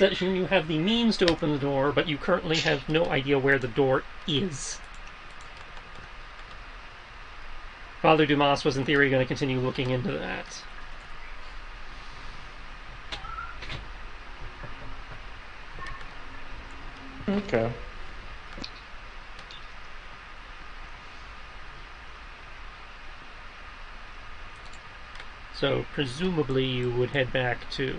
that you have the means to open the door, but you currently have no idea where the door is. Father Dumas was in theory going to continue looking into that. Okay. So presumably you would head back to...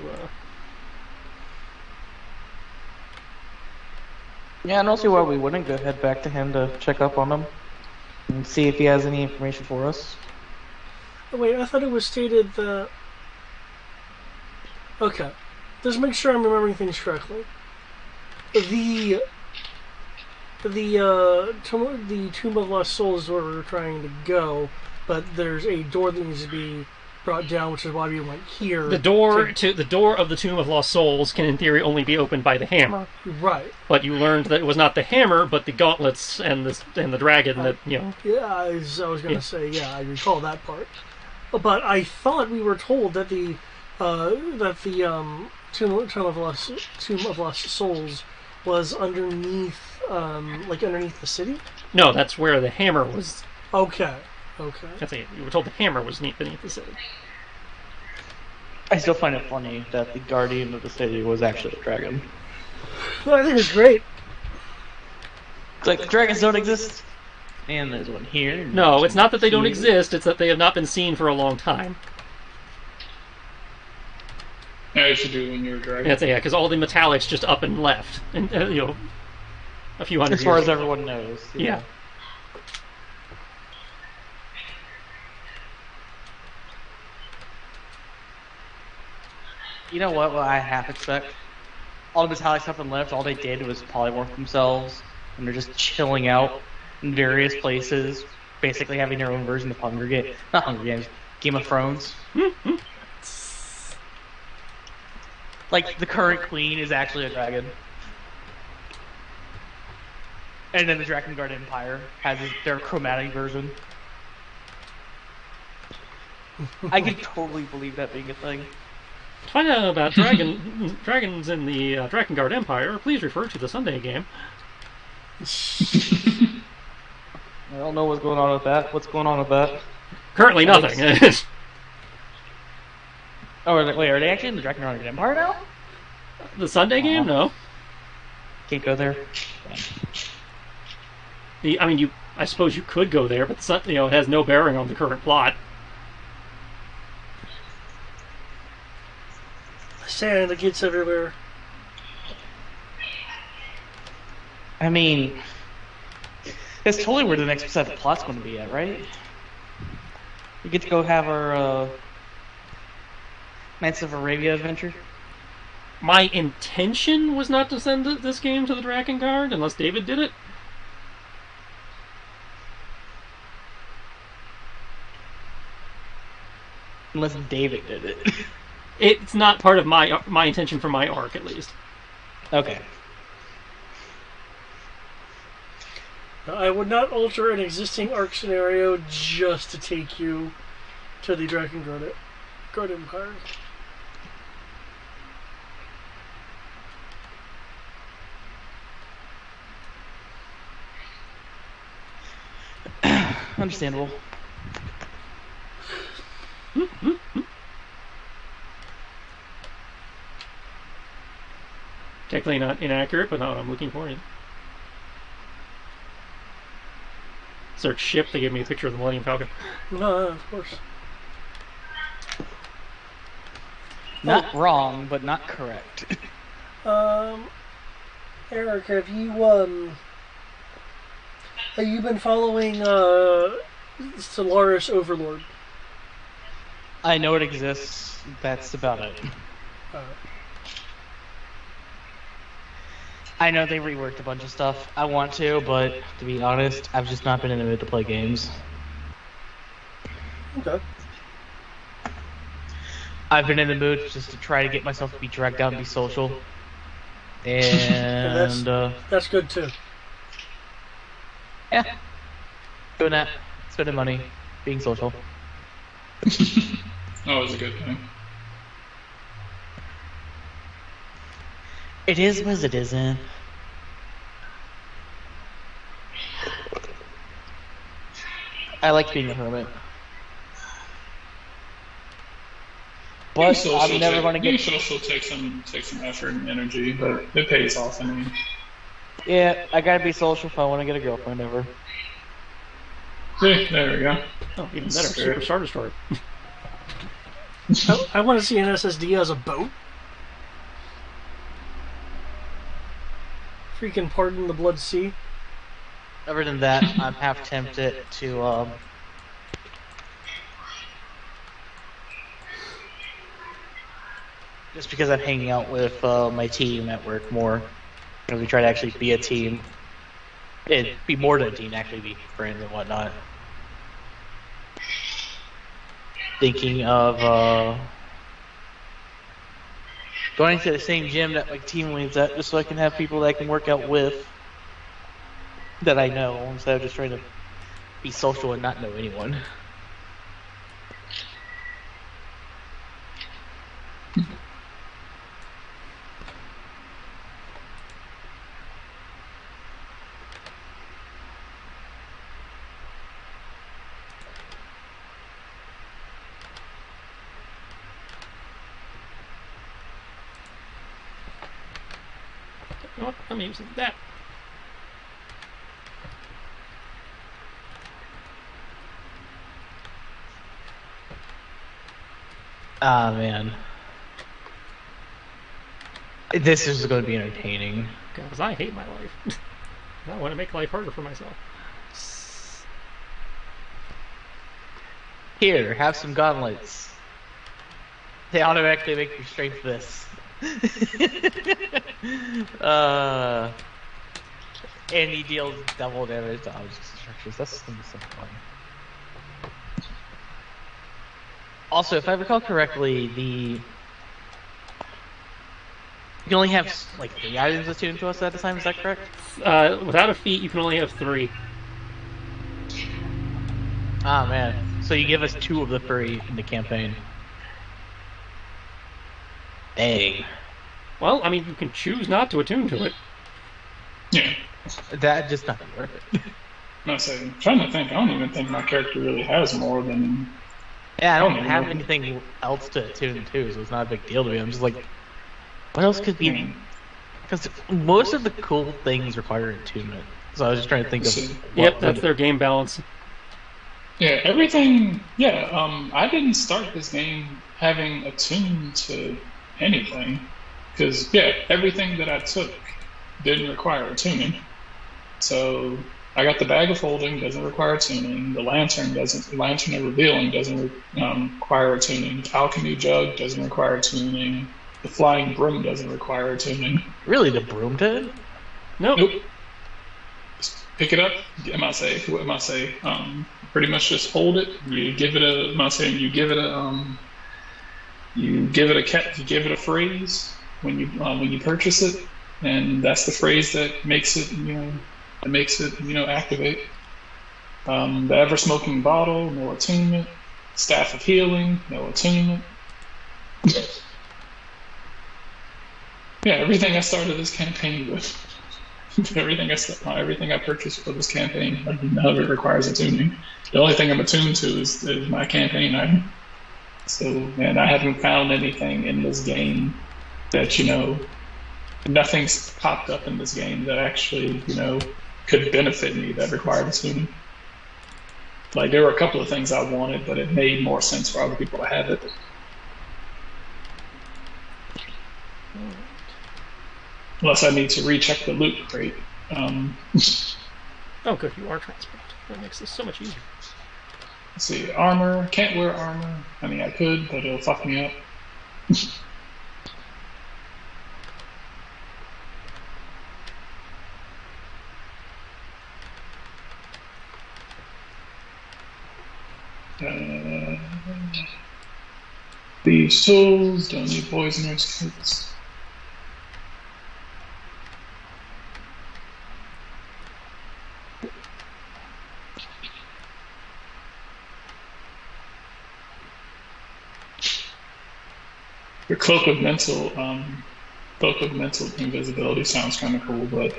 Yeah, I don't see why we wouldn't go head back to him to check up on him and see if he has any information for us. Oh, wait, I thought it was stated that... Okay. Just make sure I'm remembering things correctly. The Tomb of Lost Souls is where we were trying to go, but there's a door that needs to be brought down, which is why we went here. The door of the Tomb of Lost Souls can, in theory, only be opened by the hammer. Right. But you learned that it was not the hammer, but the gauntlets and the dragon that, you know... Yeah, I was going to say, yeah, I recall that part. But I thought we were told that the Tomb of Lost Souls was underneath, underneath the city? No, that's where the hammer was. Okay. That's it. You were told the hammer was beneath the city. I still find it funny that the guardian of the city was actually a dragon. Well, I think it's great. It's like, the dragons don't exist. And there's one here. No, it's not that they don't exist, it's that they have not been seen for a long time. Yeah, you should do when you're a dragon. Yeah, because all the metallics just up and left. And, a few hundred years. As far as everyone knows. Yeah. You know what I half expect? All the metallics up and left, all they did was polymorph themselves, and they're just chilling out in various places, basically having their own version of not Hunger Games, Game of Thrones. Like, the current queen is actually a dragon. And then the Drakengard Empire has their chromatic version. I could totally believe that being a thing. To find out about dragons in the Drakengard Empire, please refer to the Sunday game. I don't know what's going on with that. What's going on with that? Currently nothing. Oh, wait, are they actually in the Drakengard Empire now? The Sunday game? No. Can't go there. I suppose you could go there, but it has no bearing on the current plot. Sand that gets everywhere. I mean, that's totally where the next set of plot's going to be at, right? We get to go have our Knights of Arabia adventure. My intention was not to send this game to the Drakengard, unless David did it. Unless David did it. It's not part of my intention for my arc, at least. Okay. I would not alter an existing arc scenario just to take you to the Drakengard Empire. Understandable. Technically not inaccurate, but no, I'm looking for it. Search ship, they gave me a picture of the Millennium Falcon. No, of course. Not wrong, but not correct. Eric, have you been following Solaris Overlord? I know it exists. That's about it. I know they reworked a bunch of stuff. I want to, but to be honest, I've just not been in the mood to play games. Okay. I've been in the mood just to try to get myself to be dragged out and be social. And that's good too. Yeah. Doing that. Spending money. Being social. Always a good thing. It is, but it isn't. I like being a hermit. But I'm never going to Being get... social takes some effort and energy, but it pays off. I mean, Yeah, I gotta be social if I want to get a girlfriend ever. yeah, there we go. Oh, even That's better. fair. Super Star Destroyer. I want to see an SSD as a boat. Freaking pardon the blood sea. Other than that, I'm half tempted to just because I'm hanging out with my team at work more, because we try to actually be a team. It'd be more than a team, actually be friends and whatnot. Thinking of going to the same gym that my team leads at, just so I can have people that I can work out with that I know, instead of just trying to be social and not know anyone. Oh, I'm using that. Ah, man. This is going to be entertaining. Because I hate my life. I want to make life harder for myself. Here, have some gauntlets. They automatically make your strength this. And he deals double damage to objects and structures. That's gonna be so fun. Also, if I recall correctly, you can only have like 3 items attuned to us at a time. Is that correct? Without a feat, you can only have 3. Ah, man. So you give us 2 of the 3 in the campaign. Dang. Well, I mean, you can choose not to attune to it. Yeah. That just not worth it. I'm trying to think. I don't even think my character really has more than. Yeah, I don't Oh, have no. anything else to attune to, so it's not a big deal to me. I'm just like, what else could be? Because most of the cool things require attunement. So I was just trying to think of. Yep, that's their game balance. Yeah, everything. Yeah, I didn't start this game having attuned to anything, because everything that I took didn't require attuning. So I got the bag of holding, doesn't require tuning. The lantern doesn't. Lantern of revealing doesn't require tuning. Alchemy jug doesn't require tuning. The flying broom doesn't require tuning. Really, the broom did? Nope. Nope. Just pick it up. What am I say? Pretty much just hold it. You give it a. Am I saying you give it a. You give it a phrase when you purchase it, and that's the phrase that makes it activate. The ever smoking bottle, no attunement. Staff of healing, no attunement. Yeah, everything I started this campaign with, everything I purchased for this campaign, none of it requires attuning. The only thing I'm attuned to is my campaign item. So, and I haven't found anything in this game that nothing's popped up in this game that actually could benefit me that required attuning. Like there were a couple of things I wanted, but it made more sense for other people to have it. Unless I need to recheck the loot crate. Oh, good, you are transport. That makes this so much easier. Let's see, armor. Can't wear armor. I mean, I could, but it'll fuck me up. Thieves' tools. Don't need poisoners' kits. Your cloak of mental Book of mental invisibility sounds kind of cool, but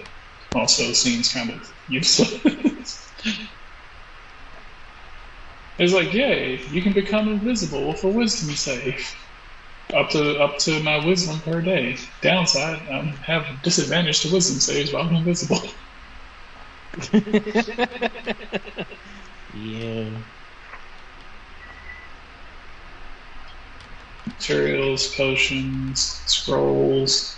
also seems kind of useless. It's like, yay, you can become invisible with a wisdom save. Up to my wisdom per day. Downside, I have disadvantage to wisdom saves while I'm invisible. Yeah. Materials, potions, scrolls.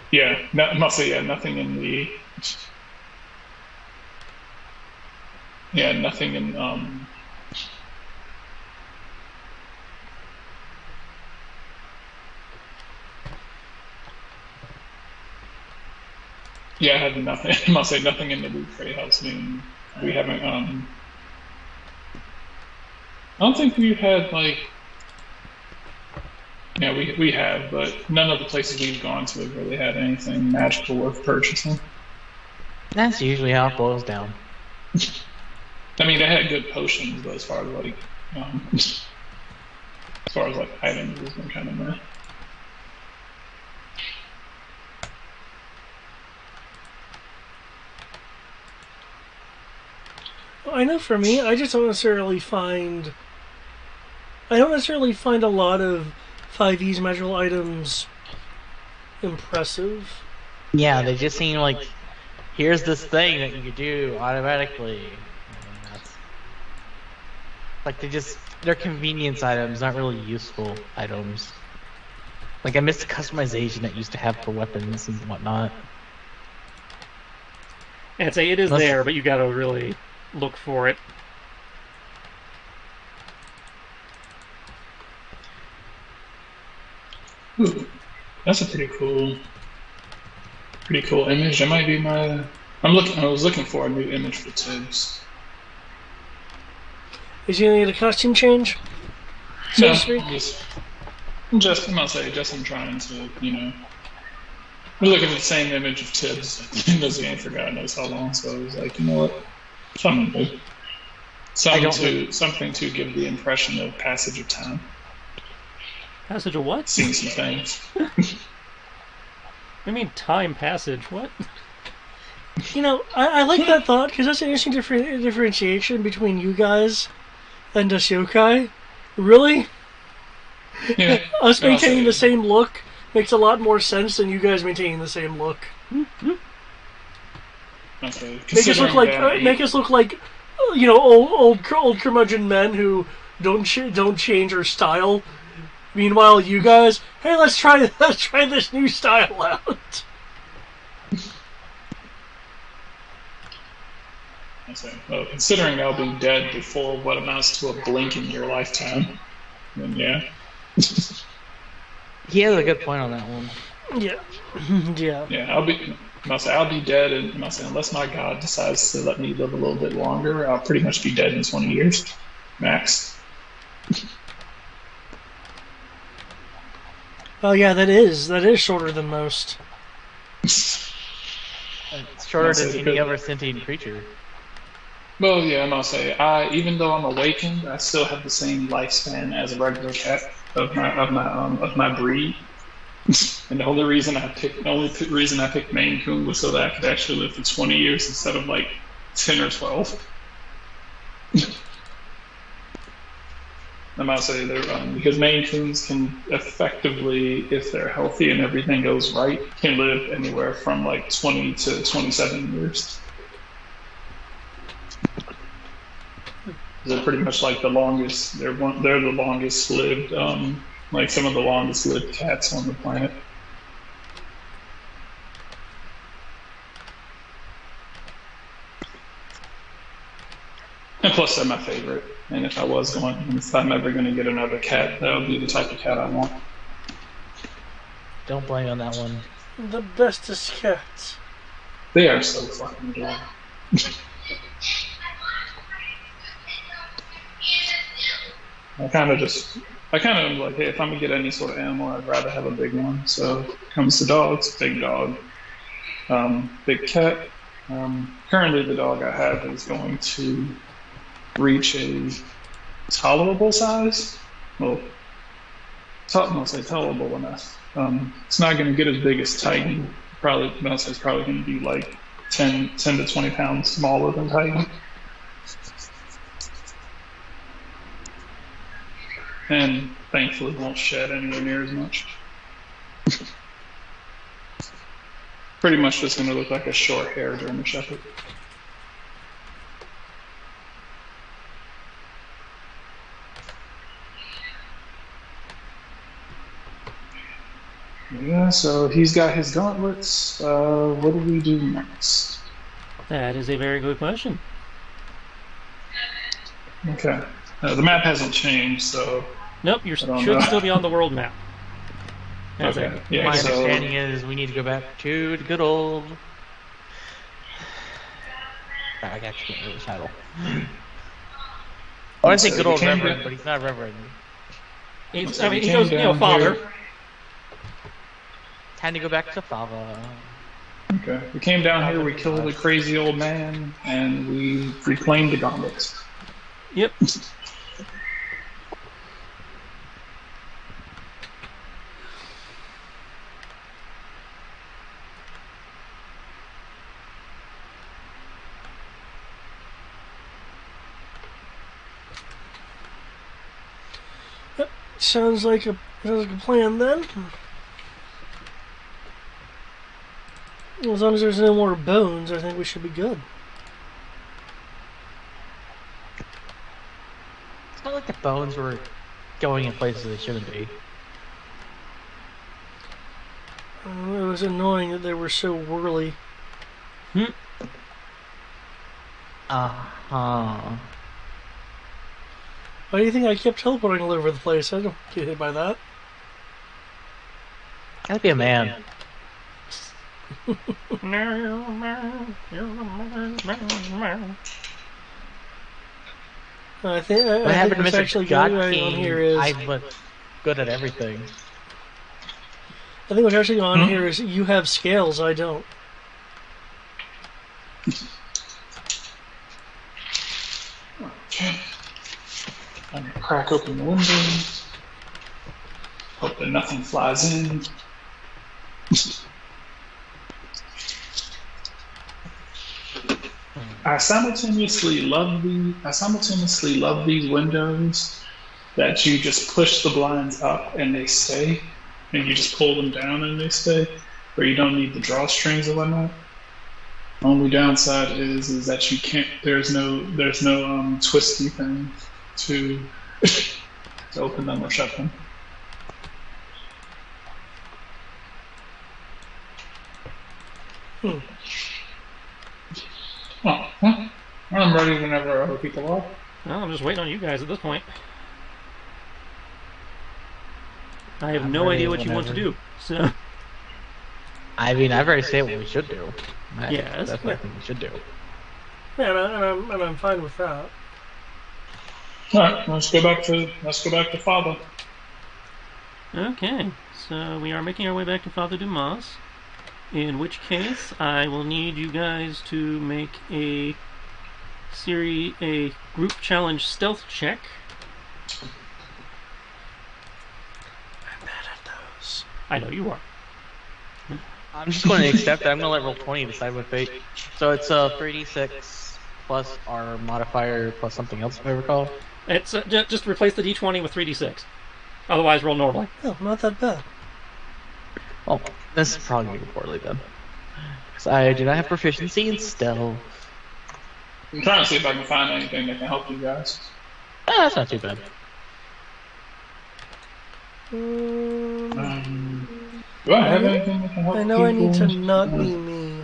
Yeah, nothing in the. Yeah, nothing in Yeah, I have nothing. I must say nothing in the Loot Crate House. I mean, we haven't. I don't think we've had like. Yeah, we have, but none of the places we've gone to have really had anything magical worth purchasing. That's usually how it boils down. I mean, they had good potions, but as far as like, as far as like items, it's been kind of meh. I know for me, I don't necessarily find a lot of 5e's magical items impressive. Yeah, they just seem like, here's this thing that you could do automatically. And that's, like they're convenience items, not really useful items. Like I miss the customization that used to have for weapons and whatnot. And say it is Unless- there, but you gotta really look for it. Ooh, that's a pretty cool image. That might be my. I was looking for a new image for Tibbs. Is he gonna get a costume change? So No, to speak? I'm gonna say, I'm trying to, we're looking at the same image of Tibbs in this game for God knows how long. So I was like, you know what, something new, something to give the impression of passage of time. Passage of what? Seeing some things. I mean, time passage. What? I like that thought because that's an interesting differentiation between you guys and us yokai. Really? Yeah, Us maintaining the same look makes a lot more sense than you guys maintaining the same look. Okay. Make us look like old curmudgeon men who don't change our style. Meanwhile, you guys, hey, let's try this new style out. Well, considering I'll be dead before what amounts to a blink in your lifetime, then yeah. He has a good point on that one. Yeah, yeah. Yeah, I'll be dead, and unless my God decides to let me live a little bit longer, I'll pretty much be dead in 20 years, max. Oh yeah, that is shorter than most. It's shorter than any other sentient creature. Well, yeah, I'm gonna say, even though I'm awakened, I still have the same lifespan as a regular cat of my breed. And the only reason I picked Maine Coon was so that I could actually live for 20 years instead of like 10 or 12. I'm gonna say because Maine Coons can effectively, if they're healthy and everything goes right, can live anywhere from like 20 to 27 years. They're pretty much like the longest. They're the longest lived, like some of the longest lived cats on the planet. And plus, they're my favorite. And if I'm ever going to get another cat, that would be the type of cat I want. Don't blame on that one. The bestest cats. They are so fucking adorable. I kind of am like, hey, if I'm gonna get any sort of animal, I'd rather have a big one. So it comes to dogs, big dog, big cat. Currently, the dog I have is going to reach tolerable size. Well, I'll say tolerable enough. It's not going to get as big as Titan. Probably, I'll say it's probably going to be like 10 to 20 pounds smaller than Titan. And thankfully won't shed anywhere near as much. Pretty much just going to look like a short haired German Shepherd. Yeah, so he's got his gauntlets. What do we do next? That is a very good question. Okay. The map hasn't changed, so... Nope, you don't should know. still be on the world map. That's Okay. it. Yeah, My so understanding is we need to go back to the good old. I can't remember the title. I want to say So good we old came Reverend, to- but he's not Reverend. I mean, he came goes, down father. here- Time to go back to Fava. Okay. We came down here, we killed a crazy old man, and we reclaimed the gauntlets. Yep. Sounds like a plan then. As long as there's no more bones, I think we should be good. It's not like the bones were going in places they shouldn't be. It was annoying that they were so whirly. Uh-huh. Why do you think I kept teleporting all over the place? I don't get hit by that. Gotta be a man. I think What I happened think to what's Mr. actually God going on King? here is I was good at everything. I think what's actually going on here is you have scales, I don't. Okay. I'm gonna crack open the windows. Hope that nothing flies in. I simultaneously love these windows that you just push the blinds up and they stay, and you just pull them down and they stay, where you don't need the drawstrings and whatnot. Only downside is that you can't. There's no twisty thing to to open them or shut them. Oh, well, I'm ready whenever other people are. Well, I'm just waiting on you guys at this point. I have I'm no ready idea what you want to whenever. do. So, I mean, I've already said what we should do. Yes. That's what I think we should do. Yeah, and I'm fine with that. All right, let's go back to Father. okay. So we are making our way back to Father Dumas. In which case, I will need you guys to make a group challenge stealth check. I'm bad at those. I know you are. I'm just going to accept that. I'm going to let roll 20 decide what fate. So it's 3d6 plus our modifier plus something else, if I recall. It's just replace the d20 with 3d6. Otherwise, roll normally. Oh, not that bad. Oh, this is probably going poorly then. Because I do not have proficiency in stealth. I'm trying to see if I can find anything that can help you guys. That's not too bad. Do I have anything that can help I know I need to people? not be me.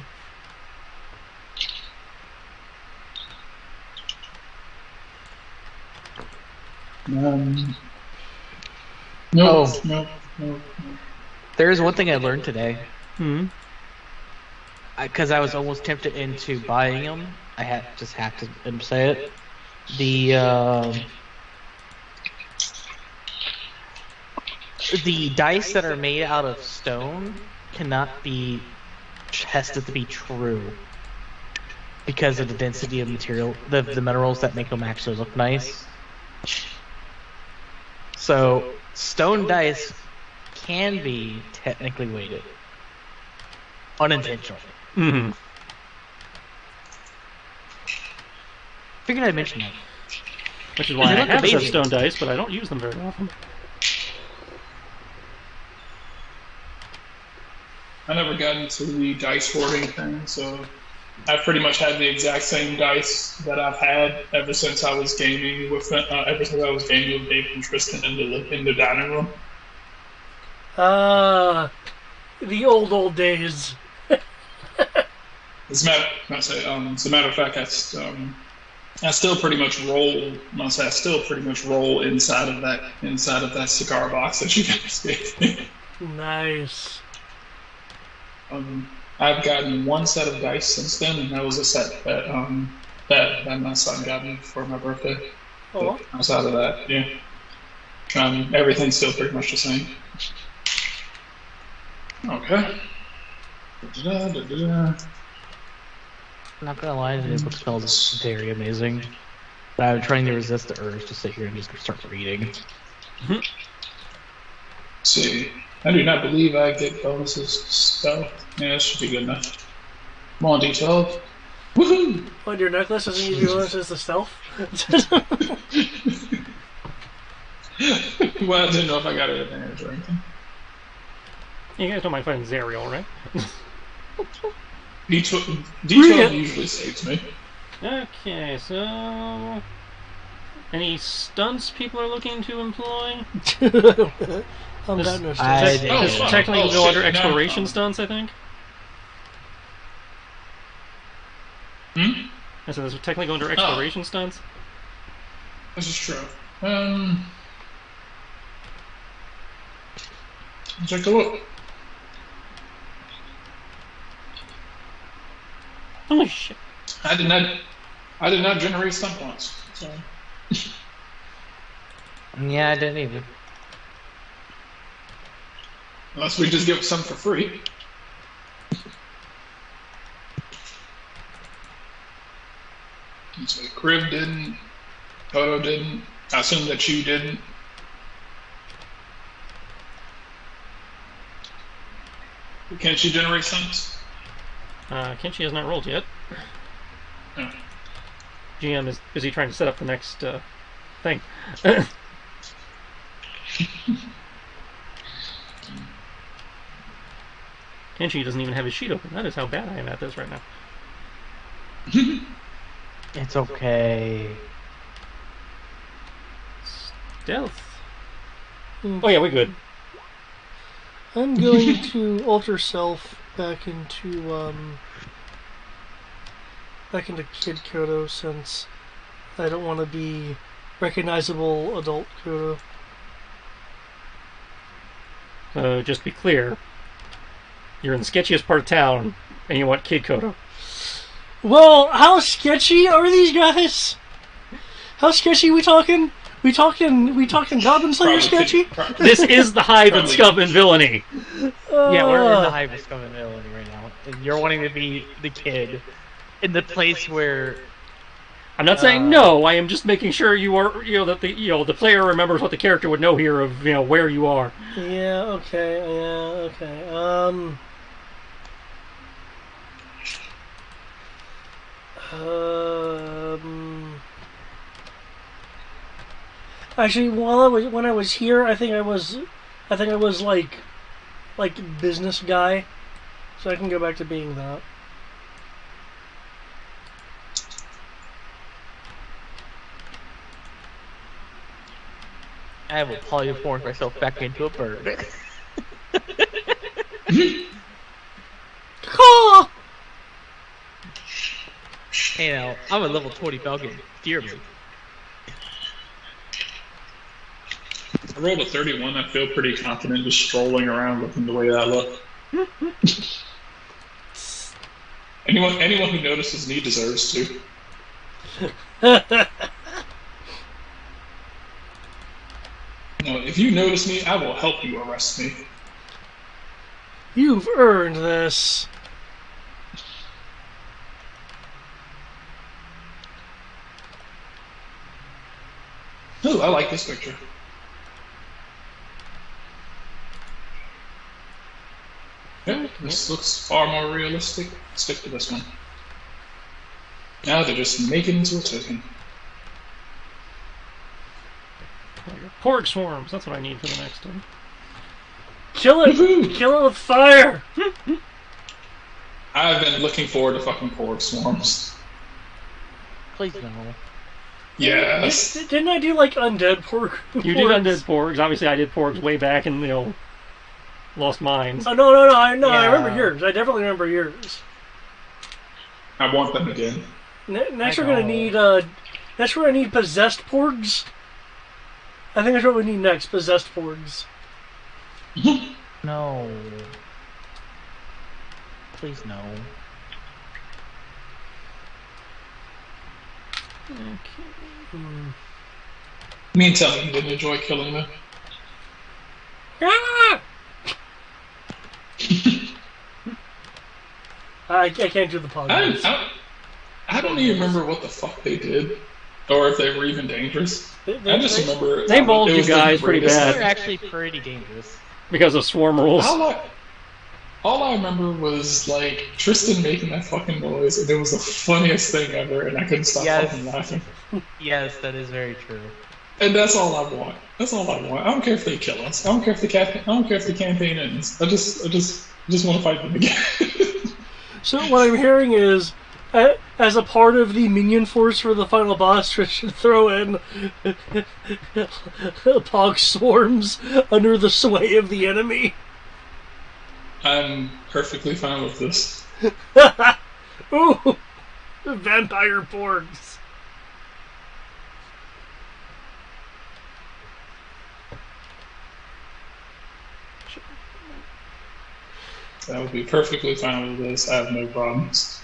No, Oh. no. There is one thing I learned today. Hmm. Because I was almost tempted into buying them. I had to say it. The dice that are made out of stone cannot be tested to be true because of the density of material, the minerals that make them actually look nice. So stone dice can be technically weighted unintentionally. Mm-hmm. Figured I'd mention that. Which is why They I look have a set of amazing. stone dice, but I don't use them very often. I never got into the dice hoarding thing, so I've pretty much had the exact same dice that I've had ever since I was gaming with Dave and Tristan in the dining room. The old days. As a matter of fact, I still pretty much roll. I still pretty much roll inside of that cigar box that you guys gave me. Nice. I've gotten one set of dice since then, and that was a set that my son got me for my birthday. Oh. But outside of that, yeah, everything's still pretty much the same. Okay. I'm not gonna lie, the book smells very amazing. But I'm trying to resist the urge to sit here and just start reading. See, I do not believe I get bonuses to stealth. Yeah, that should be good enough. Come on, D12. Woohoo! On your necklace doesn't give you bonuses to stealth? Well, I didn't know if I got an advantage or anything. You guys don't mind fighting Zariel, right? D12 usually saves me. Okay, so... Any stunts people are looking to employ? This technically go under exploration stunts, I think. Hmm? I said this would technically go under exploration stunts. This is true. Take a look. Holy shit. I did not generate stun points. So. Yeah, I didn't either. Unless we just give some for free. So Crib didn't. Toto didn't. I assume that you didn't. Can't you generate stuns? Kenshi has not rolled yet. Oh. GM is busy trying to set up the next thing. Kenshi doesn't even have his sheet open. That is how bad I am at this right now. It's okay. Stealth. Oh yeah, we're good. I'm going to alter self back into Kid Kodo since I don't want to be recognizable adult Kodo. Just to be clear, you're in the sketchiest part of town, and you want Kid Kodo. Well, how sketchy are these guys? How sketchy we talking? We talking Goblin Slayer sketchy? This is the hive of scum and villainy. Yeah, we're in the hive of scum and villainy right now, and you're wanting to be the kid in the place where. I'm not saying no. I am just making sure you are, that the player remembers what the character would know here of, where you are. Yeah. Okay. Actually, when I was here, I think I was like business guy, so I can go back to being that. I will polymorph myself back into a bird. Hey now, I'm a level 20 Falcon. Fear me. I rolled a 31. I feel pretty confident just strolling around looking the way that I look. Anyone who notices me deserves to. If you notice me, I will help you arrest me. You've earned this. Ooh, I like this picture. Yep, this looks far more realistic. Stick to this one. Now they're just making into a token. Porg swarms. That's what I need for the next one. Kill it! Woohoo! Kill it with fire! I've been looking forward to fucking porg swarms. Please no. Yes. Didn't I do like undead pork? You did undead porgs. Obviously, I did porgs way back in Lost Mines. Oh, no, I Yeah. remember yours. I definitely remember yours. I want them again. Next, I we're gonna know. need next we're gonna need possessed porgs. I think that's what we need next. Possessed porgs. No. Please no. Okay. Me and Tell you didn't enjoy killing them. Ah! I can't do the pog. I don't even remember what the fuck they did, or if they were even dangerous. I just remember They mauled it you was the guys pretty greatest- bad. They're actually pretty dangerous. Because of swarm rules. All I remember was like Tristan making that fucking noise, and it was the funniest thing ever, and I couldn't stop Yes. fucking laughing. Yes, that is very true. And that's all I want. That's all I want. I don't care if they kill us. I don't care if the campaign ends. I just want to fight them again. So what I'm hearing is, as a part of the minion force for the final boss, we should throw in pog swarms under the sway of the enemy. I'm perfectly fine with this. Ooh, vampire porgs. I would be perfectly fine with this. I have no problems.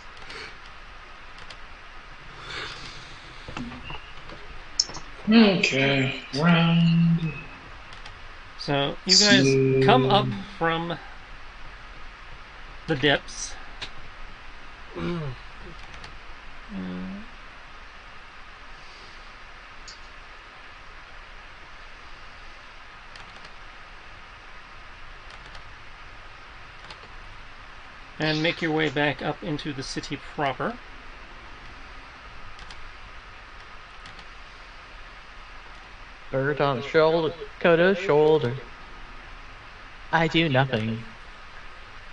Okay, round. So, you guys come up from the depths. And make your way back up into the city proper. Bird on shoulder, Kodo's shoulder. I do nothing.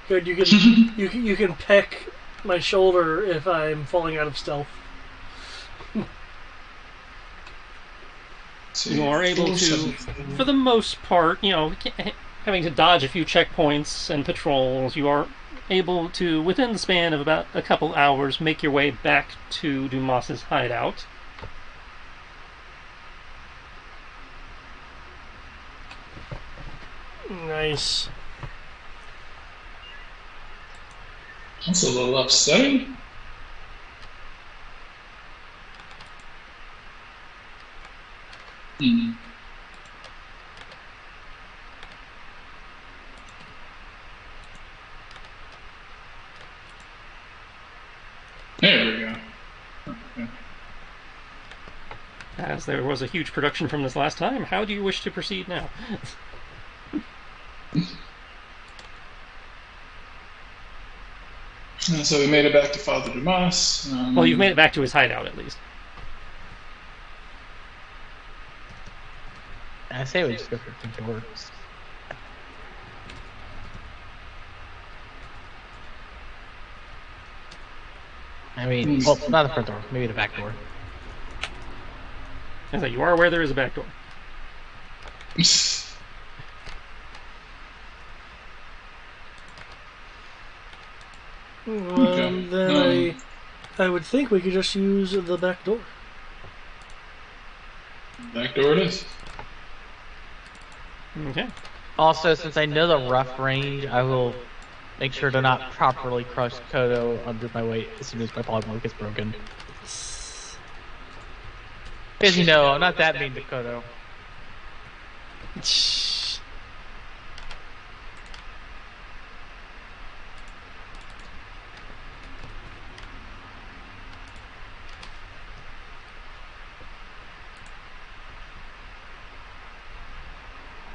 Good, you can peck my shoulder if I'm falling out of stealth. You are able to, for the most part, having to dodge a few checkpoints and patrols, you are able to, within the span of about a couple hours, make your way back to Dumas's hideout. Nice. That's a little upsetting. Hmm. There we go. Okay. As there was a huge production from this last time, how do you wish to proceed now? So we made it back to Father Dumas. Well, you've made it back to his hideout, at least. I say we just go for the doors. I mean, well, not the front door, maybe the back door. As you are aware there is a back door. Then I would think we could just use the back door. Back door it is. Okay. Also, since I know the rough range, I will make sure to not properly crush Kodo under my weight as soon as my polymorph gets broken. Because I'm not that mean to Kodo.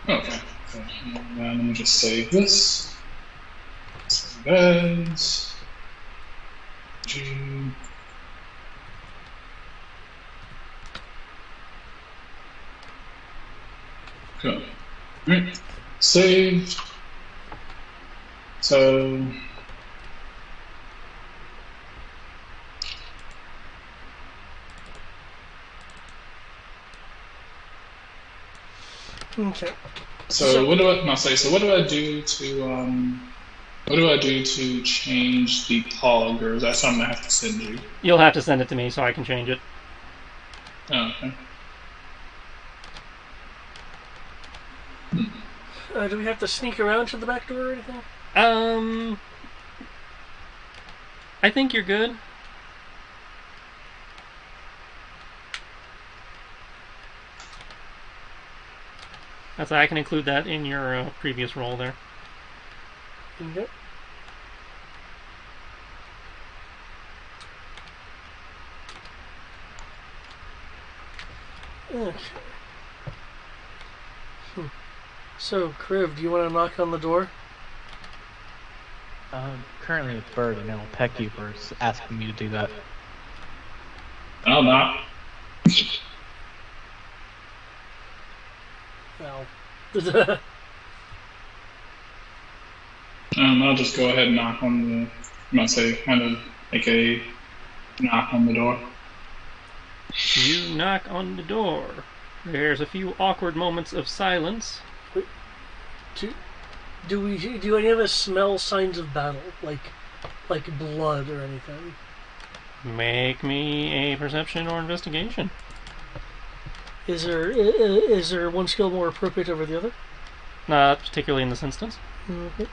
Okay. Let me just save this. beds. G. Go. Alright. Saved. So. Okay. So what do I not say? So what do I do to what do I do to change the pog, or is that something I have to send you? You'll have to send it to me so I can change it. Oh, okay. Do we have to sneak around to the back door or anything? I think you're good. I can include that in your previous roll there. Okay. Okay. So, Kriv, do you want to knock on the door? Currently with Bird, and I'll peck you for asking me to do that. I'll not. Well. I'll just go ahead and knock on the. I'm gonna say kind of like a knock on the door. You knock on the door. There's a few awkward moments of silence. Do any of us smell signs of battle, like blood or anything? Make me a perception or investigation. Is there one skill more appropriate over the other? Not particularly in this instance. Mm-hmm.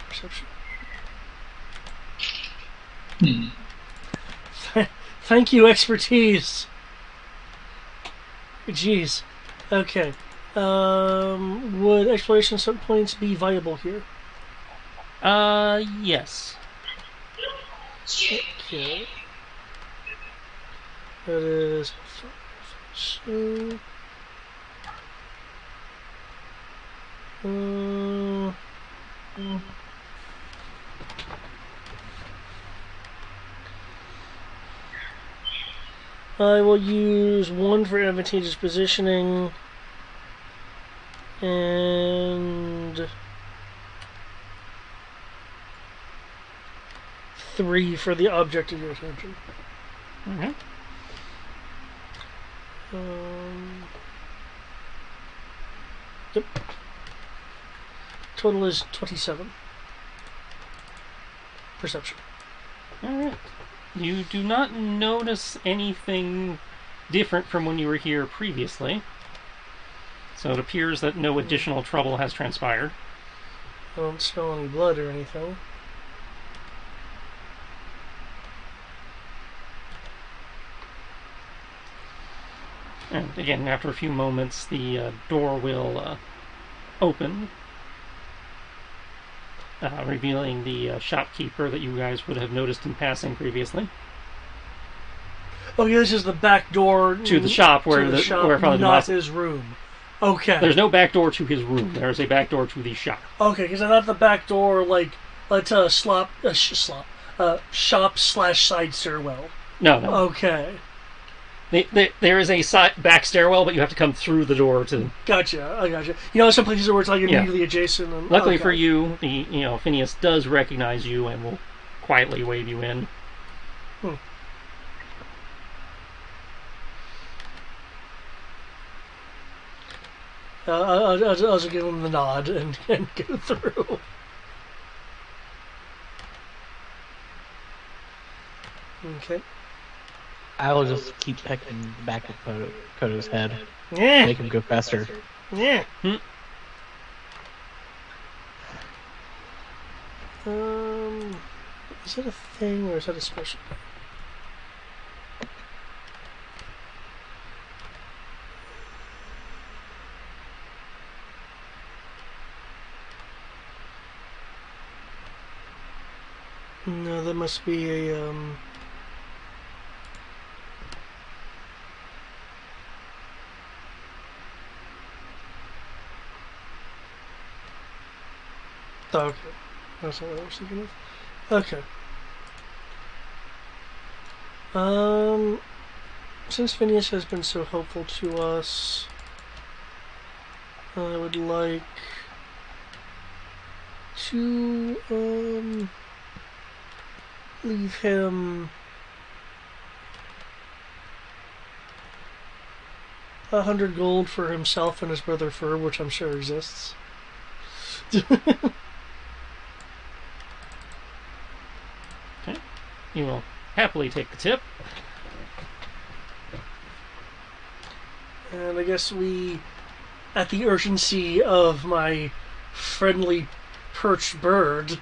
Perception. Thank you, expertise. Jeez. Okay. Would exploration points be viable here? Yes. Okay. That is so. I will use 1 for advantageous positioning and 3 for the object of your attention. Okay. Yep. Total is 27. Perception. Alright. You do not notice anything different from when you were here previously. So it appears that no additional trouble has transpired. I don't smell any blood or anything. And again, after a few moments, the door will open, revealing the shopkeeper that you guys would have noticed in passing previously. Oh, yeah, this is the back door To the shop where to the shop, where probably not the his room. Okay. There's no back door to his room. There's a back door to the shop. Okay, because I thought the back door, like, let's shop / side stairwell. No, no. Okay. There is a back stairwell, but you have to come through the door to. Gotcha. I gotcha. You know, some places where it's like immediately adjacent. And, Luckily okay. for you, Phineas does recognize you and will quietly wave you in. I'll just give him the nod and go through. Okay. I will just keep pecking the back of Koto's head. Yeah. Make him go faster. Yeah. Is that a thing or is that a special? No, that must be a Okay. That's not what I was thinking of. Okay. Since Phineas has been so helpful to us, I would like to, leave him 100 gold for himself and his brother Ferb, which I'm sure exists. Okay. You will happily take the tip. And I guess we, at the urgency of my friendly perched bird,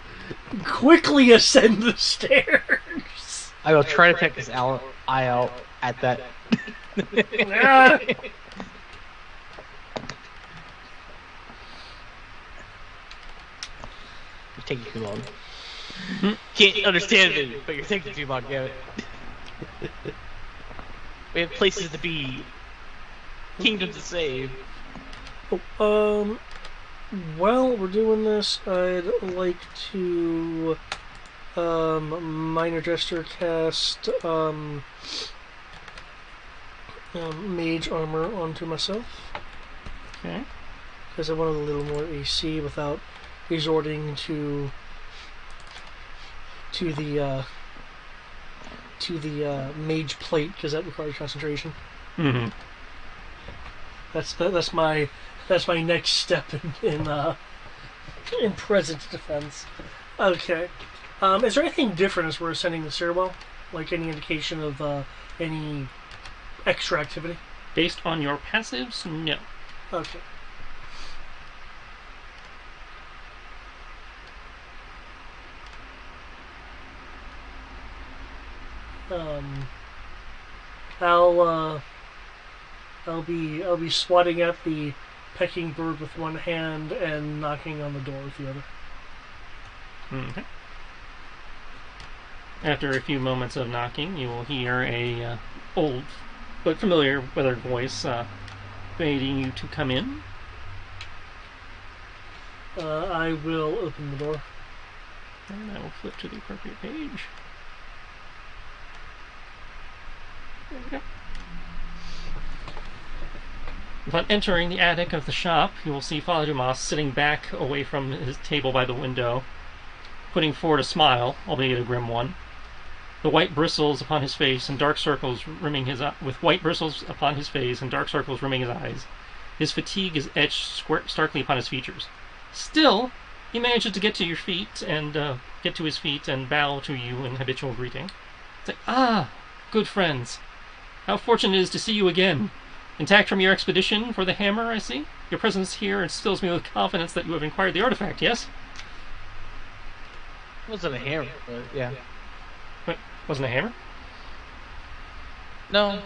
quickly ascend the stairs. I will try to check his eye out at that. Ah. It's taking too long. Can't understand it, but you're taking too long, damn it. We have places to be, kingdoms to save. Oh, while we're doing this, I'd like to minor gesture cast mage armor onto myself Okay. because I wanted a little more AC without resorting to the mage plate because that requires concentration. Mm-hmm. That's my next step in present defense. Okay. Is there anything different as we're ascending the stairwell? Like any indication of any extra activity? Based on your passives, no. Okay. I'll be swatting at the pecking bird with one hand and knocking on the door with the other. Okay. After a few moments of knocking, you will hear a old but familiar weathered voice inviting you to come in. I will open the door. And I will flip to the appropriate page. There we go. Upon entering the attic of the shop, you will see Father Dumas sitting back away from his table by the window, putting forward a smile, albeit a grim one. The white bristles upon his face and dark circles rimming his eyes. His fatigue is etched starkly upon his features. Still, he manages to get to his feet and bow to you in habitual greeting. It's like, ah, good friends. How fortunate it is to see you again. Intact from your expedition for the hammer, I see. Your presence here instills me with confidence that you have acquired the artifact, yes? It wasn't a hammer, but yeah. What? Wasn't a hammer? No.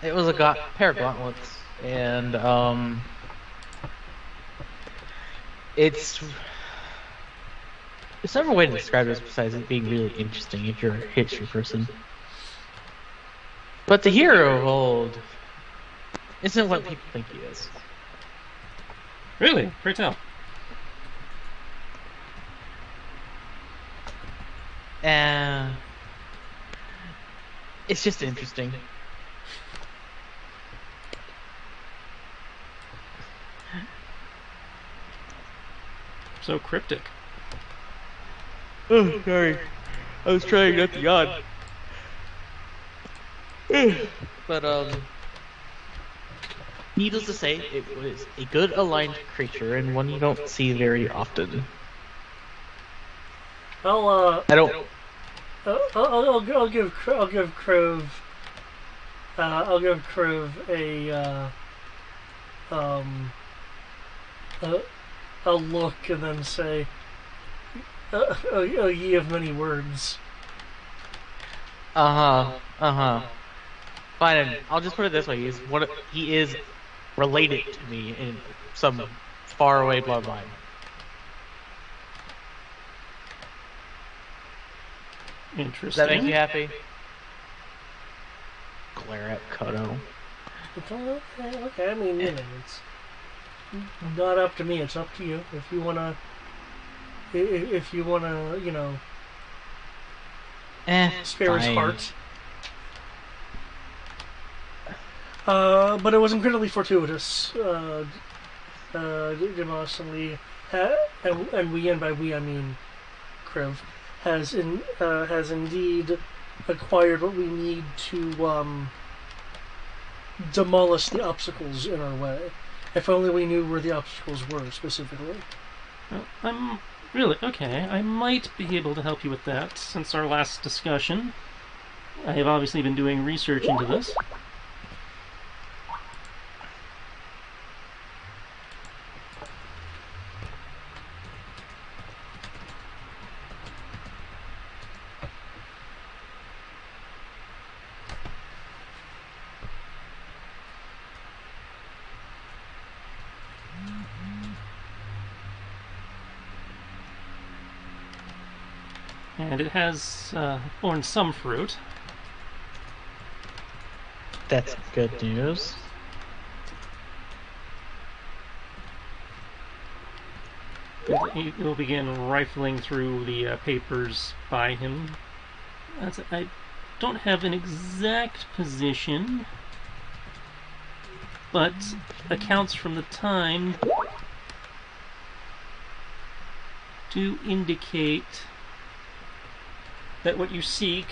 It was a pair of gauntlets, and it's there's several ways to describe this besides it being really interesting if you're a history person. But the hero of old isn't what people think he is. Really? Pray tell. And it's just interesting. So cryptic. Oh, sorry. I was trying not to yawn. But, needless to say, it was a good aligned creature and one you don't see very often. I'll give Krove a look and then say, oh, ye of many words. Fine, I'll just put it this way: he is related to me in some faraway bloodline. Interesting. Does that make you happy? Glare at Kodo. Okay, I mean, you know, Not up to me. It's up to you. If you wanna, you know, spare his fine. heart. But it was incredibly fortuitous. Dimas and Lee, and we, and by we I mean Kriv, has indeed acquired what we need to demolish the obstacles in our way. If only we knew where the obstacles were specifically. Well, I'm really okay. I might be able to help you with that. Since our last discussion, I have obviously been doing research into this. And it has borne some fruit. That's good news. You'll begin rifling through the papers by him. I don't have an exact position, but accounts from the time do indicate that what you seek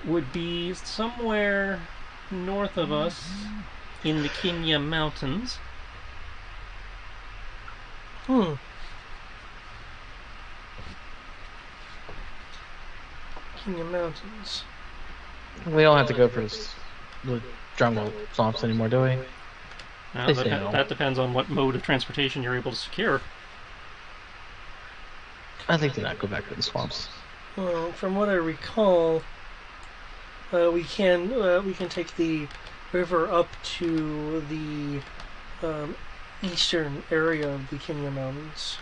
would be somewhere north of us in the Kenya Mountains. Kenya Mountains. We don't have to go for the jungle swamps anymore, do we? They say no. That depends on what mode of transportation you're able to secure. I think to not go back to the swamps. Well, from what I recall, we can take the river up to the eastern area of the Kenya Mountains.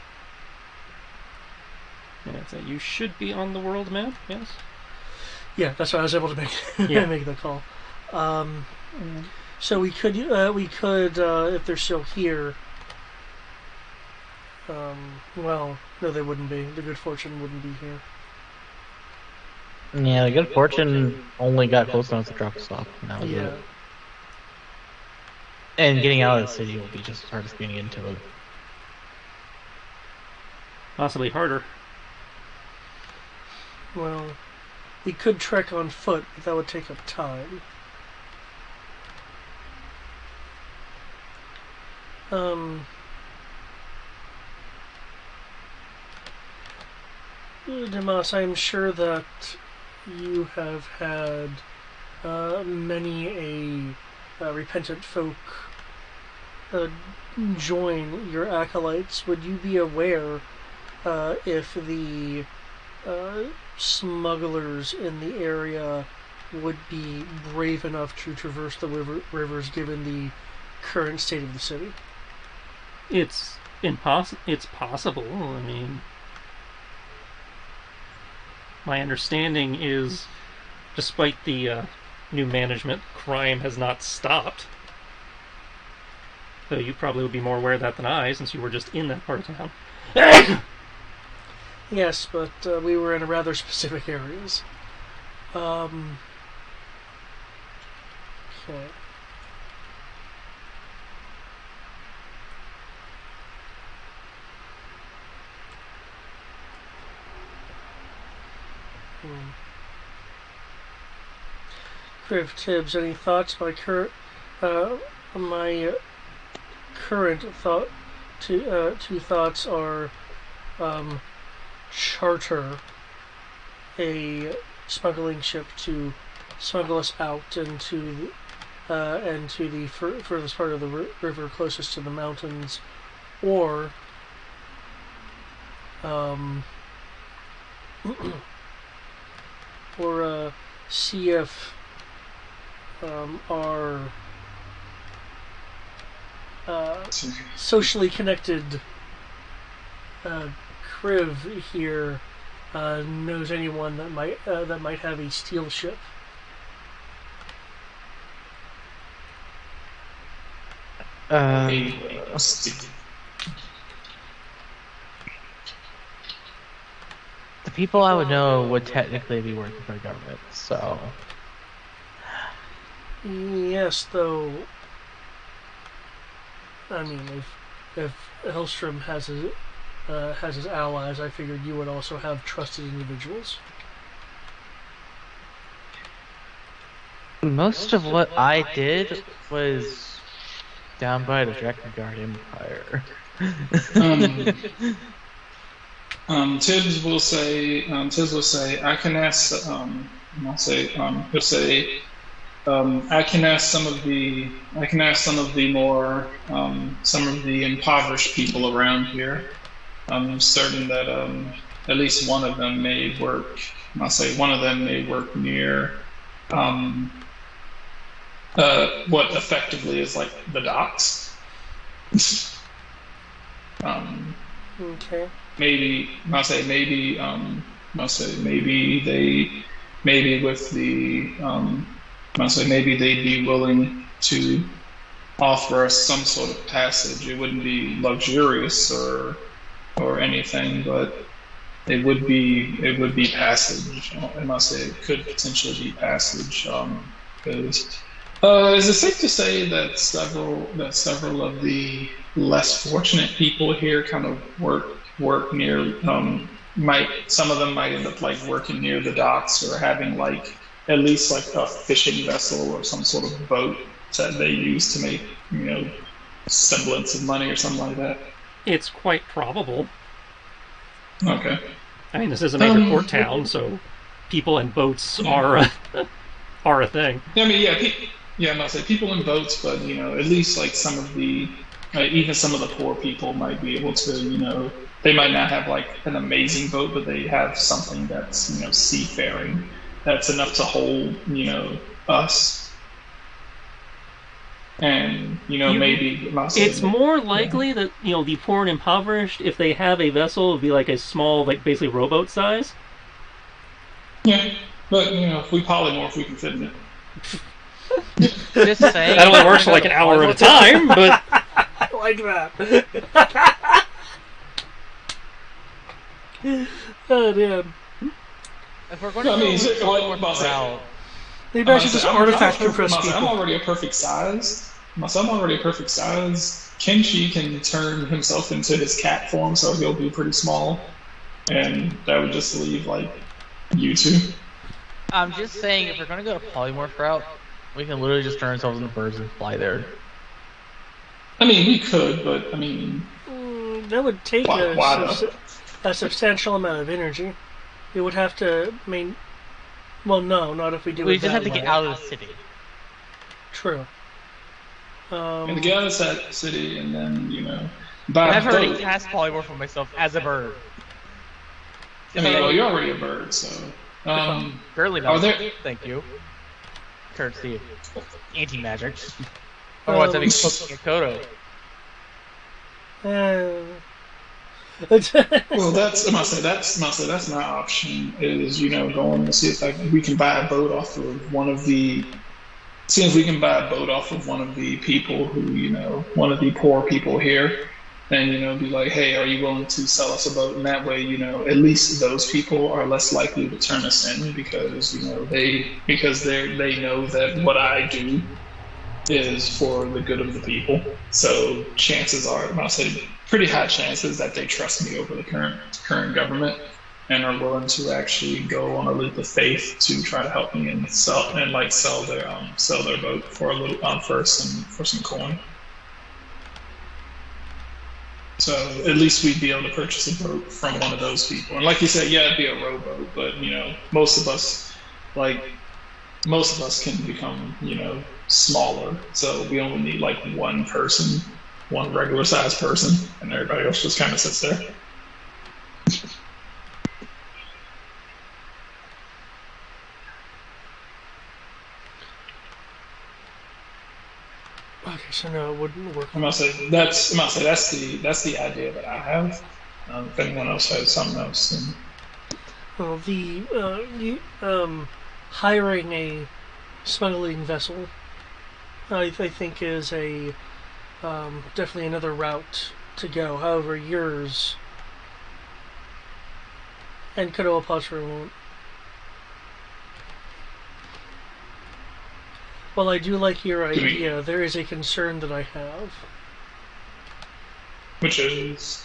Yeah, so you should be on the world map, yes? Yeah, that's why I was able to make make the call. So we could if they're still here. Well, no, they wouldn't be. The Good Fortune wouldn't be here. Yeah, the Good Fortune only got close enough to drop us off. And that was Yeah. it. And getting out of the city will be just as hard as getting into it. Possibly harder. Well, we could trek on foot, but that would take up time. Dimas, I am sure that you have had many a repentant folk join your acolytes. Would you be aware if the smugglers in the area would be brave enough to traverse the rivers given the current state of the city? It's possible. I mean, my understanding is, despite the new management, crime has not stopped. Though you probably would be more aware of that than I, since you were just in that part of town. Yes, but we were in rather specific areas. Okay. Kriv Tibbs, any thoughts? My current two thoughts are charter a smuggling ship to smuggle us out into the furthest part of the river closest to the mountains, or see if our socially connected Kriv here knows anyone that might have a steel ship. Hey, The people I would know would technically be working for the government, so... Yes, though. I mean, if Hellstrom has his allies, I figured you would also have trusted individuals. Most of what I did was down by the Drakengard Empire. Tibbs will say, I can ask, I'll say, he'll say, I can ask some of the more, some of the impoverished people around here. I'm certain that at least one of them may work. I'll say one of them may work near what effectively is like the docks. Okay. Maybe with the maybe they'd be willing to offer us some sort of passage. It wouldn't be luxurious or anything, but it would be passage. I must say it could potentially be passage. Is it safe to say that several of the less fortunate people here kind of work near some of them might end up like working near the docks or having like at least like a fishing vessel or some sort of boat that they use to make, semblance of money or something like that? It's quite probable. Okay. I mean, this is a major port town, so people and boats are a thing. I mean, I must say people in boats, but at least like some of the even some of the poor people might be able to, they might not have like an amazing boat, but they have something that's seafaring that's enough to hold us. And maybe it's more likely that the poor and impoverished, if they have a vessel, would be like a small, like basically rowboat size. Yeah, but if we polymorph, we can fit in it. Just saying. That only works for like an hour at a time, but I like that. Oh damn. If we're going to Maybe I should just artifact compress people. I'm already a perfect size. I'm already a perfect size. Kenshi can turn himself into his cat form, so he'll be pretty small, and that would just leave like you two. I'm just saying, if we're going to go a polymorph route, we can literally just turn ourselves into birds and fly there. I mean, we could, but I mean, that would take a substantial amount of energy. We would have to well, no, not if we do. We just have to get out of the city. True. And get out of that city, and then I've already cast polymorph for myself as a bird. I mean, well, you're already a bird, so. Barely not. Thank you. Courtesy anti-magic. Otherwise, I'd be poking a Kodo. Well, that's my option. Is going to see if we can buy a boat off of one of the. See if we can buy a boat off of one of the people who one of the poor people here, and be like, hey, are you willing to sell us a boat? And that way, at least those people are less likely to turn us in because they know that what I do is for the good of the people. So chances are, I'll say, pretty high chances that they trust me over the current government and are willing to actually go on a leap of faith to try to help me and sell their boat for a little for some coin. So at least we'd be able to purchase a boat from one of those people. And like you said, yeah, it'd be a rowboat, but most of us can become smaller. So we only need like one person, one regular sized person, and everybody else just kind of sits there. Okay, so no, it wouldn't work. That's the idea that I have. If anyone else has something else, then... Well, hiring a smuggling vessel, I think is a definitely another route to go. However, yours and Kodoa Patra won't. While I do like your idea, there is a concern that I have. Which is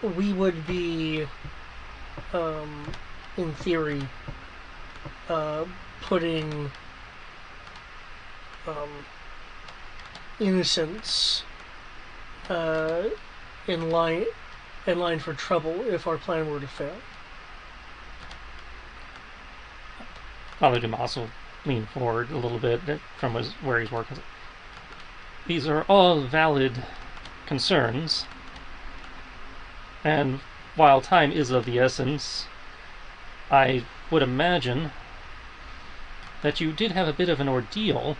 We would be, in theory, putting innocents in line for trouble if our plan were to fail. Father Dumas will lean forward a little bit from where he's working. These are all valid concerns, and while time is of the essence, I would imagine that you did have a bit of an ordeal,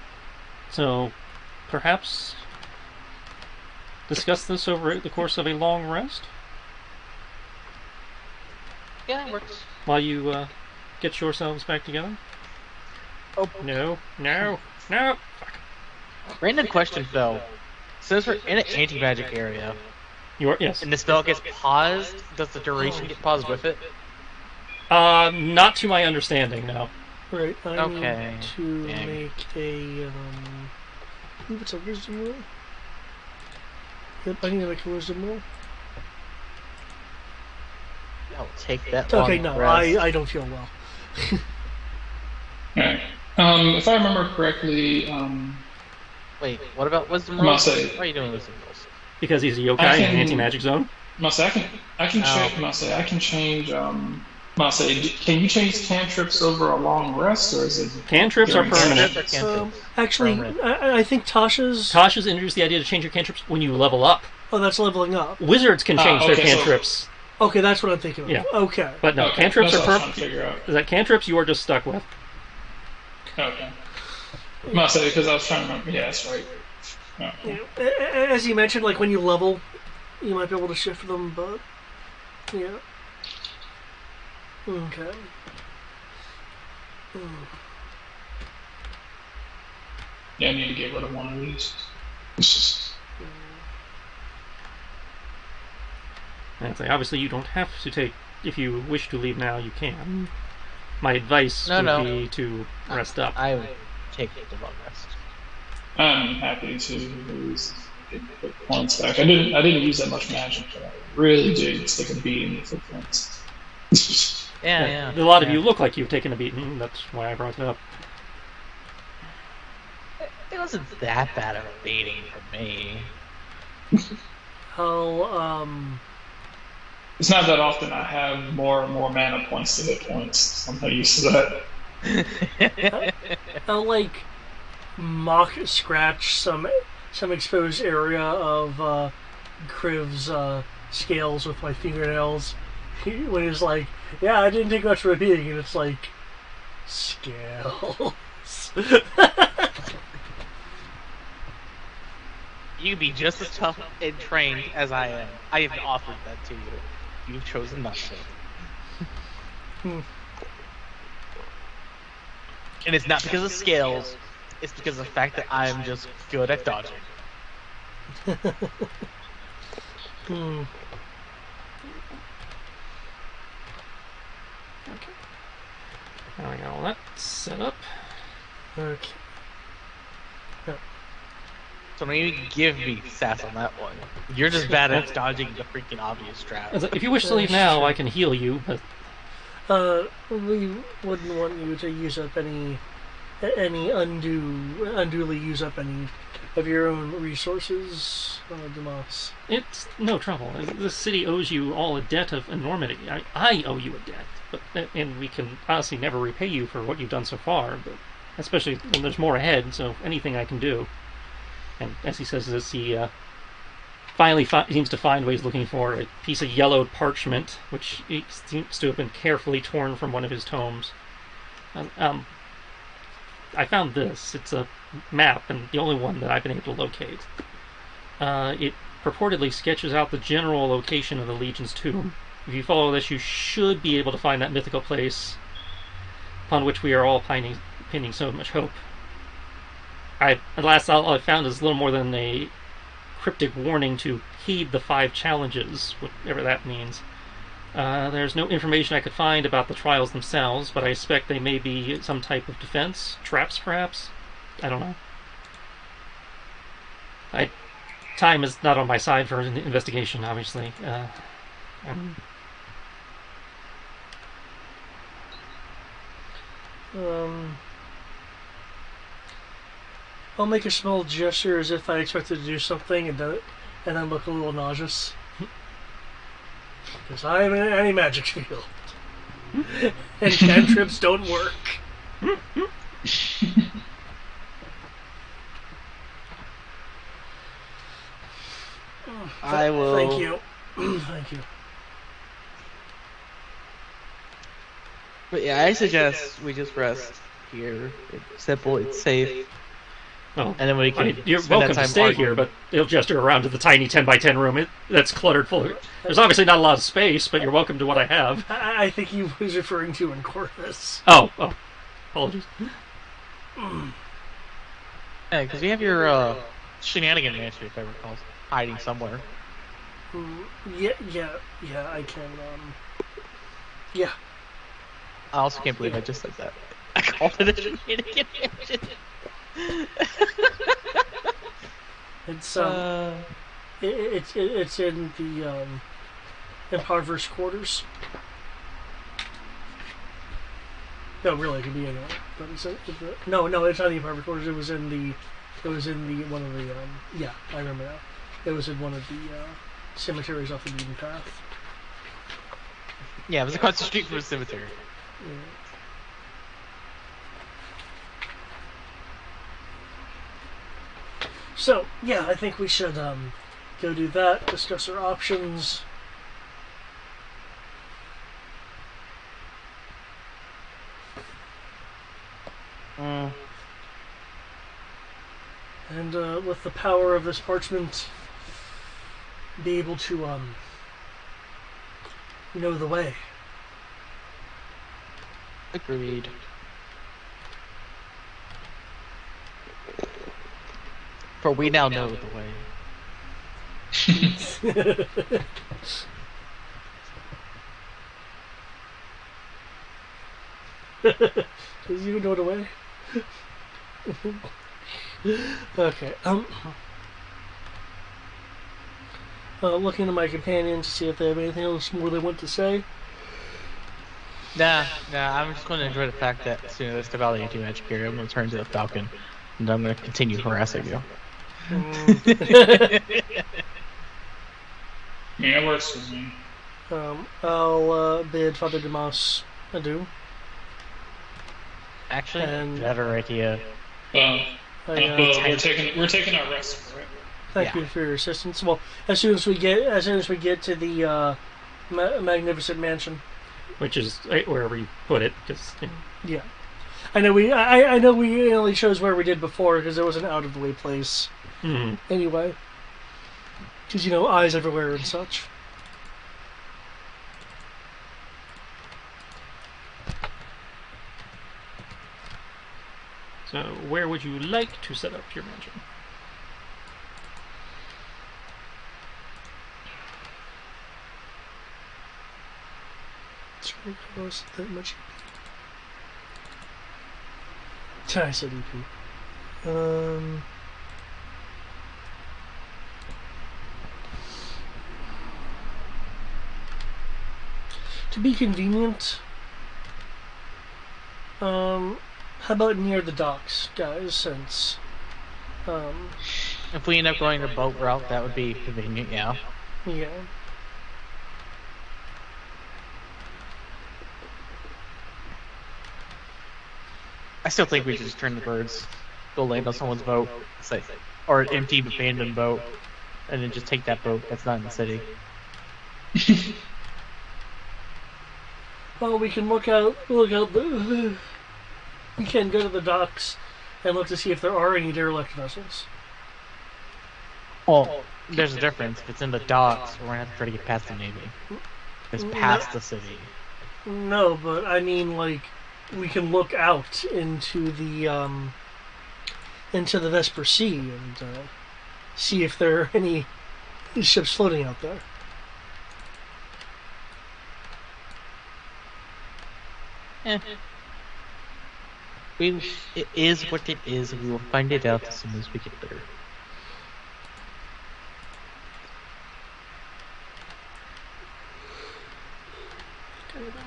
so perhaps discuss this over the course of a long rest Yeah, it works. while you get yourselves back together. Oh, No. random question though. Since we're in an anti-magic area, Yes. and the spell gets paused, does the duration get paused with it? Not to my understanding, no. Right. I Okay. need to Dang. make a. I believe it's a wisdom roll. Yep, I need to make a wisdom roll. I'll take that. Okay, long no, rest. I don't feel well. alright. If I remember correctly, Wait, what about wisdom I'm rolls? gonna say- Why are you doing wisdom rolls? Because he's a yokai I in an can- anti-magic zone. I can Oh. change. I can change. Can you change cantrips over a long rest, or is it? Cantrips are During permanent. Cantrips or cantrips? Actually, Permanent. I think Tasha's. Tasha's introduced the idea to change your cantrips when you level up. Oh, that's leveling up. Wizards can change their okay, so- cantrips, Okay, that's what I'm thinking of. Yeah. Okay. but no, Okay, cantrips that's are what I was trying to permanent. figure out. Is that cantrips you are just stuck with? Okay. Must say because I was trying to remember. Yeah, that's right. Okay. Yeah. As you mentioned, like when you level, you might be able to shift them, but yeah. Okay. Yeah, I need to get rid of one of these. It's just- And it's like, obviously, you don't have to take. If you wish to leave now, you can. My advice No, would no. be to rest up. I would take the long rest. I'm happy to lose the points back. I didn't use that much magic, but I really did take a beating for points. Yeah. A lot of you look like you've taken a beating. That's why I brought it up. It wasn't that bad of a beating for me. How It's not that often I have more mana points to hit points. I'm not used to that. I'll like mock scratch some exposed area of Kriv's scales with my fingernails. When he's like, "Yeah, I didn't take much of a beating," and it's like scales. You can be just as tough and trained as I am. I have offered that to you. You've chosen not to. And it's not because of scales, it's because of the fact that I'm just good at dodging. Hmm. Okay. Now I got all that set up. Okay. So don't even give me sass on that one. You're just bad at dodging the freaking obvious trap. It's like, if you wish to leave now, I can heal you, but We wouldn't want you to use up any unduly use up any of your own resources, Demas. it's no trouble. The city owes you all a debt of enormity. I owe you a debt, and we can honestly never repay you for what you've done so far, but especially when there's more ahead, so anything I can do. And as he says this, he finally seems to find what he's looking for, a piece of yellowed parchment, which he seems to have been carefully torn from one of his tomes. I found this. It's a map, and the only one that I've been able to locate. It purportedly sketches out the general location of the Legion's tomb. If you follow this, you should be able to find that mythical place upon which we are all pinning so much hope. Last all I found is little more than a cryptic warning to heed the 5 challenges, whatever that means. There's no information I could find about the trials themselves, but I expect they may be some type of defense, traps perhaps. I don't know. Time is not on my side for an investigation, obviously. I'll make a small gesture as if I expected to do something and then look a little nauseous. Because I'm in any magic field. And cantrips don't work. I will. Thank you. Thank you. But yeah, I suggest we just rest here. It's simple, it's safe. Well, And then we can you're spend welcome that to time stay arguing. here, but it'll gesture around to the tiny 10x10 room that's cluttered full of... There's obviously not a lot of space, but you're welcome to what I have. I think he was referring to in Corvus. Oh, apologies. Yeah, because you have your shenanigan mansion, if I recall, hiding somewhere. Yeah, I can, yeah. I also can't believe I just said that. I called it a shenanigan mansion. It's, it's in the, Impoverished Quarters. No, really, it could be anywhere. But no, it's not the Impoverished Quarters. It was in the one of the, yeah, I remember now. It was in one of the, cemeteries off the beaten path. Yeah, it was across the street from a cemetery. Yeah. So, yeah, I think we should go do that, discuss our options. And with the power of this parchment, be able to know the way. Agreed. For we now know the way. Does you know the way? Okay. Looking at my companions to see if they have anything else more they want to say. Nah, I'm just going to enjoy the fact that as soon as I step out of the anti-magic area, I'm going to turn to the Falcon, and I'm going to continue harassing you. Yeah, it works for me. I'll bid Father Damas adieu. Actually, And- better idea. Well, I, we're taking our rest for it. thank Yeah. you for your assistance. Well, as soon as we get to the magnificent mansion. Which is wherever you put it, because... Yeah, I know I know we only chose where we did before because it was an out of the way place. Anyway, because eyes everywhere and such. So, where would you like to set up your mansion? It's really close that much. I said EP. To be convenient, how about near the docks, guys? Since, If we end up going the boat route, that would be convenient, yeah. yeah. I still think we should just turn the birds, go land on someone's boat, say, or an empty abandoned boat, and then just take that boat that's not in the city. Well, we can look out. We can go to the docks and look to see if there are any derelict vessels. Well, there's a difference. If it's in the docks, we're gonna have to try to get past the Navy. It's past the city. No, but I mean, like, we can look out into into the Vesper Sea and see if there are any ships floating out there. It is what it is. We will find it out as soon as we get there.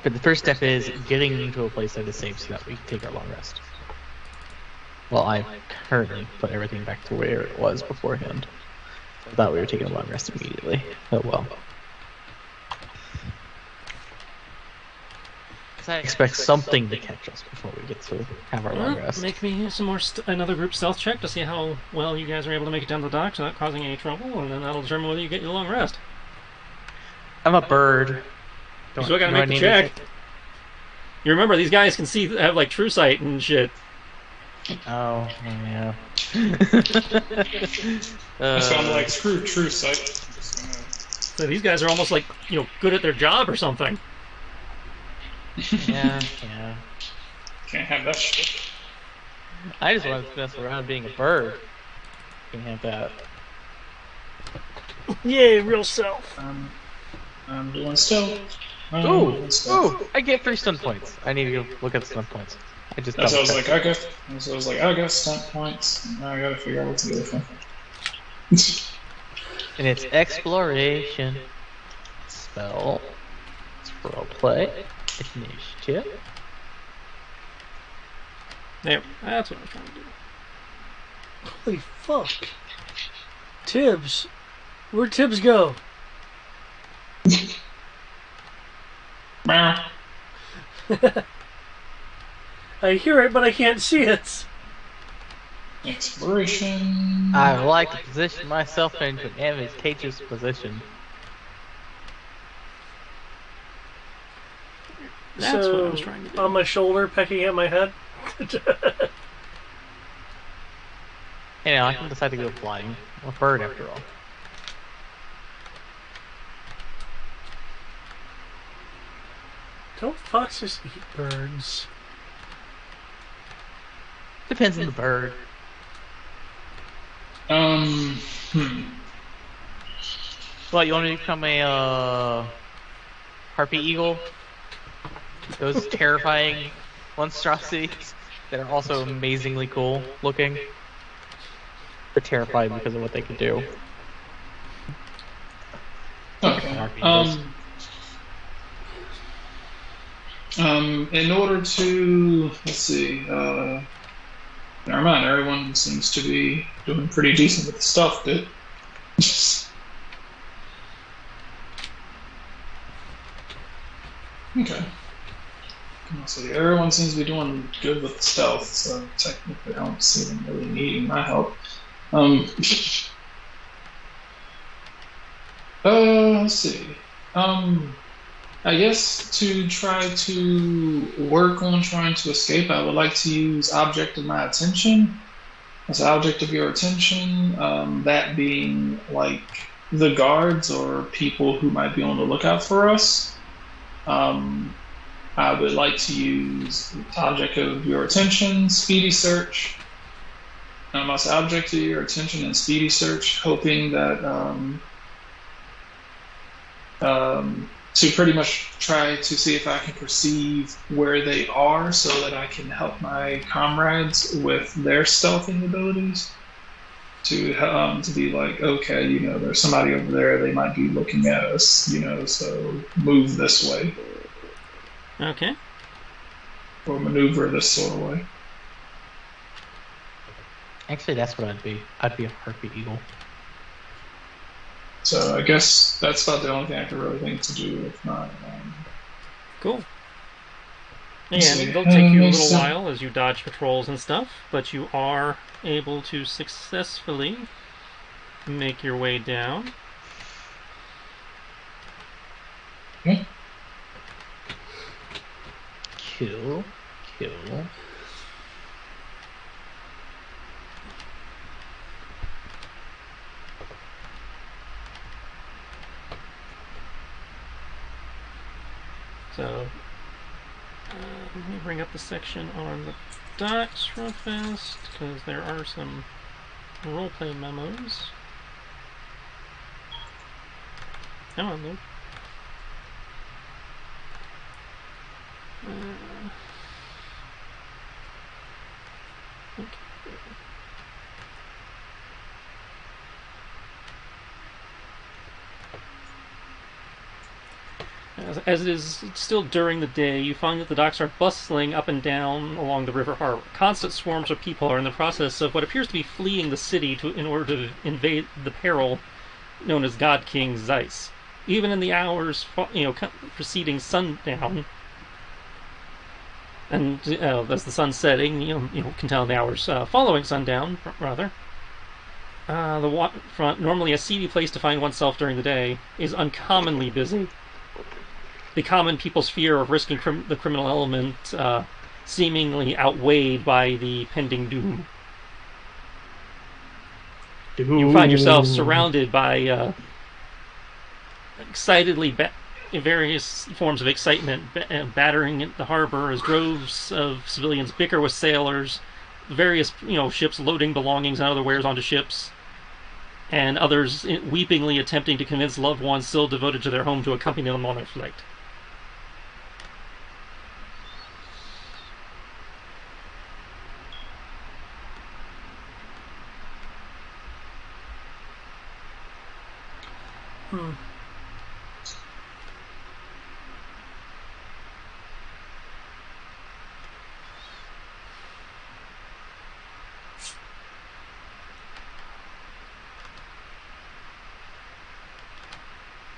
But the first step is getting to a place that is safe so that we can take our long rest. Well, I currently put everything back to where it was beforehand. I thought we were taking a long rest immediately. Oh well. I expect something to catch us before we get to have our long rest. Make me some more another group stealth check to see how well you guys are able to make it down the docks without causing any trouble, and then that'll determine whether you get your long rest. I'm a bird. You still gotta make the check. You remember, these guys can have like true sight and shit. Oh, yeah. That's why I'm like, screw true sight. So these guys are almost like, good at their job or something. Yeah. Can't have that shit. I just want to mess around being a bird. Can't have that. Yay, real self. I'm doing stealth. Ooh! I get 3 stun points. I need to go look at the stun points. I was like, I got stunt points. Now I gotta figure out what to do with them. And it's exploration, spell, it's roleplay, initiative. There, that's what I was trying to do. Holy fuck. Tibbs. Where'd Tibbs go? Meow. I hear it, but I can't see it. Exploration. I would like to position myself into an advantageous position. That's what I was trying to do. On my shoulder, pecking at my head. I can decide to go flying. I'm a bird after all. Don't foxes eat birds? Depends on the bird. Well, you want me to become a harpy eagle? Those terrifying monstrosities that are also amazingly cool looking. They're terrifying because of what they can do. Okay. In order to, let's see, never mind, everyone seems to be doing pretty decent with the stuff, dude. Okay. Let's see, everyone seems to be doing good with the stealth, so technically I don't see them really needing my help. Let's see. I guess to try to work on trying to escape, I would like to use object of my attention. As object of your attention, that being like the guards or people who might be on the lookout for us. I would like to use object of your attention, speedy search. As object of your attention and speedy search, hoping that to pretty much try to see if I can perceive where they are so that I can help my comrades with their stealthing abilities. To be like, okay, there's somebody over there, they might be looking at us, so move this way. Okay. Or maneuver this sort of way. Actually, that's what I'd be. I'd be a harpy eagle. So I guess that's about the only thing I can really think to do with my... Cool. And it'll take you a little while as you dodge patrols and stuff, but you are able to successfully make your way down. Okay. Cool. So, let me bring up the section on the docks real fast, because there are some roleplay memos. Come on, Luke. Okay. As it is still during the day, you find that the docks are bustling up and down along the river harbor. Constant swarms of people are in the process of what appears to be fleeing the city in order to invade the peril known as God King Zeiss. Even in the hours preceding sundown, and as the sun's setting, you can tell the hours following sundown, rather. The waterfront, normally a seedy place to find oneself during the day, is uncommonly busy. The common people's fear of risking the criminal element seemingly outweighed by the pending doom. You find yourself surrounded by various forms of excitement battering the harbor as droves of civilians bicker with sailors, various ships loading belongings and other wares onto ships, and others weepingly attempting to convince loved ones still devoted to their home to accompany them on their flight.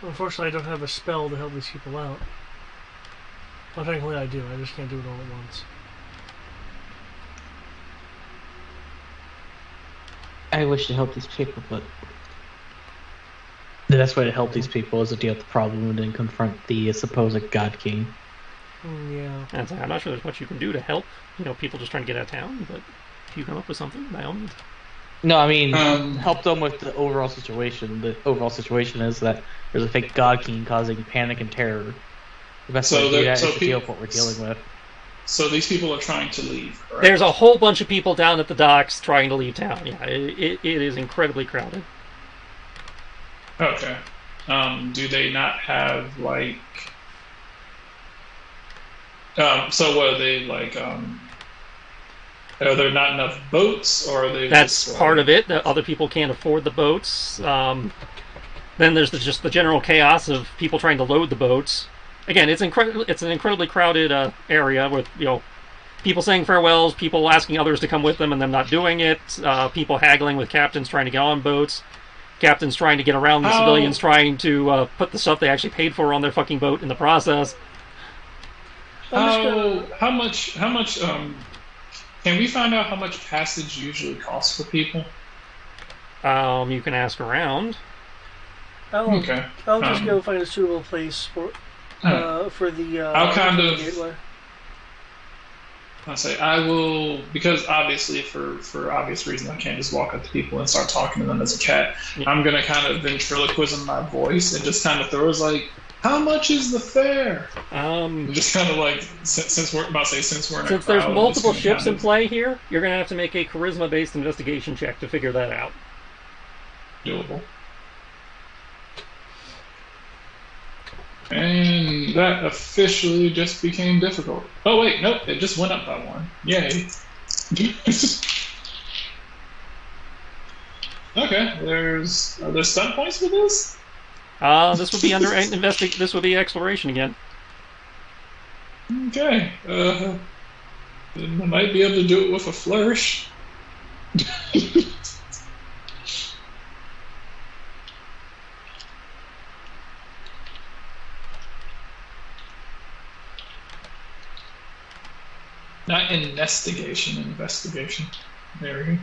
Unfortunately, I don't have a spell to help these people out. Well, technically I do. I just can't do it all at once. I wish to help these people, but the best way to help these people is to deal with the problem and then confront the supposed God King. Yeah. I'm not sure there's much you can do to help, people just trying to get out of town, but if you come up with something, by all means. No, I mean, help them with the overall situation. The overall situation is that there's a fake God King causing panic and terror. The best way to do that is to deal with what we're dealing with. So these people are trying to leave, correct? There's a whole bunch of people down at the docks trying to leave town. Yeah, it is incredibly crowded. Okay. Do they not have, like... so what are they, like, are there not enough boats, or are they... That's part of it. That other people can't afford the boats. Then there's just the general chaos of people trying to load the boats. Again, it's an incredibly crowded area with people saying farewells, people asking others to come with them and them not doing it, people haggling with captains trying to get on boats, captains trying to get around the civilians trying to put the stuff they actually paid for on their fucking boat in the process. How much? Can we find out how much passage usually costs for people? You can ask around. I'll just go find a suitable place for the. I'll kind of. Gateway. I'll say I will, because obviously for obvious reasons I can't just walk up to people and start talking to them as a cat. Yeah. I'm gonna kind of ventriloquize in my voice and just kind of throw like, how much is the fare? Just kind of like since we're in a crowd, there's multiple ships in play here, you're gonna have to make a charisma-based investigation check to figure that out. Doable. And that officially just became difficult. Oh wait, nope, it just went up by 1. Yay. Okay, are there stunt points for this? This would be under this would be exploration again. Okay. I might be able to do it with a flourish. Not investigation. There we go.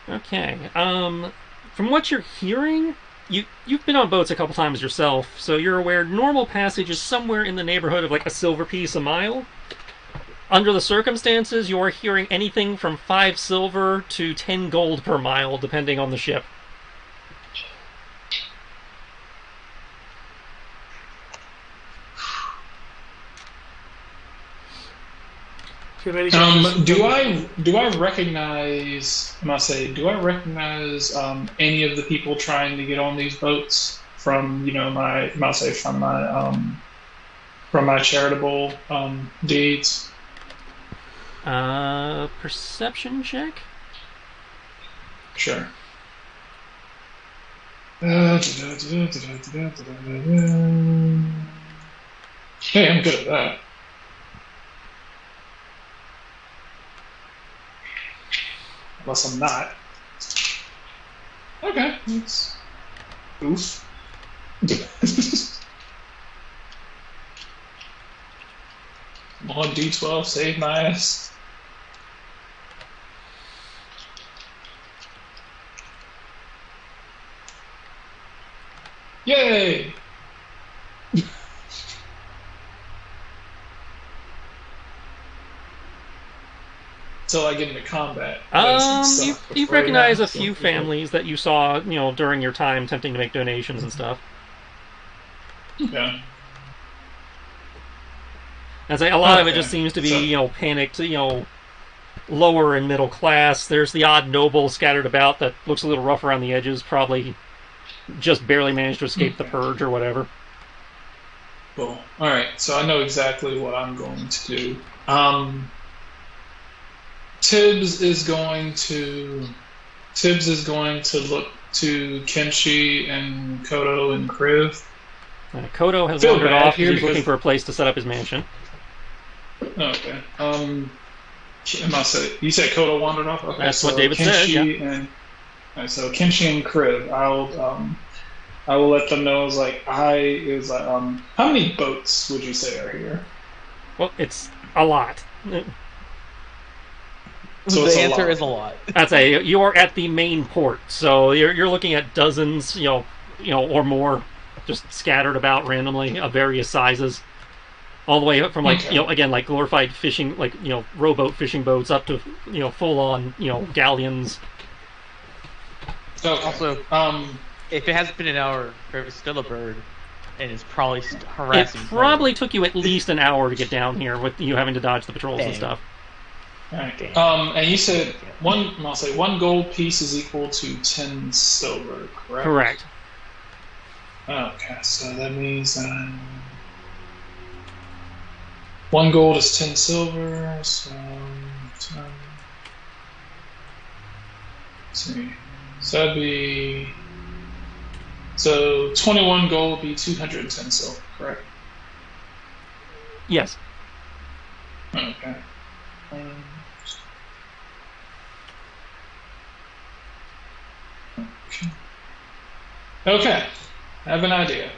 Okay. From what you're hearing, you've been on boats a couple times yourself, so you're aware normal passage is somewhere in the neighborhood of like a silver piece a mile. Under the circumstances, you are hearing anything from 5 silver to 10 gold per mile, depending on the ship. Do you have any Do I recognize? I must say, do I recognize any of the people trying to get on these boats from my I must say from my charitable deeds? Perception check? Sure. Hey, I'm good at that. Unless I'm not. Okay. It's oof. Come on, D12, save my ass. Yay! Until I get into combat. You recognize a few families that you saw, during your time attempting to make donations and stuff. Yeah. I'd say a lot of it just seems to be, panicked, lower and middle class. There's the odd noble scattered about that looks a little rough around the edges, probably just barely managed to escape the purge or whatever. Cool. Alright, so I know exactly what I'm going to do. Tibbs is going to look to Kenshi and Kodo and Kriv. Kodo has wandered off because he's looking for a place to set up his mansion. Okay. You said Kodo wandered off? Okay, that's what David said, yeah. So Kenshi and Kriv, I will let them know how many boats would you say are here? Well, it's a lot. So the answer is a lot. I'd say you're at the main port, so you're looking at dozens, or more, just scattered about randomly of various sizes, all the way up from again like glorified fishing, rowboat fishing boats up to full on galleons. Okay. Also, if it hasn't been an hour, Kravis is still a bird, and is probably harassing. It probably took you at least an hour to get down here with you having to dodge the patrols and stuff. Right. And you said one gold piece is equal to 10 silver, correct? Correct. Okay, so that means one gold is 10 silver, so 10. Let's see. So that'd be 21 gold would be 210 silver, correct? Yes. Okay. Okay, I have an idea.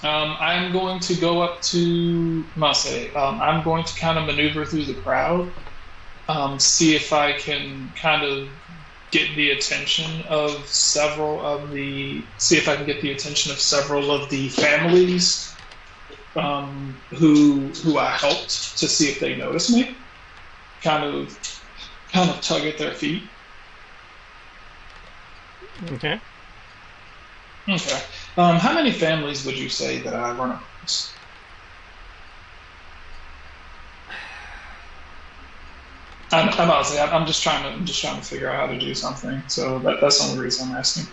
I'm going to go up to Mase. I'm going to kind of maneuver through the crowd, see if I can kind of get the attention of several of the families who I helped, to see if they notice me. Kind of tug at their feet. Okay. Okay. How many families would you say that I run across? I'm just trying to figure out how to do something. So that's the only reason I'm asking.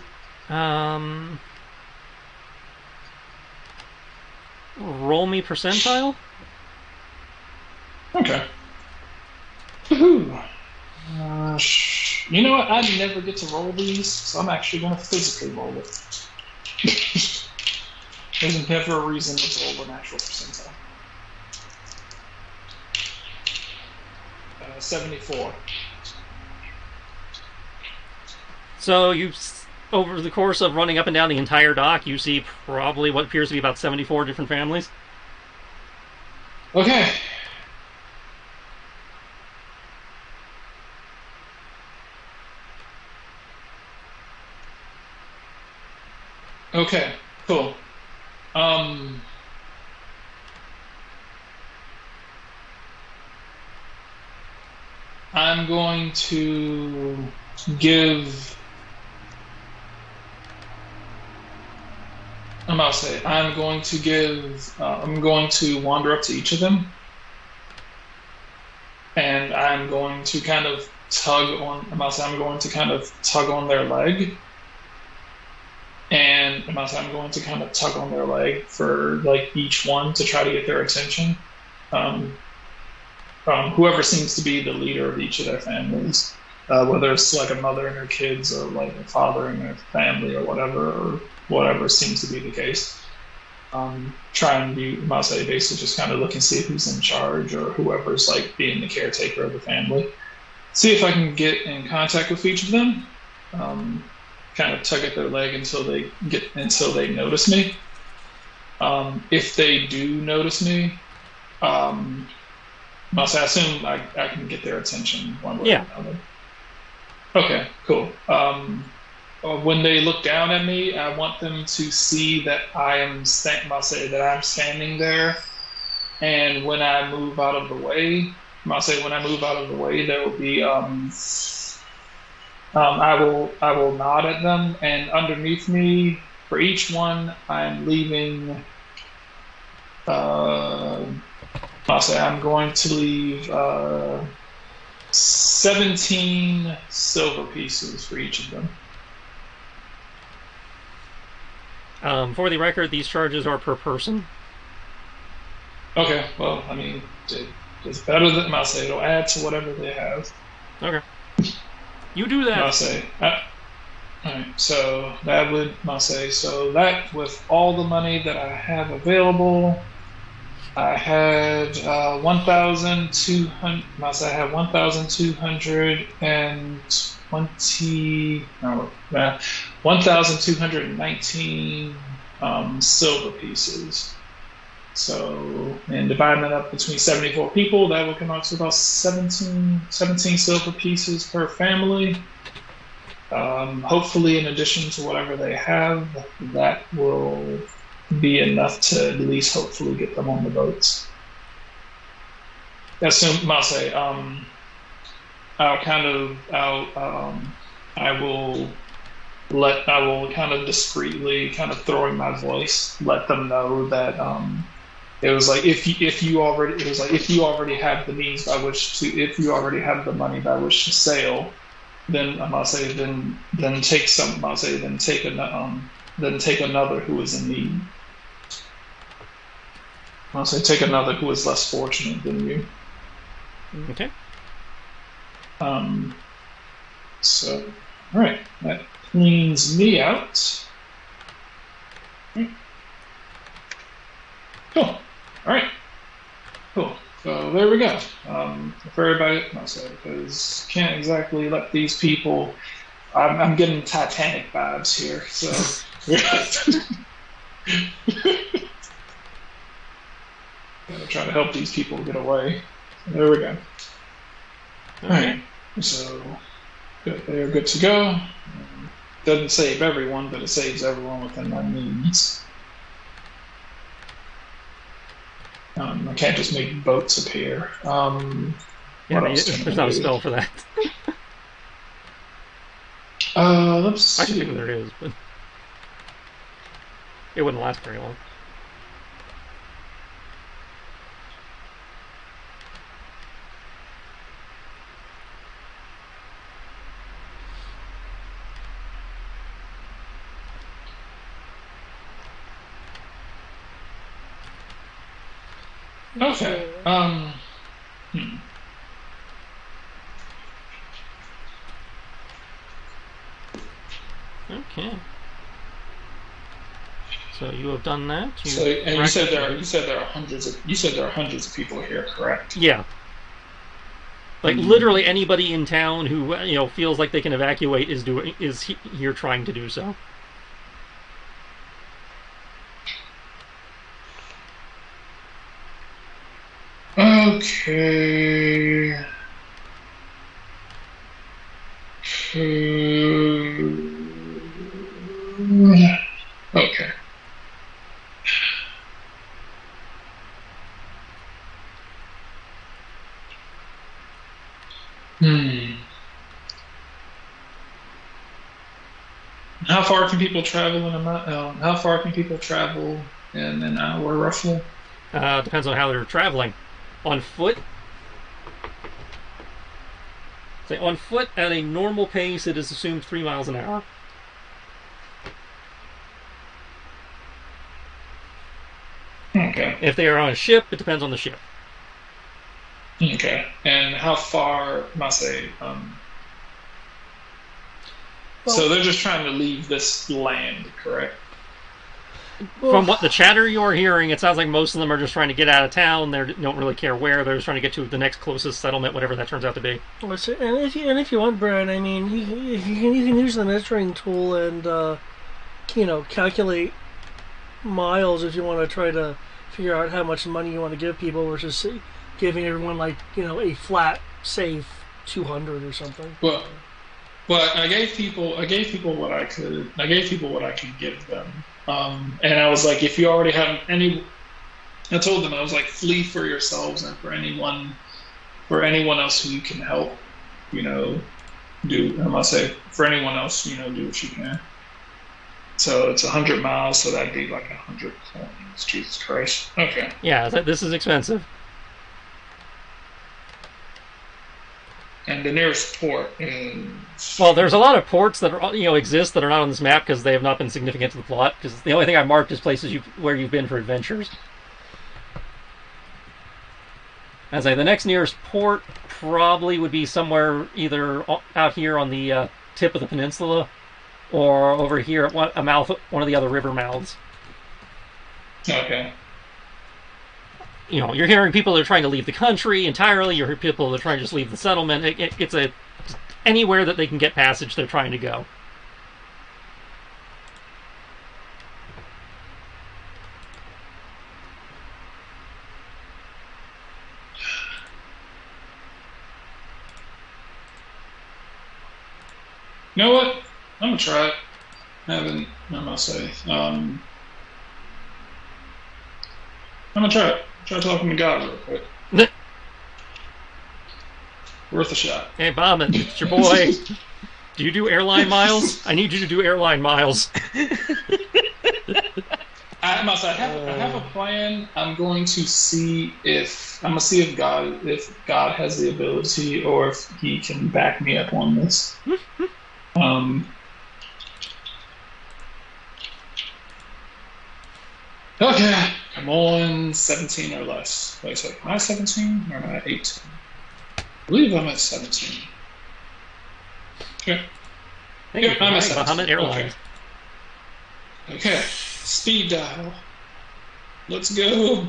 Roll me percentile. Okay. Woohoo! You know what? I never get to roll these, so I'm actually going to physically roll it. There's never a reason to roll an actual percentile. 74. So over the course of running up and down the entire dock, you see probably what appears to be about 74 different families. Okay. Okay, cool. I'm going to give. I'll say I'm going to give. I'm going to wander up to each of them, and I'm going to kind of tug on. I'm going to kind of tug on their leg, and I'm going to kind of tug on their leg for like each one to try to get their attention. Whoever seems to be the leader of each of their families, whether it's like a mother and her kids, or like a father and their family, or whatever seems to be the case. Try and be, basically just kind of look and see who's in charge, or whoever's like being the caretaker of the family. See if I can get in contact with each of them. Kind of tug at their leg until they notice me. If they do notice me, I assume I can get their attention one way or another. Okay, cool. When they look down at me, I want them to see that I'm standing there, and when I move out of the way, there will be I will nod at them, and underneath me, for each one, I'm leaving. I'm going to leave 17 silver pieces for each of them. For the record, these charges are per person. Okay, well, I mean, it's better than it'll add to whatever they have. Okay. You do that. Alright, so that would, so that with all the money that I have available, I had 1,200. I have 1,219 silver pieces. So, and dividing it up between 74 people, that would come out to about 17 silver pieces per family. Hopefully, in addition to whatever they have, that will be enough to at least hopefully get them on the boats. I will kind of discreetly, kind of throwing my voice, let them know that it was like if you already have the means by which to, if you already have the money by which to sail, then then take another who is in need. Take another who is less fortunate than you. Okay. So, all right, that cleans me out. Cool. All right. Cool. So there we go. For everybody, because can't exactly let these people. I'm getting Titanic vibes here, so. Gotta try to help these people get away. So there we go. All right. So they're good to go. Doesn't save everyone, but it saves everyone within my means. I can't just make boats appear. There's not a spell for that. Let's see. I can think there is, but it wouldn't last very long. Okay. Okay. So you have done that. You said there are hundreds of people here, correct? Yeah. Like literally anybody in town who feels like they can evacuate is here trying to do so. Okay. Okay. How far can people travel how far can people travel in an hour roughly? Depends on how they're traveling. On foot, say on foot at a normal pace, it is assumed 3 miles an hour. Okay. If they are on a ship, it depends on the ship. Okay. And how far must I say? So they're just trying to leave this land, correct? From what the chatter you're hearing, it sounds like most of them are just trying to get out of town. They don't really care where. They're just trying to get to the next closest settlement, whatever that turns out to be. And if you want, Brad, I mean, you can use the measuring tool and calculate miles if you want to try to figure out how much money you want to give people versus giving everyone a flat, safe 200 or something. Well, I gave people what I could. I gave people what I could give them, and I was like, if you already have any, I told them I was like, flee for yourselves and for anyone else who you can help, do. I must say, for anyone else, do what you can. So it's 100 miles, so that'd be like 100 coins. Jesus Christ. Okay. Yeah, this is expensive. And the nearest port is... Well, there's a lot of ports that exist that are not on this map because they have not been significant to the plot. Because the only thing I marked is places where you've been for adventures. As the next nearest port probably would be somewhere either out here on the tip of the peninsula, or over here at one of the other river mouths. Okay. You're hearing people that are trying to leave the country entirely. You're hearing people that are trying to just leave the settlement. It's anywhere that they can get passage, they're trying to go. You know what? I'm gonna try it. I'm gonna say. I'm gonna try it. Try talking to God real quick. Worth a shot. Hey, Bombin, it's your boy. Do you do airline miles? I need you to do airline miles. I have a plan. I'm going to see if God has the ability or if he can back me up on this. Okay, come on, 17 or less. Wait a second, am I 17 or am I 18? I believe I'm at 17. Okay. Yep, I'm at 17. Bahamut Airlines. Okay, speed dial. Let's go.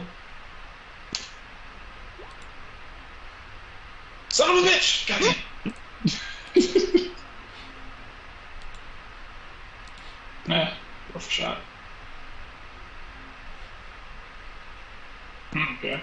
Son of a bitch! Goddamn. Nah, rough shot. Okay.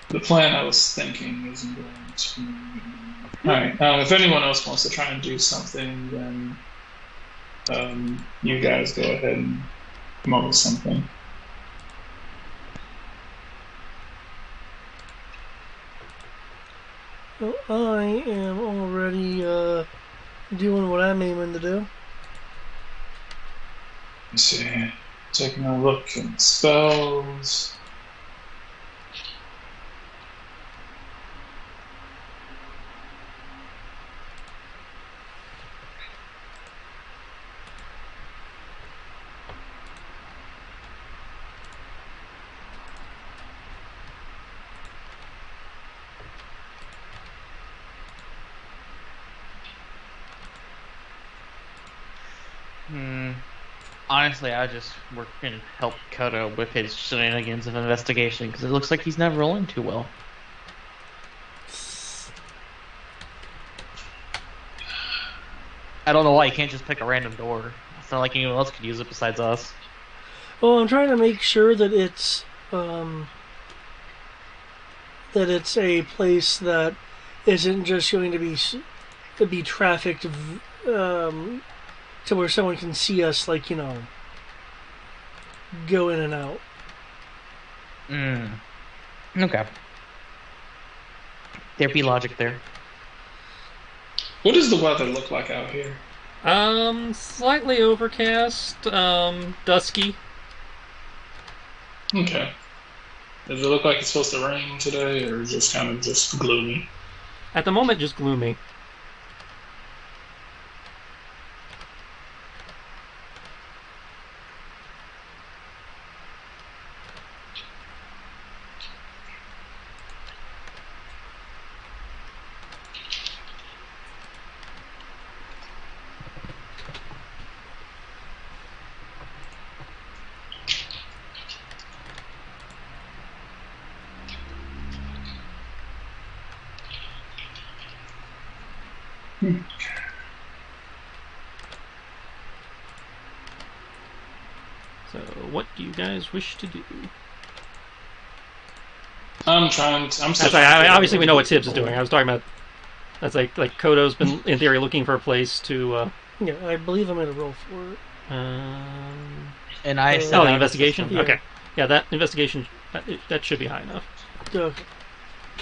The plan I was thinking isn't going to... Alright, if anyone else wants to try and do something, then you guys go ahead and come up with something. Well, I am already doing what I'm aiming to do. Let's see. Taking a look at spells. Honestly, I just work and help Kodo with his shenanigans of investigation because it looks like he's not rolling too well. I don't know why you can't just pick a random door. It's not like anyone else could use it besides us. Well, I'm trying to make sure that it's um, that it's a place that isn't just going to be trafficked to where someone can see us, like, go in and out. Okay. There'd be logic there. What does the weather look like out here? Slightly overcast, dusky. Okay. Does it look like it's supposed to rain today, or is it kind of just gloomy? At the moment, just gloomy. So, what do you guys wish to do? I'm trying to. I'm still. That's like, obviously, we know what Tibbs is doing. I was talking about. That's like Kodo's been in theory looking for a place to. Yeah, I believe I'm gonna roll for it. And I set the out investigation. system. Okay, yeah, that investigation that should be high enough. Okay.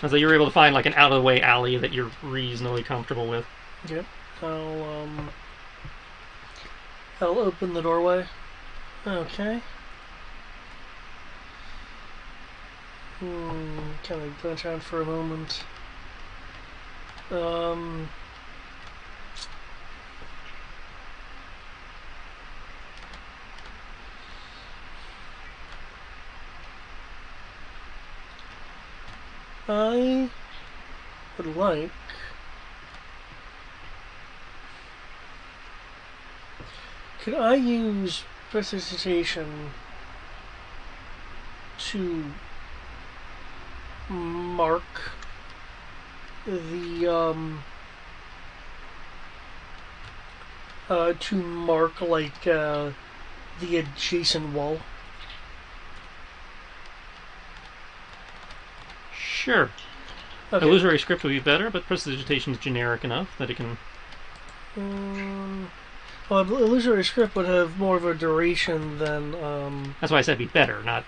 So you're able to find like an out of the way alley that you're reasonably comfortable with. Yep. I'll open the doorway. Okay. Kind of glance around for a moment. I would like could I use prestidigitation to mark the the adjacent wall? Sure. Okay. Illusory script would be better, but prestidigitation is generic enough that it can. Well, illusory script would have more of a duration than That's why I said be better, not.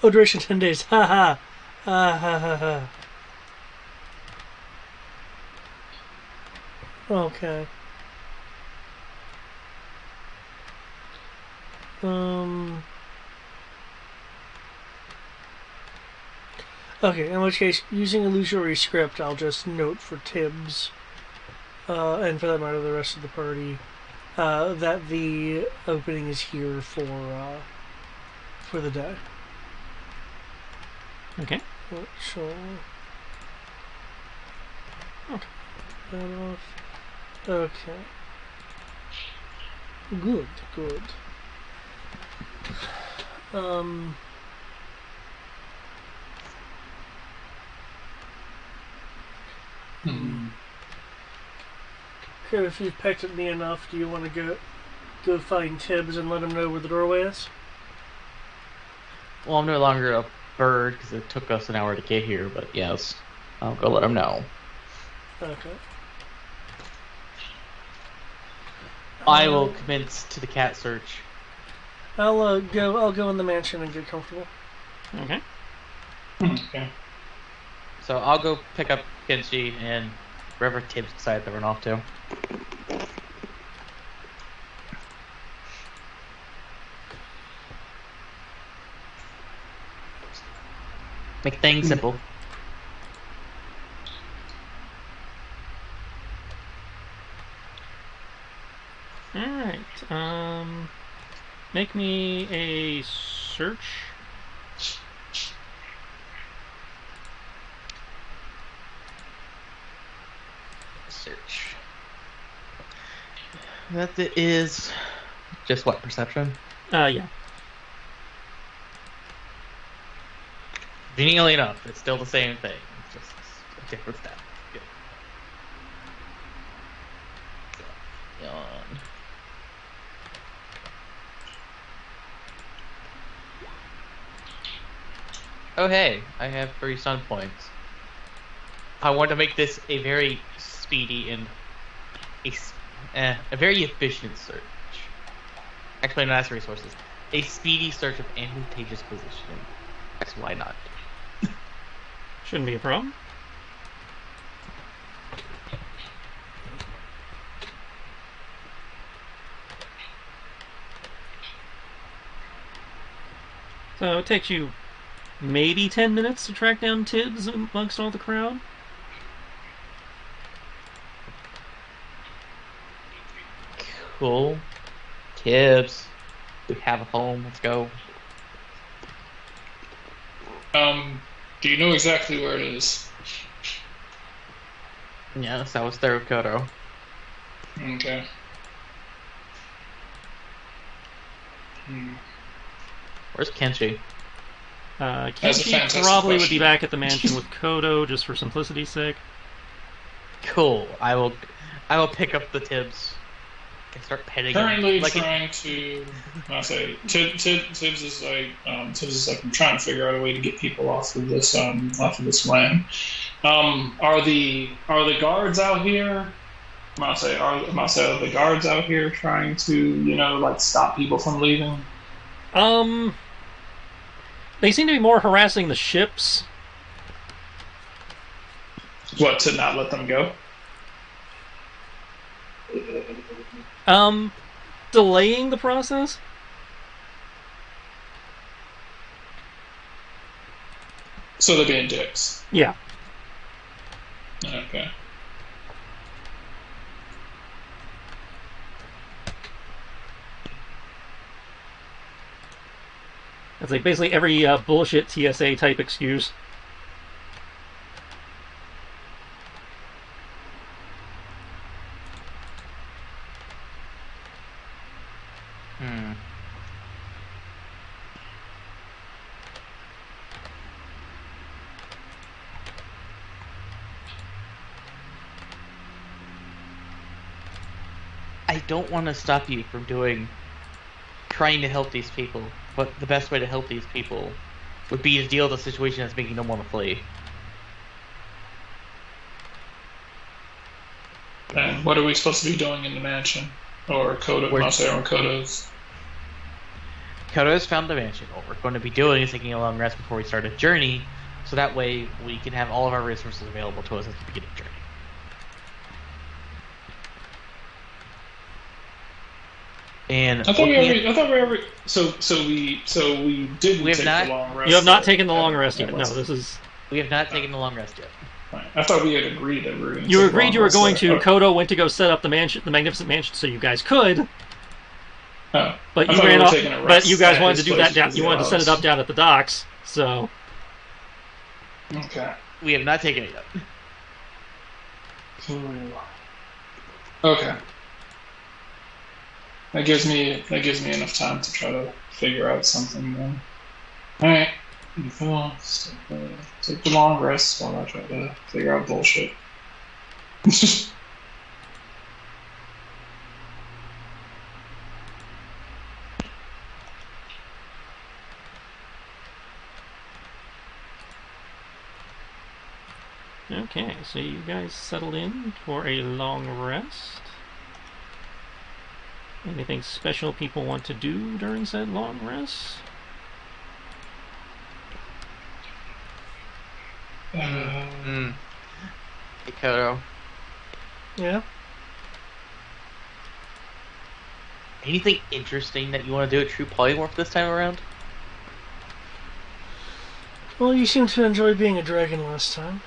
oh, duration 10 days. Ha ha. Ha ha ha ha. Okay. Okay, in which case, using illusory script, I'll just note for Tibbs, and for that matter, the rest of the party, that the opening is here for the day. Okay. Which will that off. Okay. Good, good. Okay, if you've pecked at me enough, do you want to go find Tibbs and let him know where the doorway is? Well, I'm no longer a bird because it took us an hour to get here, but yes, I'll go let him know. Okay. I will commence to the cat search. I'll go in the mansion and get comfortable. Okay. Okay. So I'll go pick up Kenshi and wherever Tibbs decided to run off to. Make things simple. Alright, make me a search. search. That is just what, perception? Yeah. Conveniently enough, it's still the same thing. It's just a different stat. Good. So, yawn. Oh hey, I have 3 stun points. I want to make this a very speedy and a very efficient search. Actually, not as resources. A speedy search of advantageous positioning. That's why not. Shouldn't be a problem. So it takes you maybe 10 minutes to track down Tibbs amongst all the crowd. Cool. Tibbs. We have a home. Let's go. Do you know exactly where it is? Yes, that was there with Kodo. Okay. Where's Kenshi? That's a Kenshi fantastic probably would question. be back at the mansion with Kodo, just for simplicity's sake. Cool. I will pick up the Tibbs and start petting Currently him. trying to. I'll say Tibbs is like I'm trying to figure out a way to get people off of this land. Are the guards out here? Are the guards out here trying to stop people from leaving? They seem to be more harassing the ships. What, to not let them go? Delaying the process? So they're being dicks. Yeah. Okay. It's like basically every bullshit TSA type excuse. I don't want to stop you from trying to help these people, but the best way to help these people would be to deal with a situation that's making them want to flee. And what are we supposed to be doing in the mansion? Or Kodo's? Kodo has found the mansion. What we're going to be doing is taking a long rest before we start a journey, so that way we can have all of our resources available to us at the beginning of the journey. And I thought we didn't We have take not- the long rest. You have not yet. taken the long rest yet. Yeah, No, let's- this is. we have not taken the long rest yet. Right. I thought we had agreed that we were going to You take agreed long you were rest going there. to. Kodo went to go set up the mansion, the magnificent mansion, so you guys could. Oh. But I you thought we ran were off. taking a But rest you guys at wanted to his do place that down. because You he wanted to set it allows- up down at the docks. So Okay. We have not taken it yet. Okay. That gives me enough time to try to figure out something then. Alright. Take the long rest while I try to figure out bullshit. okay, so you guys settled in for a long rest. Anything special people want to do during said long rest? Hey, Kodo. Yeah. Anything interesting that you want to do at True Polymorph this time around? Well, you seem to enjoy being a dragon last time.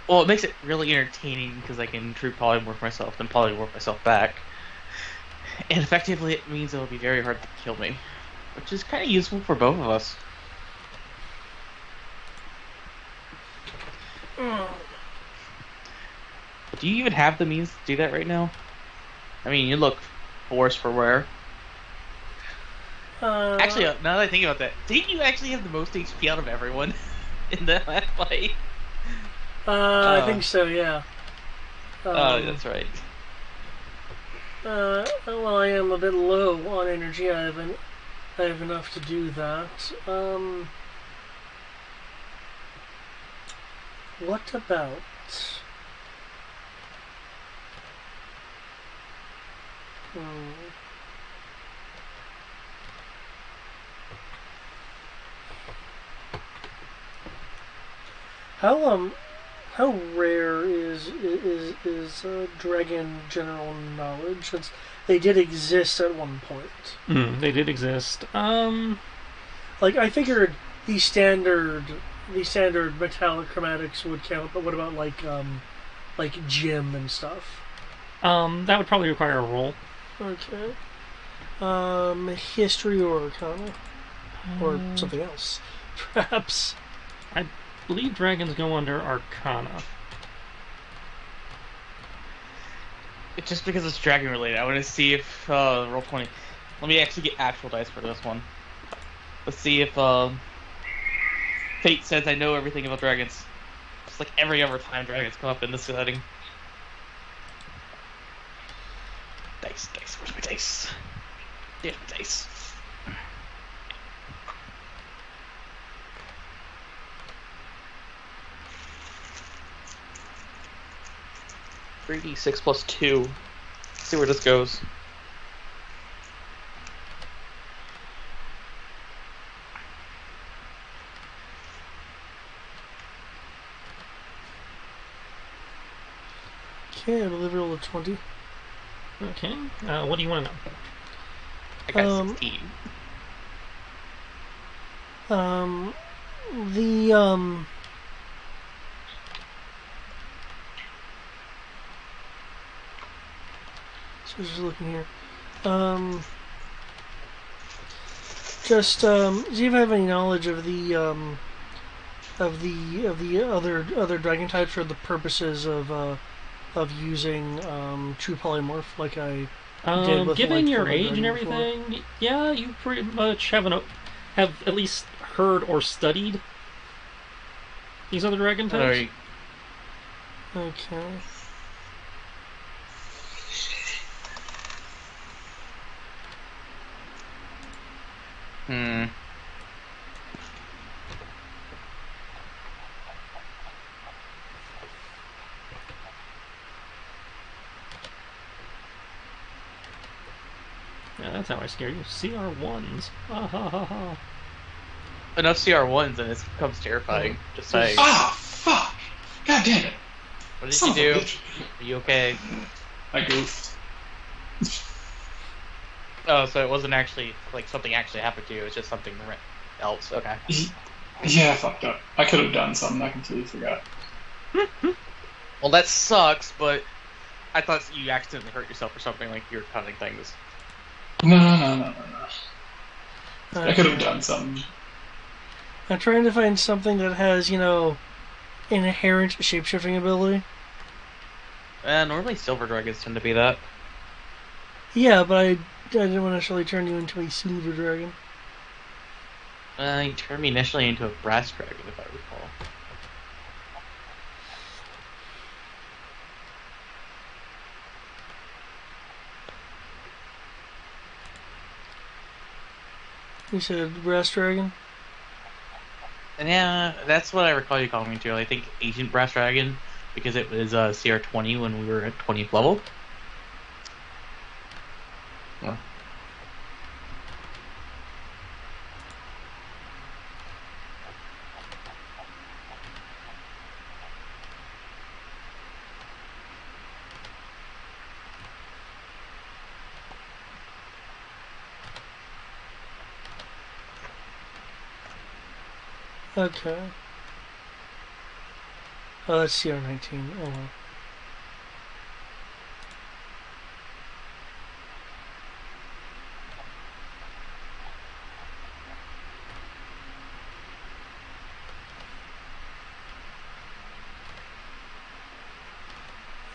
Well, it makes it really entertaining because I can True Polymorph myself and Polymorph myself back. And effectively, it means it'll be very hard to kill me, which is kind of useful for both of us. Do you even have the means to do that right now? I mean, you look worse for wear. Actually, now that I think about that, didn't you actually have the most HP out of everyone in that last fight? I think so. Yeah. Oh, that's right. Well, I am a bit low on energy. I have enough to do that. What about? Hmm. How how rare is dragon general knowledge? Since they did exist at one point. They did exist. Like I figured the standard metallic chromatics would count, but what about like gem and stuff? That would probably require a roll. Okay. History or arcana or something else, perhaps. I believe dragons go under Arcana. Just because it's dragon related, I want to see if roll 20. Let me actually get actual dice for this one. Let's see if Fate says I know everything about dragons. Just like every other time dragons come up in this setting. Dice. Where's my dice? Damn dice. $3d6 plus 2. Let's see where this goes. Okay, I believe we rolled a 20. Okay. What do you want to know? I got 16. The so just looking here. Do you have any knowledge of the other dragon types for the purposes of using true polymorph like I did with Given like, your the age dragon and before? everything, yeah, you pretty much have at least heard or studied these other dragon types. Alright. Okay. Hmm. Yeah, that's how I scare you. CR1s. Ha ha ha ha. Enough CR1s and it becomes terrifying. Just saying. Ah, fuck! God damn it! What did Son you of a do? bitch. Are you okay? I goofed. Oh, so it wasn't actually like something actually happened to you. It was just something else. Okay. Yeah, I fucked up. I could have done something. I completely forgot. Well, that sucks. But I thought you accidentally hurt yourself or something. Like you were cutting things. No. I could have Okay. done something. I'm trying to find something that has, inherent shapeshifting ability. Normally silver dragons tend to be that. Yeah, but I didn't want to necessarily turn you into a silver dragon. You turned me initially into a brass dragon, if I recall. You said brass dragon? And yeah, that's what I recall you calling me too. I think Ancient Brass Dragon, because it was CR20 when we were at 20th level. Yeah. Okay. Oh, that's CR19. Oh well.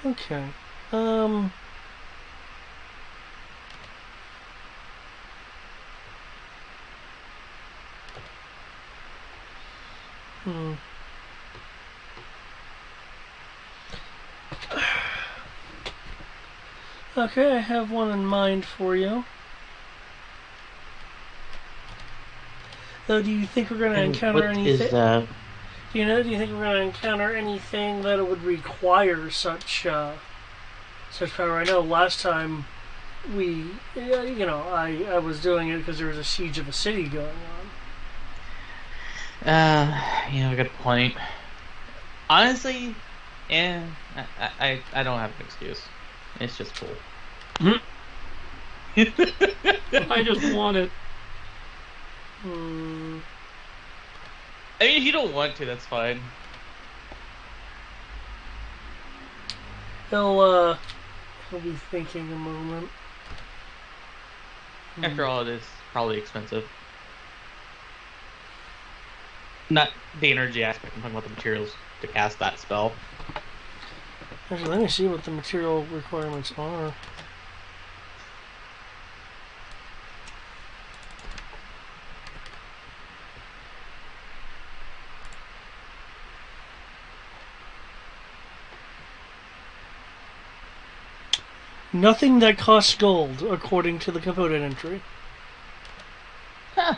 Okay. Hmm. Okay, I have one in mind for you. Though, do you think we're going to And encounter what is anything? that? Do you think we're going to encounter anything that would require such power? I know last time I was doing it because there was a siege of a city going on. Good point. Honestly, I don't have an excuse. It's just cool. I just want it. Hmm. I mean, if you don't want to, that's fine. He'll be thinking a moment. After all, it is probably expensive. Not the energy aspect, I'm talking about the materials to cast that spell. Actually, let me see what the material requirements are. Nothing that costs gold, according to the component entry. Huh.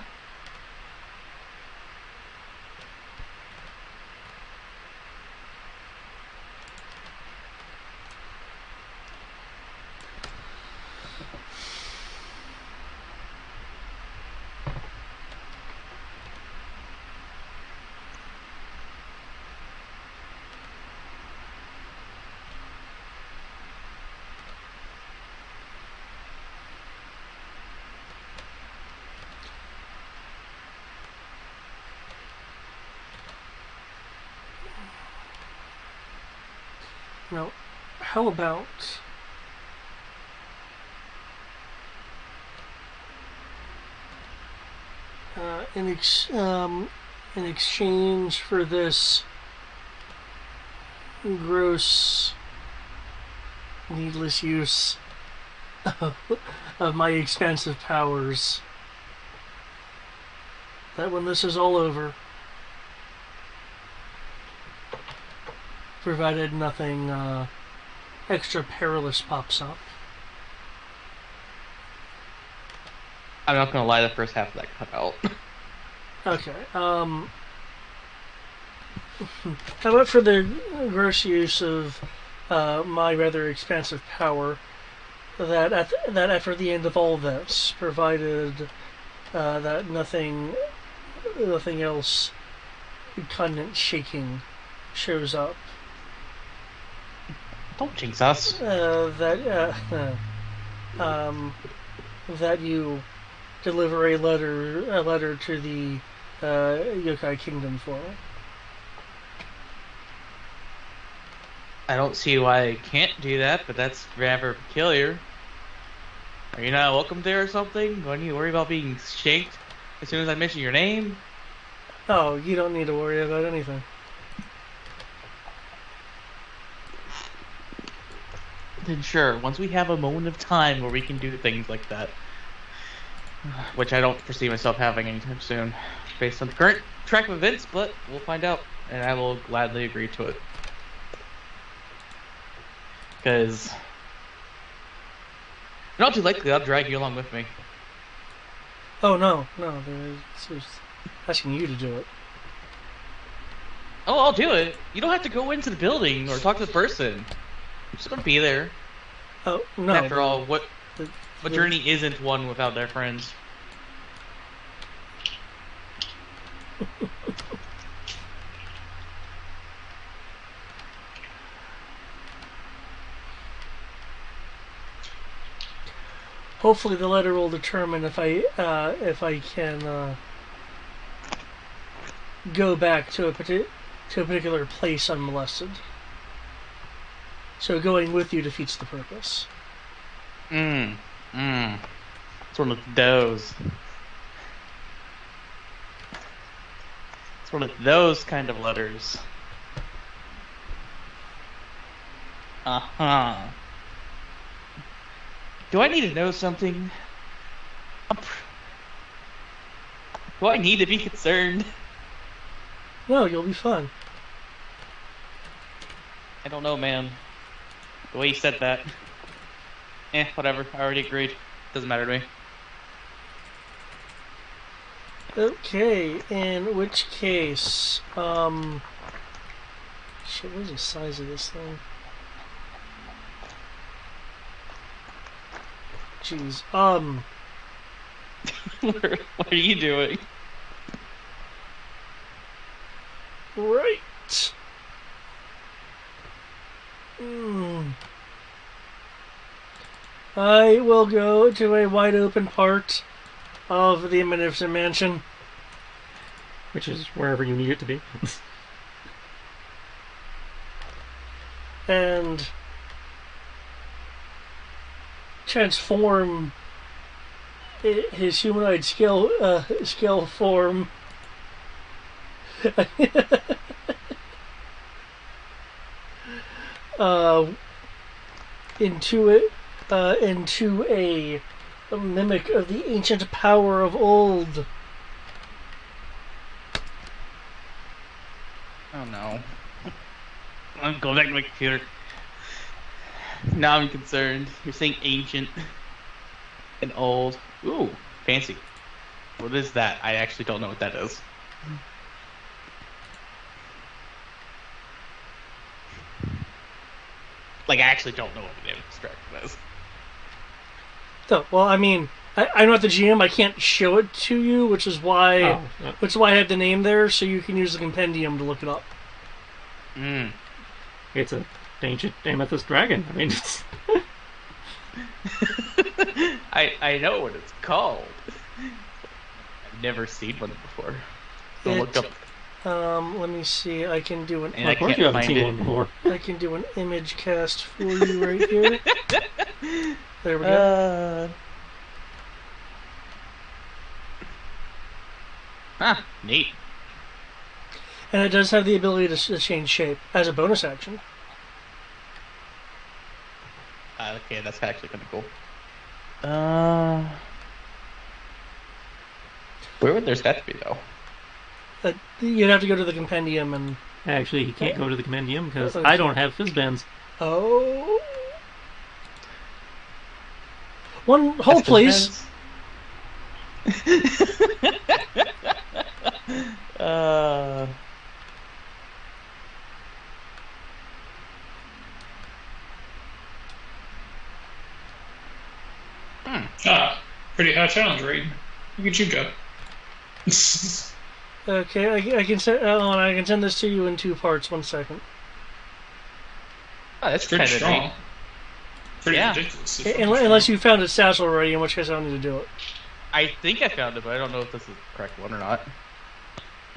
Now, how about uh, in ex- um, in exchange for this gross, needless use of my expansive powers, that when this is all over, provided nothing extra perilous pops up. I'm not gonna lie, the first half of that cut out. Okay. How about for the gross use of my rather expansive power, that after the end of all this, provided that nothing else continent shaking shows up, Don't jinx us. That you deliver a letter to the Yokai Kingdom for me. I don't see why I can't do that, but that's rather peculiar. Are you not welcome there or something? Do I need to worry about being shanked as soon as I mention your name? Oh, you don't need to worry about anything. Then sure, once we have a moment of time where we can do things like that. Which I don't foresee myself having anytime soon, based on the current track of events, but we'll find out, and I will gladly agree to it. Because, not too likely, I'll drag you along with me. Oh no, it's just asking you to do it. Oh, I'll do it. You don't have to go into the building or talk to the person. I'm just gonna be there. Oh no. After all, what the journey isn't one without their friends? Hopefully, the letter will determine if I can go back to a particular place unmolested. So going with you defeats the purpose. It's one of those. It's one of those kind of letters. Uh-huh. Do I need to know something? Do I need to be concerned? No, you'll be fine. I don't know, man. The way you said that. Whatever. I already agreed. Doesn't matter to me. Okay, in which case, shit, what is the size of this thing? Jeez, What are you doing? right. I will go to a wide open part of the Magnificent Mansion. Which is wherever you need it to be. And transform his humanoid scale form into a mimic of the ancient power of old. Oh no. I'm going back to my computer. Now I'm concerned. You're saying ancient and old. Ooh, fancy. What is that? I actually don't know what that is. Like, I actually don't know what the name of this dragon is. So, well, I mean, I'm not the GM. I can't show it to you, which is why I have the name there, so you can use the compendium to look it up. It's an ancient amethyst dragon. I mean, it's... I know what it's called. I've never seen one before. So look up. Let me see. I can do an. And I of course can't you haven't find seen it. one before. I can do an image cast for you right here. There we go. Neat. And it does have the ability to change shape as a bonus action. Okay, that's actually kind of cool. Where would their stats be, though? You'd have to go to the compendium and. Actually, he can't go to the compendium because I don't have Fizzbends. Oh. One hold, please. Pretty high challenge, Reed. Look at you go. Okay, I can send. I can send this to you in 2 parts. 1 second. Oh, that's Pretty kind of strong. neat. Pretty Yeah. ridiculous. Unless you found its stats already, in which case I don't need to do it. I think I found it, but I don't know if this is the correct one or not.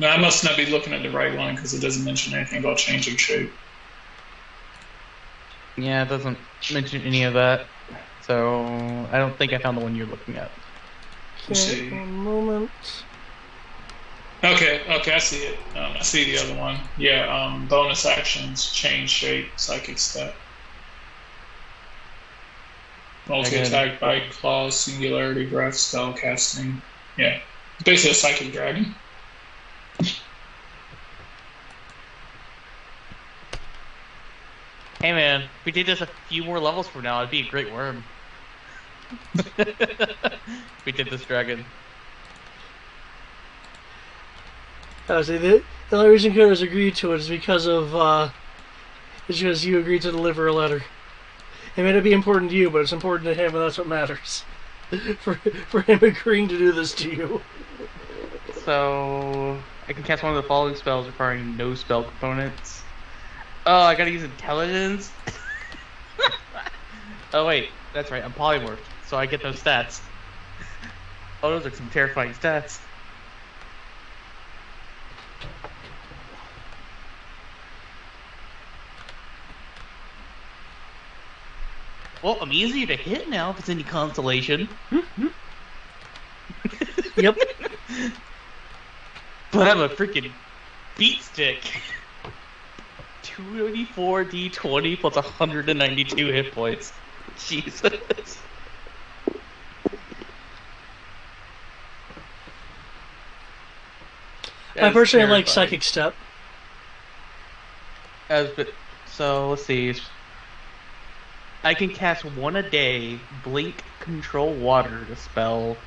No, I must not be looking at the right one because it doesn't mention anything about changing shape. Yeah, it doesn't mention any of that. So, I don't think I found the one you're looking at. Let's Okay, see. 1 moment. Okay, I see it. I see the other one. Yeah, bonus actions, change shape, psychic stat. Multi-attack, bite, claws, singularity, breath, spell casting. Yeah. It's basically a psychic dragon. Hey man, if we did this a few more levels from now, it'd be a great worm. We did this dragon. I was the only reason Kodos agreed to it is because you agreed to deliver a letter. It may not be important to you, but it's important to him, and that's what matters. for him agreeing to do this to you. So, I can cast one of the following spells requiring no spell components. Oh, I gotta use intelligence? Oh wait, that's right, I'm polymorphed, so I get those stats. Oh, those are some terrifying stats. Well, I'm easier to hit now if it's any consolation. Yep. But I'm a freaking beat stick. 2 284 D20 plus 192 hit points. Jesus. I personally like Psychic Step. So let's see. I can cast one a day, Blink, Control Water to spell,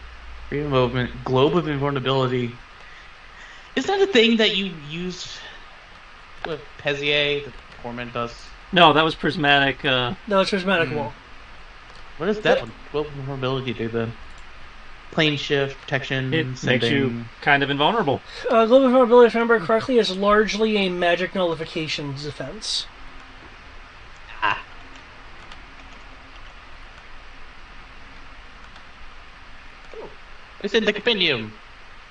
Free Movement, Globe of Invulnerability. Is that a thing that you used with Pezier to torment us? No, that was prismatic. No, it's Prismatic Wall. What does that Globe of Invulnerability do then? Plane shift, protection, It makes sending. you kind of invulnerable. Global Vulnerability, if I remember correctly, is largely a magic nullification defense. Ah. Oh, it's in the compendium.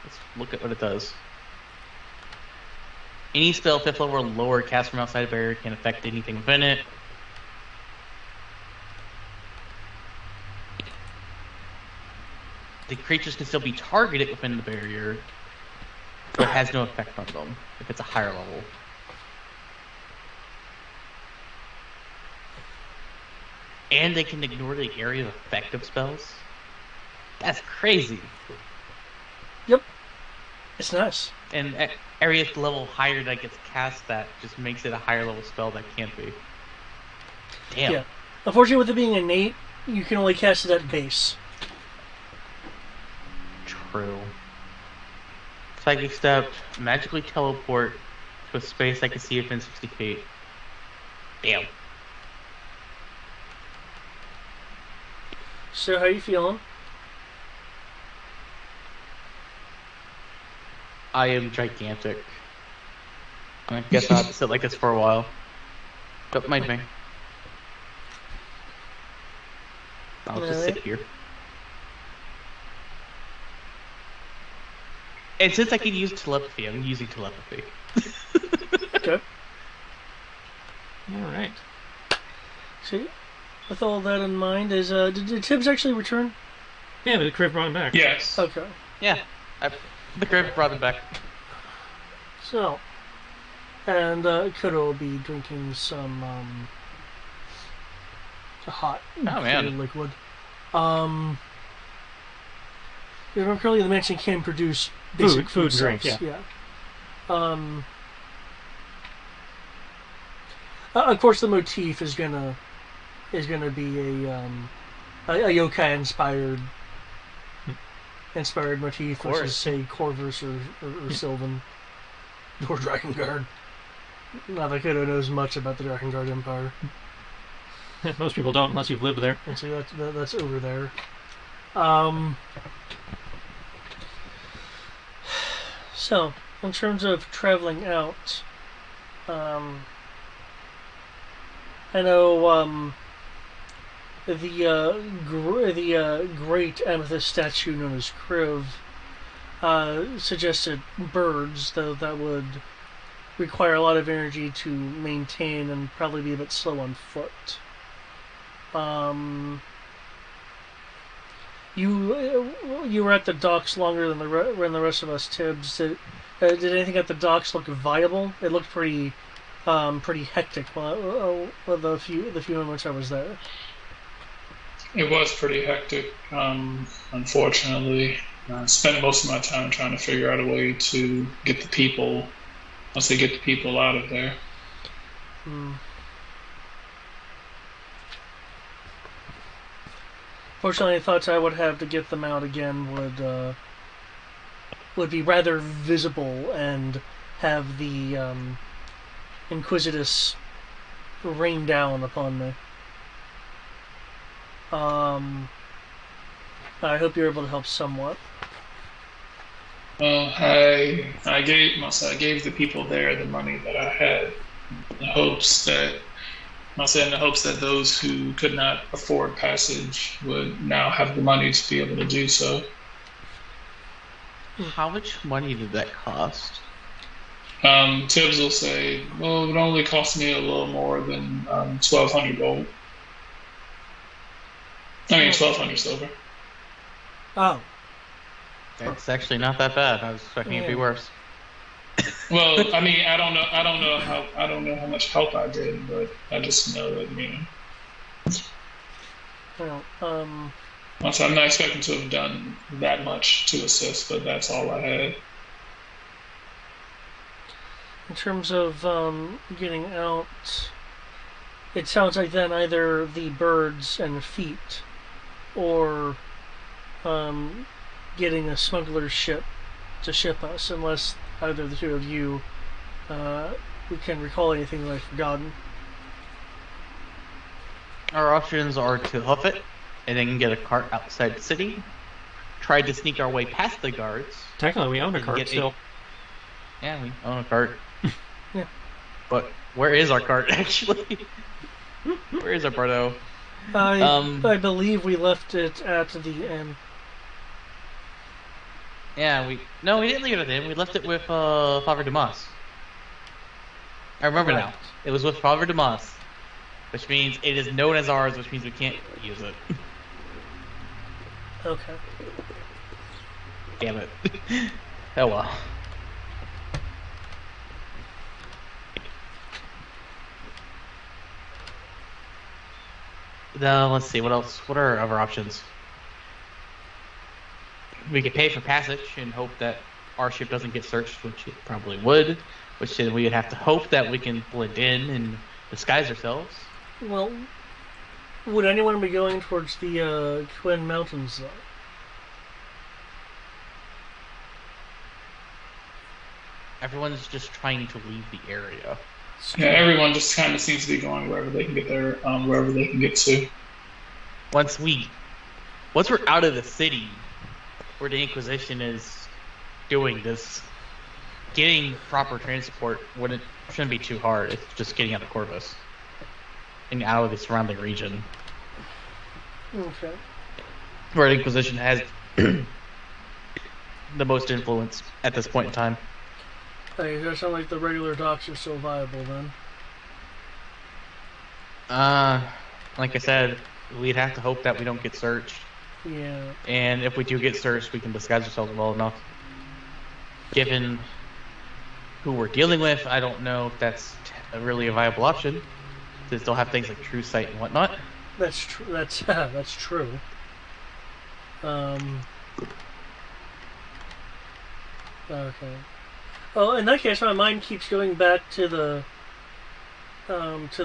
Let's look at what it does. Any spell 5th level or lower cast from outside a barrier can affect anything within it. The creatures can still be targeted within the barrier, but it has no effect on them if it's a higher level. And they can ignore the area of effect of spells. That's crazy. Yep. It's nice. And area level higher that gets cast that just makes it a higher level spell that can't be. Damn. Yeah. Unfortunately, with it being innate, you can only cast it at base. True. Psychic Step, magically teleport to a space I can see within 60 feet. Damn. So, how you feeling? I am gigantic. I guess I'll have to sit like this for a while. Don't mind me. I'll just sit here. And since I can use telepathy, I'm using telepathy. Okay. Alright. See, with all that in mind, did Tibbs actually return? Yeah, but the Criv brought him back. Yes. Okay. Yeah, the grave brought him back. So, and Kodo will be drinking some hot man. liquid. You remember correctly, the mansion can produce basic Food drinks, stuffs, yeah. Of course, the motif is gonna be a yokai inspired motif versus say Corvus or Sylvan or Drakengard. Not that Kodo knows much about the Drakengard Empire. Most people don't unless you've lived there. And so that's over there. So, in terms of traveling out, I know the great amethyst statue known as Kriv suggested birds, though that would require a lot of energy to maintain and probably be a bit slow on foot. You were at the docks longer than the rest of us, Tibbs. Did anything at the docks look viable? It looked pretty hectic with the few moments I was there. It was pretty hectic, unfortunately. I spent most of my time trying to figure out a way to get the people out of there. Fortunately, the thoughts I would have to get them out again would be rather visible and have the Inquisitus rain down upon me. I hope you're able to help somewhat. Well, I gave the people there the money that I had, in the hopes that those who could not afford passage would now have the money to be able to do so. How much money did that cost? Tibbs will say, well, it would only cost me a little more than 1,200 gold. 1,200 silver. Oh. It's actually not that bad. I was expecting it to be worse. Well, I mean, I don't know how much help I did, but I just know that Well, once I'm not expecting to have done that much to assist, but that's all I had. in terms of getting out, it sounds like then either the birds and feet, or getting a smuggler's ship to ship us, unless either of the two of you we can recall anything that I've forgotten. Our options are to hoof it and then get a cart outside the city, try to sneak our way past the guards. Technically, we own a and cart get still. Yeah, we own a cart. Yeah. But where is our cart, actually? Where is our Bardo? I believe we left it at the inn. Yeah, we didn't leave it at the inn. We left it with Father Dumas. I remember Right. now. It was with Father Dumas, which means it is known as ours, which means we can't use it. Okay. Damn it. Oh well. Now, let's see, what else? What are our other options? We could pay for passage and hope that our ship doesn't get searched, which it probably would, which then we would have to hope that we can blend in and disguise ourselves. Well, would anyone be going towards the Twin Mountains though? Everyone's just trying to leave the area. Yeah, everyone just kind of seems to be going wherever they can get wherever they can get to. Once we're out of the city, where the Inquisition is doing this, getting proper transport shouldn't be too hard. It's just getting out of Corvus and out of the surrounding region, Okay. where the Inquisition has the most influence at this point in time. Hey, does that sound like the regular docks are still viable then? Like I said, we'd have to hope that we don't get searched. Yeah. And if we do get searched, we can disguise ourselves well enough. Given who we're dealing with, I don't know if that's really a viable option. They still have things like true sight and whatnot. That's true. That's true. Okay. Well, in that case, my mind keeps going back to the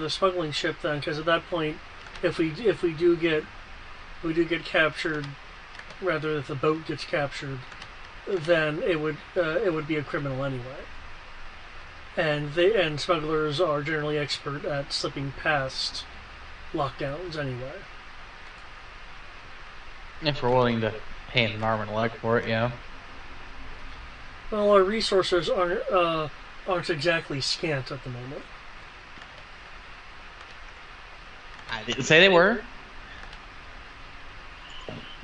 smuggling ship then, because at that point, if we do get captured, rather if the boat gets captured, then it would be a criminal anyway. And smugglers are generally expert at slipping past lockdowns anyway. If we're willing to pay an arm and a leg for it, yeah. Well, our resources aren't exactly scant at the moment. I didn't say they were.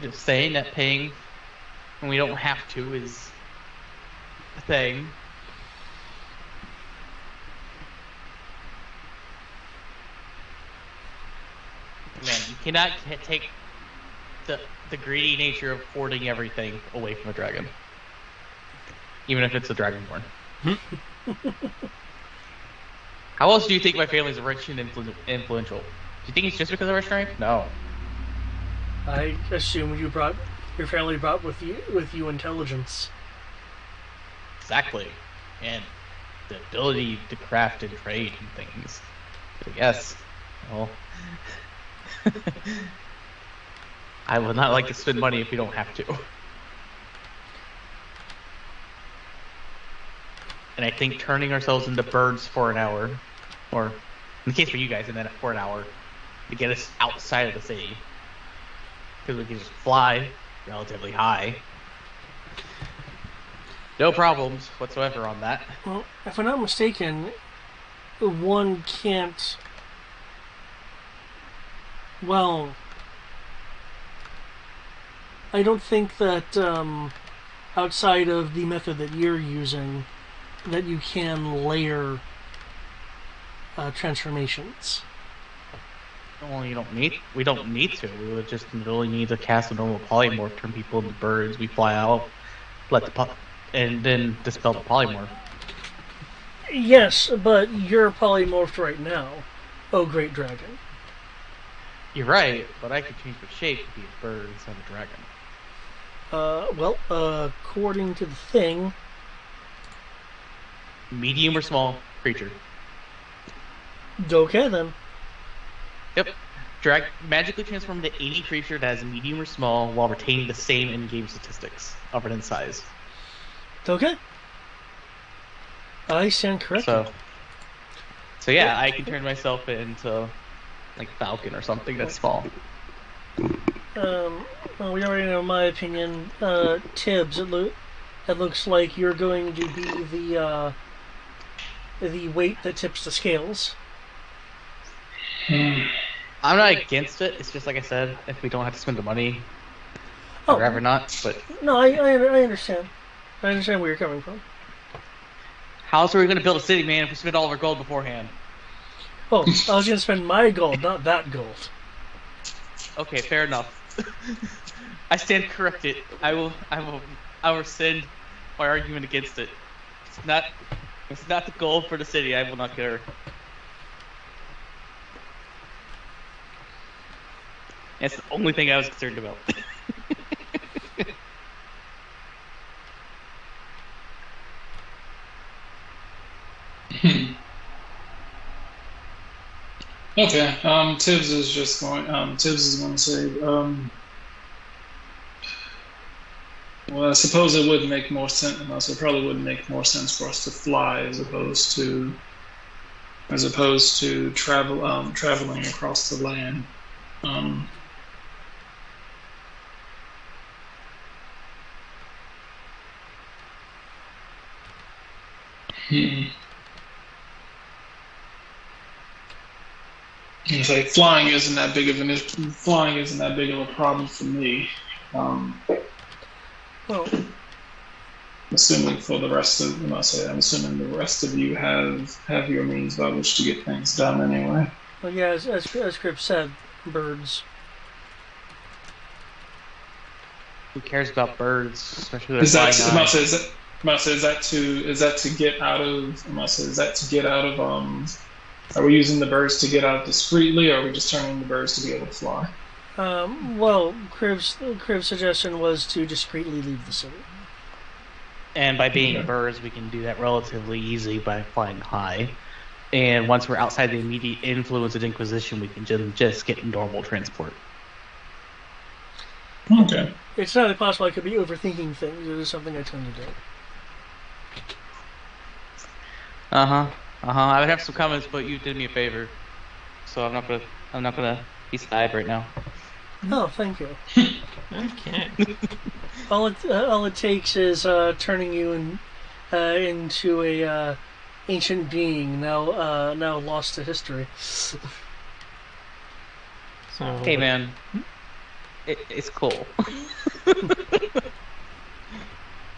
Just saying that paying when we don't have to is a thing. Man, you cannot take the greedy nature of hoarding everything away from a dragon. Even if it's a dragonborn. How else do you think my family's rich and influential? Do you think it's just because of our strength? No. I assume your family brought with you intelligence. Exactly. And the ability to craft and trade and things. So yes. Well, I would not like to spend money if we don't have to. And I think turning ourselves into birds for an hour, or in the case for you guys, and then for an hour, to get us outside of the city, because we can just fly relatively high. No problems whatsoever on that. Well, if I'm not mistaken, one can't. Well, I don't think that outside of the method that you're using, that you can layer transformations. Well, we don't need to. We would just really need to cast a normal polymorph, turn people into birds. We fly out, and then dispel the polymorph. Yes, but you're polymorphed right now. Oh, great dragon. You're right, but I could change my shape to be a bird instead of a dragon. According to the thing, Medium or small creature. okay then. Yep. Magically transform into any creature that has medium or small while retaining the same in-game statistics, other than size. Okay. I stand corrected. So yeah, I can turn myself into like Falcon or something that's small. Well, we already know my opinion. Tibbs, it looks like you're going to be the weight that tips the scales. I'm not against it. It's just like I said, if we don't have to spend the money, I'd rather not. But no, I understand. I understand where you're coming from. how else are we going to build a city, man, if we spend all of our gold beforehand? Oh, I was going to spend my gold, not that gold. Okay, fair enough. I stand corrected. I will rescind my argument against it. It's not the gold for the city. I will not care. That's the only thing I was concerned about. Okay. Tibbs is just going. Tibbs is going to say. Well, I suppose it would make more sense. It probably would make more sense for us to fly as opposed to traveling across the land. It's like flying isn't that big of a problem for me. Well, Assuming for the rest of, I'm assuming the rest of you have your means by which to get things done anyway. well, yeah, as Crip said, birds. Who cares about birds, especially Is their that flying eyes? is that to get out of? Are we using the birds to get out discreetly, or are we just turning the birds to be able to fly? Well, Crib's suggestion was to discreetly leave the city. And by being Okay. birds, we can do that relatively easy by flying high. And once we're outside the immediate influence of Inquisition, we can just get normal transport. Okay. It's not impossible I could be overthinking things. It is something I tend to do. I would have some comments, but you did me a favor, so I'm not gonna be sad right now. Oh, thank you. Okay. All it takes is turning you into a ancient being now lost to history. So Hey, man, it's cool.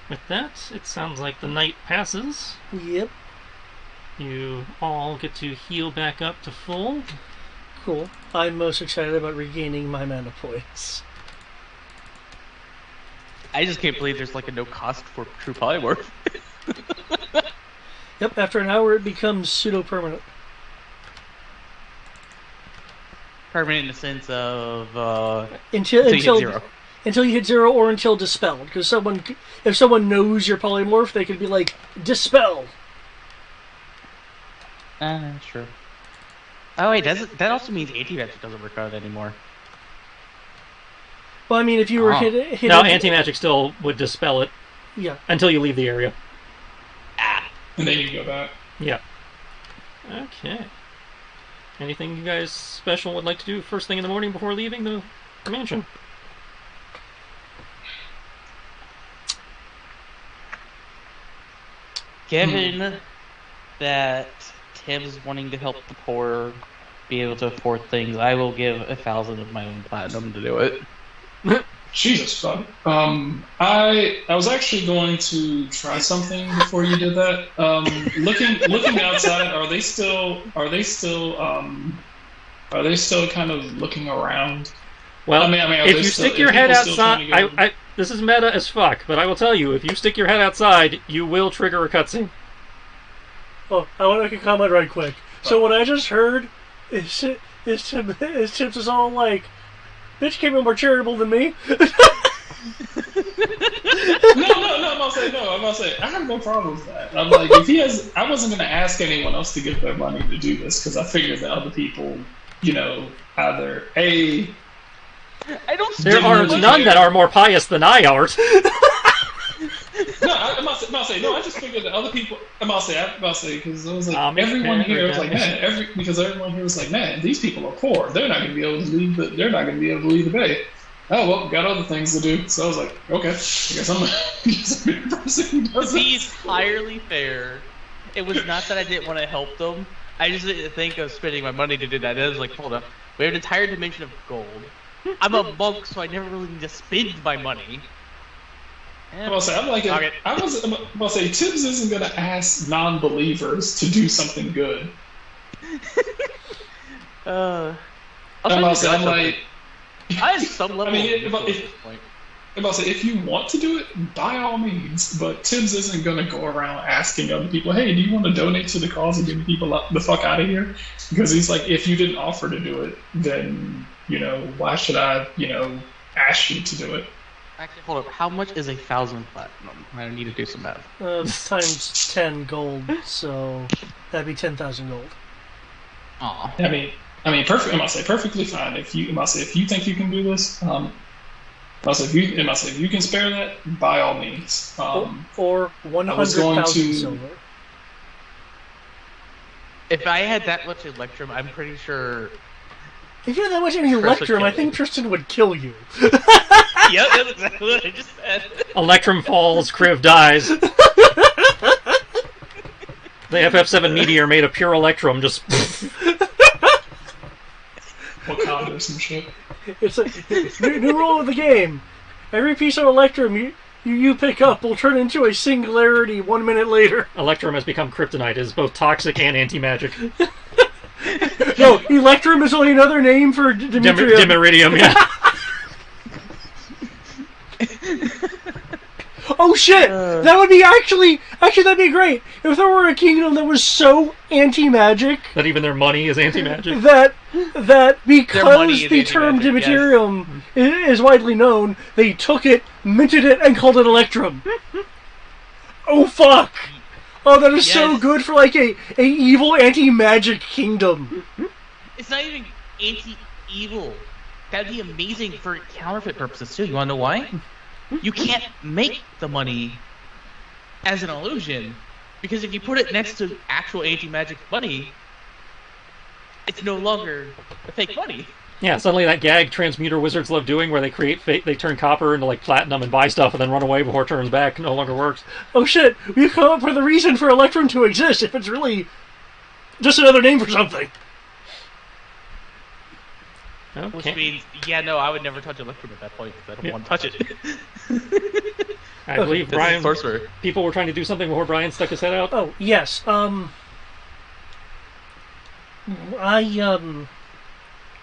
with that, it sounds like the night passes. Yep, You all get to heal back up to full. cool. I'm most excited about regaining my mana points. I just can't believe there's like a no cost for true polymorph. Yep, after an hour it becomes pseudo-permanent. Permanent in the sense of Until you hit zero. Until you hit zero or until dispelled. Because if someone knows you're polymorph, they could be like, dispel! Sure. Oh wait, that also means anti-magic doesn't work out anymore. Well, I mean, if you were Oh. hit Now, anti-magic still would dispel it yeah. until you leave the area. And then you go back. Yeah. Okay. Anything you guys special would like to do first thing in the morning before leaving the mansion? Given that Tibbs is wanting to help the poor be able to afford things, I will give 1,000 of my own platinum to do it. Jesus, bud. I was actually going to try something before you did that. Looking outside, are they still kind of looking around? Well, I mean, are if they you still- stick are your head people still trying outside, to get- this is meta as fuck, but I will tell you, if you stick your head outside, you will trigger a cutscene. Oh, I want to make a comment right quick. So what I just heard is Tips is all like, bitch can't be more charitable than me. I'm about to say, I have no problem with that. I'm like, if he has, I wasn't going to ask anyone else to give their money to do this because I figured that other people, either I don't. There are none that are more pious than I are. No, I'm about to say no. I just figured that other people. I'm about to say because I was like everyone here was like because everyone here was like, man, these people are poor. They're not going to be able to leave the bay. Oh well, got other things to do. So I was like, okay, I guess I'm a person who does To be entirely fair, it was not that I didn't want to help them. I just didn't think of spending my money to do that. I was like, hold up, we have an entire dimension of gold. I'm a monk, so I never really need to spend my money. I'm about to say, I'm like, okay. I'm about to say, Tibbs isn't going to ask non-believers to do something good. I'm like, I have some level. I'm about to say, if you want to do it, by all means. But Tibbs isn't going to go around asking other people, hey, do you want to donate to the cause and get people the fuck out of here? Because he's like, if you didn't offer to do it, then, why should I, ask you to do it? Actually, hold up. How much is 1,000 platinum? I need to do some math. Times 10 gold, so that'd be 10,000 gold. Aw. I mean, perfect. I must say, perfectly fine. If you think you can do this, if you can spare that, by all means. Or 100,000 silver. If I had that much Electrum, I'm pretty sure. If you had that much in Electrum, I think Tristan would kill you. Yep, that's exactly what I just said. Electrum falls, Kriv dies. The FF7 meteor made of pure Electrum just. Wakanda or some shit. It's a new rule of the game. Every piece of Electrum you pick up will turn into a singularity 1 minute later. Electrum has become kryptonite. It is both toxic and anti-magic. No, Electrum is only another name for Demetrium. Demiridium, yeah. Oh shit! That would be actually that'd be great if there were a kingdom that was so anti-magic that even their money is anti-magic. That because the term Demetrium is widely known, they took it, minted it, and called it Electrum. Oh fuck! Oh, that is so good for like a evil anti-magic kingdom. It's not even anti-evil. That'd be amazing for counterfeit purposes too. You wanna know why? You can't make the money as an illusion, because if you put it next to actual anti-magic money, it's no longer a fake money. Yeah, suddenly that gag transmuter wizards love doing, where they create they turn copper into like platinum and buy stuff and then run away before it turns back, no longer works. Oh shit! We've come up with a reason for Electrum to exist if it's really just another name for something. Okay. Which means, I would never touch Electrum at that point because I don't want to touch it. I believe Brian. People were trying to do something before Brian stuck his head out. Oh yes. I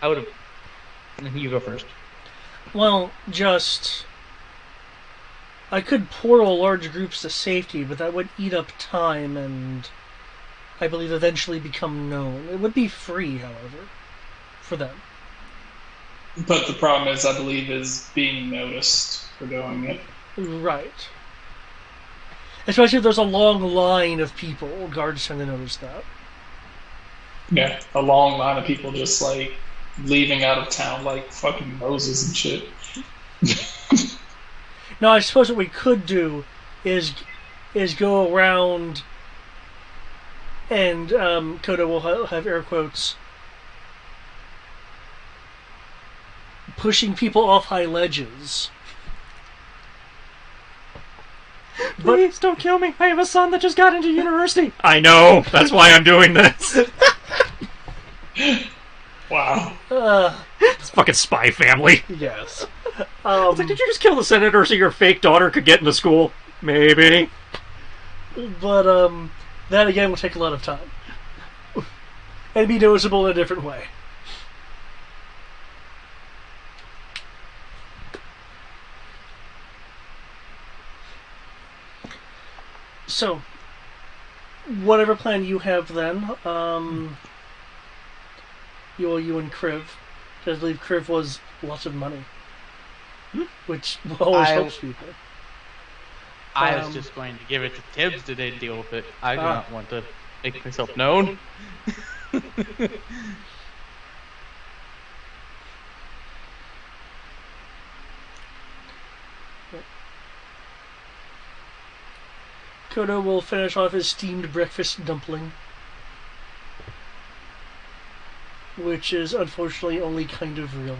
would have. You go first. Well, I could portal large groups to safety, but that would eat up time and I believe eventually become known. It would be free, however, for them. But the problem is, I believe, is being noticed for doing it. Right. Especially if there's a long line of people, guards tend to notice that. Yeah, a long line of people just like leaving out of town like fucking Moses and shit. Now, I suppose what we could do is go around and Koda will have air quotes, pushing people off high ledges. Please don't kill me. I have a son that just got into university. I know. That's why I'm doing this. Wow. It's fucking spy family. Yes. It's like, did you just kill the senator so your fake daughter could get into school? Maybe. But that again will take a lot of time and be noticeable in a different way. So, whatever plan you have then, you and Kriv, because I believe Kriv was lots of money, which always helps people. I was just going to give it to Tibbs to deal with it. I do not want to make myself known. Kodo will finish off his steamed breakfast dumpling, which is unfortunately only kind of real.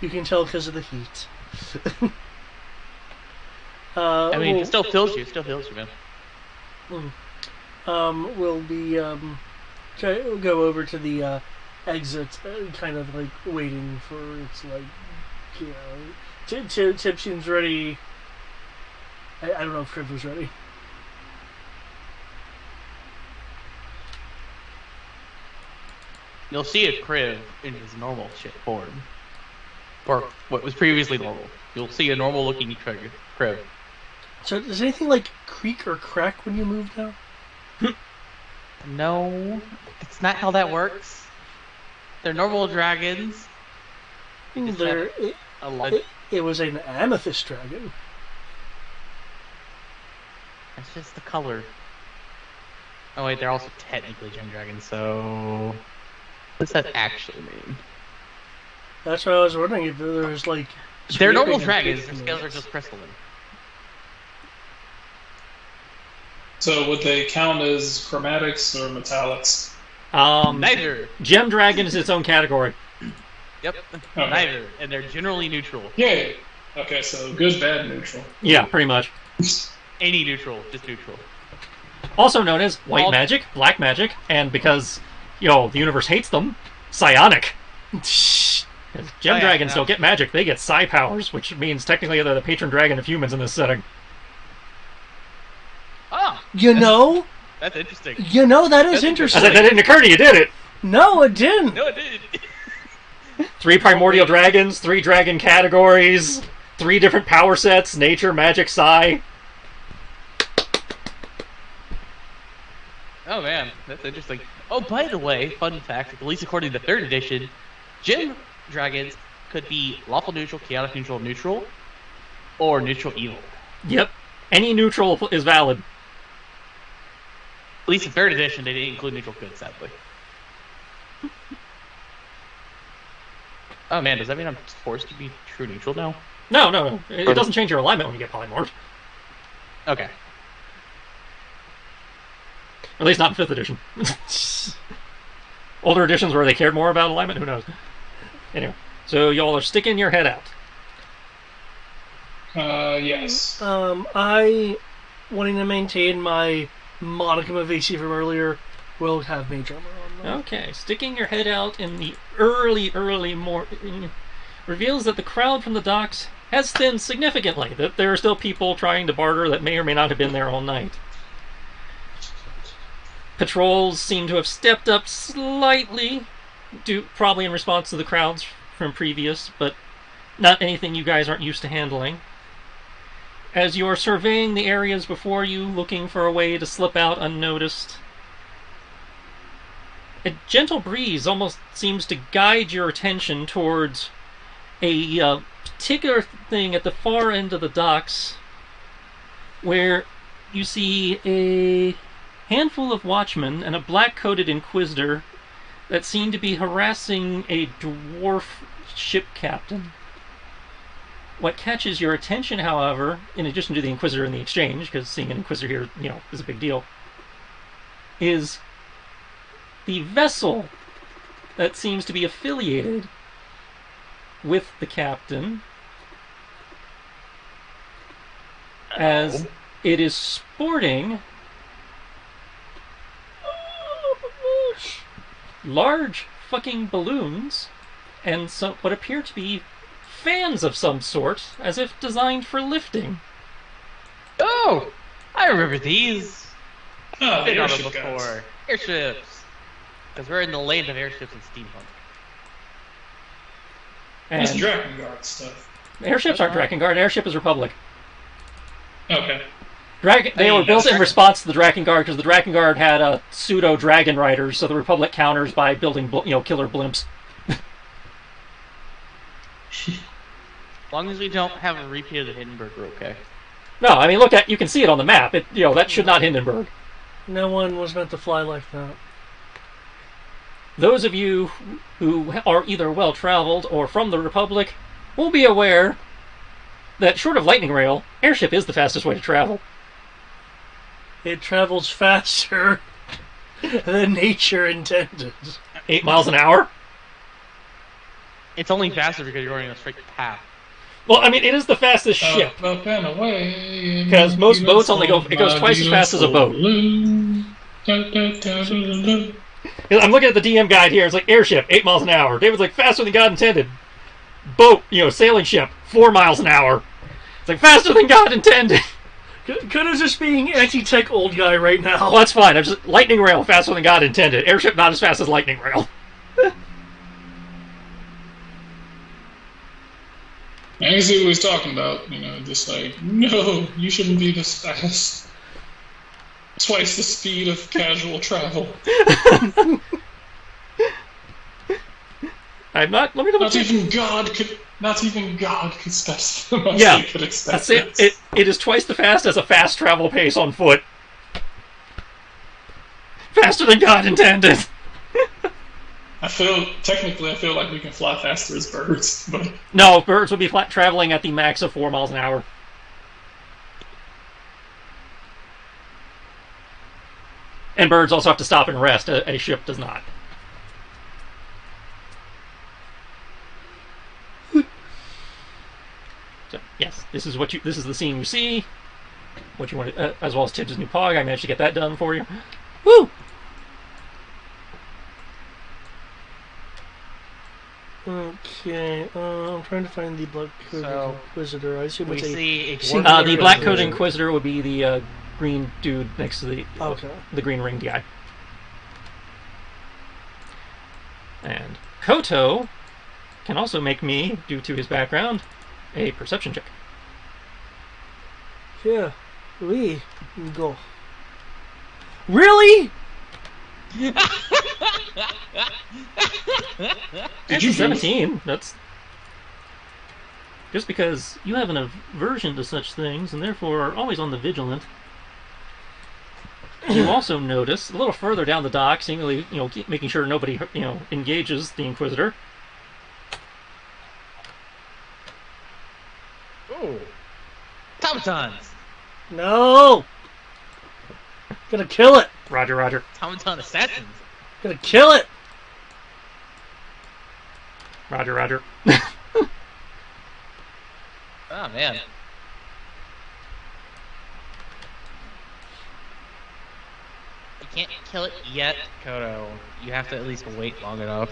You can tell because of the heat. I mean, it still fills you. It still fills you, man. We'll be we'll go over to the exit, kind of like waiting for it's like, you know, Tip seems ready. I don't know if Kriv was ready. You'll see a Kriv in his normal shit form, or what was previously normal. You'll see a normal-looking Kriv. So does anything like creak or crack when you move now? No, it's not how that works. They're normal dragons. It was an amethyst dragon. That's just the color. Oh wait, they're also technically gem dragons, so what's that actually mean? That's what I was wondering, if there was like... They're normal dragons, their scales are just crystalline. So would they count as chromatics or metallics? Neither. Gem dragon is its own category. Yep, Okay. neither, and they're generally neutral. Yay! Okay, so good, bad, neutral. Yeah, pretty much. Any neutral, just neutral. Also known as white magic, black magic, and because, the universe hates them, psionic. Gem dragons don't get magic, they get psi powers, which means technically they're the patron dragon of humans in this setting. Ah! That's interesting. That is interesting. That didn't occur to you, did it? No, it didn't. No, it did. 3 primordial dragons, 3 dragon categories, 3 different power sets, nature, magic, psi. Oh man, that's interesting. Oh, by the way, fun fact, at least according to 3rd edition, gem dragons could be lawful neutral, chaotic neutral, neutral, or neutral evil. Yep. Any neutral is valid. At least in 3rd edition, they didn't include neutral good, sadly. Oh man, does that mean I'm forced to be true neutral now? No. It doesn't change your alignment when you get polymorphed. Okay. At least not in 5th edition. Older editions where they cared more about alignment, who knows? Anyway, so y'all are sticking your head out. Yes. I, wanting to maintain my modicum of AC from earlier, will have mage armor on. Okay, sticking your head out in the early morning reveals that the crowd from the docks has thinned significantly, that there are still people trying to barter that may or may not have been there all night. Patrols seem to have stepped up slightly, probably in response to the crowds from previous, but not anything you guys aren't used to handling. As you are surveying the areas before you, looking for a way to slip out unnoticed, a gentle breeze almost seems to guide your attention towards a particular thing at the far end of the docks, where you see a handful of watchmen and a black-coated inquisitor that seem to be harassing a dwarf ship captain. What catches your attention, however, in addition to the inquisitor and the exchange, because seeing an inquisitor here, is a big deal, is the vessel that seems to be affiliated with the captain, as it is sporting large fucking balloons and what appear to be fans of some sort, as if designed for lifting. Oh! I remember these. Oh, I've the been on them airship before. guys. Airships. Because we're in the land of airships and steampunk. That's And Drakengard stuff. airships aren't Drakengard, airship is Republic. Okay. They were built in response to the Drakengard because the Drakengard had a pseudo dragon riders, so the Republic counters by building killer blimps. As long as we don't have a repeat of the Hindenburg, we're okay. No, I mean you can see it on the map. That should not Hindenburg. No one was meant to fly like that. Those of you who are either well-traveled or from the Republic will be aware that short of lightning rail, airship is the fastest way to travel. It travels faster than nature intended. 8 miles an hour? It's only faster because you're going in a straight path. Well, I mean, it is the fastest ship. Up and away. Because most boats only it goes twice as fast as a boat. I'm looking at the DM guide here. It's like airship, 8 miles an hour. David's like faster than God intended. Boat, sailing ship, 4 miles an hour. It's like faster than God intended. Kudo's just being anti-tech old guy right now. Well, that's fine. I'm just lightning rail faster than God intended. Airship not as fast as lightning rail. I can see what he's talking about. Just like, no, you shouldn't be this fast. Twice the speed of casual travel. I'm not. Let me double check. Not even God could specify. Yeah, could that's it. It is twice the fast as a fast travel pace on foot. Faster than God intended. I feel like we can fly faster as birds, but no, birds would be traveling at the max of 4 miles an hour. And birds also have to stop and rest. A ship does not. So yes, this is the scene you see. What you want, as well as Tibbs' new pog. I managed to get that done for you. Woo! Okay, I'm trying to find the Black-Coated Inquisitor. I assume it's the Black-Coated Inquisitor would be the green dude next to the green ringed guy. And Koto can also make me, due to his background, a perception check. Yeah, we go. Really? That's 17. That's just because you have an aversion to such things and therefore are always on the vigilant. You also notice a little further down the dock, seemingly, making sure nobody, engages the Inquisitor. Ooh, automatons. No. Gonna kill it. Roger, Roger. Automaton assassins. Gonna kill it. Roger, Roger. Oh man. You can't kill it yet, Koto. You have to at least wait long enough.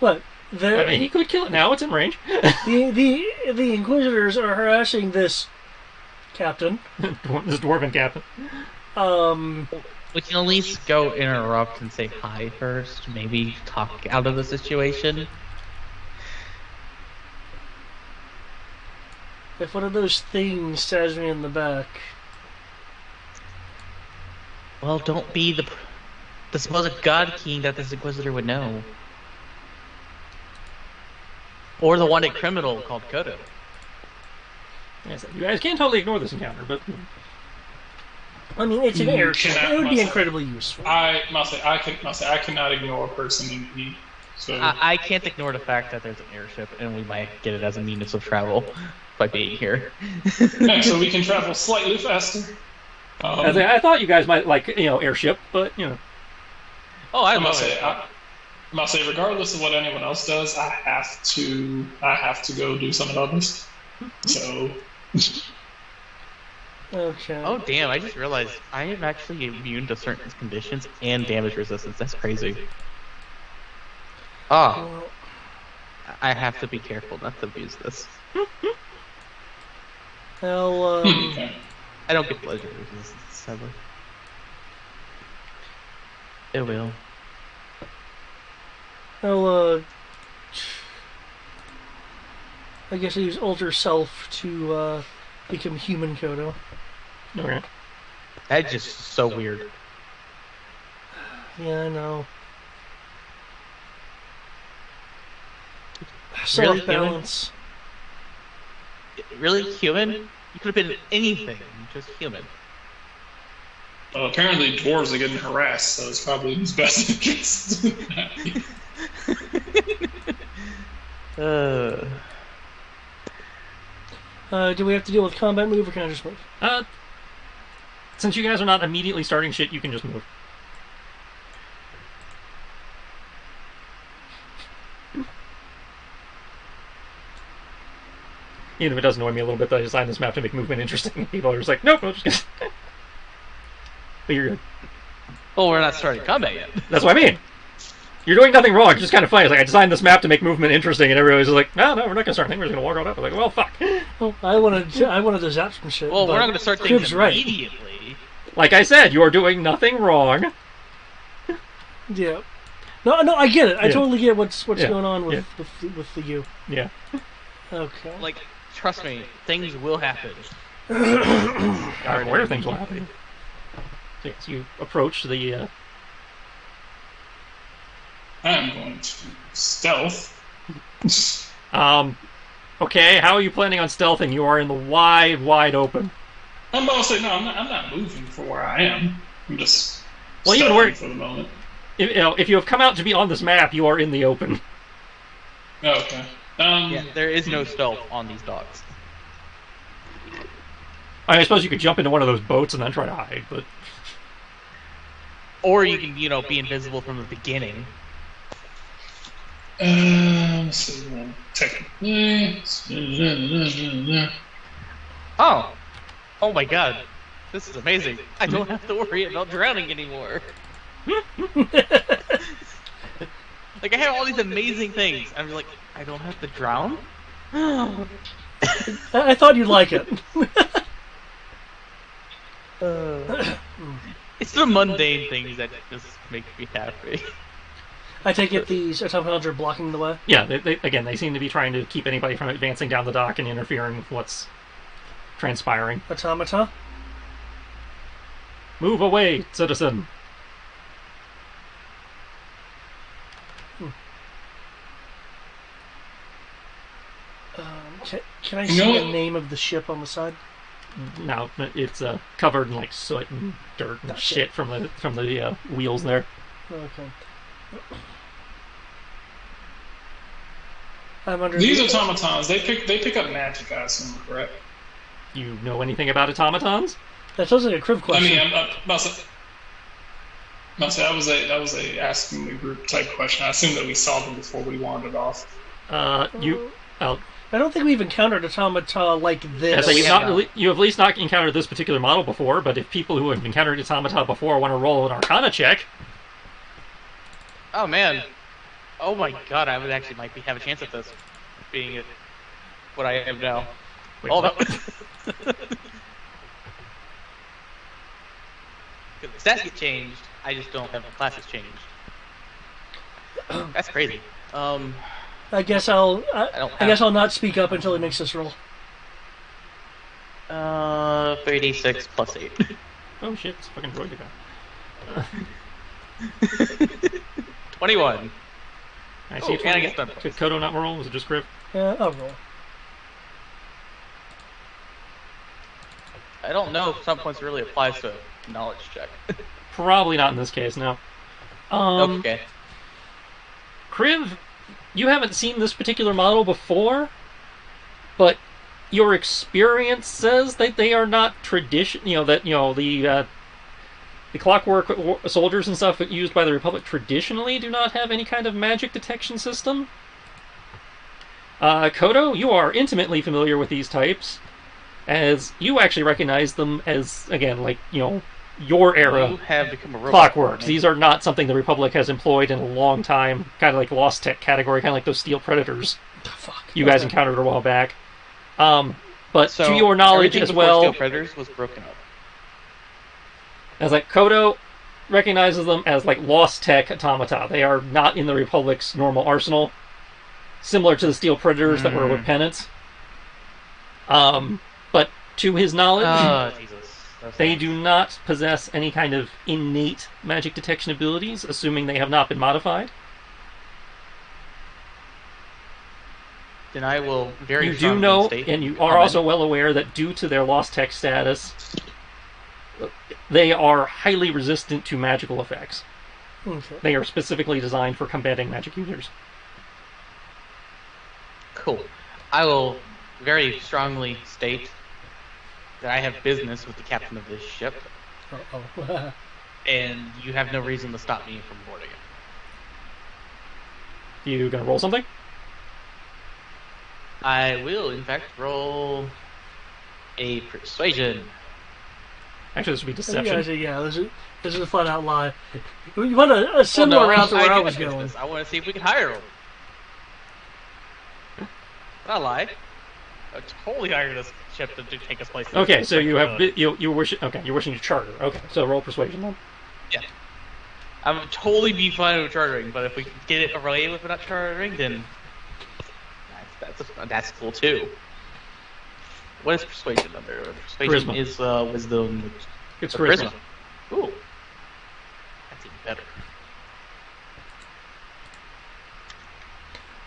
What? I mean, he could kill it now. It's in range. the Inquisitors are harassing this captain. This dwarven captain. We can at least go interrupt and say hi first. Maybe talk out of the situation. If one of those things stabs me in the back. Well, don't be the supposed God King that this Inquisitor would know. Or the wanted criminal called Koto. Yes, you guys can't totally ignore this encounter, but I mean, it's an airship. It would be incredibly useful. I cannot ignore a person in need. So I can't ignore the fact that there's an airship, and we might get it as a means of travel by being here. yeah, so we can travel slightly faster. I thought you guys might like, airship, but Oh, I must say, regardless of what anyone else does, I have to go do something of this. So. Okay. Oh damn! I just realized I am actually immune to certain conditions and damage resistance. That's crazy. Oh, I have to be careful not to abuse this. Well, I don't get pleasure resistance, sadly. It will. Well, I guess I use Alter Self to become human Kodo. Okay. That's just so weird. Yeah, I know. Really, Self-balance. Really human? You could have been anything, just human. Well, apparently dwarves are getting harassed, so it's probably in his best interest. Do we have to deal with combat move, or can I just move? Since you guys are not immediately starting shit, you can just move. Even if it does annoy me a little bit that I designed this map to make movement interesting, people are just like, nope, I'm just gonna... But you're good. Well, we're not starting combat yet. That's what I mean. You're doing nothing wrong. It's just kind of funny. It's like, I designed this map to make movement interesting, and everybody's just like, no, we're not gonna start anything. We're just gonna walk right up. I'm like, well, fuck. Well, I wanted to zap some shit. Well, we're not gonna start things Crib's right. immediately. Like I said, you are doing nothing wrong. Yeah. No, I get it. I Yeah. totally get what's Yeah. going on with Yeah. with the U. Yeah. Okay. Like, trust me, things will happen. I'm aware things will happen. So yes, you approach the... I'm going to stealth. Okay, how are you planning on stealthing? You are in the wide open. I'm about to say, no, I'm not moving from where I am. I'm just Well, even stealthing where- for the moment. If you have come out to be on this map, you are in the open. Okay. Yeah, there is no stealth on these dogs. I suppose you could jump into one of those boats and then try to hide, but... Or you can, be invisible from the beginning. Let's see. Well, technically. Oh my god. This is amazing. I don't have to worry about drowning anymore. Like, I have all these amazing things. I'm like, I don't have to drown? I thought you'd like it. It's the mundane things that just make me happy. I take it these automatons are blocking the way. Yeah, they seem to be trying to keep anybody from advancing down the dock and interfering with what's transpiring. Automata. Move away, citizen. Can I You see know the what? name of the ship on the side? Now it's covered in like soot and dirt and shit from the wheels there. Okay. I'm under. These automatons, they pick up magic, I assume, correct? You know anything about automatons? That sounds like a crib I question. mean, I'm about to say that was a asking the group type question. I assume that we saw them before we wandered off. I don't think we've encountered automata like this. So have you have at least not encountered this particular model before. But if people who have encountered automata before want to roll an Arcana check, Oh man. Oh my god, I would actually might have a chance at this. Being what I am now. wait, Hold what? on. Because the stats get changed, I just don't have the classes changed. That's crazy. I guess I'll. don't I guess have- I'll not speak up until he makes this roll. 3d6 plus 8. Oh shit, it's a fucking droid guy. 21. I see. Oh, and I get stun Did Kodo not roll? Was it just Griff? Yeah, I'll roll. I don't know if some points really applies to a knowledge check. Probably not in this case. No. Okay. Kriv, you haven't seen this particular model before, but your experience says that they are not tradition. The clockwork soldiers and stuff used by the Republic traditionally do not have any kind of magic detection system. Kodo, you are intimately familiar with these types, as you actually recognize them as, again, like, your era You have become a robot. clockworks. These are not something the Republic has employed in a long time, kind of like Lost Tech category, kind of like those Steel Predators Fuck. you guys encountered a while back. But So to your knowledge everything as before well, Steel Predators was broken up. as like Kodo recognizes them as like Lost Tech automata. They are not in the Republic's normal arsenal, similar to the Steel Predators that were with Penance. But to his knowledge, Jesus. They do not possess any kind of innate magic detection abilities, assuming they have not been modified. Then I will very You do strongly know, state and you the are comment. also well aware that due to their lost tech status, they are highly resistant to magical effects. Okay. They are specifically designed for combating magic users. Cool. I will very strongly state that I have business with the captain of this ship, Uh-oh. and you have no reason to stop me from boarding it. You gonna roll something? I will, in fact, roll a persuasion. Actually, this would be deception. Yeah, this is a flat out lie. You went a similar route to where I was going. I want to see if we can hire him. Not lie. I totally hired this ship to take us places. Okay, so you have you're wishing to charter. Okay, so roll persuasion then. Yeah. I would totally be fine with chartering, but if we can get it away with not chartering, then that's cool too. What is persuasion under? Persuasion Charisma. is wisdom. It's charisma. Ooh, that's even better.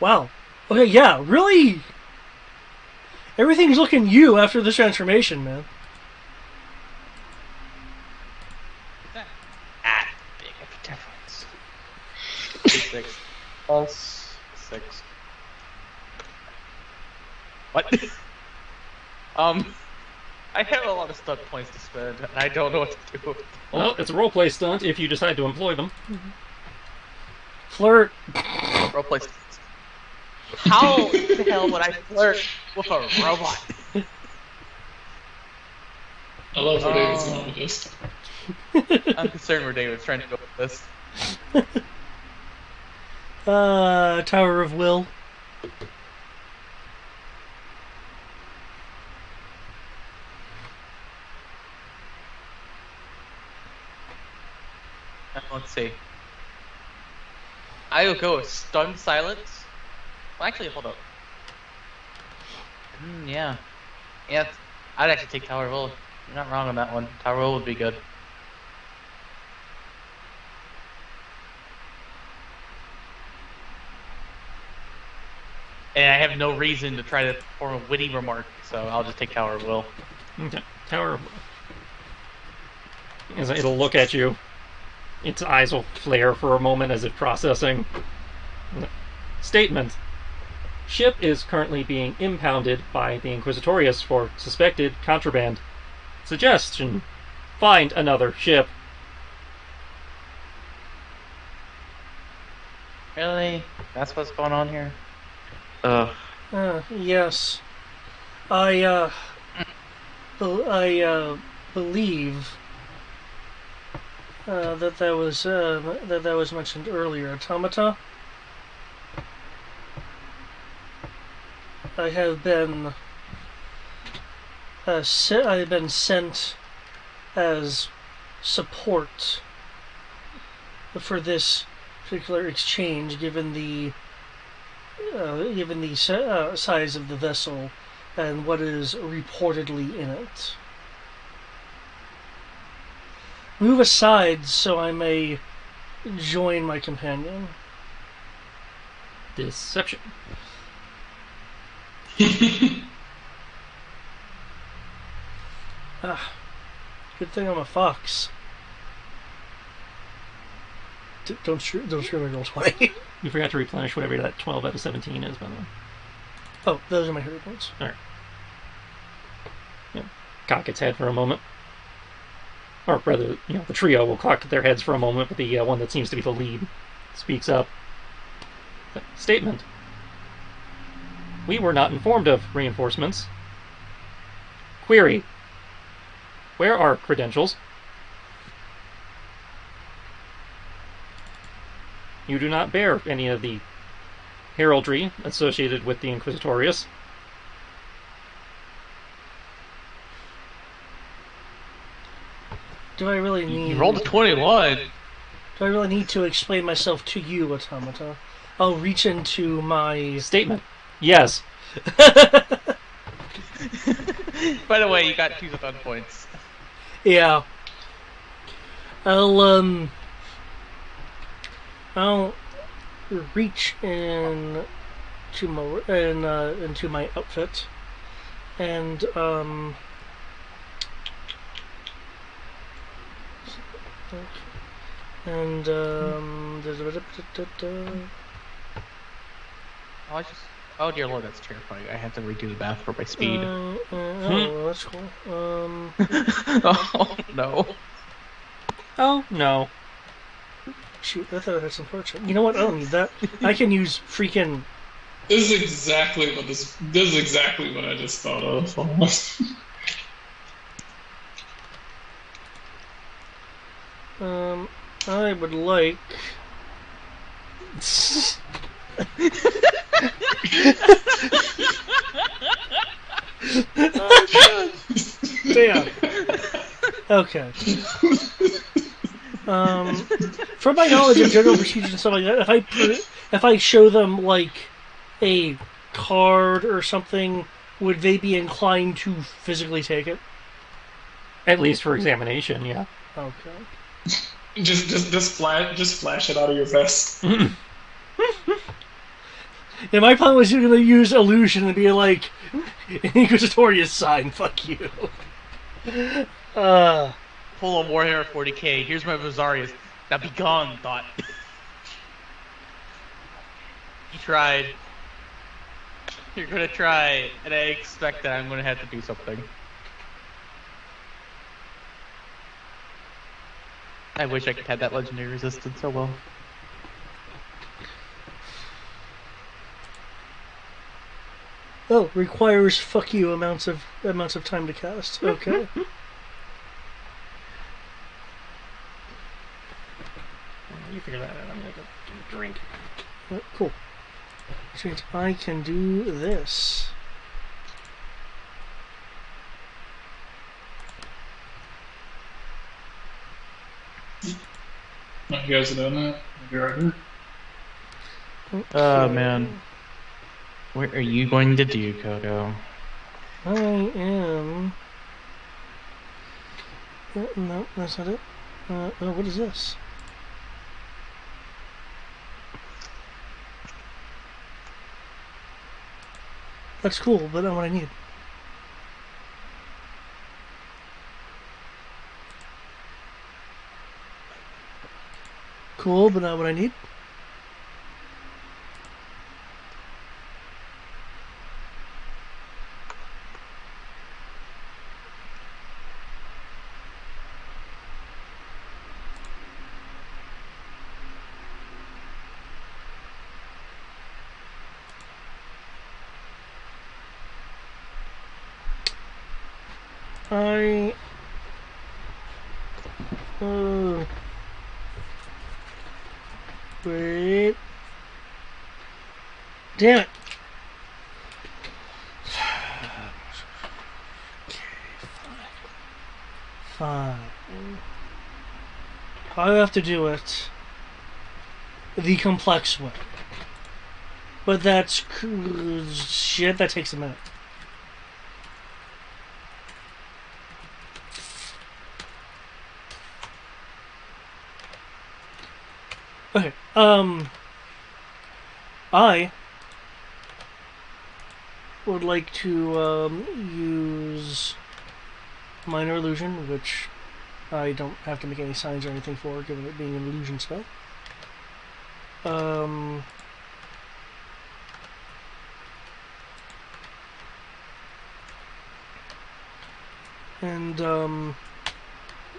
Wow. Okay, yeah, really. Everything's looking you after this transformation, man. That big of a difference. 6 plus 6. What? I have a lot of stunt points to spend, and I don't know what to do with them. Well, it's a roleplay stunt if you decide to employ them. Flirt. Roleplay stunts. How the hell would I flirt with a robot? I love where David's going with this. I'm concerned where David's trying to go with this. Tower of Will. Let's see. I will go with stunned silence. Well, actually, hold up. Yeah. Yeah, I'd actually take Tower of Will. You're not wrong on that one. Tower of Will would be good. And I have no reason to try to form a witty remark, so I'll just take Tower of Will. Okay, Tower of Will. It'll look at you. Its eyes will flare for a moment as if processing. Statement. Ship is currently being impounded by the Inquisitorius for suspected contraband. Suggestion. Find another ship. Really? That's what's going on here? Yes. I believe that was mentioned earlier. Automata. I have been sent as support for this particular exchange, given the size of the vessel and what is reportedly in it. Move aside so I may join my companion. Deception. Good thing I'm a fox. Don't screw me, roll 20. You forgot to replenish whatever that 12 out of 17 is, by the way. Oh, those are my hero points. Alright. Yeah. Cock its head for a moment. Or rather, the trio will cock their heads for a moment, but the one that seems to be the lead speaks up. Statement. We were not informed of reinforcements. Query. Where are credentials? You do not bear any of the heraldry associated with the Inquisitorius. Do I really need... You rolled a 21. Do I really need to explain myself to you, Automata? I'll reach into my... Statement. Yes. By the way, you got 2 stun points. Yeah. I'll reach in to my into my outfit and and Oh, oh dear lord, that's terrifying. I have to redo the math for my speed. oh, that's cool. Oh no. Oh no. Shoot, I thought I had some fortune. You know what? I don't need that. I can use freaking. This is exactly what this is exactly what I just thought of. Almost. I would like. Damn. Okay. From my knowledge of general procedures and stuff like that, if I show them like a card or something, would they be inclined to physically take it? At least for examination, yeah. Okay. Just flash it out of your vest. Yeah, my plan was going to use illusion and be like, Inquisitorius sign, fuck you. Pull a Warhammer 40k. Here's my Rosarius. Now be gone, thought. You tried. You're gonna try, and I expect that I'm gonna have to do something. I wish I could have that legendary resistance so well. Oh, requires fuck you amounts of time to cast. Okay. You figure that out. I'm gonna go get a drink. Cool. Which means I can do this. You guys are doing that? Be right here. Oh man. What are you going to do, Kodo? I am. No, that's not it. Oh, what is this? That's cool, but not what I need. Cool, but not what I need. Wait. Damn it. Okay, fine. I have to do it the complex way. But that's shit, that takes a minute. Okay, I would like to use Minor Illusion, which I don't have to make any signs or anything for, given it being an illusion spell. And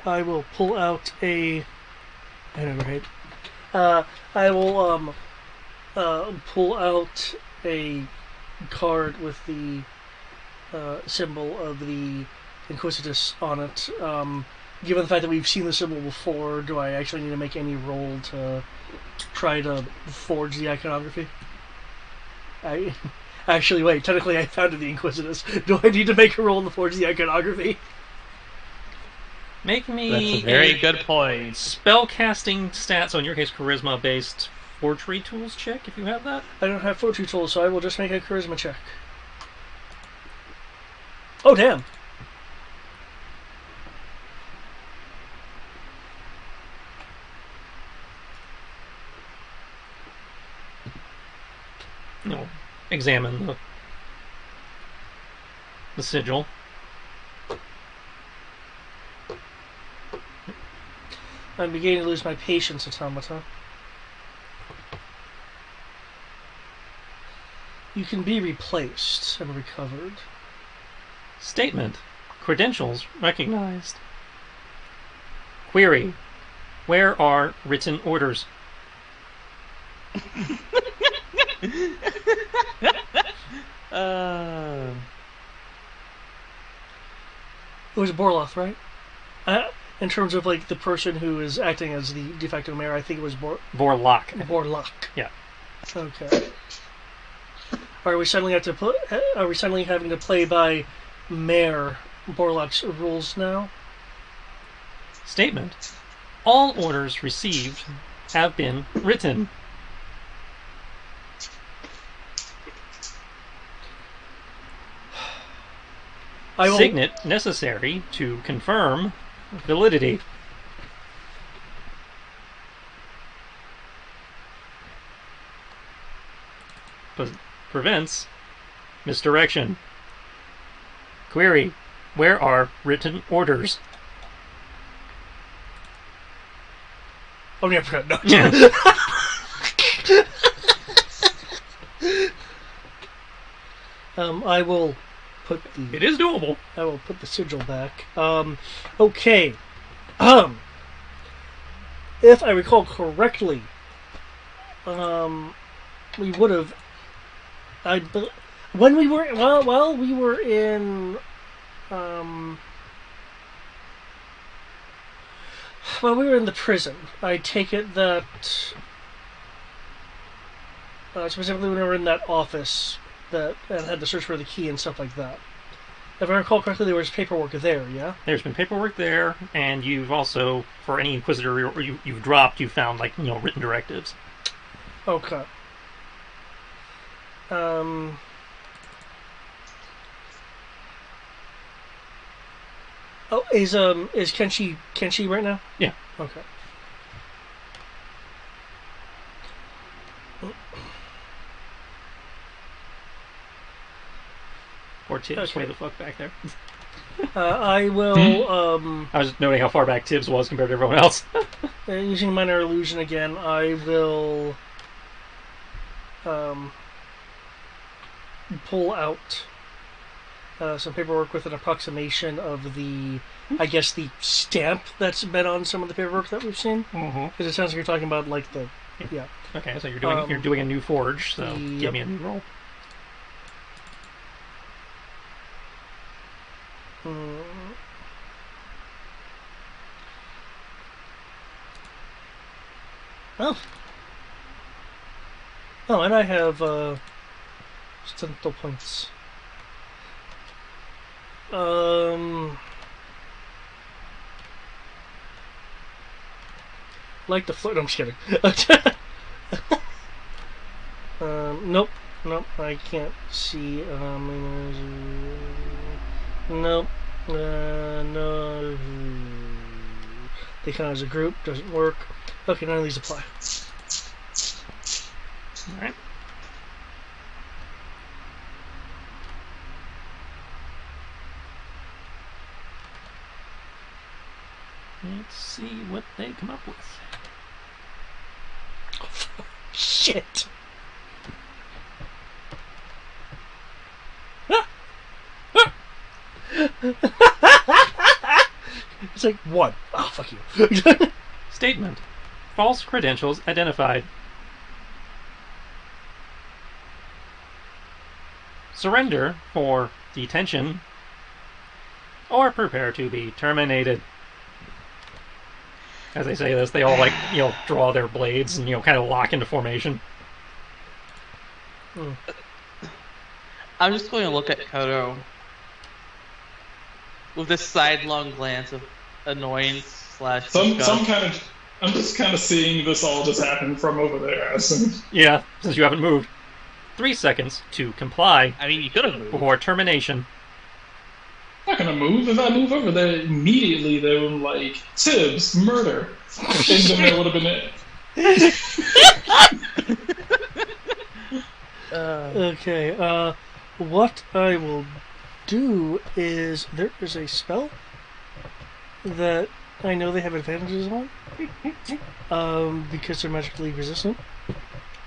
I will pull out a. I never hate. I will pull out a card with the symbol of the Inquisitus on it. Given the fact that we've seen the symbol before, do I actually need to make any roll to try to forge the iconography? Actually, wait, technically I founded the Inquisitus. Do I need to make a roll to forge the iconography? Make me That's a very good point. spellcasting stats, so in your case, charisma-based forgery tools check, if you have that. I don't have forgery tools, so I will just make a charisma check. Oh, damn. examine the sigil. I'm beginning to lose my patience, Automata. You can be replaced and recovered. Statement. Credentials recognized. Query. Where are written orders? It was Borloth, right? In terms of like the person who is acting as the de facto mayor, I think it was Vorlock. Borlock. Yeah. Okay. Are we suddenly having to play by Mayor Borlock's rules now? Statement. All orders received have been written. Signet necessary to confirm validity. Prevents misdirection. Query. Where are written orders? Oh, yeah, I forgot. No. I will put the... It is doable. I will put the sigil back. Okay. If I recall correctly, we would have... When we were... Well, we were in... Well, we were in the prison. I take it that... specifically when we were in that office and had to search for the key and stuff like that. If I recall correctly, there was paperwork there, yeah? There's been paperwork there, and you've also, for any Inquisitor you've dropped, you found, like, written directives. Okay. Oh, is Kenshi right now? Yeah. Okay. Or Tibbs, way the fuck back there. I will. I was noting how far back Tibbs was compared to everyone else. Using minor illusion again, I will pull out some paperwork with an approximation of the, I guess, the stamp that's been on some of the paperwork that we've seen. Because it sounds like you're talking about like the, yeah. Okay, so you're doing a new forge. So give me a new roll. Oh, and I have stunto points. Like the float. No, I'm just kidding. Nope, I can't see. Nope. No. They count as a group. Doesn't work. Okay, none of these apply. All right. Let's see what they come up with. Shit. It's like, what? Oh, fuck you. Statement. False credentials identified. Surrender for detention or prepare to be terminated. As they say this, they all, draw their blades and, kind of lock into formation. I'm just going to look at Kodo with this sidelong glance of annoyance slash disgust. I'm just kind of seeing this all just happen from over there. I assume. Yeah, since you haven't moved. 3 seconds to comply. I mean, you could have moved. Before termination. I'm not gonna move. If I move over there immediately, they would like Tibbs murder, and then that would have been it. Okay, what I will do is there is a spell that I know they have advantages on, because they're magically resistant.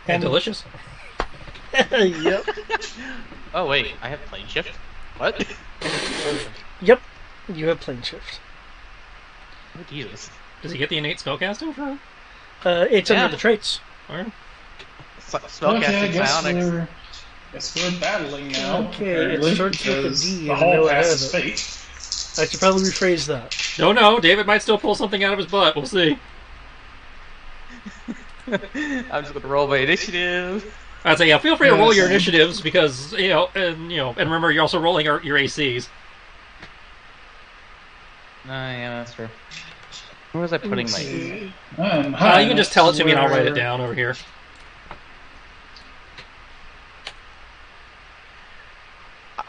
And delicious. Yep. Oh wait, I have plane shift. What? Yep. You have plane shift. Oh, Jesus. Does he get the innate spellcasting for it? It's Yeah. under the traits. Or? Spellcasting Okay, psionics. guess we're battling now. Okay, it apparently, starts with a because D, the and I know hall I have passes it. fate. I should probably rephrase that. Don't know. David might still pull something out of his butt. We'll see. I'm just gonna roll my initiative. I'd say, yeah, feel free to roll your same. initiatives because, and remember, you're also rolling your ACs. Yeah, that's true. Where was I putting my? See. You can just tell it to me and I'll write it down over here.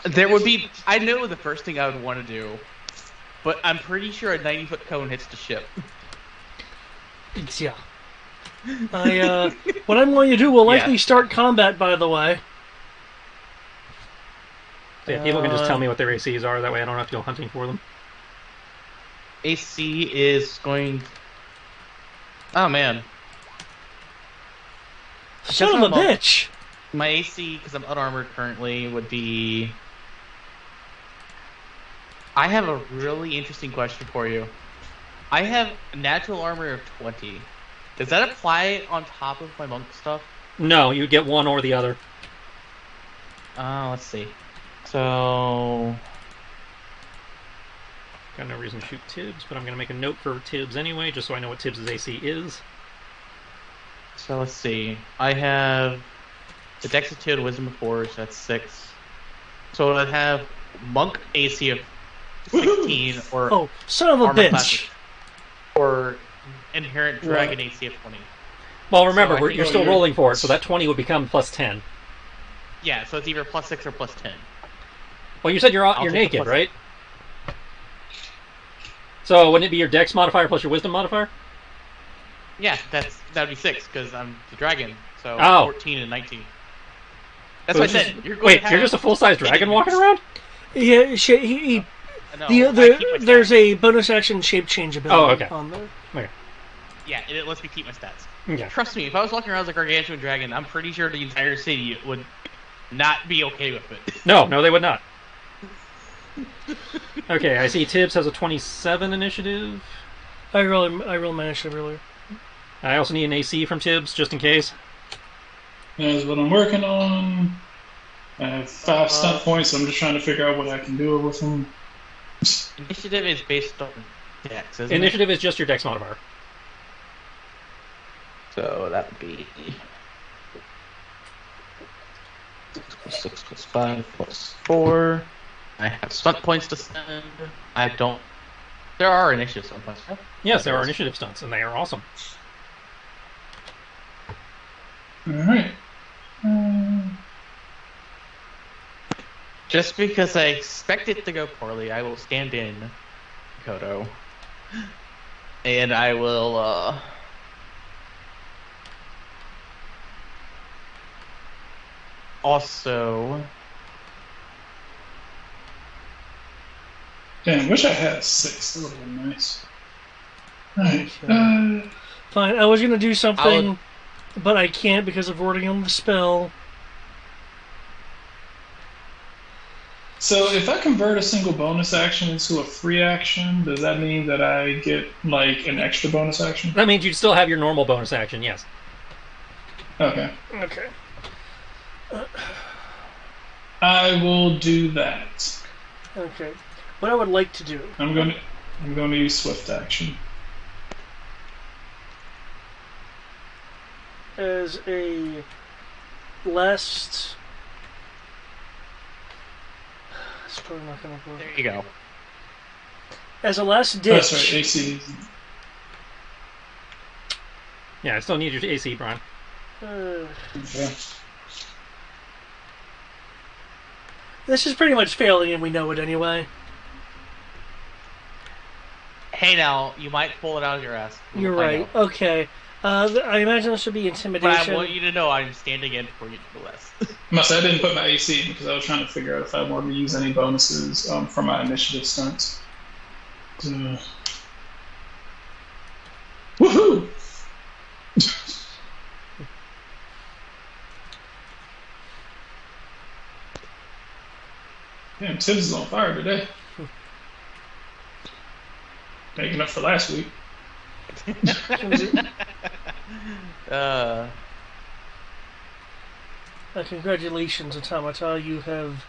There would be. I know the first thing I would want to do, but I'm pretty sure a 90-foot cone hits the ship. Yeah. What I'm going to do will likely Yeah. start combat, by the way. So, yeah, people can just tell me what their ACs are. That way I don't have to go hunting for them. AC is going. Oh man, Son of a I'm bitch! my AC because I'm unarmored currently would be. I have a really interesting question for you. I have natural armor of 20. Does that apply on top of my monk stuff? No, you get one or the other. Let's see. So Got no reason to shoot Tibbs, but I'm going to make a note for Tibbs anyway, just so I know what Tibbs' AC is. let's see. I have the Dexterity, Wisdom of 4, so that's 6. So I'd have monk AC of 16 or Oh, son of a armor bitch! class or inherent dragon AC of 20. Well, remember, So I think- you're still rolling for it, so that 20 would become plus 10. Yeah, so it's either plus 6 or plus 10. Well, you said you're take the naked, plus- right? So wouldn't it be your Dex modifier plus your Wisdom modifier? Yeah, that'd be 6 because I'm the dragon. So Oh. 14 and 19. That's So what I it's said. just- You're going Wait, to have you're just a full-size dragon walking around? Yeah, No, the, I the, keep my there's stats. a bonus action shape change ability Oh, okay. on there. Okay. Yeah, it lets me keep my stats. Okay. Trust me, if I was walking around as a gargantuan dragon, I'm pretty sure the entire city would not be okay with it. No, they would not. Okay, I see Tibbs has a 27 initiative. I rolled my initiative earlier. I also need an AC from Tibbs, just in case. That's what I'm working on. I have 5 stunt points, so I'm just trying to figure out what I can do with them. Initiative is based on dex, isn't Initiative is just your Dex modifier. it? So that would be 6 plus 5 plus 4. I have stunt points to spend. I don't. There are initiative stunt points. right? Yes, there are initiative stunts, and they are awesome. Alright. Just because I expect it to go poorly, I will stand in Kodo. And I will, also... Damn, wish I had 6. That would have been nice. Alright. Okay. Fine, I was gonna do something, I'll- but I can't because of wording on the spell. So if I convert a single bonus action into a free action, does that mean that I get like an extra bonus action? That means you'd still have your normal bonus action, yes. Okay. Okay. I will do that. Okay. What I would like to do. I'm going to use swift action. As a last. It's probably not gonna work. There you go. As a last Oh, ditch. sorry, AC. Yeah, I still need your AC, Brian. Yeah. This is pretty much failing, and we know it anyway. Hey now, you might pull it out of your ass. You're We'll right. find out. Okay. I imagine this should be But intimidation. I want you to know I'm standing in for you nonetheless. Must I didn't put my AC in because I was trying to figure out if I wanted to use any bonuses for my initiative stunts. Woohoo! Damn, Tibbs is on fire today. Making up for last week. Congratulations, Automata. You have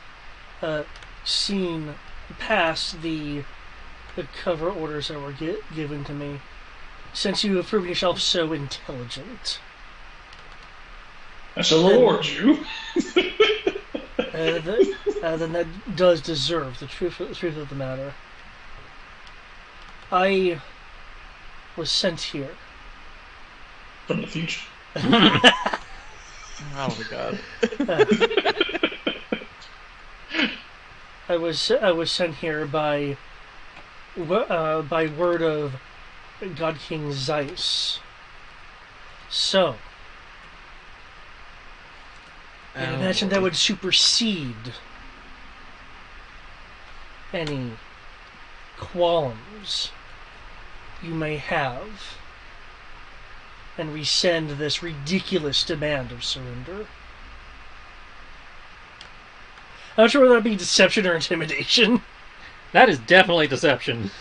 seen past the cover orders that were given to me. Since you have proven yourself so intelligent. I shall reward you. Then that does deserve the truth of the matter. I was sent here. From the future. Oh my god. I was sent here by word of God King Zeiss. So, I imagine that would supersede any qualms you may have and rescind this ridiculous demand of surrender. I'm not sure whether that be deception or intimidation. That is definitely deception.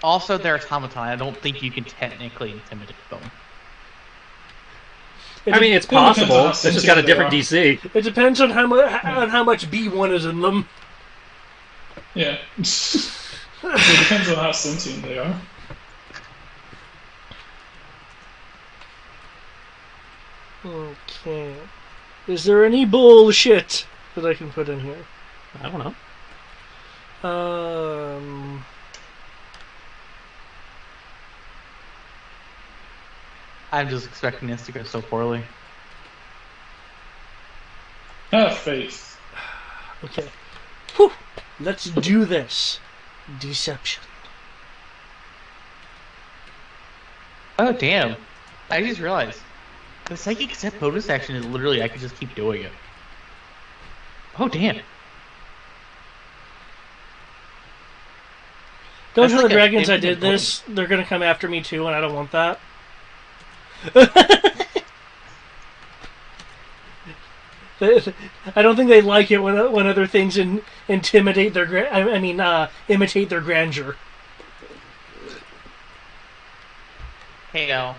Also, they're automaton. I don't think you can technically intimidate them. I mean, it's possible. It's just got a different DC. It depends on how much B1 is in them. Yeah. It depends on how sentient they are. Okay. Is there any bullshit that I can put in here? I don't know. I'm just expecting this to go so poorly. Have faith. Okay. Whew. Let's do this. Deception. Oh, damn. I just realized. The psychic set bonus action is literally, I could just keep doing it. Oh, damn. Don't That's tell like the a dragons I infinite did this. They're gonna come after me too, and I don't want that. I don't think they like it when other things intimidate their imitate their grandeur. Hey, now.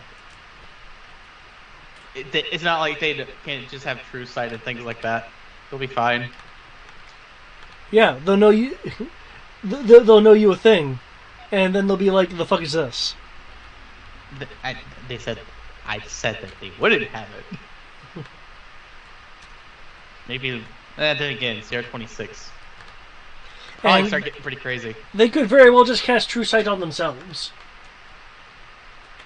It's not like they can't just have true sight and things like that. They'll be fine. Yeah, they'll know you. They'll know you a thing, and then they'll be like, "The fuck is this?" I said that they wouldn't have it. Maybe. Then again, it's CR26. Probably And start getting pretty crazy. they could very well just cast True Sight on themselves.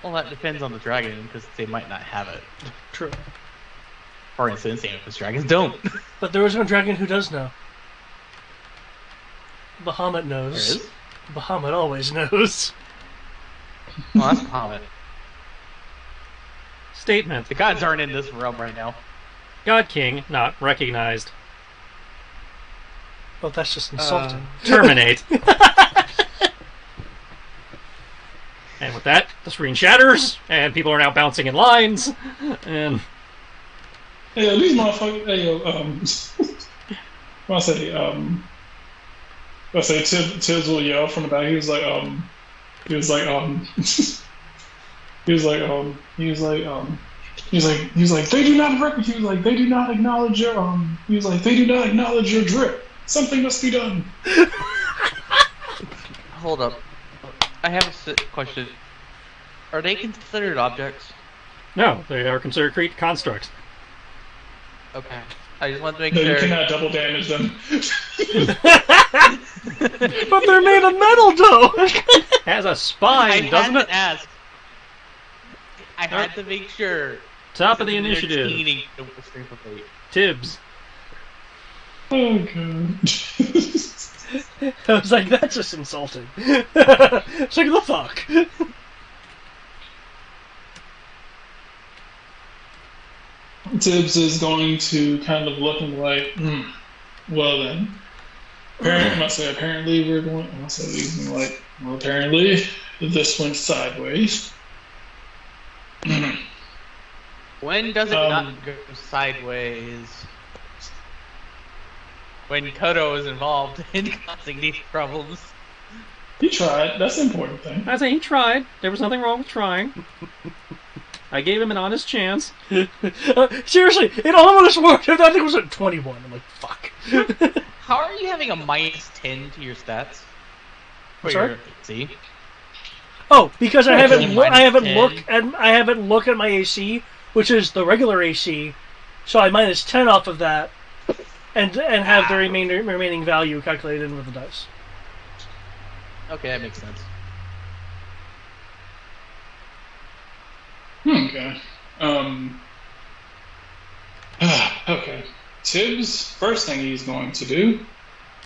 Well, that depends on the dragon, because they might not have it. True. For instance, Amethyst dragons don't. But there is one dragon who does know. Bahamut knows. There is? Bahamut always knows. Well, that's common. Statement. The gods aren't in this realm right now. God King not recognized. Well, that's just insulting. Terminate. And with that, the screen shatters, and people are now bouncing in lines, and... Hey, yo, these motherfuckers, hey, yo, I say Tibbs will yell from the back. He was like, they do not acknowledge your drip. Something must be done. Hold up. I have a question. Are they considered objects? No, they are considered constructs. Okay. I just wanted to make No, sure. you cannot double damage them. But they're made of metal, though! Has a spine, doesn't it? I had to make sure. Top of the They're initiative. teeny the strength of eight. Tibbs. Oh, God. I was like, that's just insulting. It's like, the fuck? Tibbs is going to kind of look and be like, well then. Apparently we're going. I say he's gonna be like, well, apparently this went sideways. When does it not go sideways? When Kodo is involved in causing these problems. He tried. That's the important thing. I say he tried. There was nothing wrong with trying. I gave him an honest chance. Seriously, it almost worked. If that thing was at 21, I'm like, fuck. How are you having a -10 to your stats? Sorry? See? Oh, because I haven't Okay. I haven't -10. looked at my AC, which is the regular AC, so I -10 off of that, and have the remaining value calculated in with the dice. Okay, that makes sense. Okay. Okay. Tibbs, first thing he's going to do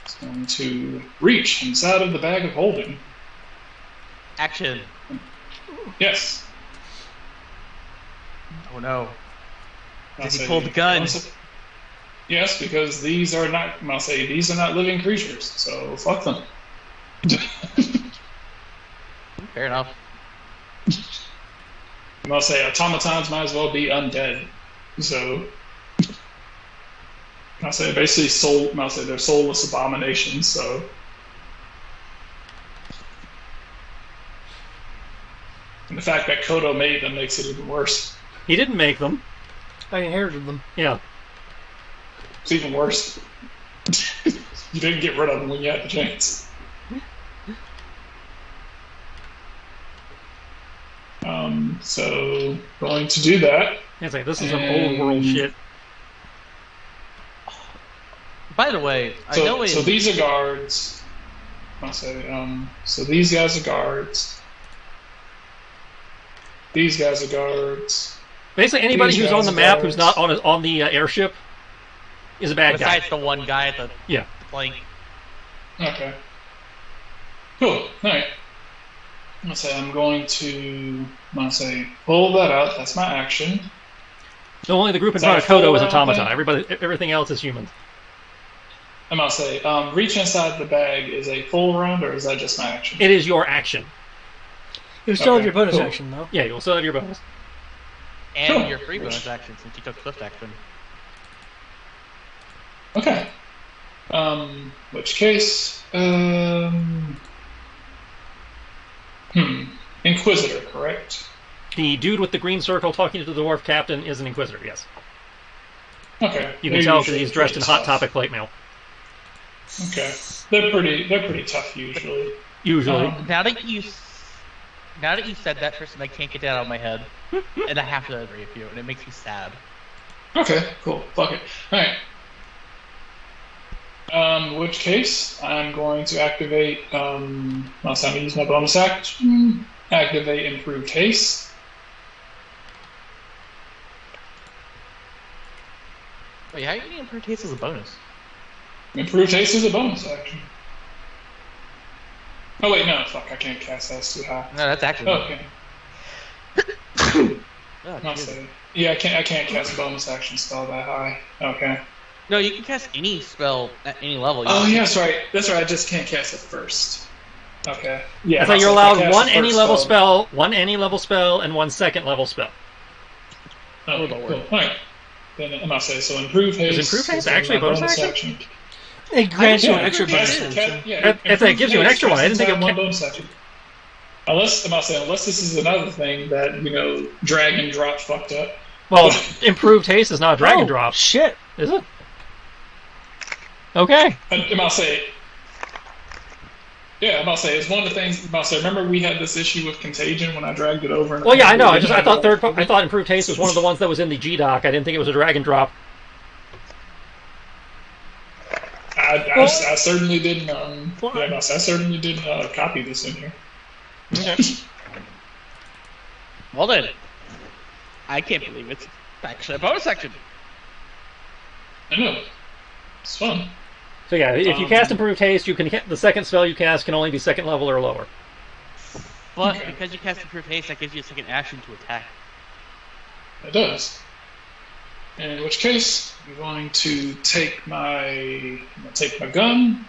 is going to reach inside of the bag of holding. Action. Yes. Oh no. I'll Did he say- pull the gun? Yes, because these are not living creatures, so fuck them. Fair enough. I'll say automatons might as well be undead. So I'll say basically they're soulless abominations, so and the fact that Kodo made them makes it even worse. He didn't make them. I inherited them. Yeah. It's even worse. You didn't get rid of them when you had the chance. So going to do that. I say this is some old world shit. By the way, I know So these are guards. I'll say, so these guys are guards. These guys are guards. Basically, anybody These who's on guys the are map guards. who's not on the airship is a bad guy. besides the one guy at the Yeah. flank. Okay. Cool. Alright. I'll say I'm going to pull that out. That's my action. So only the group in Is front that of a Kodo is full round automata. thing? Everything else is human. I'm gonna say, reach inside the bag is a full round, or is that just my action? It is your action. You still have Okay, your bonus cool. action, though. Yeah, you'll still have your bonus. And Cool. your free bonus action since you took swift action. Okay. Which case, Inquisitor, correct? The dude with the green circle talking to the dwarf captain is an Inquisitor, yes. Okay. You They're can tell because usually he's dressed in pretty Hot tough. Topic plate mail. Okay. They're pretty tough usually. Usually. Now that you said that person, I can't get that out of my head, and I have to agree with you, and it makes me sad. Okay, cool. Fuck it. Alright. In which case, I'm going to activate, last time I used my bonus action, activate Improved Haste. Wait, how are you getting improved taste as a bonus? Improved Haste is a bonus action. Oh wait, no, fuck, I can't cast that, it's too high. No, that's actually. Okay. Oh, Not Jesus. so. Yeah, I can't cast a bonus action spell that high. Okay. No, you can cast any spell at any level. You Oh can- yeah, that's right. That's right. I just can't cast it first. Okay. Yeah. That's how you're if I allowed cast one the any first level spell, one any level spell, and one second level spell. Oh, cool. All right. Then I'm not saying so. Improve haste. Improved haste is actually a my bonus action? It grants you an Yeah, extra cast- bonus ca- action. yeah, It gives you an extra one. I didn't think it one ca- bonus action. Unless I'm not saying unless this is another thing that drag and drop fucked up. Well, improved haste is not a drag and Oh, drop, shit. is it? Okay. I'm not saying. Yeah, I'm about to say it's one of the things. I'm about to say, remember we had this issue with Contagion when I dragged it over. And Well, yeah, I know. I thought improved haste was one of the ones that was in the G doc. I didn't think it was a drag and drop. I certainly didn't. Well, yeah, I certainly did copy this in here. Okay. Well then, I can't believe it's actually a bonus action. I know. It's fun. So yeah, if you cast improved haste, the second spell you cast can only be second level or lower. But Okay. because you cast improved haste, that gives you a second action to attack. It does. In which case, I'm going to take my gun.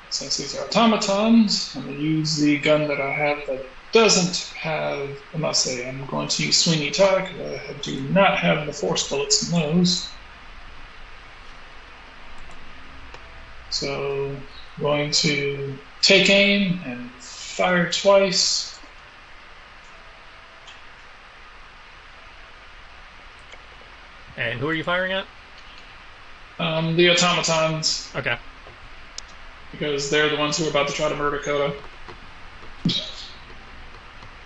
Since these are automatons, I'm going to use the gun that I have that doesn't have. I must say, I'm going to use Sweeney Todd because I do not have the force bullets in those. So, I'm going to take aim and fire twice. And who are you firing at? The automatons, Okay. because they're the ones who are about to try to murder Kodo.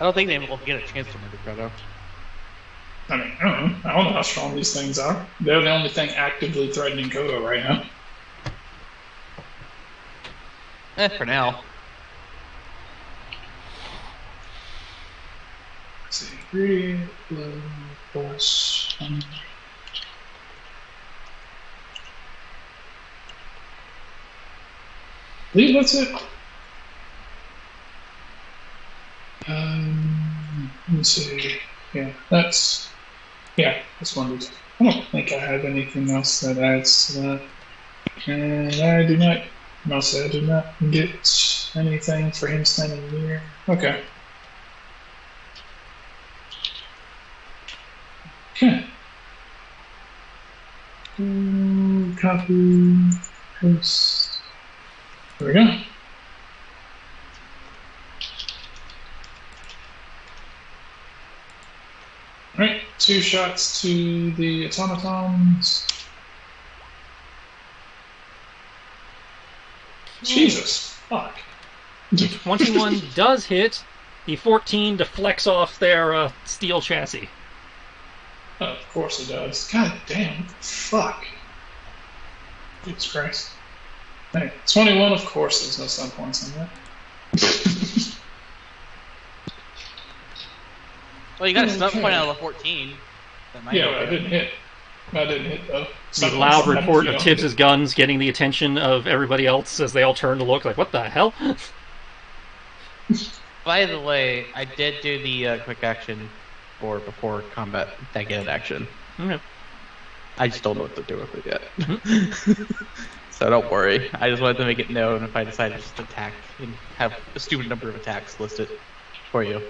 I don't think they will get a chance to murder Kodo. I mean, I don't know how strong these things are. They're the only thing actively threatening Kodo right now. For now. Let's see. 3 blue plus 1. I believe that's it. Let me see. That's one. I don't think I have anything else that adds to that. And I do not. Mostly, I do not get anything for him standing near. Okay. Okay. Copy. Paste. There we go. Alright, 2 shots to the automatons. Jesus, fuck. 21 does hit. The 14 deflects off their steel chassis. Oh, of course it does. God damn, fuck. Jesus Christ. Hey, 21, of course there's no stun points on that. Well, you got a stun point out of the 14. Yeah, but I didn't hit. I didn't hit, though. The loud report of Tibbs' guns getting the attention of everybody else as they all turn to look like, what the hell? By the way, I did do the quick action for before combat negative action. Okay. I just don't know what to do with it yet. So don't worry. I just wanted to make it known if I decided to just attack and have a stupid number of attacks listed for you.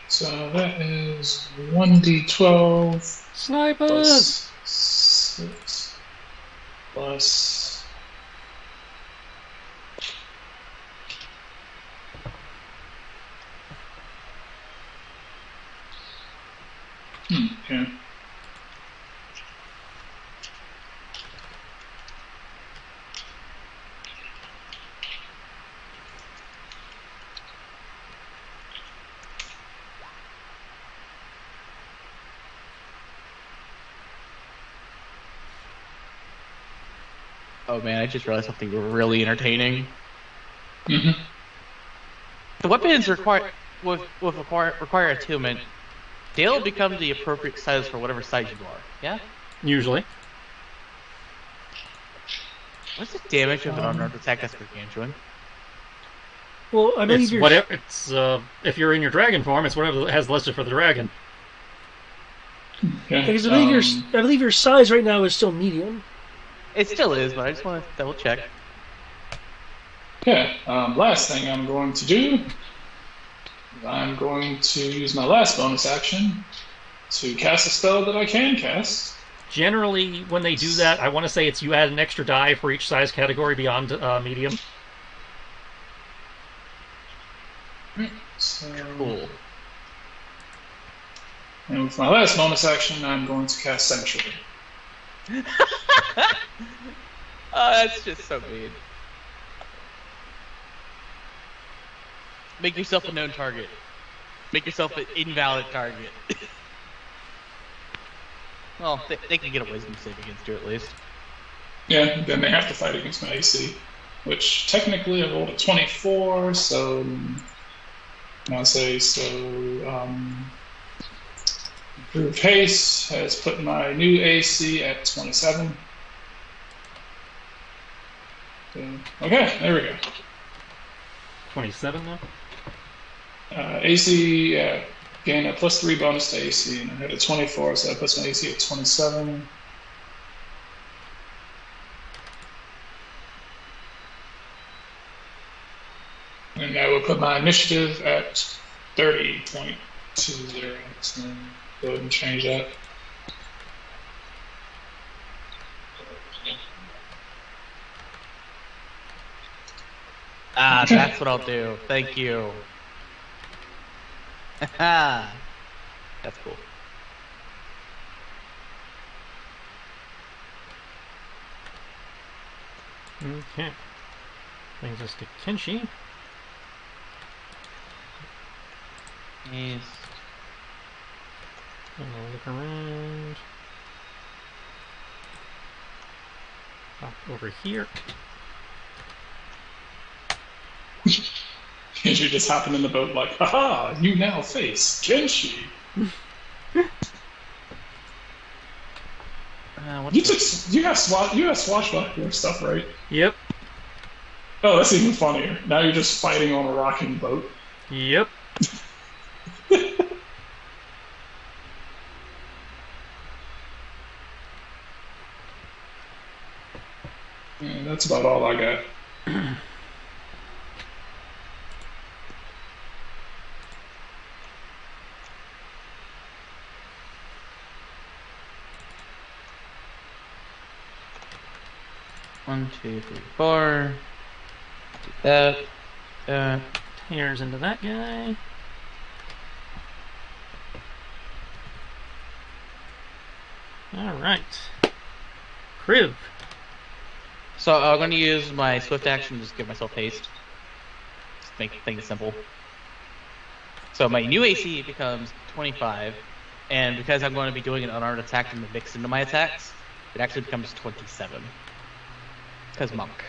So that is 1d12 Snipers! plus 6 plus. Okay. Oh man, I just realized something really entertaining. Mm-hmm. The weapons require attunement. They'll become the appropriate size for whatever size you are. Yeah. Usually. What's the damage of an unarmed attack that's gargantuan? Well, I believe It's you're. whatever. It's if you're in your dragon form, it's whatever has listed for the dragon. Okay. Because I believe your size right now is still medium. It still is, but I just want to double check. Okay, last thing I'm going to do, I'm going to use my last bonus action to cast a spell that I can cast. Generally, when they do that, I want to say it's you add an extra die for each size category beyond medium. So, Cool. and with my last bonus action, I'm going to cast Sanctuary. Oh, that's just so mean. Make yourself a known target. Make yourself an invalid target. Well, they can get a wisdom save against you at least. Yeah, then they have to fight against my AC, which technically I rolled a 24, so I'll say improved haste has put my new AC at 27. So, okay, there we go. 27 now? AC, Gain a +3 bonus to AC, and I hit a 24, so that puts my AC at 27. And that would put my initiative at 30.20. So go ahead and change that. Ah, that's what I'll do. Thank you. That's cool. Okay. Brings us to Kenshi. Nice. And we'll look around. Hop over here. And you're just hopping in the boat like, haha, you now face Kenshi. You have swashbuckler stuff, right? Yep. Oh, that's even funnier. Now you're just fighting on a rocking boat. Yep. And that's about all I got. One, two, three, four. Do that. Tears into that guy. Alright. Kriv. So I'm going to use my swift action to just give myself haste. Just make things simple. So my new AC becomes 25, and because I'm going to be doing an unarmed attack to mix into my attacks, it actually becomes 27. Because monk.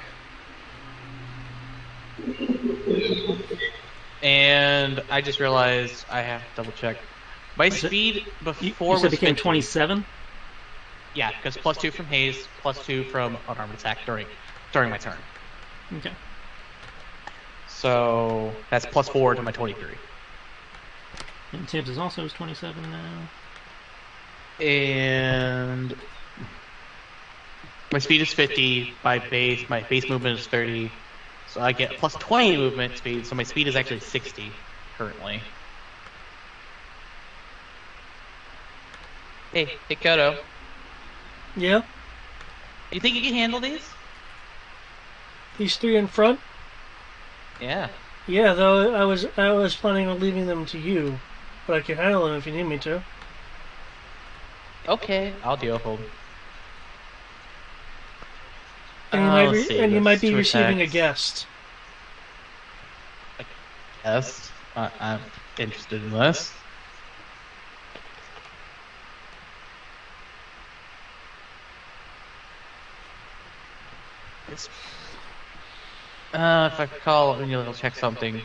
And I just realized I have to double check. My speed before you said was became 50. 27? Yeah, because +2 from haste, +2 from unarmed attack during my turn. Okay. So that's +4 to my 23. And Tibbs is also 27 now. And my speed is 50. My base movement is 30. So I get +20 movement speed. So my speed is actually 60 currently. Hey, Kodo. Yeah? You think you can handle these? These three in front? Yeah. Yeah, though I was planning on leaving them to you, but I can handle them if you need me to. Okay, I'll deal with them. And you might be receiving a guest. Yes, I'm interested in this. If I recall, when you'll check something,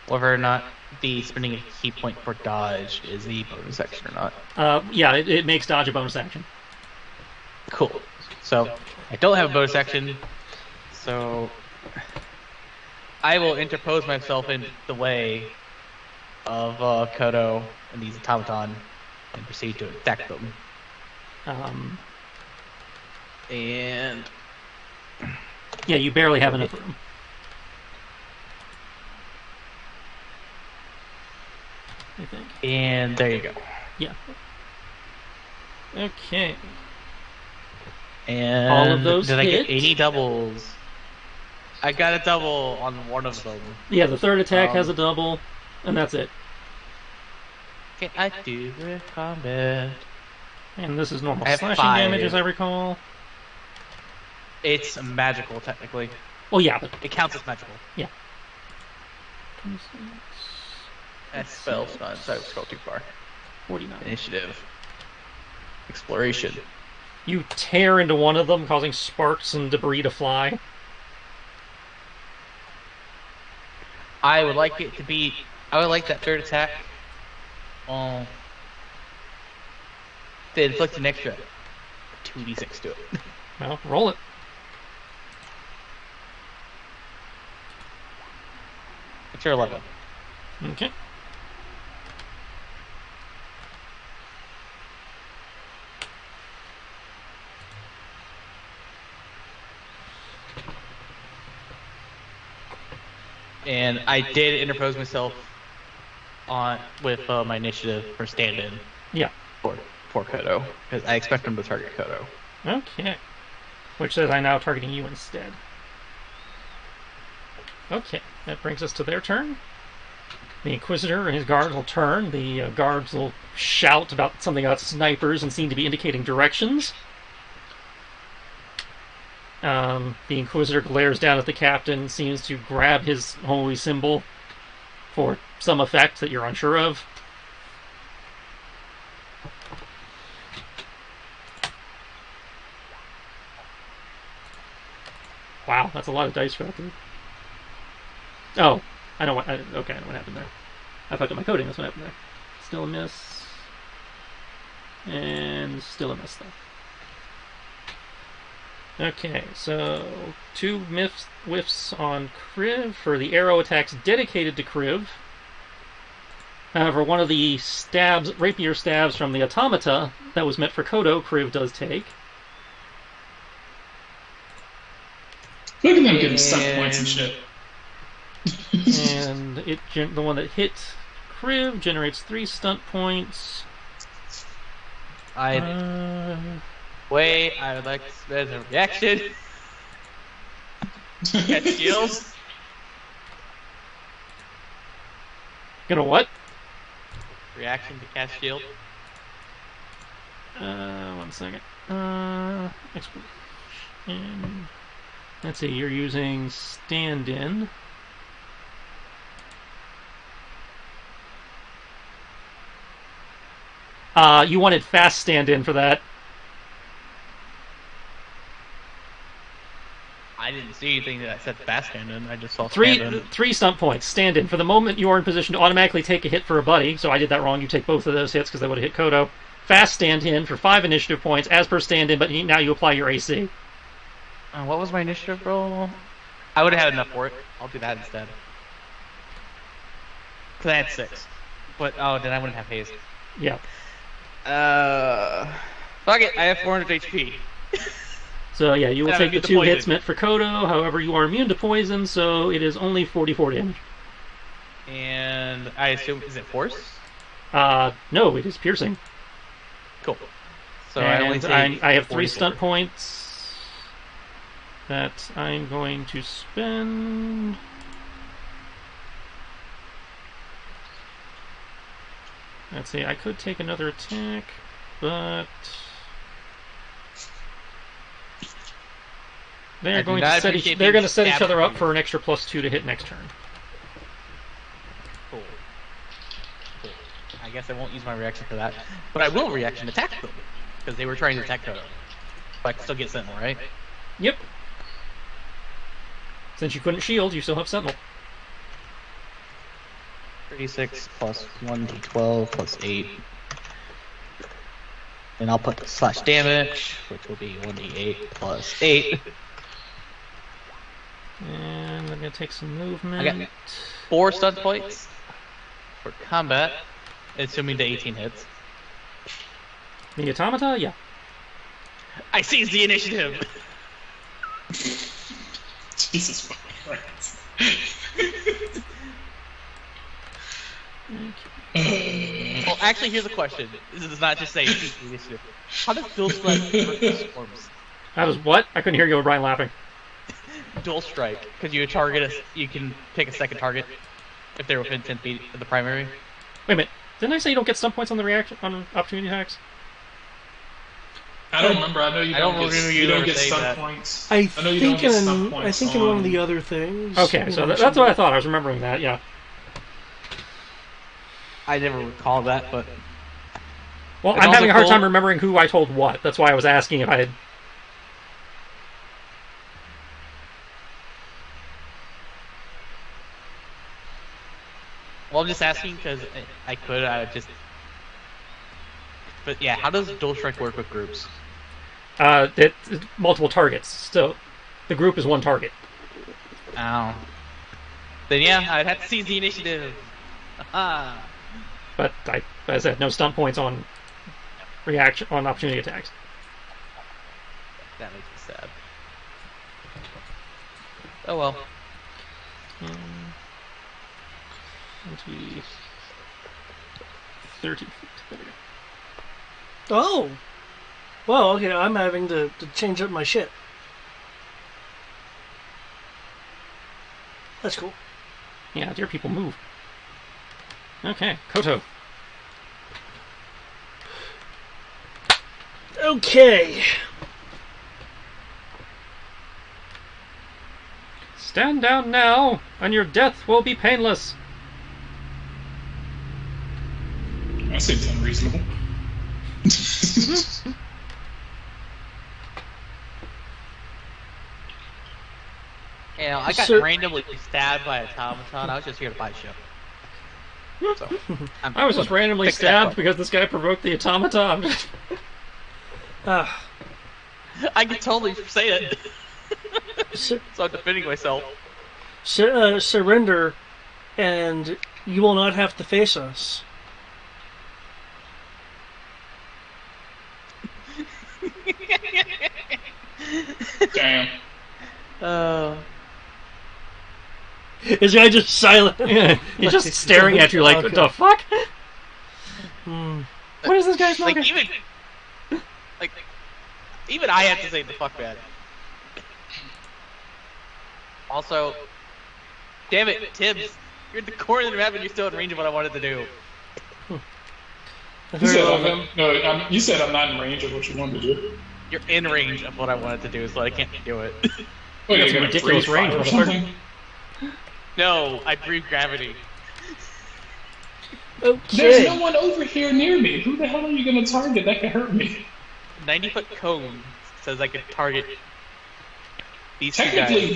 whether or not the spending a key point for dodge is the bonus action or not. Yeah, it makes dodge a bonus action. Cool. So I don't have a bonus action, so I will interpose myself in the way of Kodo and these automaton and proceed to attack them. And yeah, you barely have enough room. I think. And there you go. Yeah. Okay. And all of those did hit. I get any doubles? I got a double on one of them. Yeah, the third attack has a double, and that's it. Okay, I do with combat. And this is normal I have slashing 5. damage, as I recall. It's magical, technically. Well, yeah, but it counts as magical. Yeah. That's spells, not so scroll too far. 49. Initiative. Exploration. You tear into one of them, causing sparks and debris to fly. I would like it to be. I would like that third attack. To inflict an extra 2d6 to it. Well, roll it. It's your 11. Okay. And I did interpose myself on with my initiative for stand-in Yeah. for Kodo, because I expect him to target Kodo. Okay. Which says I'm now targeting you instead. Okay, that brings us to their turn. The Inquisitor and his guards will turn. The guards will shout about something about snipers and seem to be indicating directions. The Inquisitor glares down at the captain, seems to grab his holy symbol for some effect that you're unsure of. Wow, that's a lot of dice for that dude. Oh, I know what. Okay, I know what happened there. I fucked up my coding. That's what happened there. Still a miss, and still a miss though. Okay, so 2 whiffs on Kriv for the arrow attacks dedicated to Kriv. However, one of the rapier stabs from the automata that was meant for Kodo, Kriv does take. Look at them getting stuck points and shit. And the one that hit Kriv generates 3 stunt points. Wait, I would like to spend a reaction. Catch shields. Gonna what? Reaction to cast shield. 1 second. Exploration. Let's see, you're using stand-in. You wanted fast stand-in for that. I didn't see anything that said fast stand-in. I just saw stand-in. 3 stunt points. Stand-in. For the moment, you are in position to automatically take a hit for a buddy, so I did that wrong. You take both of those hits because they would have hit Kodo. Fast stand-in for 5 initiative points as per stand-in, but now you apply your AC. What was my initiative roll? I would have had enough for it. I'll do that instead. Because I had 6. But, then I wouldn't have haste. Yeah. Fuck it, I have 400 HP. So yeah, you will take the 2 hits meant for Kodo. However, you are immune to poison, so it is only 44 damage. And I assume, is it force? No, it is piercing. Cool. So and I have 3 stunt points that I'm going to spend. Let's see, I could take another attack, but they're going to set each other up for an extra +2 to hit next turn. Cool. I guess I won't use my reaction for that, but I will reaction attack them because they were trying to attack Kodo. But I can still get Sentinel, right? Yep. Since you couldn't shield, you still have Sentinel. 36 plus 1d12 plus 8. And I'll put the slash damage, which will be 1d8 plus 8. And I'm going to take some movement. I got 4 stun points for combat, assuming the 18 hits. The automata? Yeah. I seize the initiative! Jesus fucking Christ. Well, actually, here's a question. This is not just saying seize the initiative. How does Dual Strike work with storms? That was what? I couldn't hear you, O'Brien, laughing. Dual Strike, because you can pick a second target if they're within 10 feet of the primary. Wait a minute. Didn't I say you don't get stun points on the reaction on opportunity attacks? I don't remember. I know you don't get stun that. points. I know you don't get stun I points think in one of the other things. Okay, so that's what I thought. I was remembering that, yeah. I never recall that, but... Well, It's I'm having a also hard time cool. remembering who I told what. That's why I was asking if I had... Well, I'm just asking because I just... But yeah, how does Dual Strike work with groups? Multiple targets. So the group is 1 target. Oh. Then yeah, I'd have to seize the initiative. Ah. But as I said, no stun points on opportunity attacks. That makes me sad. Oh well. 20, 30 feet. There we go. Oh! Well, okay, I'm having to change up my shit. That's cool. Yeah, dear people move. Okay, Koto. Okay. Stand down now, and your death will be painless. That seems unreasonable. You know, I got So- randomly stabbed by an automaton. I was just here to buy shit. So, I was just randomly Fix that stabbed bug. because this guy provoked the automaton. Ah. I can totally say it. Su- So I'm defending myself. surrender, and you will not have to face us. Damn. Is the guy just silent? Yeah, he's just staring at you like, what the fuck? What is this guy Like smoking? even I have to say the fuck man. Also, damn it, Tibbs, you're at the corner of the map and you're still in range of what I wanted to do. You said I'm not in range of what you wanted to do. You're in range of what I wanted to do, so I can't do it. Wait, That's you're a gonna ridiculous freeze range, fire or motherfucker. something? No, I breathe gravity. There's no Okay. one over here near me. Who the hell are you gonna target that can hurt me? 90-foot cone says I could target these two Technically,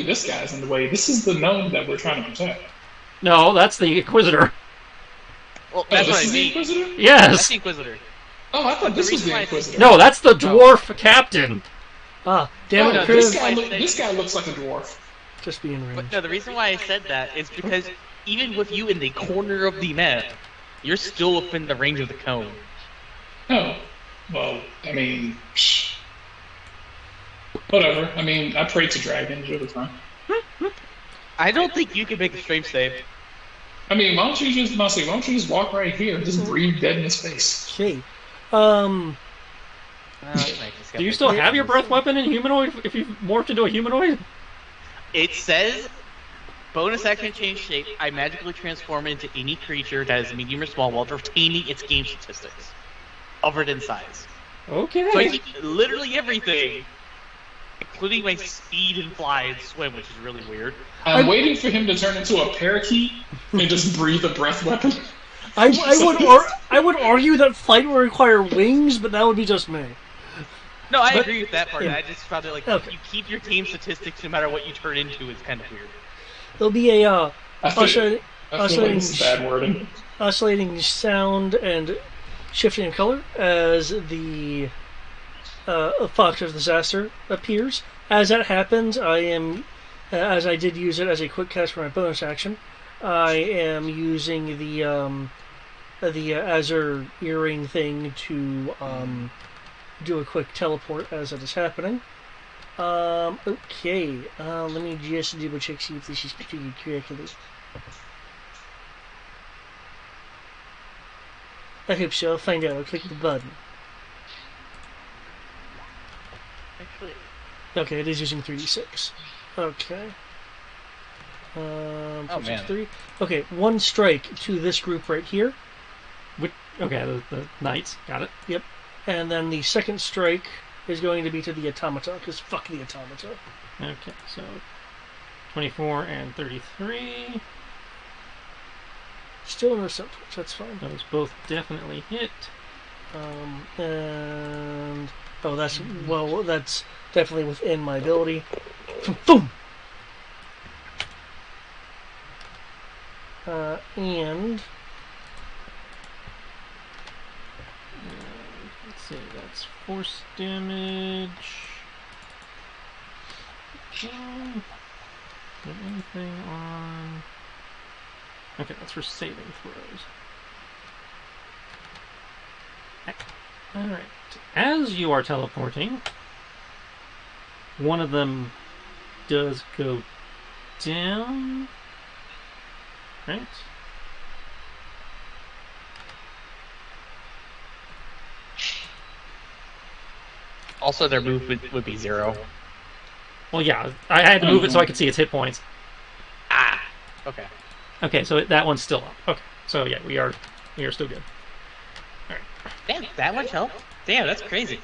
guys. this guy's in the way. This is the gnome that we're trying to protect. No, that's the Inquisitor. Well, that's oh, what this I is the mean. Inquisitor? That's Yes! the Inquisitor. Oh, I thought this was reason the why I- Inquisitor. No, that's the dwarf captain. Ah, damn Oh, it, no, Chris. this guy looks like a dwarf. Just be in range. But no, the reason why I said that is because even with you in the corner of the map, you're still within the range of the cone. Oh, well, I mean, whatever. I mean, I prayed to dragons. It was fine. I don't think you can make a strength save. I mean, why don't you just walk right here and just breathe dead in his face? Okay. Do you still have your breath weapon in humanoid if you've morphed into a humanoid? It says, bonus action change shape, I magically transform into any creature that is medium or small while retaining its game statistics. Other than size. Okay. So I keep literally everything, including my speed and fly and swim, which is really weird. I'm waiting for him to turn into a parakeet and just breathe a breath weapon. I would argue that flight would require wings, but that would be just me. No, I But- agree with that part. yeah. I just found it like, Okay. you keep your team statistics no matter what you turn into is kind of weird. There'll be a I feel like oscillating, it's bad wording. oscillating sound and shifting of color as the Fox of Disaster appears. As that happens, I am, as I did use it as a quick cast for my bonus action, I am using the Azure earring thing to do a quick teleport as it is happening. Okay, let me just double check, see if this is configured correctly. I hope so. I'll find out. I'll click the button. Actually, Okay, it is using 3d6. Okay. Oh, Six, man. 3. Okay, one strike to this group right here. Okay, the knights. Got it. Yep. And then the second strike is going to be to the automata, because fuck the automata. Okay, so 24 and 33. Still no subtools, that's fine. Those both definitely hit. And oh, that's definitely within my ability. Boom. And Let's see, that's force damage. Is there anything on? Okay, that's for saving throws. Alright. As you are teleporting, one of them does go down. Right. Also, their move would be 0. Well, yeah, I had to move it so I could see its hit points. Ah. Okay. Okay, so that one's still up. Okay, so yeah, we are still good. Damn, that much health? Damn, that's crazy.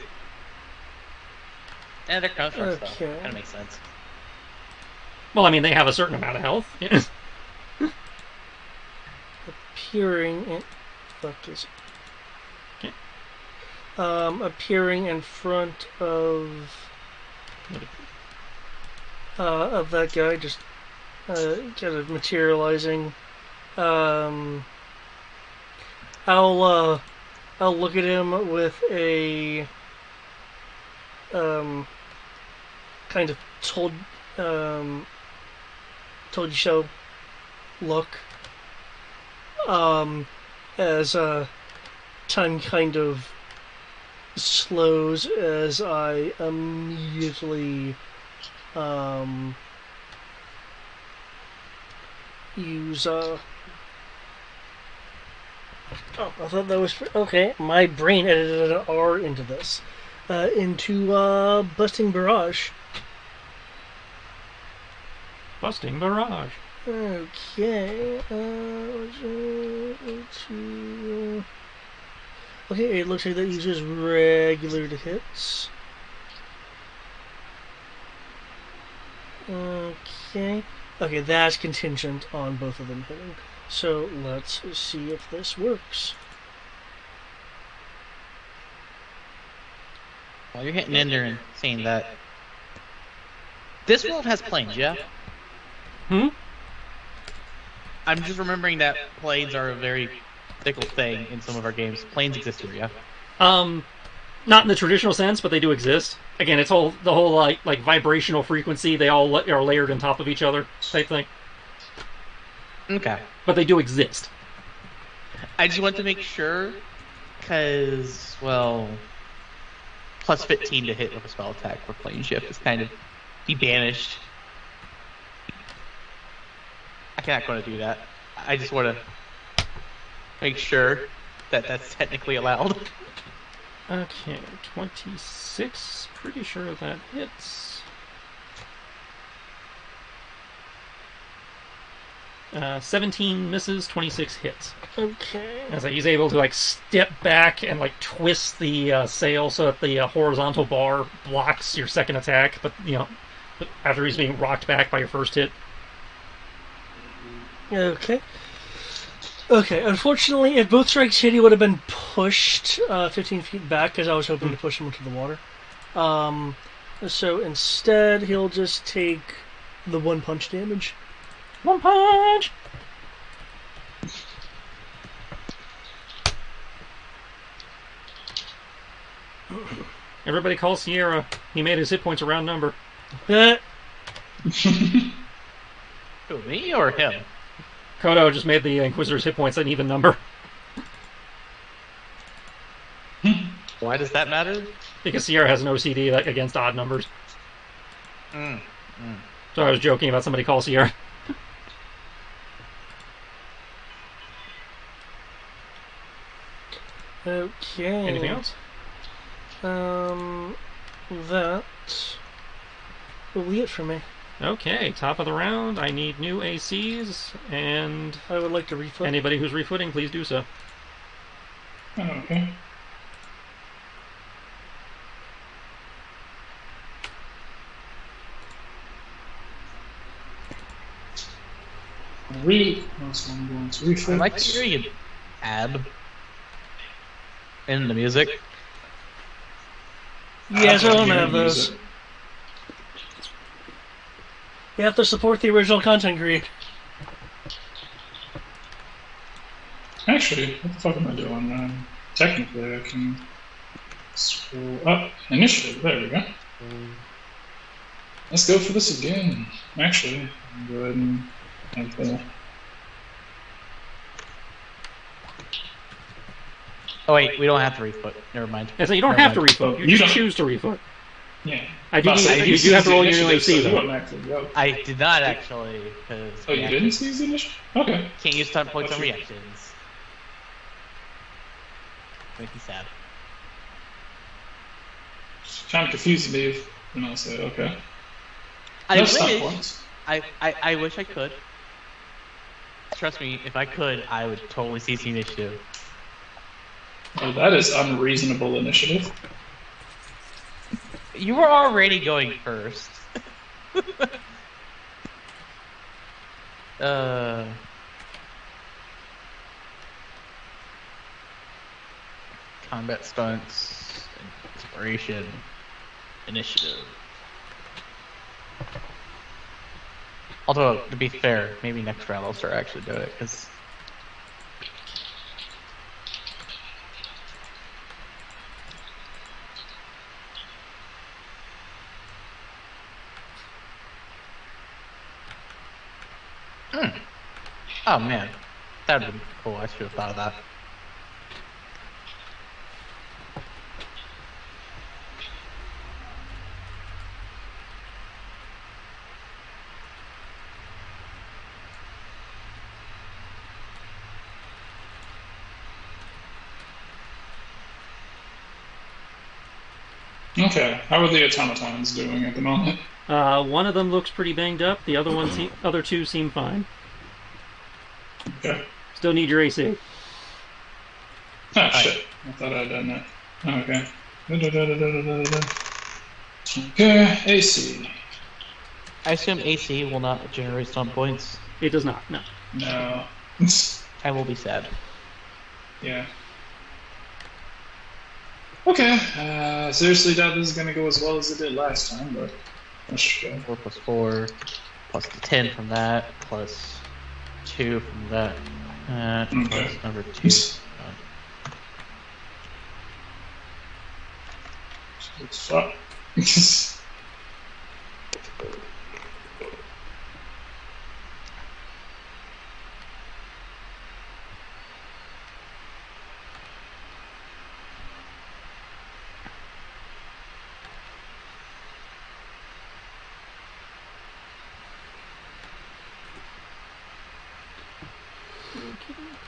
And they're constructs, though. Okay. Kind of makes sense. Well, I mean, they have a certain amount of health. Appearing in... Fuck is... Okay. Appearing in front of that guy, just kind of materializing. I'll look at him with a kind of told you so look. As time kind of slows as I immediately use oh, I thought that was okay. My brain edited an R into this. Into busting barrage. Busting barrage. Okay. Okay, it looks like that uses regular to hits. Okay. Okay, that's contingent on both of them hitting. So let's see if this works. While you're hitting in there and saying that, this world has planes, yeah? I'm just remembering that planes are a very fickle thing in some of our games. Planes exist here, yeah? Not in the traditional sense, but they do exist. Again, it's the whole like vibrational frequency. They all are layered on top of each other type thing. Okay. But they do exist. I just want to make sure, because, well, plus 15 to hit with a spell attack for plane shift is kind of be banished. I'm not going to do that. I just want to make sure that that's technically allowed. Okay, 26. Pretty sure that hits. 17 misses, 26 hits. Okay. As he's able to like step back and like twist the sail so that the horizontal bar blocks your second attack, but after he's being rocked back by your first hit. Okay. Okay, unfortunately, if both strikes hit, he would have been pushed 15 feet back because I was hoping to push him into the water. So instead, he'll just take the one punch damage. One punch! Everybody call Sierra. He made his hit points a round number. Who, me or him? Kodo just made the Inquisitor's hit points an even number. Why does that matter? Because Sierra has an OCD against odd numbers. Mm. So I was joking about somebody call Sierra. Okay. Anything else? That will be it for me. Okay, top of the round. I need new ACs, and I would like to refoot. anybody who's refooting, please do so. Okay. So I'm going to refit. I like to hear you, Ab, in the music. Yes, I don't have those. You have to support the original content creator. Actually, what the fuck am I doing? Technically, I can scroll up initiative. There we go. Let's go for this again. Actually, I'll go ahead and have the. Oh wait, we don't have to refoot. Never mind. I say you don't Never have to mind. refoot. You You just don't- choose to refoot. Yeah. I do But need- say, you do have to roll your new initiative, AC, so you though. automatically go. I did not actually, because Oh, you didn't seize the initiative? Okay. can't use stunt points on Gotcha. reactions. Make me sad. Kind of confused me when I said, okay. I No wish. stunt points. I wish I could. Trust me, if I could, I would totally seize the initiative. Oh, that is unreasonable initiative. You were already going first. Combat stunts, inspiration, initiative. Although, to be fair, maybe next round I'll start actually doing it, because... Oh man, that would have been cool. I should have thought of that. Okay, how are the automatons doing at the moment? One of them looks pretty banged up. The other two seem fine. Okay. Still need your AC. Oh, shit. I thought I'd done that. Okay. Da-da-da-da-da-da-da. Okay, AC. I assume AC will not generate stunt points. It does not. No. No. I will be sad. Yeah. Okay, seriously doubt this is gonna go as well as it did last time, but let's go. 4 plus 4, plus the 10 from that, plus 2 from that, Okay. plus number 2. Fuck.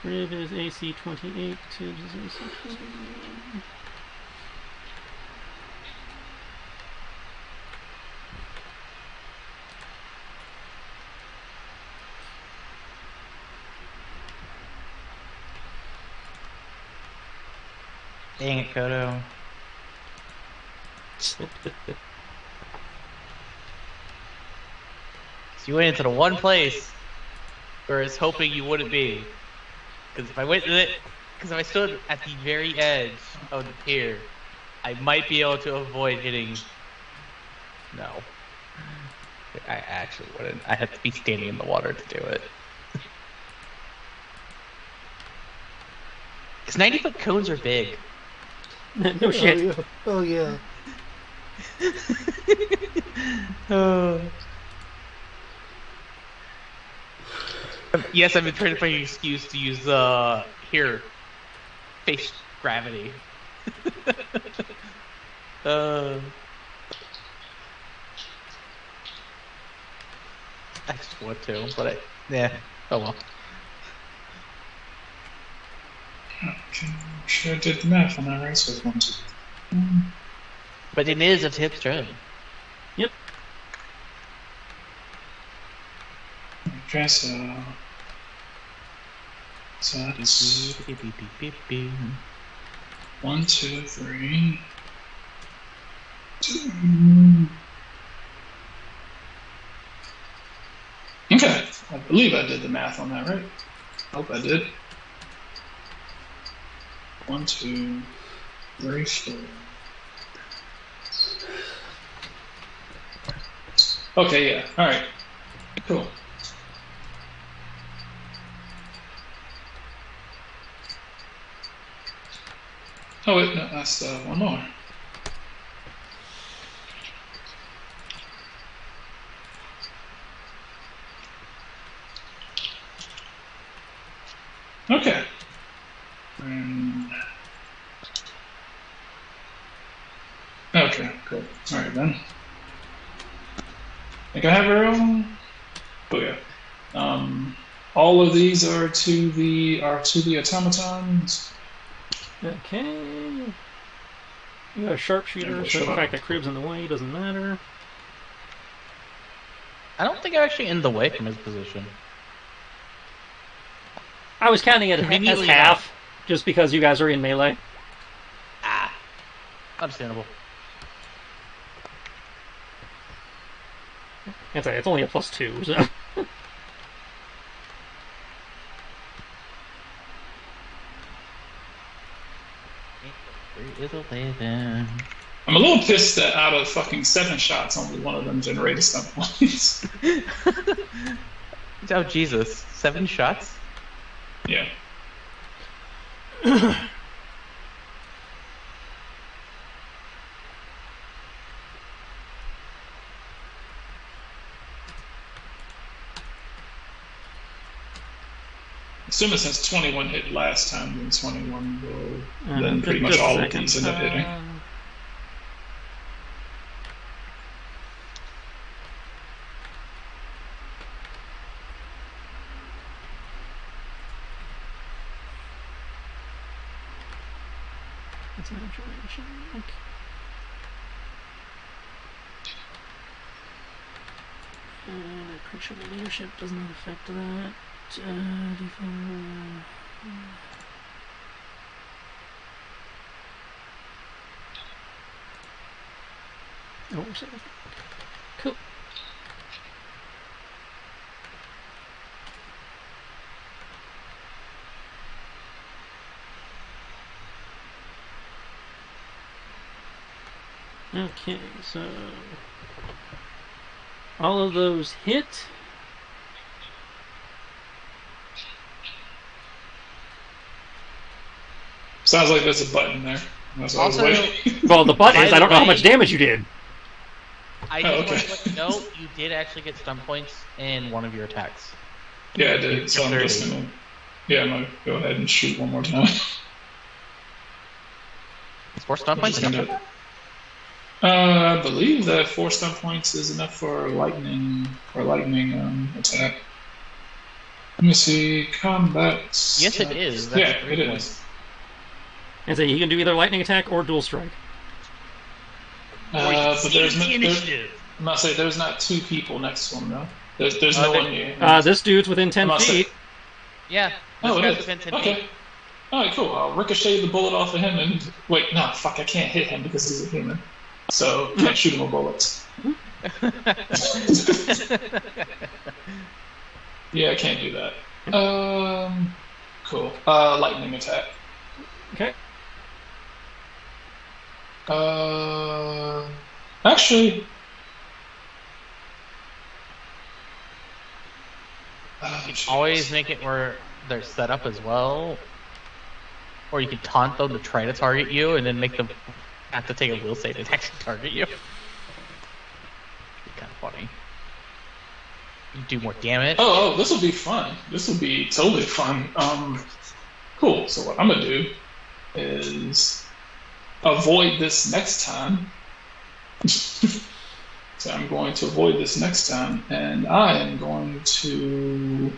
Crib is AC 28. Tibbs is AC 28. Dang it, Kodo. So you went into the one place where I was hoping you wouldn't be. Because if I went in it, because if I stood at the very edge of the pier, I might be able to avoid hitting. No. I actually wouldn't. I have to be standing in the water to do it. Because 90-foot cones are big. No shit. Oh yeah. Yes, I've been trying to find an excuse to use here, face gravity. I just want to, but yeah. Oh well. Okay, I'm sure I did the math on that right, so it's 1, 2. But it is a tip's turn. Yep. Okay, so that's 1, 2, 3. 2. Okay, I believe I did the math on that right. Hope I did. 1, 2, 3, 4. Okay, yeah. All right. Cool. Oh wait, no, that's one more. Okay. And... Okay, cool. Alright then. I think I have her own. Oh yeah. All of these are to the automatons. Okay. You got a sharpshooter, so the fact that Crib's in the way doesn't matter. I don't think I'm actually in the way from his position. I was counting it as Conveniently half, just because you guys are in melee. Understandable. It's only a +2, so. I'm a little pissed that out of fucking 7 shots, only one of them generated stun points. Oh, Jesus. 7 shots? Yeah. Assuming since 21 hit last time, then 21 will. Then pretty much all of these end up hitting. That's an actual check. Appreciable leadership does not affect that. Oh, we're safe. Cool. Okay, so all of those hit. Sounds like there's a button there. That's what Also, I was waiting. Well, the button By is the I don't know how way- much damage you did. I just okay. want to let you know you did actually get stun points in one of your attacks. Yeah, I did. So I'm just gonna. Yeah, I'm gonna go ahead and shoot one more time. It's 4 stun points? Just gonna- I believe that 4 stun points is enough for lightning attack. Let me see. Combat. Yes, it is. That's Yeah, a great it point. is. And so you can do either lightning attack or dual strike. But there's no. initiative. I'm not saying there's not 2 people next to him though. There's no one here. This dude's within 10 I'm not feet. Yeah. Oh, this it guy's is. within 10 Okay. feet. Alright, cool. I'll ricochet the bullet off of him and wait. No, fuck! I can't hit him because he's a human, so can't shoot him with bullets. Yeah, I can't do that. Cool. Lightning attack. Okay. Actually. Always make it where they're set up as well. Or you can taunt them to try to target you and then make them have to take a will save to actually target you. It'd be kind of funny. You do more damage. Oh, this will be fun. This will be totally fun. Cool. So what I'm gonna do is avoid this next time. So I'm going to avoid this next time, and I am going to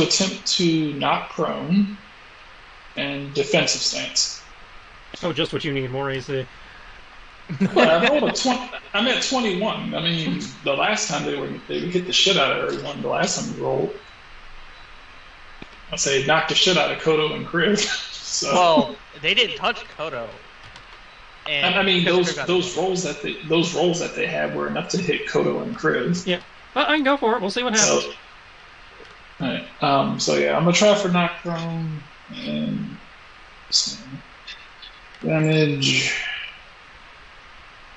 attempt to knock prone and defensive stance. Oh, just what you need, more AC. But I rolled a 20. I'm at 21. I mean, the last time they would hit the shit out of everyone. The last time we rolled, I say knock the shit out of Kodo and Kriv. So Well, they didn't touch Kodo. And I mean, because those Kriv got- those rolls that they had were enough to hit Kodo and Kriv. Yeah. I can go for it. We'll see what happens. So, alright. So yeah, I'm gonna try for knock prone and damage,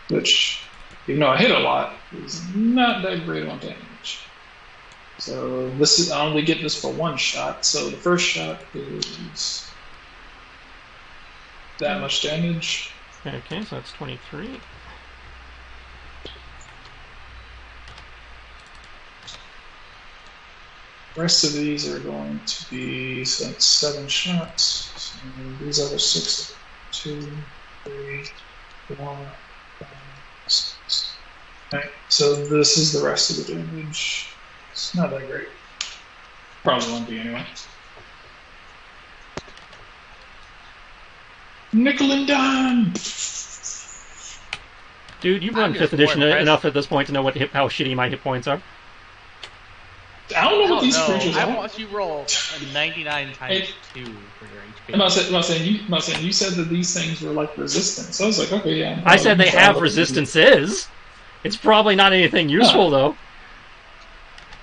which, even though I hit a lot, is not that great on damage. So I only get this for 1 shot. So the first shot is that much damage. Okay, so that's 23. The rest of these are going to be so that's 7 shots. So these are the 6, 2, 3, 4, 5, 6. Alright, so this is the rest of the damage. It's not that great. Probably won't be anyway. Nickel and dime! Dude, you've run I'm 5th just edition more impressed. enough at this point to know how shitty my hit points are. I don't know what these No, creatures I are. watched you roll a 99 times 2 for your HP. I'm not saying you said that these things were like resistant. So I was like, okay, yeah. I said they have resistances. It's probably not anything useful, though.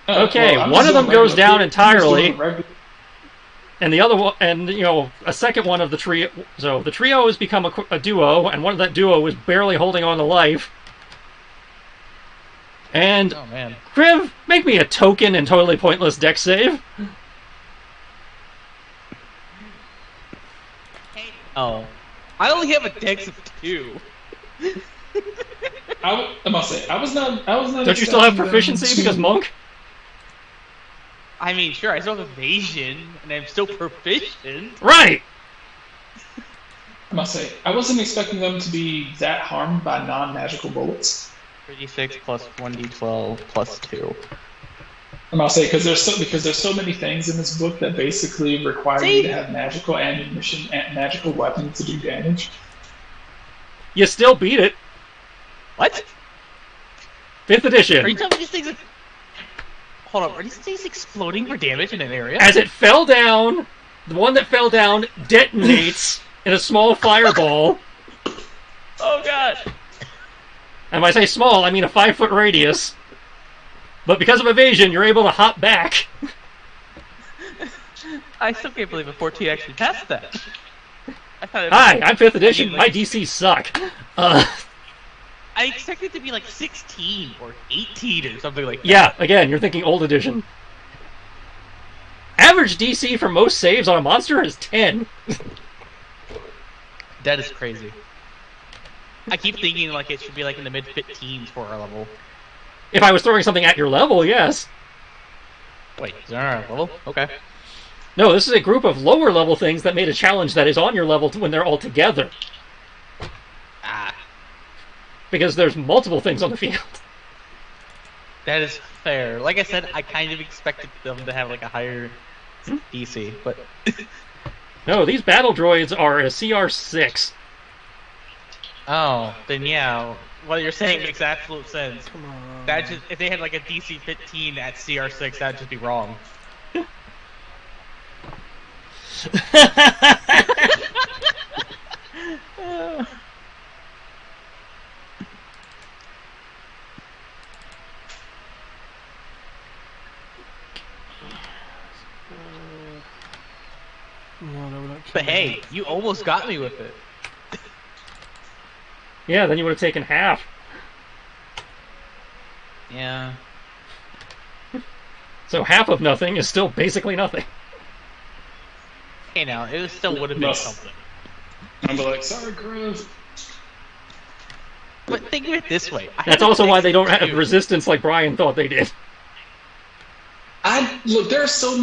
Okay, I'm one just of them doing goes regular- down I'm just entirely. doing regular- And the other one, and a second one of the trio. So the trio has become a duo, and one of that duo is barely holding on to life. And Oh man. Kriv, make me a token and totally pointless deck save. Oh. I only have a dex of 2. I must say, I was not. Don't you still have expecting them proficiency to- because monk? I mean, sure, I still have evasion, and I'm still proficient. Right. I must say, I wasn't expecting them to be that harmed by non-magical bullets. 36 plus 1d12 plus 2. I must say, because there's so many things in this book that basically require you to have magical ammunition and magical weapons to do damage. You still beat it. What? 5th Are you edition. telling me these things are... Hold up, are these things exploding for damage in an area? As it fell down, the one that fell down detonates in a small fireball. Oh god! And when I say small, I mean a 5-foot radius. But because of evasion, you're able to hop back. I still can't believe a 14 actually passed that. I thought it Hi, I'm 5th edition. I My mean, like- DCs suck. I expected it to be like 16 or 18 or something like that. Yeah, again, you're thinking old edition. Average DC for most saves on a monster is 10. That is crazy. I keep thinking like it should be like in the mid-15s for our level. If I was throwing something at your level, yes. Wait, is there our level? Okay. No, this is a group of lower level things that made a challenge that is on your level when they're all together. Ah, Because there's multiple things on the field. that is fair. Like I said, I kind of expected them to have like a higher DC, but No, these battle droids are a CR6. oh, then yeah, what you're saying makes absolute sense. Come on. That just if they had like a DC 15 at CR6, that'd just be wrong. No, no, we're not But killing hey, you almost got me with it. Yeah, then you would have taken half. Yeah. So half of nothing is still basically nothing. Hey, now it still would have been No. something. I'm like, sorry, Griff. But think of it this way. I That's have a also why dex they don't of have 2. resistance like Brian thought they did. There are so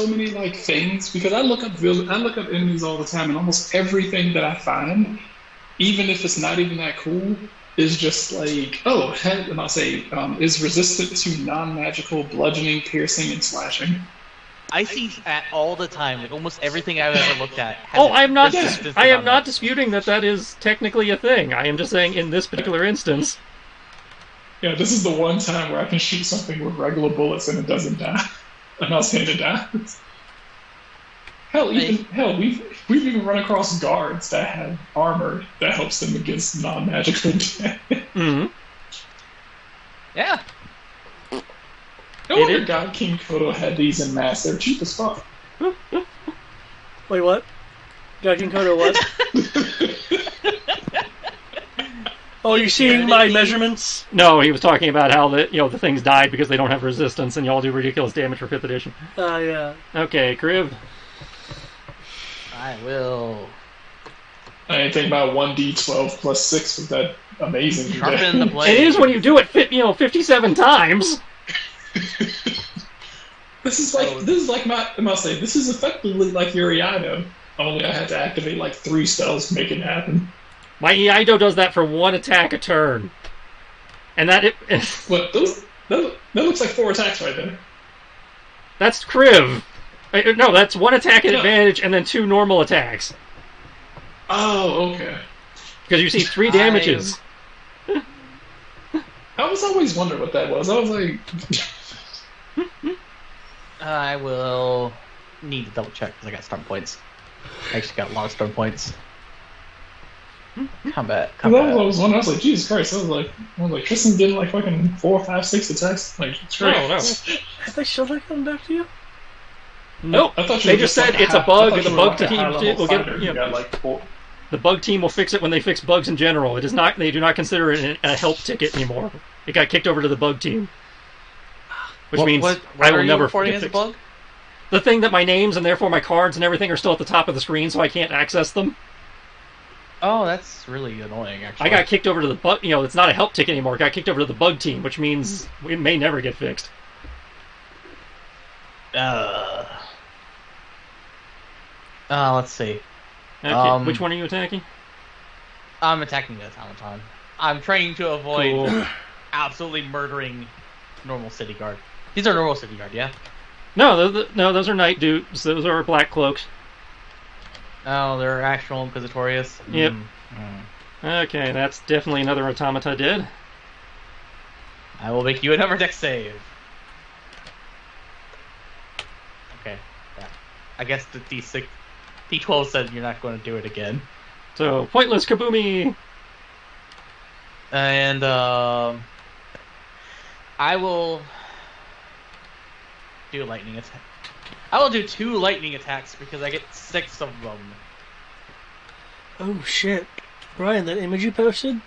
many like things because I look up enemies all the time, and almost everything that I find, even if it's not even that cool, is just like, oh, and I'll say, is resistant to non-magical bludgeoning, piercing, and slashing. I see that all the time. Like almost everything I've ever looked at. Has Oh, I am not. resistance I am on not it. disputing that that is technically a thing. I am just saying in this particular instance. Yeah, this is the one time where I can shoot something with regular bullets and it doesn't die. I'm not saying it dies. Hell, we've even run across guards that have armor that helps them against non-magical damage. Mm-hmm. Yeah. No It wonder is- God King Kodo had these in mass. They're cheap as fuck. Wait, what? Gakin Kodo, what? Oh, you're seeing my measurements? No, he was talking about how the things died because they don't have resistance, and you all do ridiculous damage for 5th edition. Yeah. Okay, Kriv. I will I ain't think about 1d12 plus 6 with that amazing sharpen the blade. It is when you do it 57 times. This is like I must say, this is effectively like your Iaido. Only I had to activate like 3 spells to make it happen. My Iaido does that for 1 attack a turn. And that What that looks like 4 attacks right there. that's Kriv. No, that's 1 attack at advantage and then 2 normal attacks. Oh, okay. Because you see 3 damages. I was always wondering what that was. I was like, I will need to double check because I got storm points. I actually got a lot of storm points. Combat. I was wondering. I was like, Jesus Christ! I was like, Tristan's getting like fucking 4, 5, 6 attacks. Like, it's great. Oh, no. Have they still not coming back to you? Nope. I thought you They were just like said a it's a high- bug, I and the thought you were bug like a team high-level will get. fighter. You You know, got like 4. the bug team will fix it when they fix bugs in general. It is not. They do not consider it a help ticket anymore. It got kicked over to the bug team, which means what I are will you never reporting get as a fixed. bug? The thing that my names and therefore my cards and everything are still at the top of the screen, so I can't access them. Oh, that's really annoying. Actually, I got kicked over to the bug. You know, it's not a help ticket anymore. It got kicked over to the bug team, which means it may never get fixed. Let's see. Okay, which one are you attacking? I'm attacking the automaton. I'm trying to avoid Cool. absolutely murdering normal city guard. These are normal city guard, yeah? No, those are night dudes. Those are black cloaks. Oh, they're actual Inquisitorius. Yep. Okay, that's definitely another automata dead. I will make you another deck save. Okay. Yeah. I guess the D12 said you're not going to do it again. So, pointless kaboomy! And I will do a lightning attack. I will do 2 lightning attacks because I get 6 of them. Oh shit, Brian! That image you posted.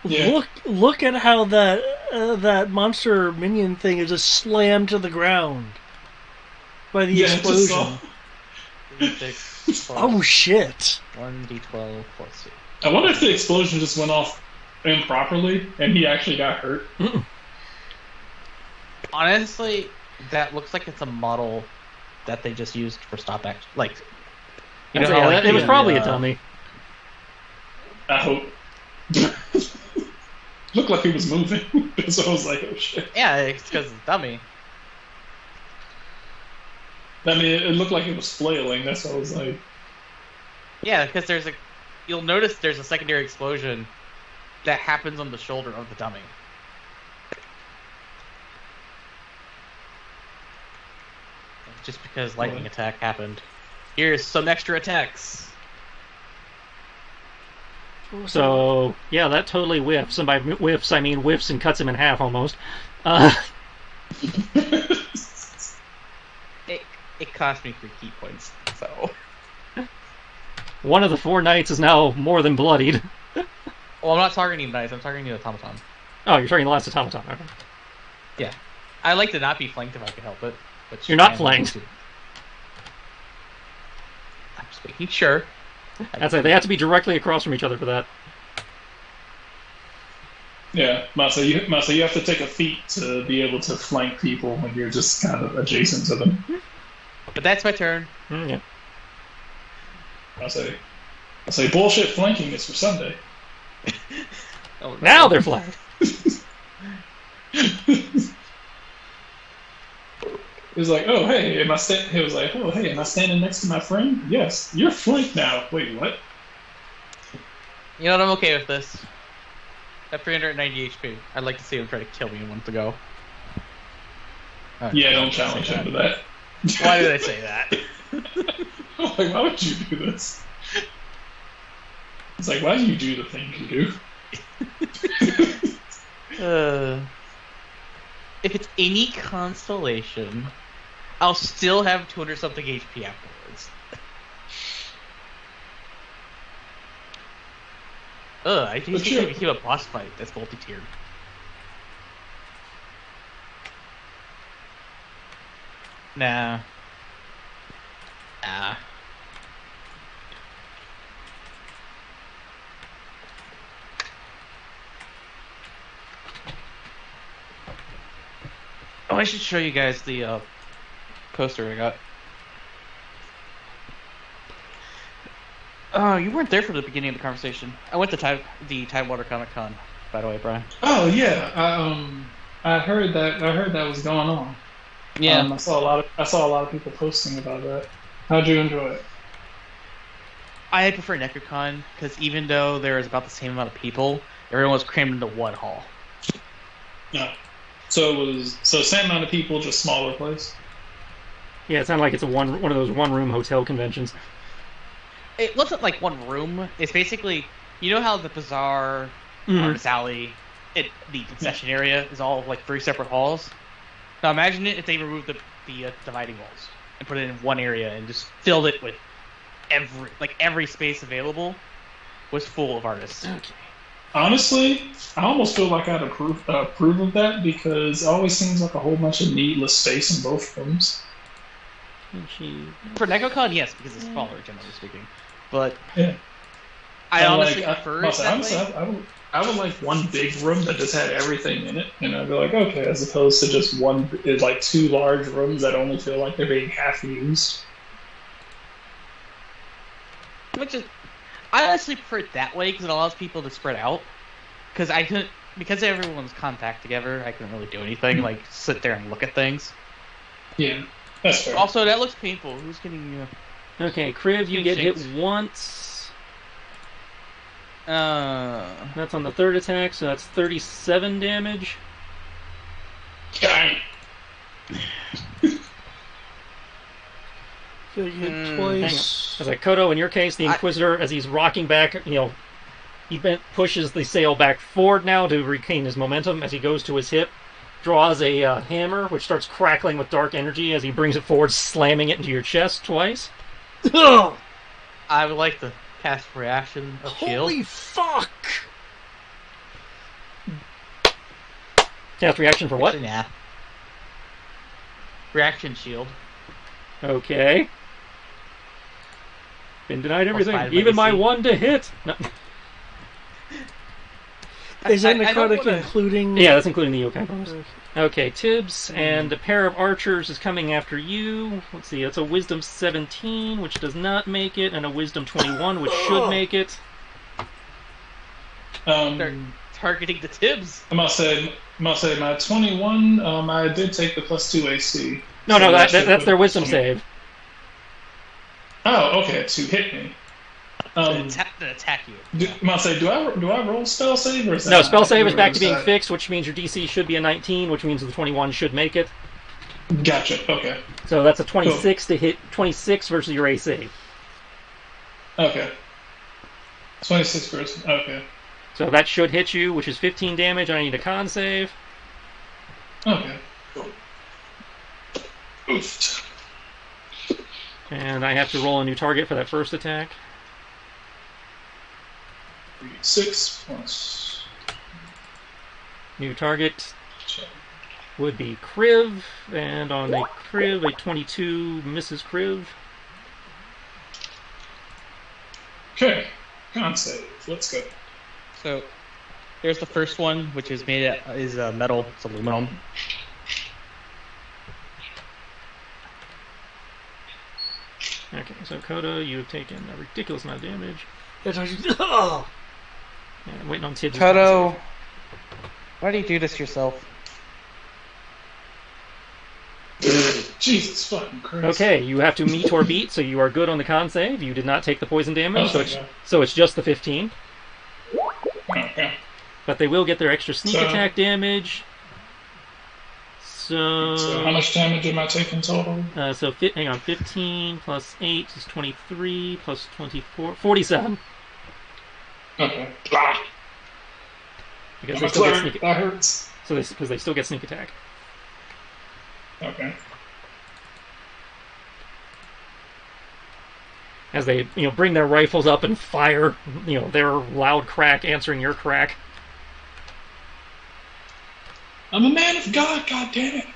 Yeah. Look at how that monster minion thing is just slammed to the ground by the Yeah, just explosion. 6 plus Oh shit! 1d12 plus 2. I wonder if the explosion just went off improperly and he actually got hurt. Honestly, that looks like it's a model that they just used for stop action. Like, you know, Yeah, how, like, it was the, probably a dummy. I hope. Looked like he was moving, so I was like, oh shit. Yeah, it's because it's a dummy. I mean, it looked like it was flailing. That's what I was like. Yeah, because you'll notice there's a secondary explosion that happens on the shoulder of the dummy. Just because lightning attack happened. Here's some extra attacks. So, yeah, that totally whiffs. And by whiffs, I mean whiffs and cuts him in half almost. It cost me 3 key points, so. One of the 4 knights is now more than bloodied. Well, I'm not targeting knights, I'm targeting the automaton. Oh, you're targeting the last automaton. Okay. Yeah. I like to not be flanked if I can help it. But You're not flanked. I'm just making sure. That's it. They have to be directly across from each other for that. Yeah, Masa, you have to take a feat to be able to flank people when you're just kind of adjacent to them. But that's my turn. Yeah. I say bullshit flanking is for Sunday. Oh, no. Now they're flanked. He was like, oh hey, he was like, oh hey, am I standing next to my friend? Yes, you're flanked now. Wait, what? You know what? I'm okay with this. At 390 HP, I'd like to see him try to kill me once ago. Yeah, don't challenge him to that. Why did I say that? Like, why would you do this? It's like, why do you do the thing you do? If it's any consolation, I'll still have 200 something HP afterwards. I think it's gonna keep a boss fight that's multi-tiered. Nah. I should show you guys the poster I got. Oh, you weren't there for the beginning of the conversation. I went to the Tidewater Comic Con, by the way, Brian. Oh yeah, I heard that. I heard that was going on. Yeah. I saw a lot of people posting about that. How'd you enjoy it? I prefer NecroCon because even though there is about the same amount of people, everyone was crammed into one hall. Yeah. So it was same amount of people, just smaller place. Yeah, it sounded like it's one of those one-room hotel conventions. It wasn't like one room. It's basically, you know how the bazaar, Artist Alley, the concession area is all like 3 separate halls. Now imagine it if they removed the dividing walls and put it in one area and just filled it with every space available was full of artists. Okay. Honestly, I almost feel like I'd approve of that because it always seems like a whole bunch of needless space in both rooms. For NecroCon, yes, because it's smaller, generally speaking. But yeah. I honestly prefer it that way. I would like one big room that just had everything in it, and I'd be like, okay, as opposed to just like 2 large rooms that only feel like they're being half used. I honestly prefer it that way because it allows people to spread out. Because everyone's compact together, I couldn't really do anything, like sit there and look at things. Yeah, that's fair. Also, that looks painful. Who's getting you? Okay, Kriv, you get hit shakes. once. That's That's on the 3rd attack, so that's 37 damage. Dang. So you hit twice. As like Kodo, in your case, the Inquisitor, as he's rocking back, he pushes the sail back forward now to regain his momentum as he goes to his hip. Draws a hammer, which starts crackling with dark energy as he brings it forward, slamming it into your chest twice. I would like to cast Reaction of Shield. Holy fuck! Cast reaction for what? Nah. Reaction Shield. Okay. Been denied everything, +5 even my AC. 1 to hit. No. Is that I don't necrotic wanna- including? Yeah, that's including the yokai bonus. Okay, Tibbs, and a pair of archers is coming after you. Let's see, it's a Wisdom 17, which does not make it, and a Wisdom 21, which should make it. They're targeting the Tibbs. I must say my 21. I did take the +2 AC. No, So that's their Wisdom save. Oh, okay, to hit me. To attack you. Do I roll spell save or is that No, spell save is on back the to being side? fixed, which means your DC should be a 19, which means the 21 should make it. Gotcha. Okay. So that's a 26 to hit 26 versus your AC. Okay. 26 versus. Okay. So that should hit you, which is 15 damage. I need a con save. Okay. Cool. Oof. And I have to roll a new target for that first attack. 6 plus. New target would be Kriv, and on a Kriv, a 22 misses Kriv. Okay. Con save. Let's go. So, there's the first one, which is metal. It's aluminum. Okay, so Koda, you have taken a ridiculous amount of damage. Oh. And I'm waiting on Tibbs. Kodo, why do you do this to yourself? Jesus fucking Christ. Okay, you have to meet or beat, so you are good on the con save. You did not take the poison damage, Oh, so it's just the 15. Okay. But they will get their extra sneak attack damage. So how much damage am I taking total? Hang on, 15 plus 8 is 23 plus 24, 47. Okay. Because they still get sneak. That hurts. Because they still get sneak attack. Okay. As they, bring their rifles up and fire, their loud crack answering your crack. I'm a man of God, God damn it.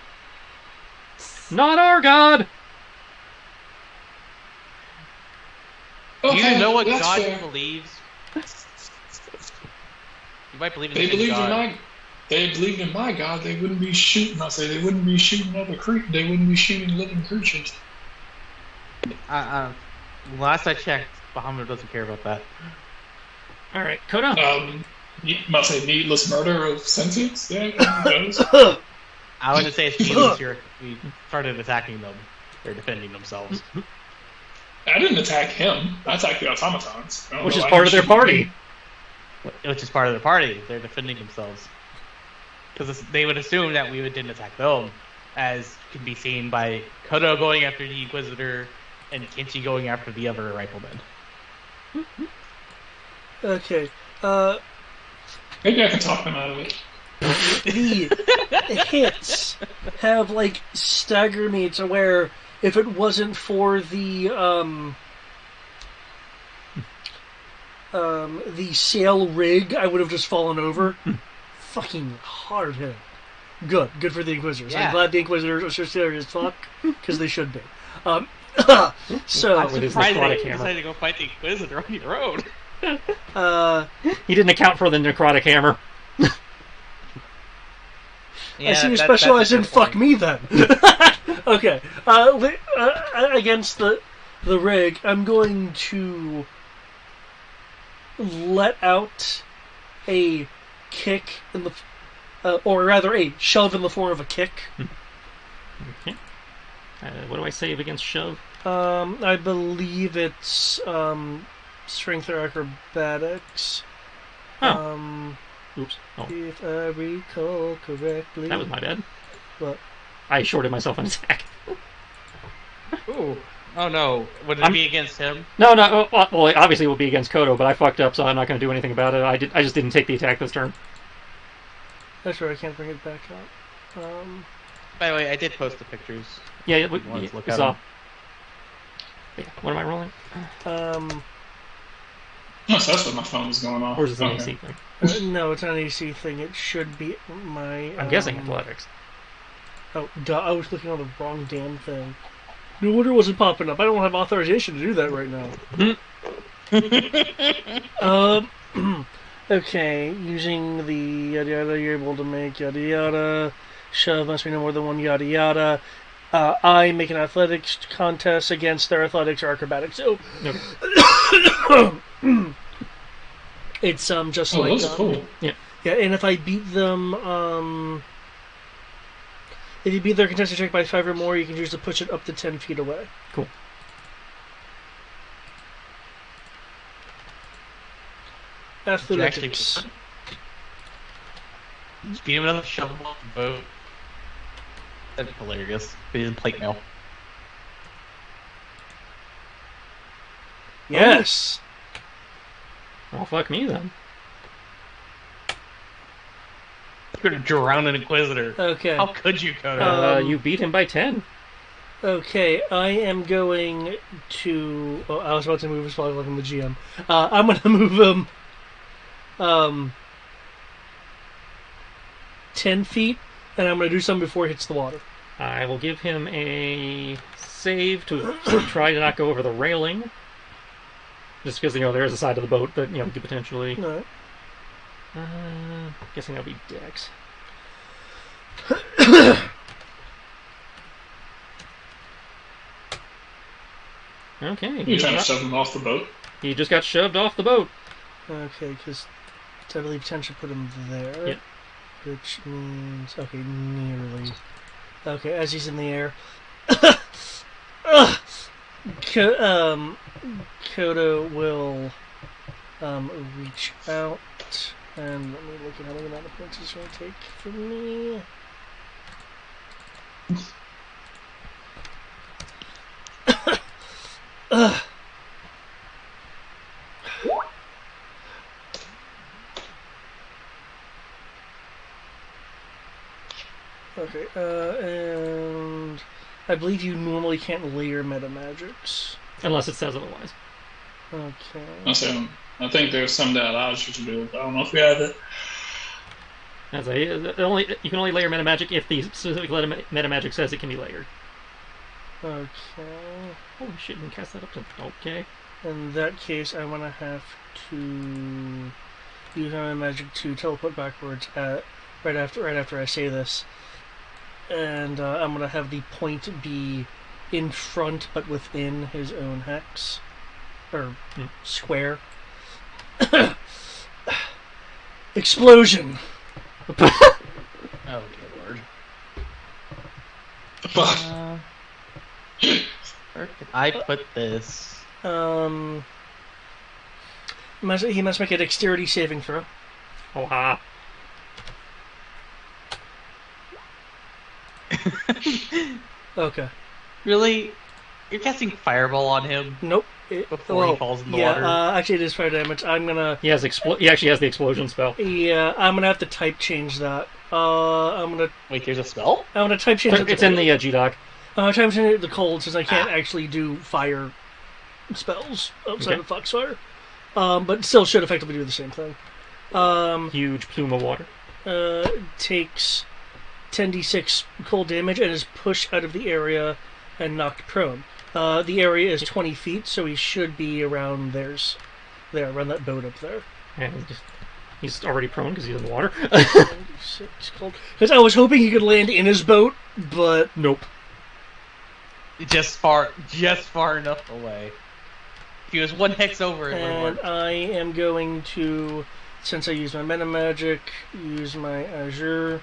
Not our god. Okay, You know what that's God fair. believes? You might believe in They the same believe in God. they believed in my God, they wouldn't be shooting. I say they wouldn't be shooting they wouldn't be shooting living creatures. Last I checked, Bahamut doesn't care about that. All right, Kodo. You might say needless murder of sentience. Yeah, I wouldn't say it's needless. We started attacking them. They're defending themselves. I didn't attack him. I attacked the automatons. Which is part of their party. Which is part of the party. They're defending themselves. Because they would assume that we didn't attack them, as can be seen by Kodo going after the Inquisitor and Kenshi going after the other rifleman. Okay. Maybe I can talk them out of it. The hits have like staggered me to where if it wasn't for the sail rig, I would have just fallen over. Fucking hard hit. Good for the Inquisitors. Yeah. I'm glad the Inquisitors are so serious as fuck, because they should be. So I'm With his surprised necrotic they hammer. decided to go fight the Inquisitor on your own. He didn't account for the necrotic hammer. I see you specialize in fuck me then. Okay. Against the rig, I'm going to let out a kick in the, or rather a shove in the form of a kick. Okay. What do I save against shove? I believe it's strength or acrobatics. Oh. Oops. Oh, If I recall correctly. that was my bad. What? I shorted myself an attack. Ooh. Oh no. Would it be against him? No. Well, it obviously will be against Kodo, but I fucked up, so I'm not going to do anything about it. I just didn't take the attack this turn. That's right, I can't bring it back up. By the way, I did post the pictures. Yeah, You wanted to look we at saw. them. Yeah, what am I rolling? Oh, so that's what my phone was going off. Or is it an Okay. AC thing? No, it's not an AC thing. It should be my... I'm guessing athletics. Oh, duh, I was looking on the wrong damn thing. No wonder it wasn't popping up. I don't have authorization to do that right now. Okay, using the yada yada, you're able to make yada yada. Shove must be no more than one yada yada. I make an athletics contest against their athletics or acrobatics. So it's just like those are cool. Yeah. Yeah, and if I beat them, if you beat their contested check by 5 or more, you can choose to push it up to 10 feet away. Cool. Athletics. Speed him another shovel off the boat. That'd be hilarious. Be in plate mail. Yes. Well, fuck me then. You're gonna drown an Inquisitor. Okay. How could you, Kodo? You beat him by 10. Okay, I am going to... Oh, I was about to move his probably like I'm the GM. I'm going to move him 10 feet, and I'm going to do something before he hits the water. I will give him a save to try to not go over the railing. Just because, there is a side of the boat that, could potentially... All right. Guessing that'll be Dex. Okay. You're trying to shove him off the boat? He just got shoved off the boat. Okay, because I believe 10 should put him there. Yep. Which means... Okay, nearly. Okay, as he's in the air... Kodo will reach out, and let me look at how many amount of points it's going to take from me. Okay, and I believe you normally can't layer meta magics. Unless it says otherwise. Okay. I think there's some that allows you to do it. I don't know if we have it. You can only layer meta magic if the specific meta magic says it can be layered. Okay. Holy shit, you can cast that up to... Okay. In that case, I'm gonna have to use my magic to teleport backwards at right after I say this, and I'm gonna have the point be in front but within his own hex or square. Explosion. Oh, dear lord. Fuck. Where did I put this? He must make a dexterity saving throw. Oh ha. Okay. Really? You're casting fireball on him Nope. before he falls in the water? Actually, it is fire damage. I'm gonna. He actually has the explosion spell. Yeah, I'm gonna have to type change that. I'm gonna Wait, there's a spell? type change it. It's in the G-Doc. Type change it to cold since I can't actually do fire spells outside of Foxfire. But still should effectively do the same thing. Huge plume of water. Takes 10d6 cold damage and is pushed out of the area and knocked prone. The area is 20 feet, so he should be around around that boat up there. And he's already prone because he's in the water. 6 cold. Because I was hoping he could land in his boat, but Nope. Just far enough away. If he was one hex over, it would and work. I am going to, since I use my meta magic, use my Azure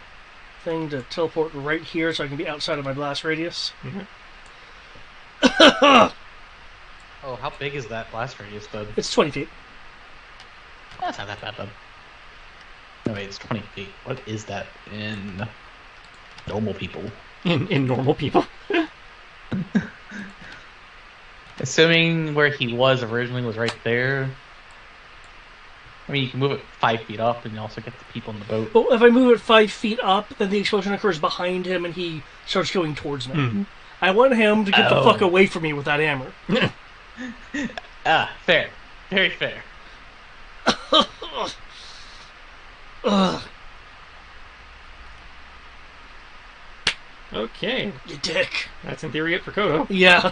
thing to teleport right here so I can be outside of my blast radius. Mm-hmm. Oh, how big is that blast radius, then? It's 20 feet. That's not that bad, then. No, wait, it's 20 feet. What is that in normal people? In normal people. Assuming where he was originally was right there. I mean, you can move it 5 feet up and you also get the people in the boat. But if I move it 5 feet up, then the explosion occurs behind him and he starts going towards me. Mm-hmm. I want him to get the Oh. fuck away from me with that hammer. Fair. Very fair. Ugh, Okay. you dick. That's in theory it for Kodo. Yeah.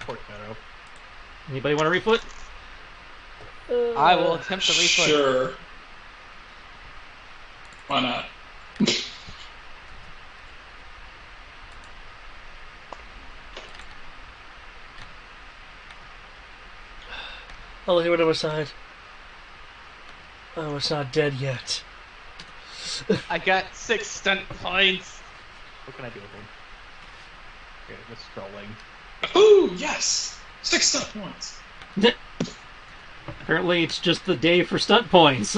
Poor Kodo. Anybody want to refloat? I will attempt to refloat. Sure. Why not? I'll look at whatever side. Oh, it's not dead yet. I got 6 stunt points. What can I do with them? Okay, just scrolling. Ooh, yes! 6 stuff points. Apparently it's just the day for stunt points.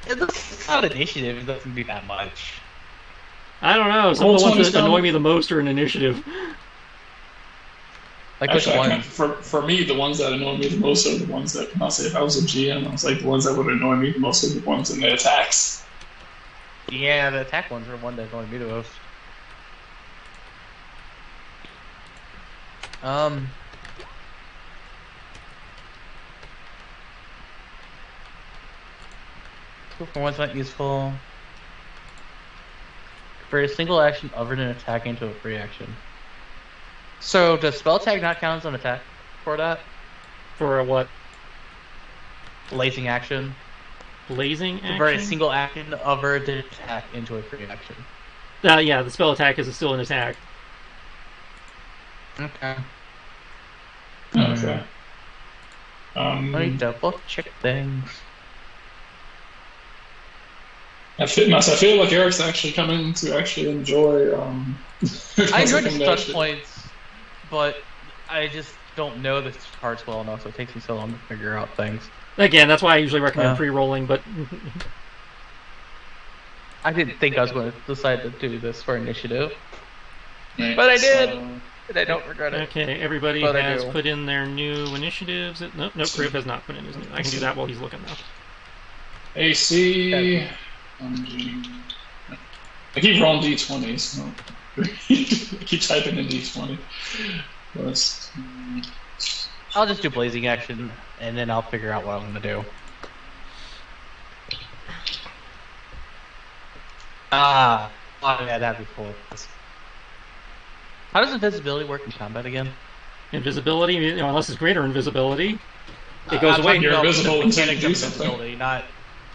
It's not initiative, it doesn't do that much. I don't know. Some Roll of the 20 ones that stun. annoy me the most are in initiative. Like which Actually, one? for me, the ones that annoy me the most are the ones that, I'll say if I was a GM, I was like, the ones that would annoy me the most are the ones in the attacks. Yeah, the attack ones are one that annoy me the most. Cool for one's not useful. For a single action other than attack into a free action. So does spell attack not count as an attack for that? For a what? Blazing action. Blazing For a action? single action other than attack into a free action. Yeah, the spell attack is still an attack. Okay. Okay. Let me double check things. I feel like Eric's actually coming to actually enjoy. I enjoyed the something stun that- points, but I just don't know the cards well enough, so it takes me so long to figure out things. Again, that's why I usually recommend Yeah. pre-rolling, but I didn't think I was going to decide to do this for initiative, Right, but I did, so- and I don't regret it. okay, everybody But I has do. put in their new initiatives. Nope, Griff has not put in his new. I can do that while he's looking now. AC. I keep rolling d20s. So I keep typing in d20. Let's, I'll just do blazing action, and then I'll figure out what I'm going to do. Oh yeah, that'd be cool. How does invisibility work in combat again? Invisibility, unless it's greater invisibility, it I'm goes away. talking You're about invisible the until you mechanics do of something. invisibility, not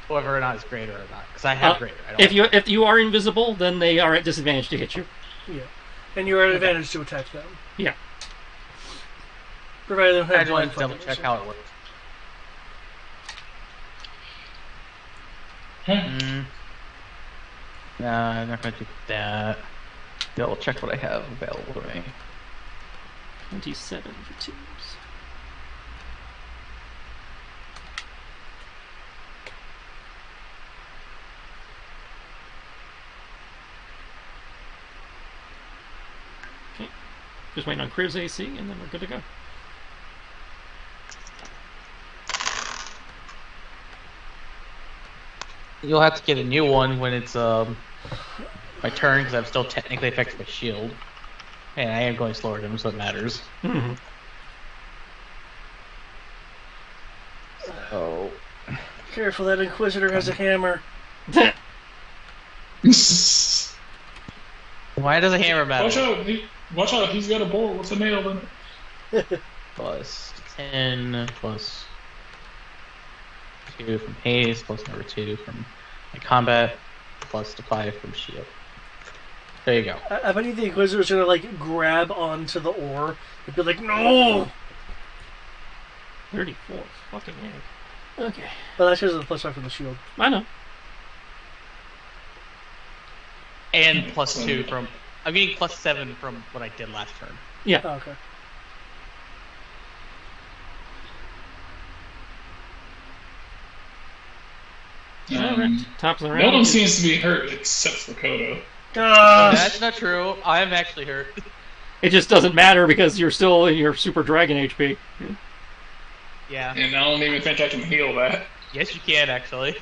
whether or not it's greater or not. Because I have greater. I don't If you are invisible, then they are at disadvantage to hit you. Yeah. And you're at advantage to attack them. Yeah. Provided they don't I have just wanted blind to double focus. check how it works. Okay. Nah, I'm not gonna do that. Double check what I have available to me. 27 for twos. Okay. Just waiting on Crib's AC, and then we're good to go. You'll have to get a new one when it's my turn, because I'm still technically affected by shield. And I am going slower than him, so it matters. Mhm. Oh. Careful, that Inquisitor has a hammer. Why does a hammer matter? Watch out! He's got a board with a nail in it. Plus 10, plus 2 from haste, plus number 2 from my combat, plus the 5 from shield. There you go. I bet you the Inquisitor's gonna like grab onto the ore and be like, no! 34. Fucking egg. Okay. Well, that's because of the plus 5 from the shield. I know. And plus 2 from... I'm getting plus 7 from what I did last turn. Yeah. Oh, okay. Alright. Top of the round. No one seems to be hurt except for Kodo. Gosh! That's not true. I'm actually hurt. It just doesn't matter because you're still in your super dragon HP. Yeah. And I don't even think I can heal that. Yes, you can, actually.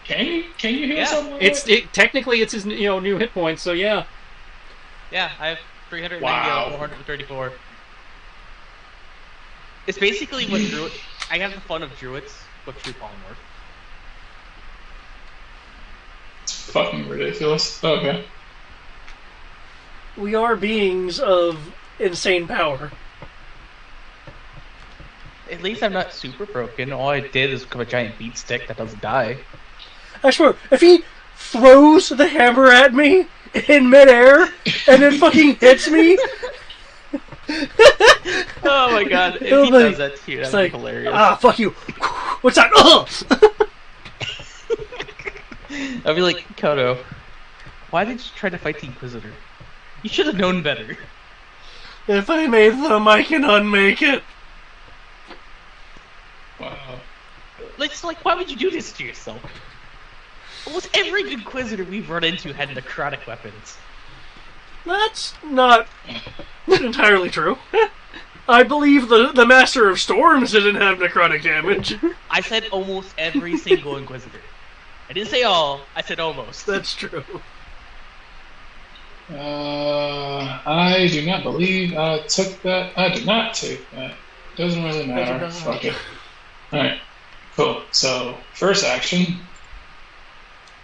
Can you? Can you heal Yeah. something like that? Technically it's his new hit points, so yeah. Yeah, I have 390 Wow. out of 434. It's basically what Druid... I have the fun of Druids with true polymorph. It's fucking ridiculous. Okay. We are beings of insane power. At least I'm not super broken. All I did is become a giant beat stick that doesn't die. I swear, if he throws the hammer at me in midair and then fucking hits me, Oh my god, if It'll he be- does that to you, it's that'd like, be hilarious. ah, fuck you. What's that? Ugh! I'd be like, Kodo, why did you try to fight the Inquisitor? You should have known better. If I made them, I can unmake it. Wow. Like, why would you do this to yourself? Almost every Inquisitor we've run into had necrotic weapons. That's not entirely true. I believe the Master of Storms didn't have necrotic damage. I said almost every single Inquisitor. I didn't say all, I said almost. That's true. I do not believe I took that. I did not take that. Doesn't really matter. not. Fuck it. Alright. Cool. So, first action.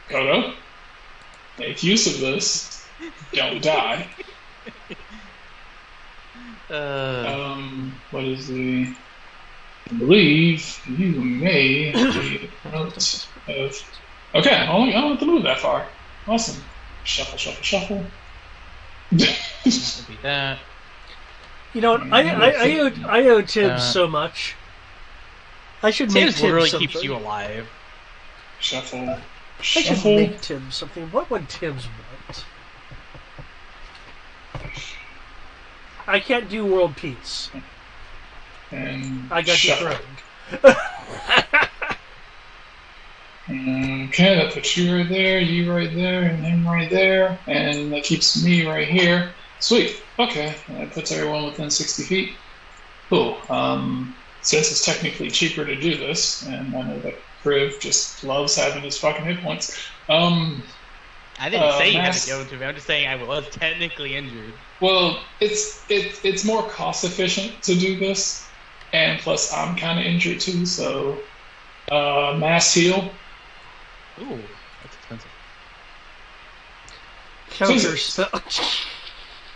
Kodo. Make use of this. Don't die. What is the... I believe you may be out of... Okay, I don't have to move that far. Awesome. Shuffle, shuffle, shuffle. That'd be that. You know what? I owe Tibbs so much. I should make Tibbs Tibbs literally something. keeps you alive. Shuffle, I should shuffle. make Tibbs something. What would Tibbs want? I can't do world peace. And I got shuffle. dethroned. Okay, that puts you right there, you right there, and him right there, and that keeps me right here. Sweet. Okay, and that puts everyone within 60 feet. Cool. Since it's technically cheaper to do this, and I know that Priv just loves having his fucking hit points. I didn't say you had Mass- to go to me. I'm just saying I was technically injured. Well, it's more cost efficient to do this, and plus I'm kind of injured too, so mass heal. Ooh, that's expensive. Counter Scissors. spell.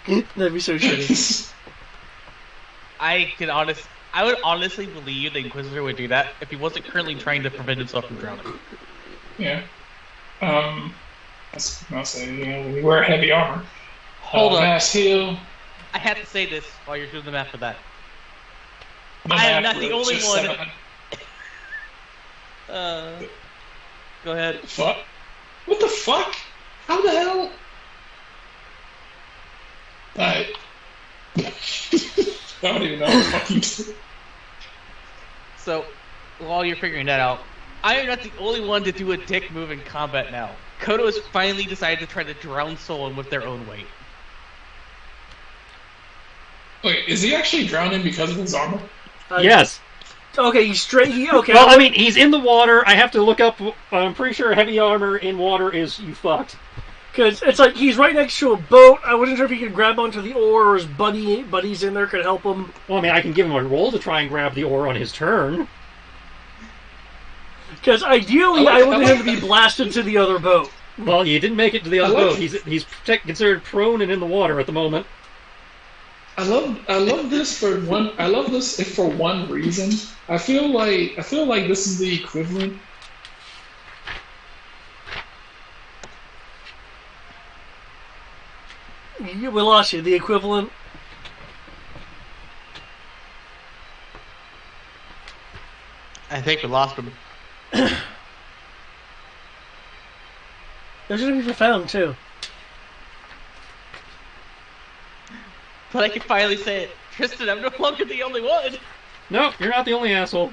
That'd be so shitty. I would honestly believe the Inquisitor would do that if he wasn't currently trying to prevent himself from drowning. Yeah. I'll say, when you wear heavy armor. Hold up. Mass heal. I have to say this while you're doing the math for that. The I am math not the was only just one. 700. Go ahead. Fuck? What the fuck? How the hell? I don't even know what the fuck you do. So, while you're figuring that out, I am not the only one to do a dick move in combat now. Kodo has finally decided to try to drown someone with their own weight. Wait, is he actually drowning because of his armor? Yes. Okay, he's straight. Okay. Well, I mean, he's in the water. I have to look up. I'm pretty sure heavy armor in water is you fucked. Because it's like he's right next to a boat. I wasn't sure if he could grab onto the oar or his buddies in there could help him. Well, I mean, I can give him a roll to try and grab the oar on his turn. Because ideally, I wanted him to be blasted to the other boat. Well, you didn't make it to the other boat. He's considered prone and in the water at the moment. I love this for one. I love this if for one reason. I feel like this is the equivalent. We lost you. The equivalent. I think we lost him. Those are going to be profound, too. But I can finally say it. Tristan, I'm no longer the only one. No, you're not the only asshole.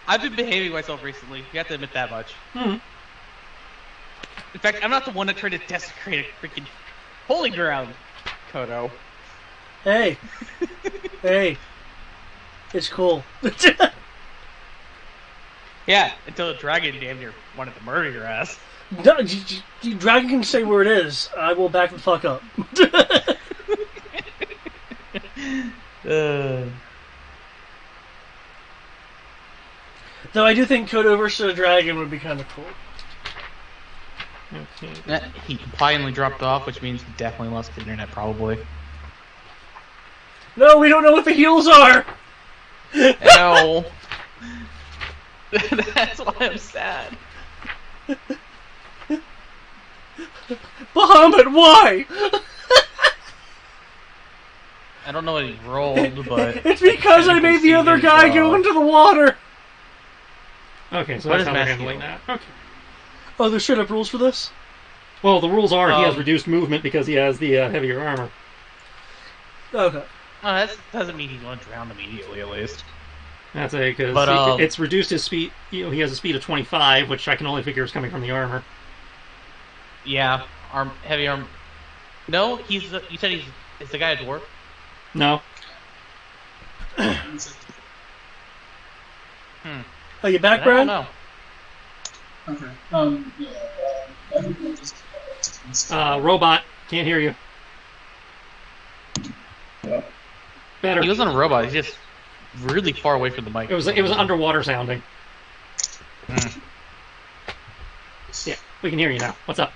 I've been behaving myself recently. You have to admit that much. Hmm. In fact, I'm not the one that tried to desecrate a freaking holy ground, Kodo. Hey. Hey. It's cool. Yeah, until the dragon damn near wanted to murder your ass. No, Dragon can say where it is. I will back the fuck up. Though I do think Kodo versus a dragon would be kind of cool. Okay. He finally dropped off, which means he definitely lost the internet, probably. No, we don't know what the heels are! No. That's why I'm sad. Bahamut, why? I don't know what he rolled, but... It's because I made the other guy go into the water! Okay, so What that's is how we're Matthew? handling that. Okay. Oh, there's straight up rules for this? Well, the rules are he has reduced movement because he has the heavier armor. Okay. Oh, that doesn't mean he's going to drown immediately, at least. That's a because But, it's reduced his speed. You know, he has a speed of 25, which I can only figure is coming from the armor. Yeah, heavy arm. No, you said is the guy a dwarf? No. Are you back, I don't Brian? know. Okay. Robot, can't hear you. Yeah. Better. He wasn't a robot. He's just really far away from the mic. It was underwater sounding. Mm. Yeah, we can hear you now. What's up?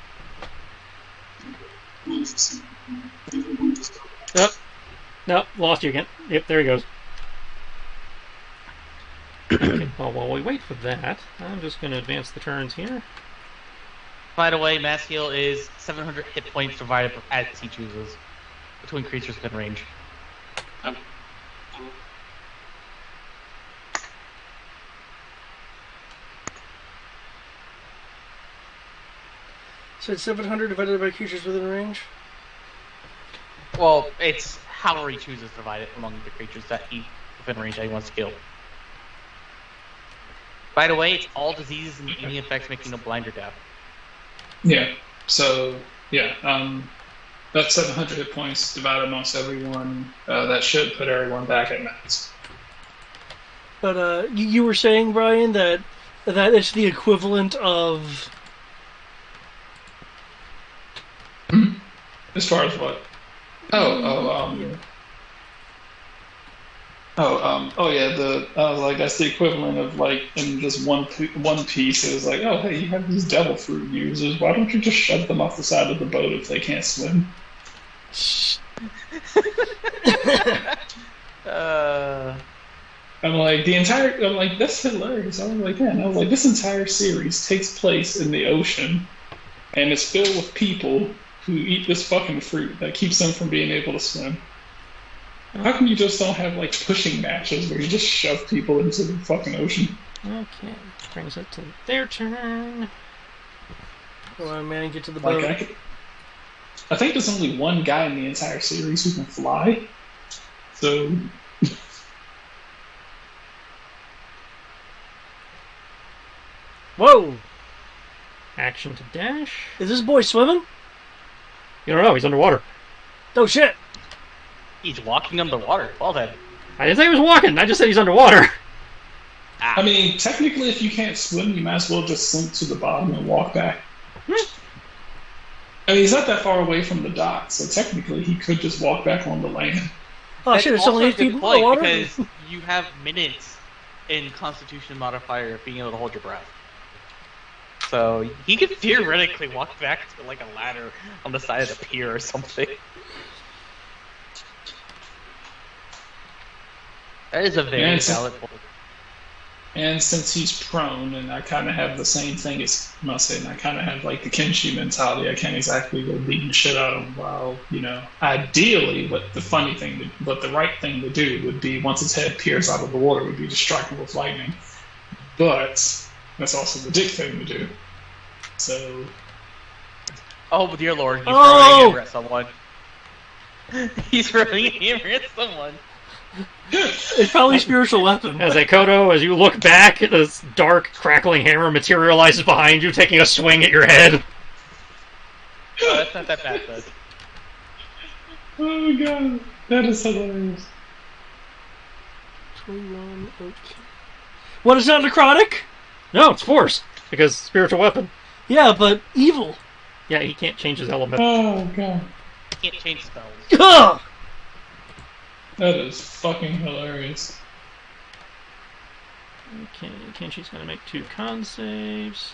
Oh, no, lost you again. Yep, there he goes. Okay, well, while we wait for that, I'm just going to advance the turns here. By the way, mass heal is 700 hit points divided as he chooses between creatures within range. So it's 700 divided by creatures within range? Well, it's however he chooses to divide it among the creatures that he within range that he wants to kill. By the way, it's all diseases and any effects making no blind or deaf. Yeah. So yeah, that's 700 hit points divided amongst everyone. That should put everyone back at max. But you were saying, Brian, that it's the equivalent of... As far as what? I guess the equivalent of like in this one piece is like, oh hey, you have these devil fruit users. Why don't you just shove them off the side of the boat if they can't swim? I'm like, I'm like, that's hilarious. I was like, man, I was like, this entire series takes place in the ocean, and it's filled with people who eat this fucking fruit that keeps them from being able to swim. How come you just don't have, like, pushing matches where you just shove people into the fucking ocean? Okay, brings it to their turn. Come on, man, get to the boat. I think there's only one guy in the entire series who can fly. So... Whoa! Action to dash. Is this boy swimming? You don't know, he's underwater. Oh shit! He's walking underwater. Well then. I didn't say he was walking, I just said he's underwater. I mean, technically, if you can't swim, you might as well just sink to the bottom and walk back. I mean, he's not that far away from the dock, so technically he could just walk back on the land. Oh shit, it's only 8 feet in the water? Because you have minutes in Constitution modifier of being able to hold your breath. So he could theoretically walk back to like a ladder on the side of the pier or something. That is a very valid point. And since he's prone, and I kind of have the same thing as Musa, and I kind of have like the Kenshi mentality, I can't exactly go beating the shit out of him. While ideally, but the right thing to do would be once his head peers out of the water, would be to strike him with lightning. But that's also the dick thing to do. So. Oh dear lord, he's throwing a hammer at someone. He's throwing a hammer at someone. It's probably a spiritual weapon. As Akoto, as you look back, this dark, crackling hammer materializes behind you, taking a swing at your head. Oh, that's not that bad, bud. Oh god, that is hilarious. 21, okay. What is that, necrotic? No, it's force, because spiritual weapon. Yeah, but evil. Yeah, he can't change his element. Oh god. He can't change spells. Ugh! That is fucking hilarious. Okay, Kenshi's gonna make 2 con saves.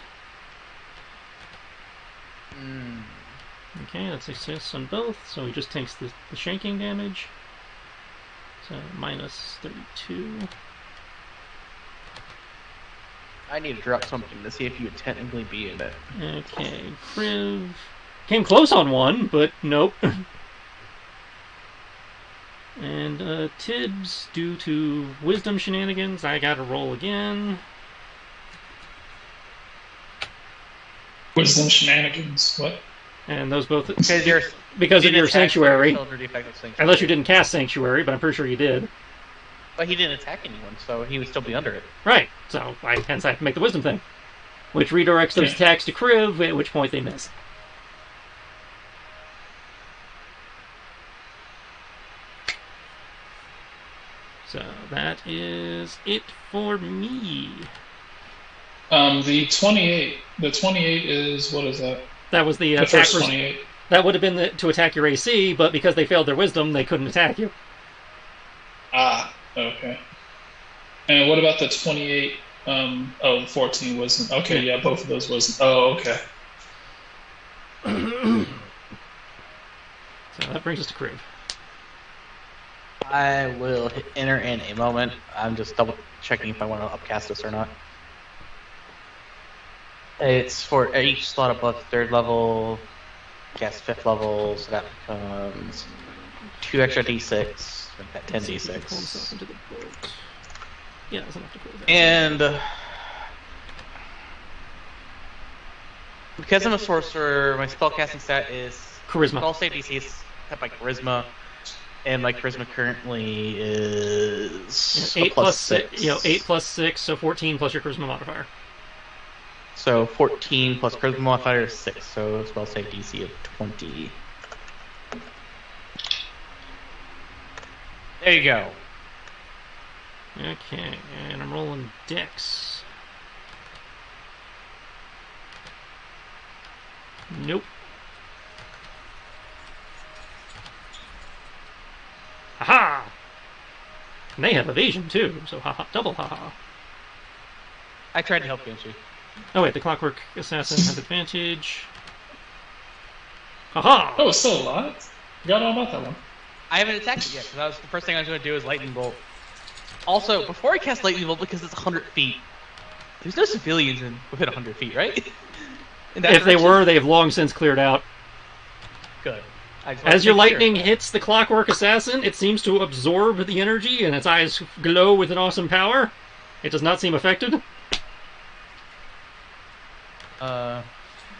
Okay, that's a success on both, so he just takes the shaking damage. So, minus 32. I need to drop something to see if you would technically be in it. Okay, Kriv came close on one, but nope. And Tibbs, due to wisdom shenanigans, I gotta roll again. Wisdom shenanigans, what? And those both Because of your sanctuary. Sanctuary. Unless you didn't cast sanctuary, but I'm pretty sure you did. But he didn't attack anyone, so he would still be under it. Right, so hence I have to make the wisdom thing. Which redirects those attacks to Kriv, at which point they miss. So that is it for me. The 28. The 28 is, what is that? That was the The first 28. That would have been to attack your AC, but because they failed their wisdom, they couldn't attack you. Ah, okay. And what about the 28? 14 wisdom. Okay, yeah, both of those wisdom. Oh, okay. So that brings us to Kriv. I will hit enter in a moment. I'm just double checking if I want to upcast this or not. It's for each slot above 3rd level, cast 5th level, so that becomes 2 extra d6, make that 10 d6. Yeah, that's enough to close that. And because I'm a sorcerer, my spellcasting stat is Charisma. Spell save DC is set by Charisma, and my Charisma currently is 8 plus 6. 8 plus 6, so 14 plus your Charisma modifier. So 14 plus Charisma modifier is 6, so spell save DC of 20. There you go. Okay, and I'm rolling Dex. Nope. Haha! And they have evasion too, so haha, double haha. I tried to help Genshin. Oh wait, the Clockwork Assassin has advantage. Haha! Oh, it's still alive? Forgot all about that one. I haven't attacked it yet, because that was the first thing I was going to do is Lightning Bolt. Also, before I cast Lightning Bolt, because it's 100 feet, there's no civilians within 100 feet, right? If they were, they've long since cleared out. Good. As your lightning hits the Clockwork Assassin, it seems to absorb the energy, and its eyes glow with an awesome power. It does not seem affected. Oh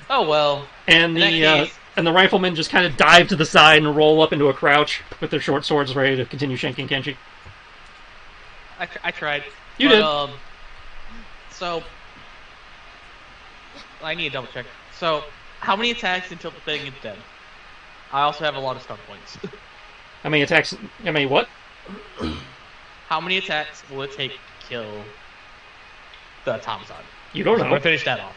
well. And the riflemen just kind of dive to the side and roll up into a crouch with their short swords ready to continue shanking Kenshi. I tried. You did. So I need a double check. So how many attacks until the thing is dead? I also have a lot of stun points. How many attacks? How many what? How many attacks will it take to kill the automaton? You don't know. I'm gonna finish that off.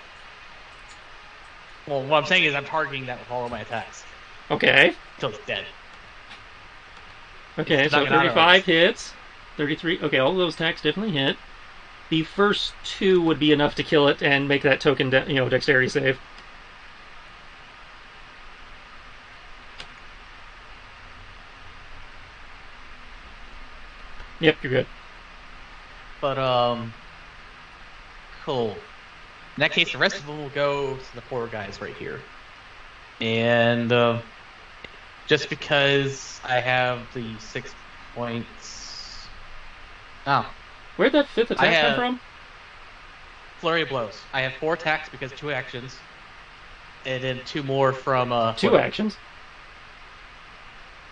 Well, what I'm saying is I'm targeting that with all of my attacks. Okay. Until it's dead. Okay, so 35 hits. 33. Okay, all of those attacks definitely hit. The first two would be enough to kill it and make that token, dexterity save. Yep, you're good. But, cool. In that case, the rest of them will go to the four guys right here. And, just because I have the 6 points... Oh. Where'd that fifth attack come from? Flurry of Blows. I have 4 attacks because 2 actions. And then 2 more from, 2 actions?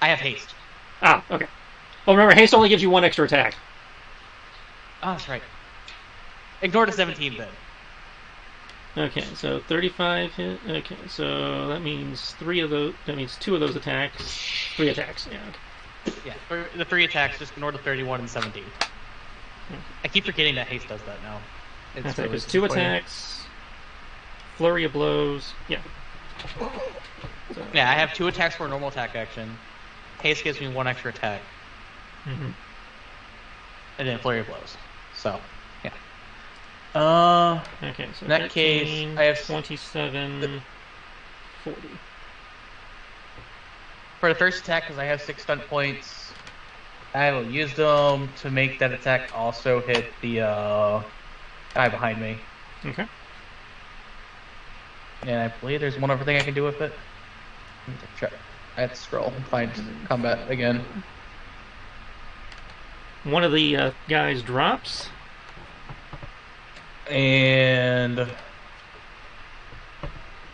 I have haste. Ah, okay. Oh, remember, haste only gives you 1 extra attack. Oh, that's right. Ignore the 17 then. Okay, so 35 hit. Okay, so that means 3 of those. That means 2 of those attacks. 3 attacks. Yeah. Okay. Yeah, for the 3 attacks, just ignore the 31 and 17. I keep forgetting that haste does that now. It's really 2 attacks. Flurry of blows. Yeah. So. Yeah, I have 2 attacks for a normal attack action. Haste gives me 1 extra attack. Mm-hmm. And then flurry of blows. So, yeah. Okay, so in that 13, case, I have 27, 40. For the first attack, because I have 6 stun points, I will use them to make that attack also hit the guy behind me. Okay. And I believe there's one other thing I can do with it. Let me check. I have to scroll and find combat again. One of the guys drops. And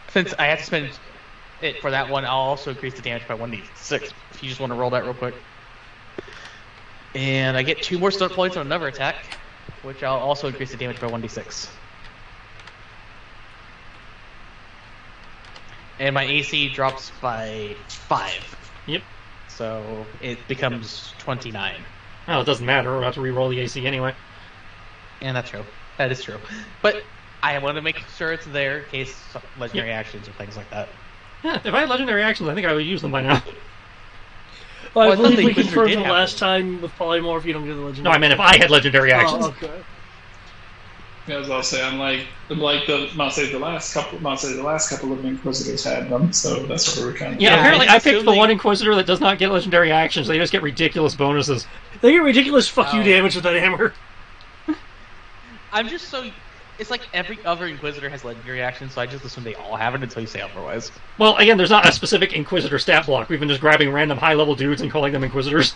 since I have to spend it for that one, I'll also increase the damage by 1d6. If you just want to roll that real quick. And I get 2 more stun points on another attack, which I'll also increase the damage by 1d6. And my AC drops by 5. Yep. So it becomes 29. Oh, it doesn't matter. We're about to re-roll the AC anyway. And that's true. That is true. But I want to make sure it's there in case legendary actions or things like that. Yeah, if I had legendary actions, I think I would use them by now. Well, I Well, I believe thought we the confirmed Inquisitor the did last time with polymorph you don't get the legendary. No, I meant if I had legendary actions. Oh, okay. Yeah, as I'll say, unlike the last couple of Inquisitors had them, so that's what we're kind of. Yeah, Yeah, apparently I picked the assuming- one Inquisitor that does not get legendary actions. They just get ridiculous bonuses. They get ridiculous fuck you Oh. damage with that hammer. I'm just so... It's like every other Inquisitor has legendary actions, so I just assume they all have it until you say otherwise. Well, again, there's not a specific Inquisitor stat block. We've been just grabbing random high-level dudes and calling them Inquisitors.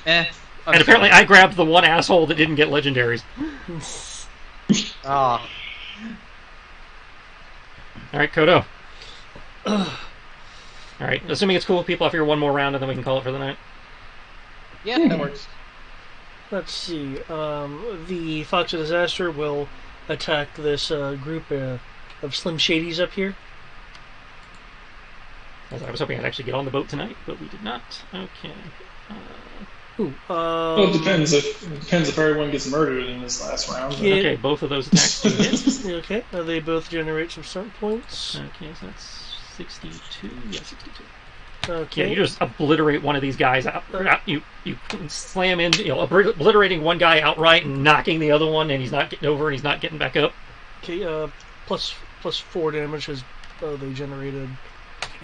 Eh. And apparently I grabbed the one asshole that didn't get legendaries. Ah. Alright, Kodo. Alright, assuming it's cool with people, I'll figure one more round and then we can call it for the night. Yeah, that works. Let's see. The Fox of Disaster will attack this group of Slim Shadies up here. As I was hoping I'd actually get on the boat tonight, but we did not. Okay. Well, it depends if everyone gets murdered in this last round. Yeah. Okay, both of those attacks do hit. Okay, they both generate some stun points. Okay, so that's 62. Yeah, 62. Okay. Yeah, you just obliterate one of these guys out. You slam in, obliterating one guy outright and knocking the other one, and he's not getting over and he's not getting back up. Okay, plus 4 damage as they generated.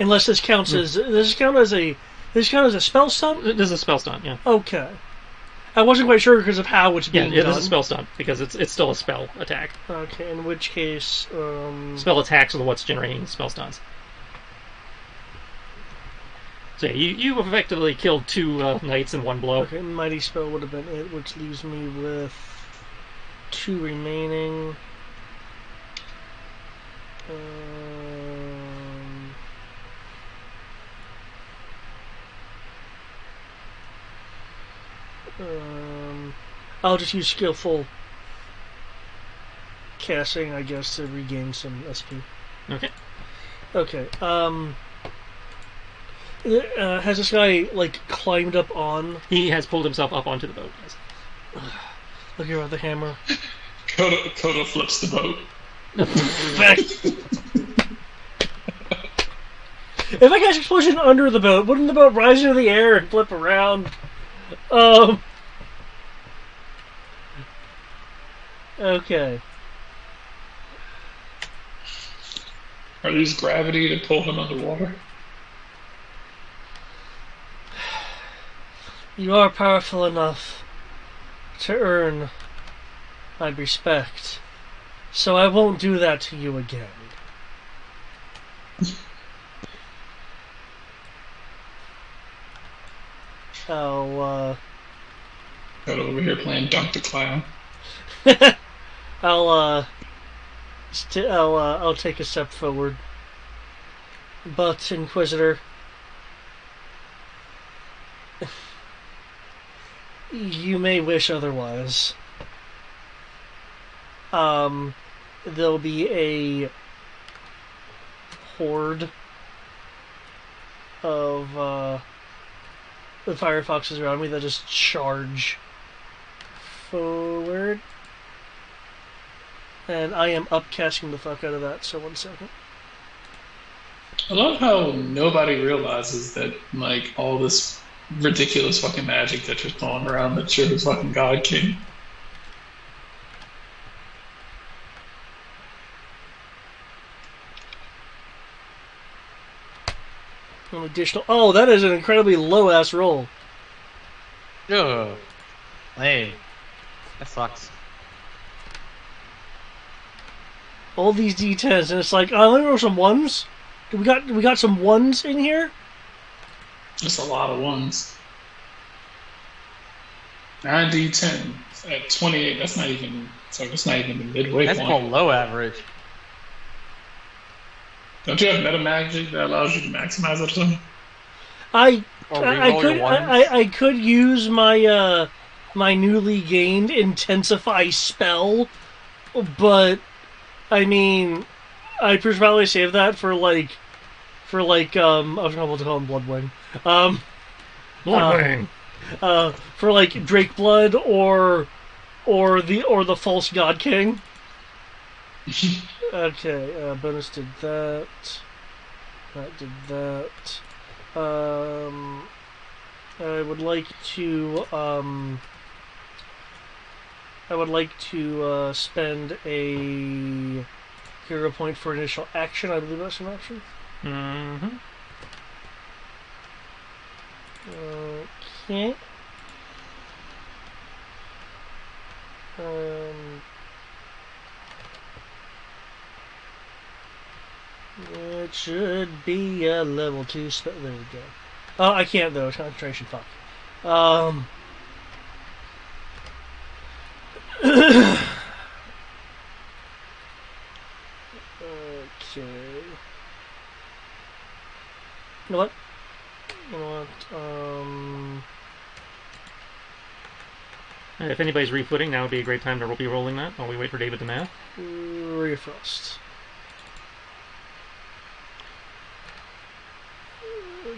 Unless this counts as does this count as a This count as a spell stunt? This is a spell stunt, yeah. Okay. I wasn't quite sure because of how it's Yeah, being yeah, done. this is a spell stunt because it's still a spell attack. Okay, in which case, Spell attacks are what's generating spell stunts. So yeah, you effectively killed 2 knights in one blow. Okay, mighty spell would have been it, which leaves me with 2 remaining. I'll just use skillful casting, I guess, to regain some SP. Okay. Okay. Has this guy like climbed up on? He has pulled himself up onto the boat. Yes. Look here with the hammer. Kodo flips the boat. Back. If I cast explosion under the boat, wouldn't the boat rise into the air and flip around? Okay. Or use gravity to pull him underwater. You are powerful enough to earn my respect, so I won't do that to you again. I'll Kodo over here playing Dunk the Clown. I'll take a step forward. But Inquisitor, you may wish otherwise. There'll be a horde of the firefoxes around me that just charge forward. And I am upcasting the fuck out of that, so 1 second. I love how nobody realizes that, like, all this ridiculous fucking magic that's just going around that you're the fucking God King. An additional. Oh, that is an incredibly low ass roll. Ugh. Hey. That sucks. All these D10s, and it's like, let me roll some ones. We got some ones in here. Just a lot of ones. 9d10 at 28. That's not even. So it's not even the midway That's point. below average. Don't you have meta magic that allows you to maximize it or something? I Or could reroll your ones. I could use my my newly gained intensify spell, but I mean, I should probably save that for like I was going to call him Bloodwing. Bloodwing. For like Drake Blood or the False God King. Okay, bonus did that. That did that. I would like to spend a hero point for initial action. I believe that's an action. Mm-hmm. Okay. It should be a level 2 spell. There we go. Oh, I can't though. Concentration. Fuck. Okay. You know what? And if anybody's refooting, now would be a great time to be rolling that while we wait for David to math. Refrost.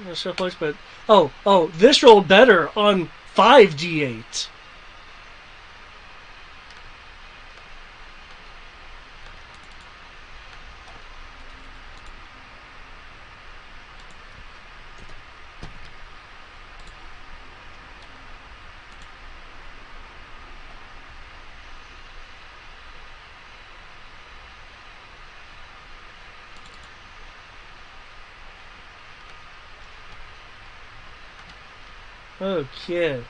No stuff like, but oh, this rolled better on 5d8. Okay.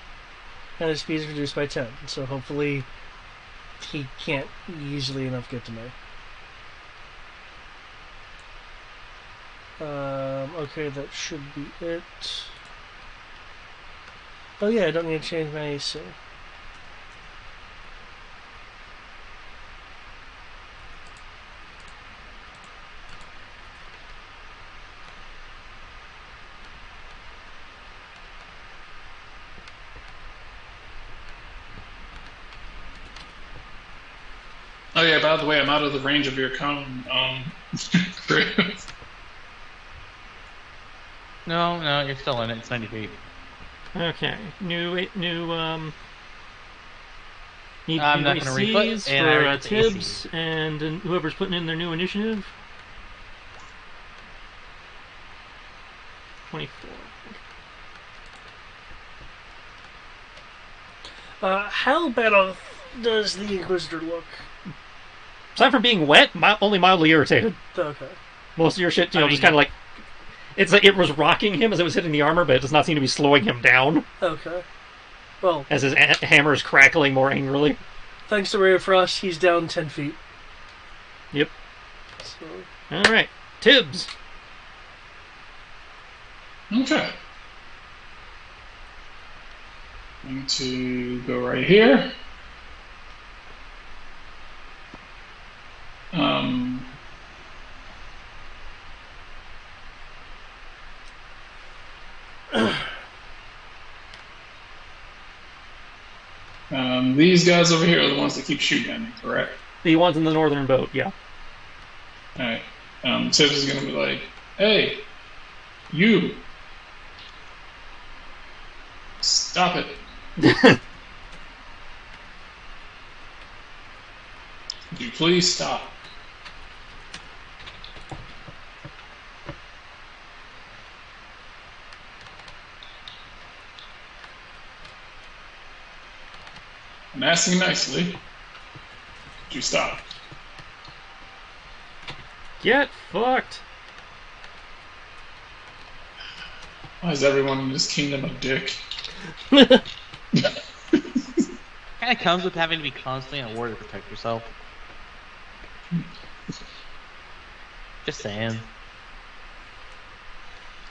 And his speed is reduced by 10, so hopefully he can't easily enough get to me. Okay, that should be it. Oh yeah, I don't need to change my AC. Oh yeah, by the way, I'm out of the range of your cone. Chris. No, you're still in it. It's 90 feet. Okay. New need I'm new not gonna re-put, ACs and I for already put the Tibbs and whoever's putting in their new initiative. 24. How bad off does the Inquisitor look? Aside from being wet, only mildly irritated. Okay. Most of your shit, I mean, just kind of like it was rocking him as it was hitting the armor, but it does not seem to be slowing him down Okay. Well, as his hammer is crackling more angrily. thanks to Ray of Frost, he's down 10 feet. Yep. So, All right, Tibbs. Okay. I'm going to go right here. These guys over here are the ones that keep shooting at me, correct? The ones in the northern boat, yeah. Alright. Tibbs is going to be like, hey, you. Stop it. Would you please stop? I'm asking nicely. Would you stop? Get fucked. Why is everyone in this kingdom a dick? Kind of comes with having to be constantly on war to protect yourself. Just saying.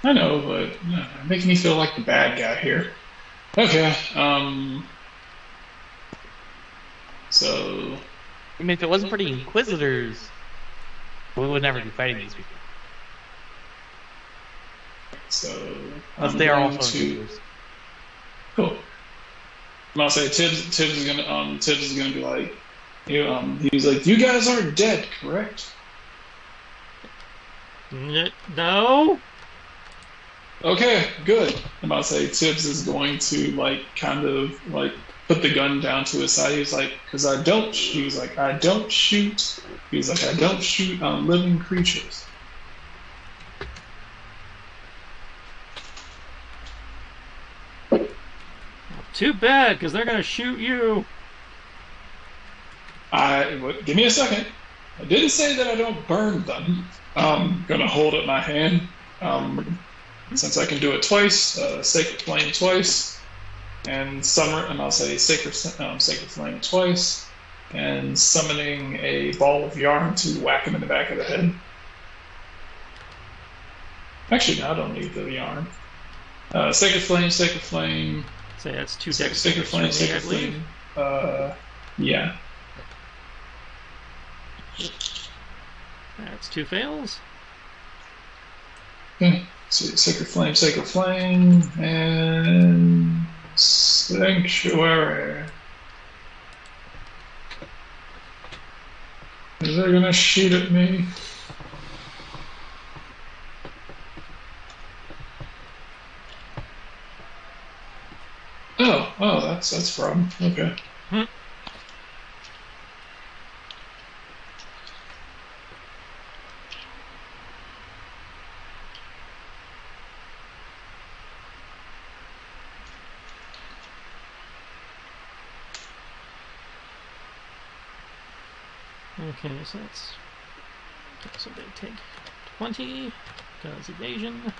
I know, but making me feel like the bad guy here. Okay, so... I mean, if it wasn't for the Inquisitors, we would never be fighting these people. So... Unless I'm they are going also to... Inquisitors. Cool. I'll say Tibbs is gonna be like, he's like, you guys aren't dead, correct? No. Okay, good. I'm about to say Tibbs is going to like kind of like put the gun down to his side. He's like, because I don't shoot. He's like, I don't shoot living creatures. Too bad, because they're gonna shoot you. Give me a second. I didn't say that I don't burn them. I'm gonna hold up my hand. Since I can do it twice, Sacred Flame twice, and I'll say Sacred Flame twice, and summoning a ball of yarn to whack him in the back of the head. Actually, no, I don't need the yarn. Sacred Flame. Say that's 2 decks. Sacred Flame. Yeah. That's 2 fails. Okay. Sacred Flame, and Sanctuary. Is they gonna shoot at me? Oh, that's a problem. Okay. Okay, so that's... Okay, so they take 20, because evasion.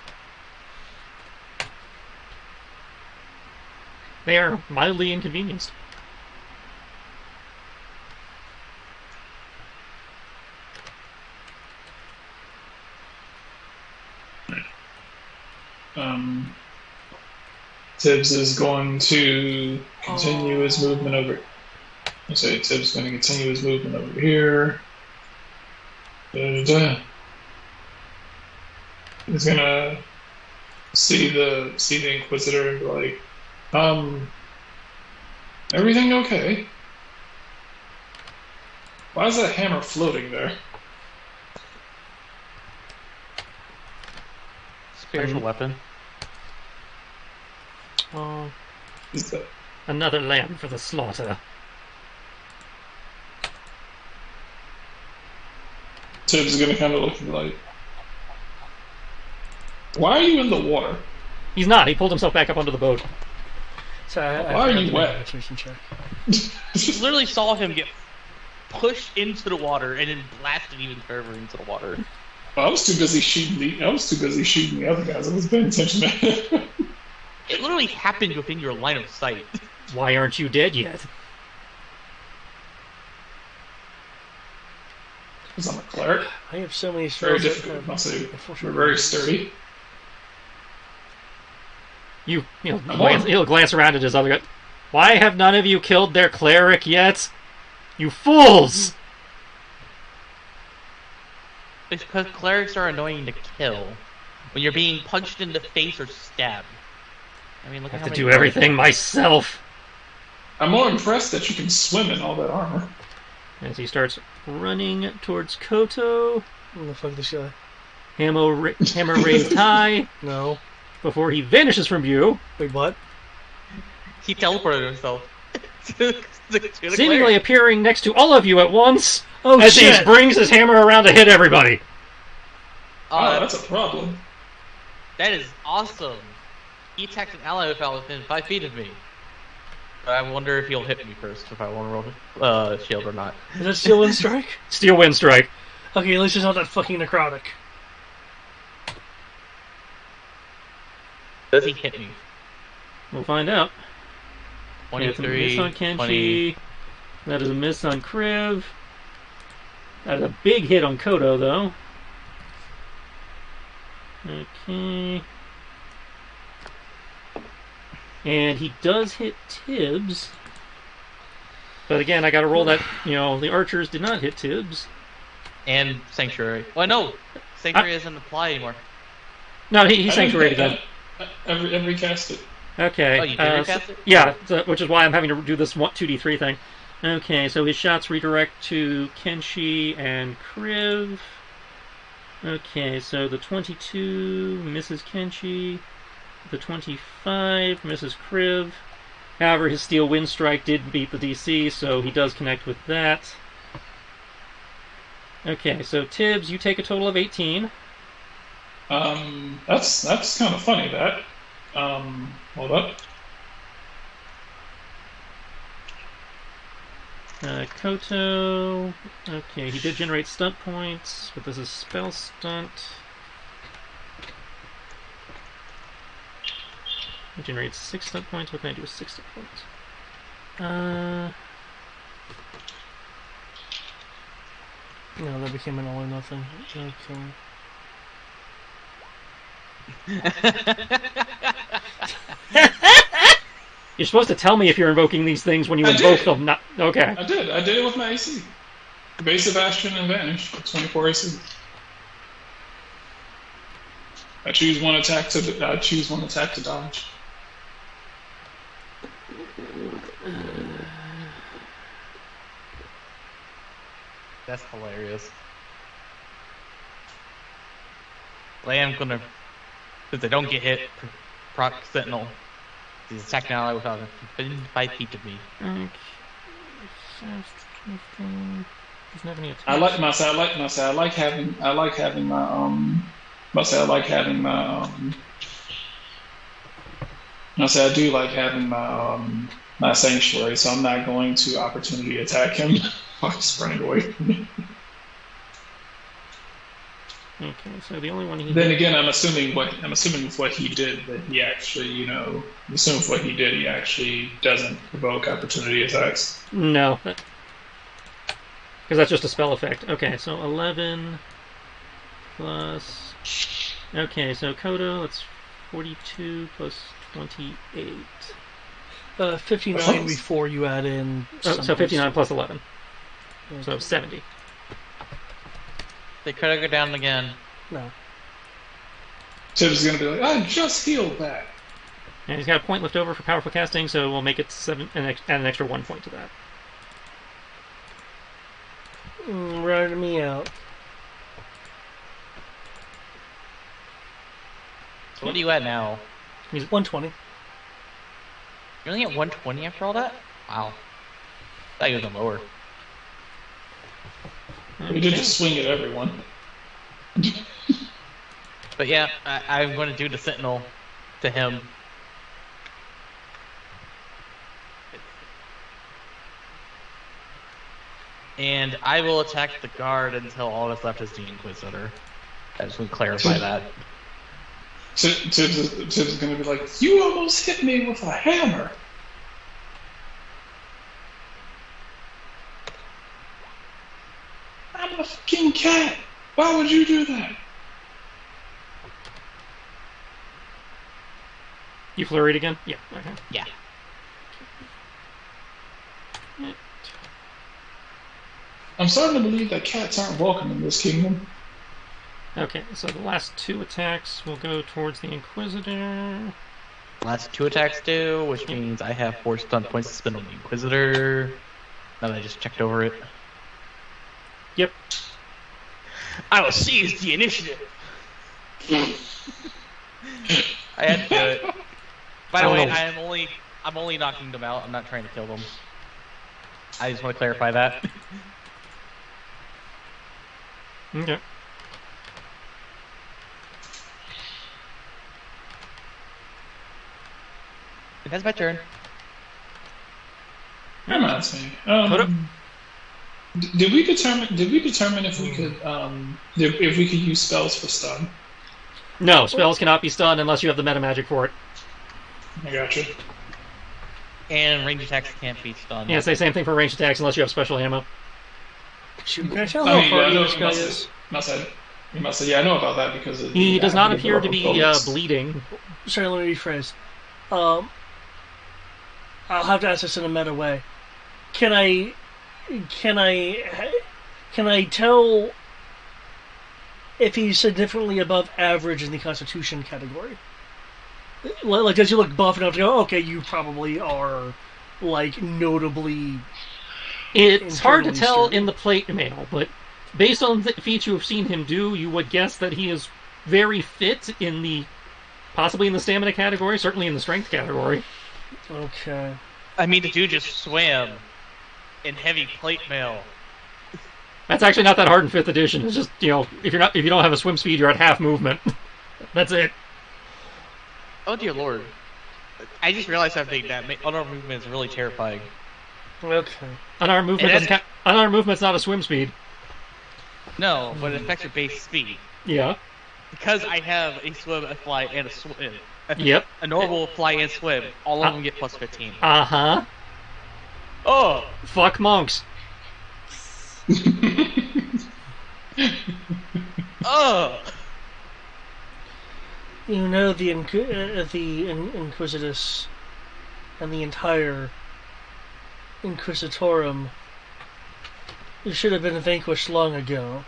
They are mildly inconvenienced. Tibbs is going to continue his movement over. Let's say Tibbs is going to continue his movement over here. Da-da-da. He's gonna see the Inquisitor and be like, everything okay? Why is that hammer floating there? Spiritual weapon. Oh, Is that another lamb for the slaughter. Tibbs is gonna kind of look at me like, why are you in the water? He's not. He pulled himself back up onto the boat. So Why are you wet? Check. You literally saw him get pushed into the water and then blasted even further into the water. I was too busy shooting the other guys. I was paying attention to him. It literally happened within your line of sight. Why aren't you dead yet? Because I'm a cleric. I have so many Very spells. difficult. I'll say we're very sturdy. He'll glance around at his other guy. Why have none of you killed their cleric yet? You fools! It's because clerics are annoying to kill when you're being punched in the face or stabbed. I mean, look I at have how to many do everything myself. I'm more impressed that you can swim in all that armor. As he starts running towards Koto, What the fuck this guy? hammer raised high, No. before he vanishes from view, Wait, what? He teleported himself to the seemingly cleric. appearing next to all of you at once, Oh as he shit! brings his hammer around to hit everybody. Oh, that's a problem. That is awesome. He attacked an ally within 5 feet of me. But I wonder if he'll hit me first, if I want to roll shield or not. Is that Steel Wind Strike? Steel Wind Strike. Okay, at least it's not that fucking necrotic. Does he hit me? We'll find out. That's a miss 23, on Kenshi. 20. That is a miss on Kriv. That is a big hit on Kodo, though. Okay. And he does hit Tibbs. But again, I gotta roll that, the archers did not hit Tibbs. And Sanctuary. Well, no! Sanctuary doesn't apply anymore. No, he sanctuaried again. Every cast it. Okay. Oh, you did recast it? Yeah, which is why I'm having to do this 2d3 thing. Okay, so his shots redirect to Kenshi and Kriv. Okay, so the 22 misses Kenshi. The 25 misses Kriv. However, his Steel Wind Strike did beat the DC, so he does connect with that. Okay, so Tibbs, you take a total of 18. That's kind of funny. That. Hold up. Koto. Okay, he did generate stunt points, but this is spell stunt. He generates 6 stunt points. What can I do with 6 stunt points? No, that became an all or nothing. Okay. You're supposed to tell me if you're invoking these things when you invoke them. Not okay. I did it with my AC. Evasive Action and Vanish. 24 AC. I choose one attack to dodge. That's hilarious. I'm gonna, since they don't get hit, proc Sentinel. He's attacking an ally without within 5 feet of me. Okay. Doesn't have any attacks. I like having my sanctuary, so I'm not going to opportunity attack him while he's running away from me. Okay, so the only one he Then again, I'm assuming with what he did that he actually, assuming with what he did, he actually doesn't provoke opportunity attacks. No, because that's just a spell effect. Okay, so 11 plus. Okay, so Kodo, that's 42 plus 28. 59 before you add in. So 59 plus 11. So 70. They could go down again. No. Tibbs is going to be like, I just healed that. And he's got a point left over for powerful casting, so we'll make it 7 and add an extra 1 point to that. Riding me out. So what are you at now? He's 120. You're only at 120 after all that? Wow. I thought you was lower. We did just swing at everyone. But yeah, I'm going to do the Sentinel to him. And I will attack the guard until all that's left is the Inquisitor. I just want to clarify that. Tibbs is going to be like, you almost hit me with a hammer. I'm a fucking cat. Why would you do that? You flurried again? Yeah. Okay. Yeah. I'm starting to believe that cats aren't welcome in this kingdom. Okay, so the last 2 attacks will go towards the Inquisitor. Last 2 attacks do, which means I have 4 stun points to spend on the Inquisitor. Now that I just checked over it. Yep. I will seize the initiative. I had to do it. By the way, I'm only knocking them out. I'm not trying to kill them. I just want to clarify that. Okay. That's my turn. That reminds me. Hold up. Did we determine if we could if we could use spells for stun? No, spells cannot be stunned unless you have the meta magic for it. I gotcha. And range attacks can't be stunned. Yeah, say same thing for ranged attacks unless you have special ammo. Shoot, can I tell I how mean, far I know this guy is? You must say, yeah, I know about that because of He the does not active appear to be bonus. bleeding. Sorry, let me rephrase. I'll have to ask this in a meta way. Can I tell if he's significantly above average in the Constitution category? Like, does he look buff enough to go, okay, you probably are, like, notably... It's hard to internally tell sturdy. in the plate mail, but based on the feats you have seen him do, you would guess that he is very fit in the... possibly in the stamina category, certainly in the strength category. Okay. I mean, the dude just swam in heavy plate mail. That's actually not that hard in 5th edition. It's just, if you don't have a swim speed, you're at half movement. That's it. Oh dear lord. I just realized something that unarmed movement is really terrifying. Okay. Unarmed movement doesn't count. Unarmed movement's not a swim speed. No, but it affects your base speed. Yeah. Because I have a swim, a fly, and a swim. Yep. A normal fly and swim. All of them get plus 15. Uh-huh. Oh! Fuck monks. Oh! You know, the Inquisitus and the entire Inquisitorum should have been vanquished long ago.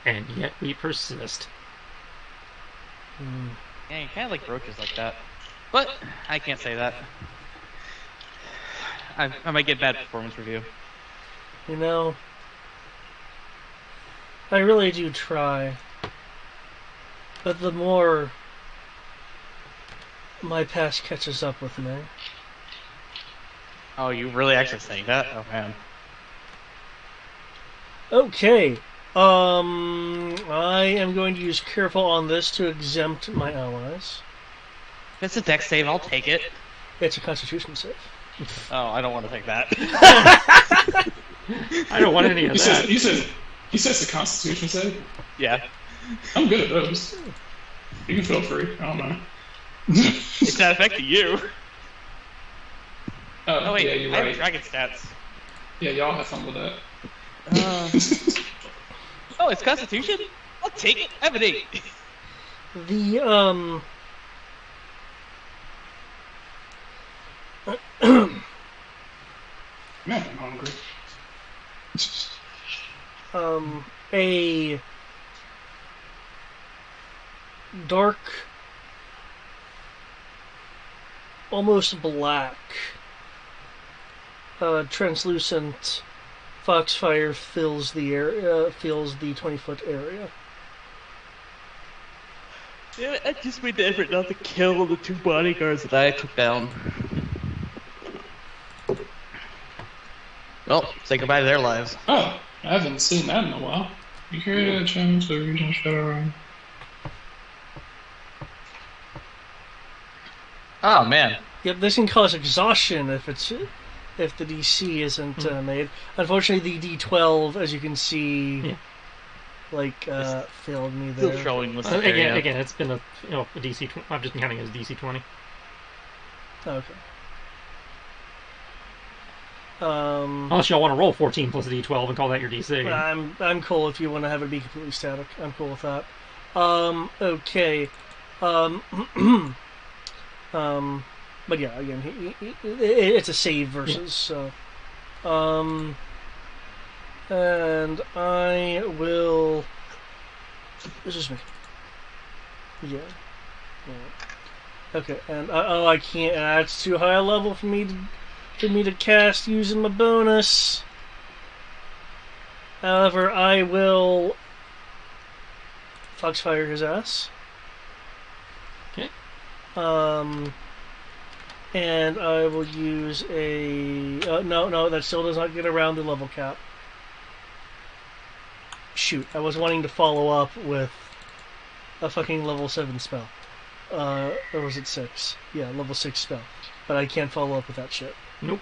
And yet we persist. Yeah, you kind of like roaches like that. But, I can't say that. I might get bad performance review. You know, I really do try. But the more my past catches up with me. Oh, you really actually saying that? Oh man. Okay. I am going to use careful on this to exempt my allies. If it's a dex save, I'll take it. It's a Constitution save. Oh, I don't want to take that. I don't want any of that. He says the Constitution save? Yeah. I'm good at those. You can feel free. I don't mind. It's not affecting you. Oh, Oh wait, yeah, you're I right. have dragon stats. Yeah, y'all have fun with that. Oh, it's Constitution? I'll take it. I have an 8. The Man, I'm hungry. a dark, almost black, translucent foxfire fills the area, fills the 20-foot area. Yeah, I just made the effort not to kill the 2 bodyguards that I took down. Well, say goodbye to their lives. Oh, I haven't seen that in a while. You created a challenge to the regional Shadowrun. Oh man. Yep, this can cause exhaustion if the DC isn't made. Unfortunately, the D12, as you can see, failed me there. Still showing this Again, it's been a DC. I'm just counting as DC 20. Okay. Unless y'all want to roll 14 plus D12 and call that your DC. I'm cool if you want to have it be completely static. I'm cool with that. Okay. But yeah, again, it's a save versus. So, and I will. This is me. Yeah. Okay, and I can't. That's too high a level for me to cast using my bonus. However, I will Foxfire his ass. Okay. And I will use a... no, that still does not get around the level cap. Shoot, I was wanting to follow up with a fucking level 7 spell. Or was it 6? Yeah, level 6 spell. But I can't follow up with that shit. Nope.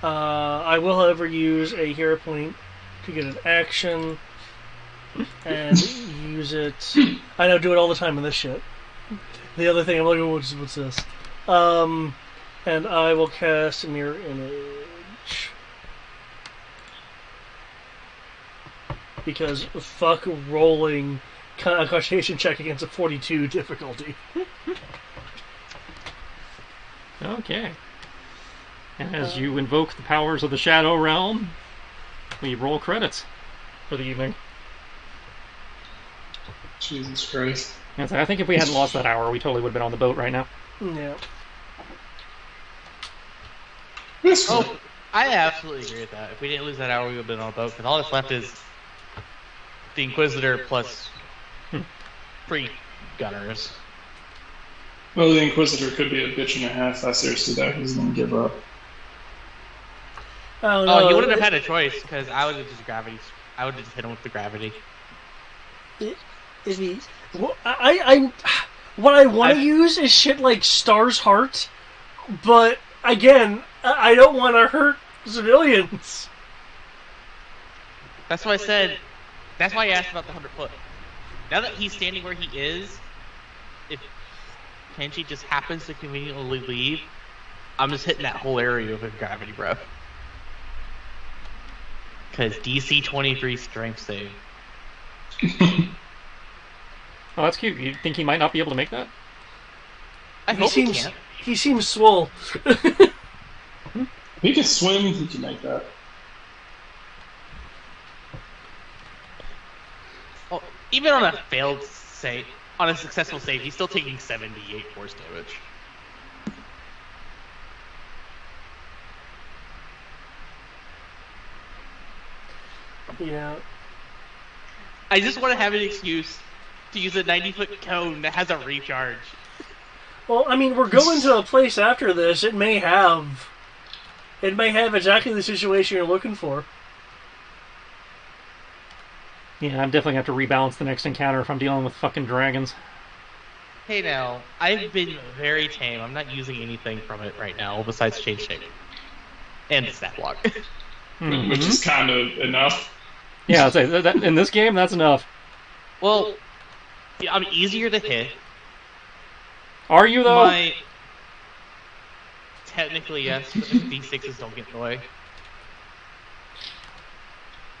I will, however, use a hero point to get an action and use it. I know, do it all the time in this shit. The other thing I'm looking at, what's this? And I will cast a mirror image. Because fuck rolling a concentration check against a 42 difficulty. Okay. And as you invoke the powers of the Shadow Realm, we roll credits for the evening. Jesus Christ. And so I think if we hadn't lost that hour, we totally would have been on the boat right now. Yeah. Oh, I absolutely agree with that. If we didn't lose that hour, we would have been on a boat. Because all that's left is the Inquisitor plus 3 gunners. Well, the Inquisitor could be a bitch and a half. I seriously doubt he's going to give up. Oh, you wouldn't have had a choice, because I would have just gravity. I would have just hit him with the gravity. What I want to use is shit like Star's Heart, but again, I don't want to hurt civilians. That's why I said. That's why I asked about the 100-foot. Now that he's standing where he is, if Kenshi just happens to conveniently leave, I'm just hitting that whole area with a gravity breath. Because DC 23 strength save. Oh, that's cute. You think he might not be able to make that? I hope he can. He seems swole. If he can swim, he can make that. Oh, even on a failed save, on a successful save, he's still taking 78 force damage. Yeah. I just want to have an excuse to use a 90-foot cone that has a recharge. Well, I mean, we're going to a place after this. It may have exactly the situation you're looking for. Yeah, I'm definitely going to have to rebalance the next encounter if I'm dealing with fucking dragons. Hey now, I've been very tame. I'm not using anything from it right now besides change shape. And the stat block. which is kind of enough. Yeah, I'd say that in this game, that's enough. Well, yeah, I'm easier to hit. Are you though? Technically, yes, but the D6s don't get in the way.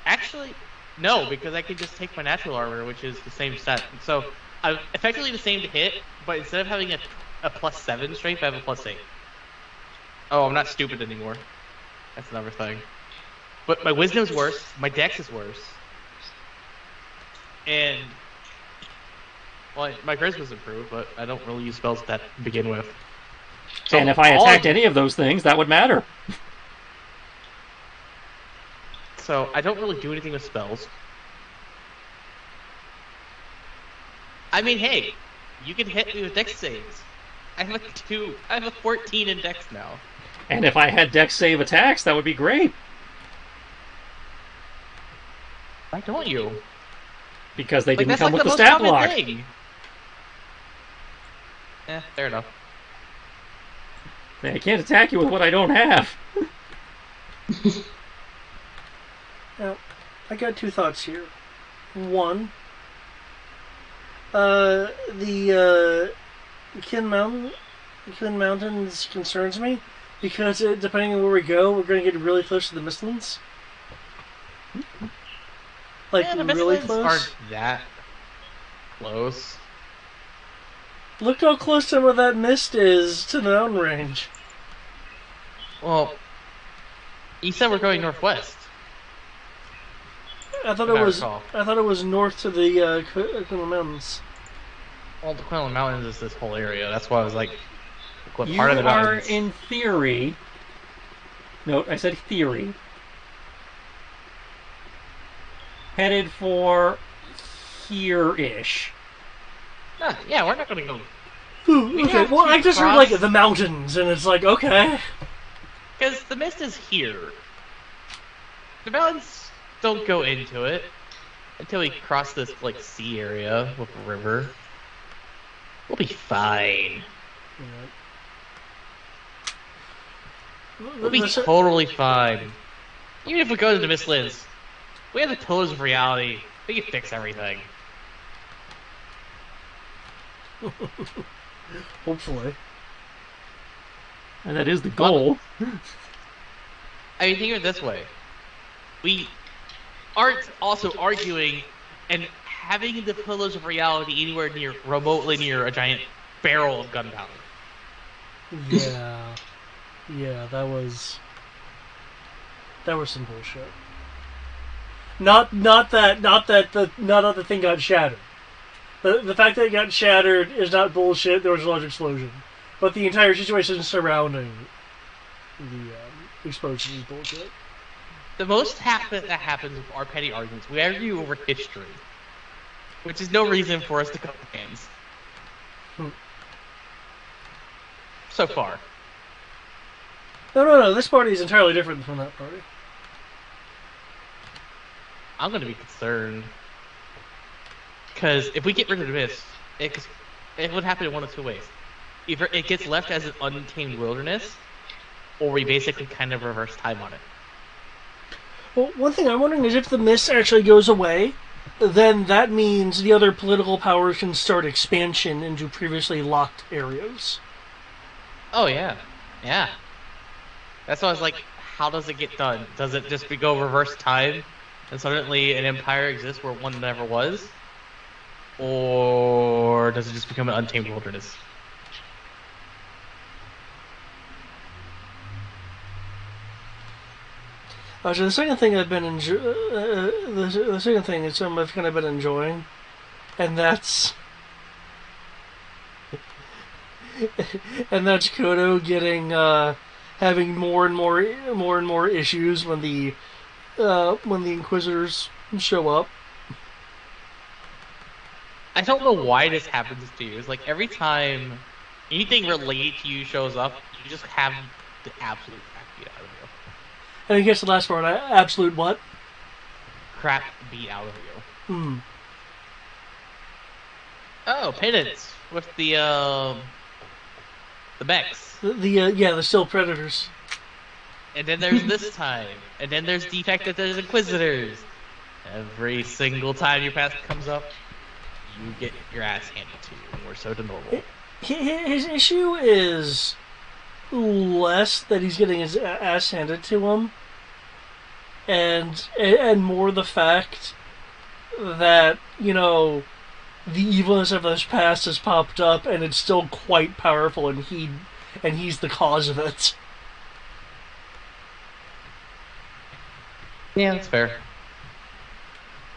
Actually, no, because I can just take my natural armor, which is the same stat. So I'm effectively the same to hit, but instead of having a +7 strength, I have a +8. Oh, I'm not stupid anymore. That's another thing. But my wisdom's worse, my dex is worse. And well, my charisma's improved, but I don't really use spells that to begin with. So and if I attacked any of those things, that would matter. So I don't really do anything with spells. I mean, hey, you can hit me with dex saves. I have a 14 in dex now. And if I had dex save attacks, that would be great. Why don't you? Because they didn't that's come like with the most stat common block. thing. Fair enough. I can't attack you with what I don't have. Now, I got two thoughts here. One, the Kin Mountains concerns me because depending on where we go, we're going to get really close to the Mistlands. Like The really Mistlands close. aren't that close. Look how close some of that mist is to the mountain range. Well, you said we're going northwest. I thought If it I was. recall. I thought it was north to the Quinlan Mountains. Well, the Quinlan Mountains is this whole area. That's why I was like, what You part of the are, mountains? in theory... Note, I said theory. Headed for here-ish. Yeah, we're not going to go. Ooh, okay, have well, to I just heard cross- like the mountains, and it's like okay. Because the mist is here. The mountains don't go into it until we cross this like sea area with a river. We'll be fine. We'll be totally fine. Even if we go to the Mistlands, we have the Pillars of Reality. We can fix everything. Hopefully. And that is the goal. I mean, think of it this way. We aren't also arguing and having the Pillars of Reality anywhere remotely near a giant barrel of gunpowder. Yeah. Yeah, that was some bullshit. Not that the thing got shattered. The fact that it got shattered is not bullshit. There was a large explosion, but the entire situation surrounding the explosion is bullshit. The most that happens with our petty arguments, we argue over history, which is no reason for us to cut hands. So far. No. This party is entirely different from that party. I'm going to be concerned. Because if we get rid of the mist, it would happen in one of two ways. Either it gets left as an untamed wilderness, or we basically kind of reverse time on it. Well, one thing I'm wondering is if the mist actually goes away, then that means the other political powers can start expansion into previously locked areas. Oh, yeah. Yeah. That's why I was like, how does it get done? Does it just go reverse time, and suddenly an empire exists where one never was? Or does it just become an untamed wilderness? So the second thing I've been the second thing is something I've kind of been enjoying, and that's Kodo getting having more and more issues when the Inquisitors show up. I don't know why this happens to you. It's like every time anything related to you shows up, you just have the absolute crap beat out of you. And I guess the last part, absolute what? Crap beat out of you. Oh, penance with the mechs. The Still Predators. and then there's this time, and then there's the fact that there's Inquisitors. Every single time your path comes up, you get your ass handed to you, more so than normal. His issue is less that he's getting his ass handed to him, and more the fact that, you know, the evilness of his past has popped up, and it's still quite powerful, and he's the cause of it. Yeah, that's fair.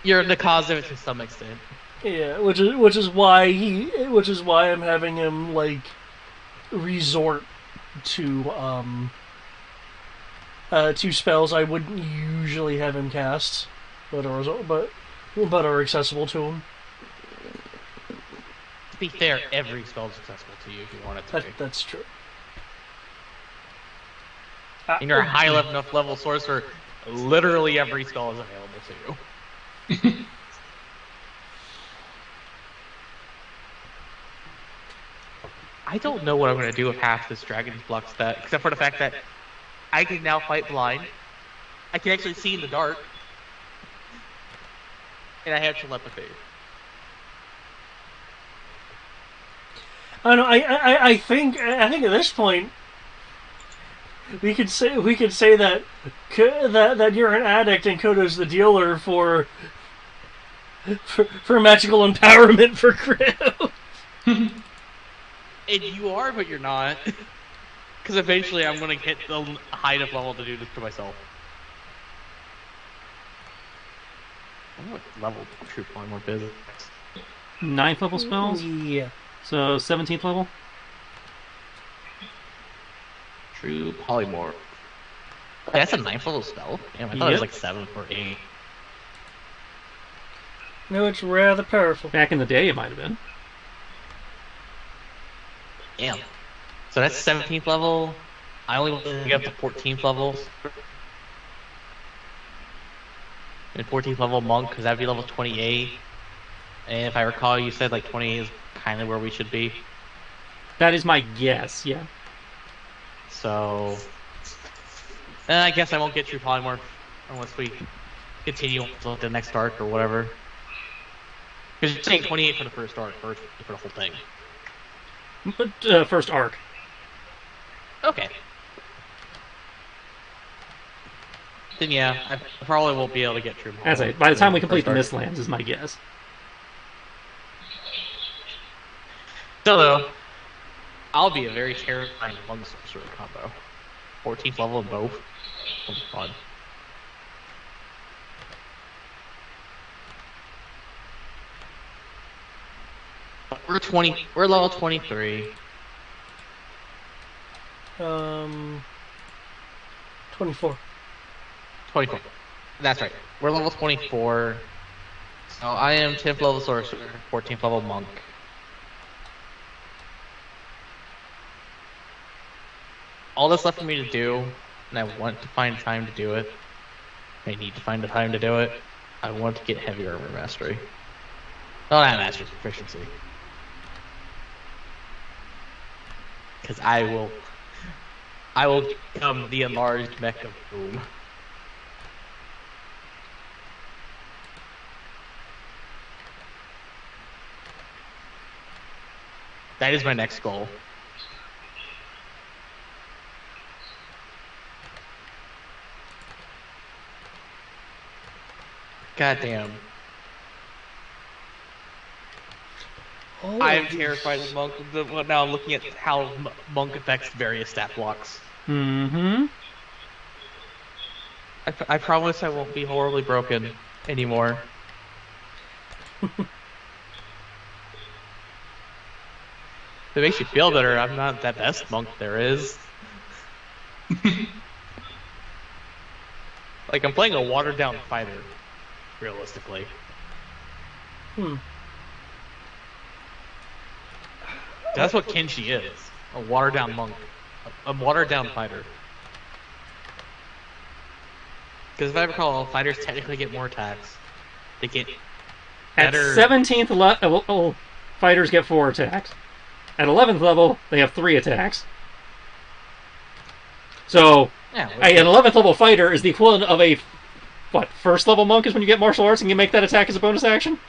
You're the cause of it to some extent. Yeah, which is why I'm having him like resort to spells I wouldn't usually have him cast, but are accessible to him. To be fair, every spell is accessible to you if you want it to be. That's true. And you're a high enough level sorcerer, literally every spell is available to you. I don't know what I'm going to do with half this Dragon's Block stat, except for the fact that I can now fight blind. I can actually see in the dark. And I have telepathy. I don't know. I think at this point we could say that you're an addict and Kodo's the dealer for magical empowerment for Crypt. And you are, but you're not. Because eventually I'm going to hit the high enough level to do this to myself. I wonder what level True Polymorph is. 9th level spells? Yeah. So 17th level? True Polymorph. Oh, that's a 9th level spell? Damn, I thought it was like 7 or 8. No, it's rather powerful. Back in the day, it might have been. Damn. So that's 17th level. I only want to get up to 14th levels. And 14th level monk, because that'd be level 28. And if I recall, you said like 28 is kind of where we should be. That is my guess, yeah. So, then I guess I won't get True Polymorph unless we continue until the next arc or whatever. Because you're saying 28 for the first arc, or for the whole thing. But first arc. Okay. Then yeah, I probably won't be able to get True Polymorph. As by the time we complete the Mistlands is my guess. So though, I'll be a very terrifying monk sorcerer combo. 14th level in both. Will be fun. We're level 23. 24. 24. That's right. We're level 24. So I am 10th level sorcerer, 14th level monk. All that's left for me to do, and I want to find time to do it. I need to find the time to do it. I want to get heavy armor mastery. Oh, not mastery, proficiency. Because I will become the enlarged mech of Boom. That is my next goal. Goddamn. Oh, I am terrified of Monk. Now I'm looking at how Monk affects various stat blocks. Mm-hmm. I promise I won't be horribly broken anymore. If it makes you feel better, I'm not that best monk there is. Like, I'm playing a watered-down fighter, realistically. That's what Kenshi is. A watered-down monk. A watered-down fighter. Because if I recall, fighters technically get more attacks. They get At better... 17th level, fighters get 4 attacks. At 11th level, they have 3 attacks. So, Yeah. An 11th level fighter is the equivalent of a first level monk is when you get martial arts and you make that attack as a bonus action.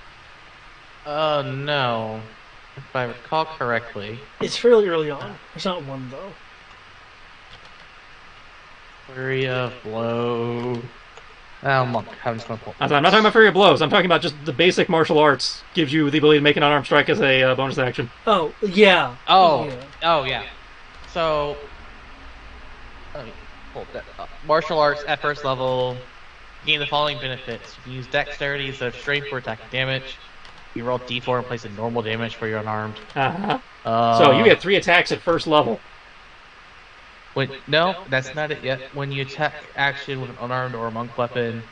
No. If I recall correctly. It's fairly early on. It's not one, though. Flurry of Blow. Oh, monk. I'm just gonna pull. I'm not talking about Fury of Blows. I'm talking about just the basic martial arts gives you the ability to make an unarmed strike as a bonus action. Oh, yeah. Yeah. So, let me hold that up. Martial arts at first level gain the following benefits. You can use dexterity instead of strength for attacking damage. You roll d4 and place a normal damage for your unarmed. So you get 3 attacks at first level. No, that's not it yet. When you attack action with an unarmed or a monk weapon,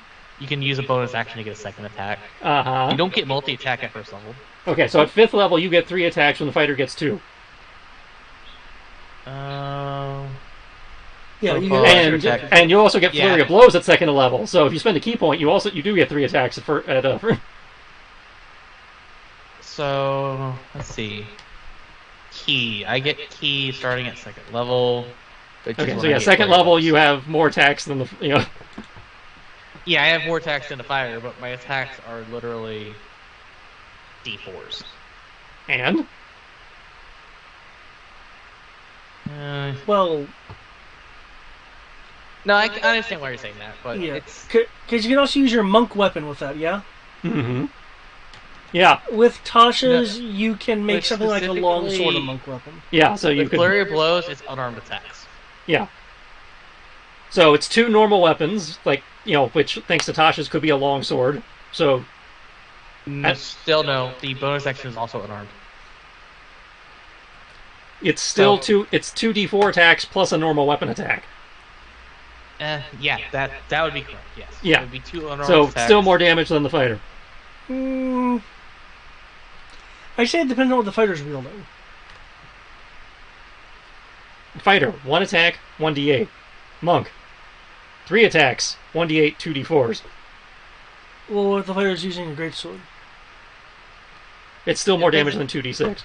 you can use a bonus action to get a second attack. You don't get multi-attack at first level. Okay, so at 5th level you get 3 attacks when the fighter gets 2. Yeah, you get and you also get Flurry of Blows at 2nd level. So if you spend a key point, you do get 3 attacks at So let's see. Key. I get key starting at 2nd level. Okay, so 2nd level you have more attacks than the Yeah, I have more attacks than the fighter, but my attacks are literally d4s. And well. No, I understand why you're saying that, but it's because you can also use your monk weapon with that. Yeah. Mm-hmm. Yeah. With Tasha's, you can make something like a long sword a monk weapon. Yeah, so you could. Flurry of Blows is unarmed attacks. Yeah. So it's 2 normal weapons, which thanks to Tasha's could be a long sword. So. Still no. The bonus action is also unarmed. It's still It's 2 d4 attacks plus a normal weapon attack. Yeah, that would be correct. Yes. Yeah. It would be 2 unarmed attacks. Still more damage than the fighter. I say it depends on what the fighter's wielding. Fighter, 1 attack, 1d8. Monk, 3 attacks, 1d8, 2d4s. Well, what if the fighter's using a greatsword? It's still more damage than 2d6.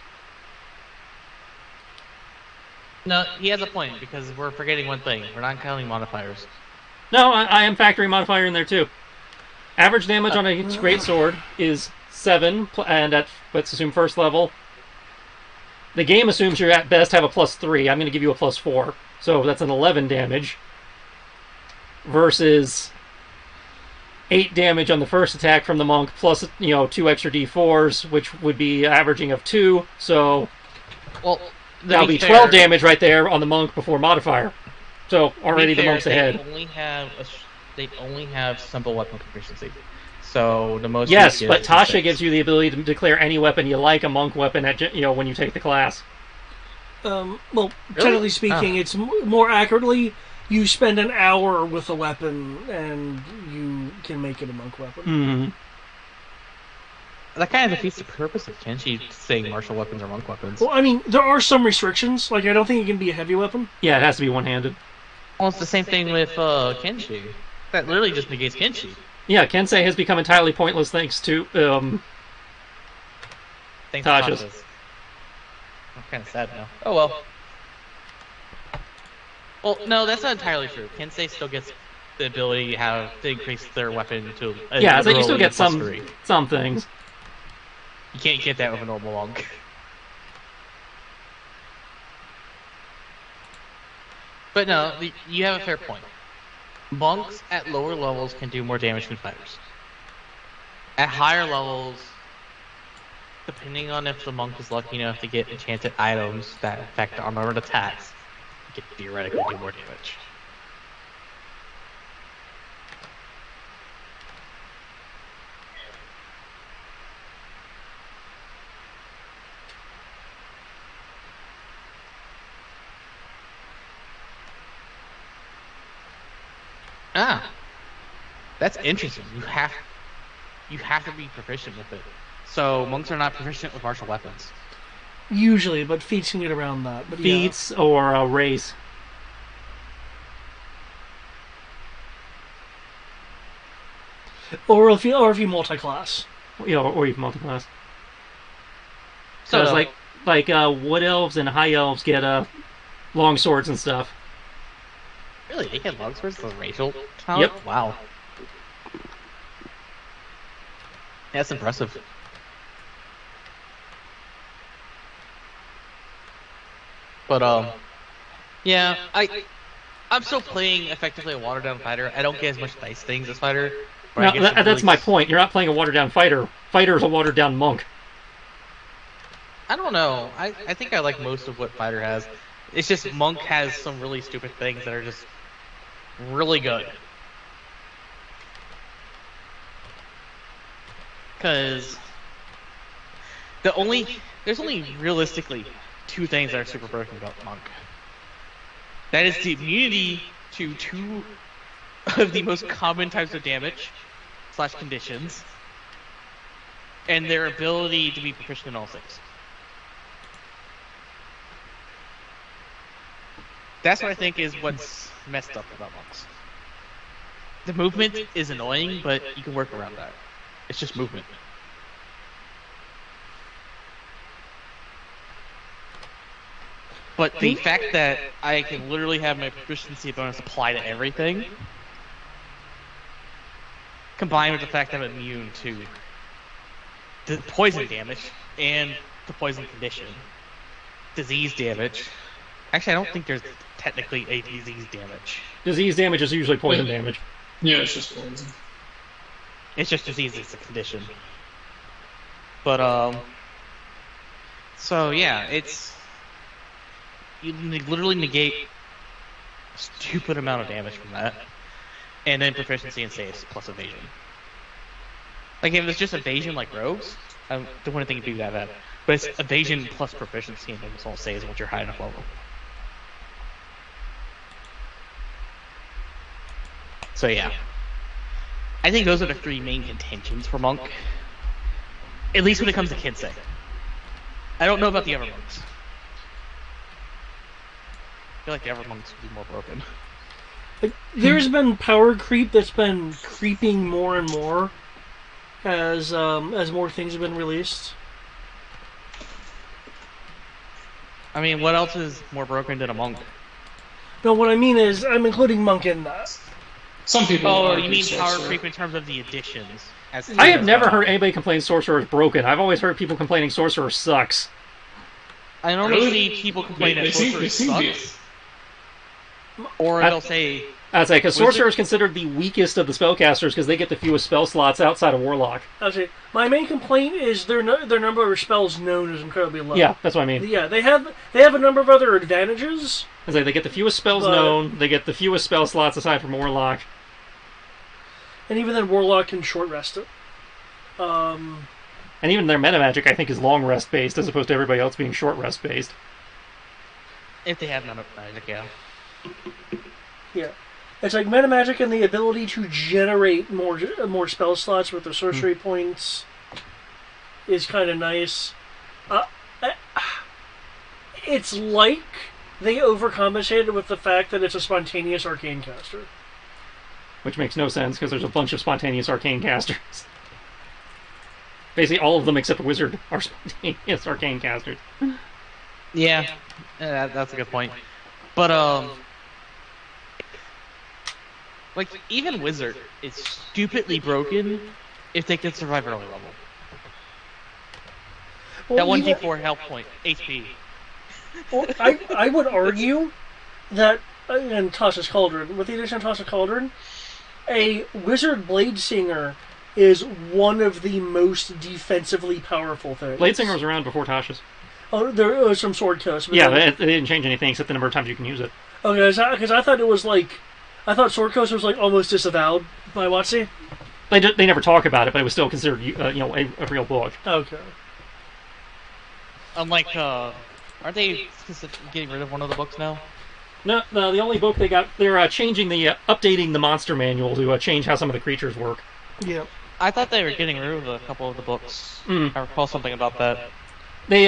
No, he has a point, because we're forgetting one thing. We're not counting modifiers. No, I am factoring modifier in there too. Average damage on a greatsword is 7, and let's assume 1st level. The game assumes you at best have a +3. I'm going to give you a +4. So that's an 11 damage. Versus 8 damage on the first attack from the monk, plus 2 extra d4s, which would be averaging of 2. So that'll be 12 damage right there on the monk before modifier. So already the monk's ahead. They only have simple weapon proficiency. So the most. Yes, but Tasha gives you the ability to declare any weapon you like a monk weapon at when you take the class. Well, generally speaking, it's more accurately you spend an hour with a weapon and you can make it a monk weapon. Mm-hmm. That kind of defeats the purpose of Kenshi saying martial weapons are monk weapons. Well, I mean, there are some restrictions. Like, I don't think it can be a heavy weapon. Yeah, it has to be one-handed. Well, it's the same thing with Kenshi. That literally just negates Kenshi. Yeah, Kensei has become entirely pointless thanks to Tasha's. I'm kind of sad now. Oh well. Well, no, that's not entirely true. Kensei still gets the ability to increase their weapon to. Yeah, so you still get some things. You can't get that with a normal monk. But no, you have a fair point. Monks at lower levels can do more damage than fighters. At higher levels, depending on if the monk is lucky enough to get enchanted items that affect unarmed attacks, you can theoretically do more damage. Ah, that's interesting. You have to be proficient with it. So monks are not proficient with martial weapons. Usually, but feats can get around that. But feats or a race. Or if you multi-class. Or you multi-class. So it's like wood elves and high elves get long swords and stuff. Really? They had longswords as a racial talent? Yep. Wow. That's impressive. But yeah, I'm still playing effectively a watered down fighter. I don't get as much nice things as fighter. No, that's my point. You're not playing a watered down fighter. Fighter is a watered down monk. I don't know. I think I like most of what fighter has. It's just monk has some really stupid things that are just really good. Because there's only realistically two things that are super broken about monk. That is the immunity to two of the most common types of damage / conditions, and their ability to be proficient in all six. That's what I think is what's messed up about monks. The movement is annoying, but you can work around that. It's just movement. But the fact that I can literally have my proficiency bonus apply to everything, combined with the fact that I'm immune to the poison damage and the poison condition, disease damage. Actually, I don't think there's technically a disease damage. Disease damage is usually poison damage. Yeah, it's just poison. It's just disease is a condition. But so yeah, you literally negate a stupid amount of damage from that, and then proficiency and saves plus evasion. Like if it's just evasion like rogues, I wouldn't think it'd be that bad. But it's evasion plus proficiency and then it's all saves once you're high enough level. So yeah, I think those are the three main contentions for monk. At least when it comes to Kinsei. I don't know about the other monks. I feel like the other monks would be more broken. There's been power creep that's been creeping more and more as more things have been released. I mean, what else is more broken than a monk? No, what I mean is I'm including monk in that. Some people. Oh, you mean power creep in terms of the additions? I have never heard anybody complain Sorcerer is broken. I've always heard people complaining Sorcerer sucks. I normally see people complain that Sorcerer sucks. Or they'll say... I'd say, because Sorcerer is considered the weakest of the spellcasters because they get the fewest spell slots outside of Warlock. Actually, my main complaint is their number of spells known is incredibly low. Yeah, that's what I mean. Yeah, they have a number of other advantages. I'd say they get the fewest spells known, they get the fewest spell slots aside from Warlock. And even then, Warlock can short rest it. And even their meta magic, I think, is long rest based as opposed to everybody else being short rest based. If they have meta magic, yeah. Yeah. It's like meta magic and the ability to generate more spell slots with the sorcery points is kind of nice. It's like they overcompensated with the fact that it's a spontaneous arcane caster. Which makes no sense because there's a bunch of spontaneous arcane casters. Basically, all of them except Wizard are spontaneous arcane casters. Yeah, that's a good point. But like even Wizard is stupidly broken if they can survive early level. That 1d4 health point, HP. Well, I would argue that in Tasha's Cauldron, with the addition of Tasha's Cauldron, a Wizard Bladesinger is one of the most defensively powerful things. Bladesinger was around before Tasha's. Oh, there was some Sword Coast. Yeah, they didn't change anything except the number of times you can use it. Okay, because I thought it was like... I thought Sword Coast was like almost disavowed by WotC. They never talk about it, but it was still considered a real book. Okay. Unlike, aren't they getting rid of one of the books now? No, the only book they got, they're updating the monster manual to change how some of the creatures work. Yeah. I thought they were getting rid of a couple of the books. I recall something about that. They,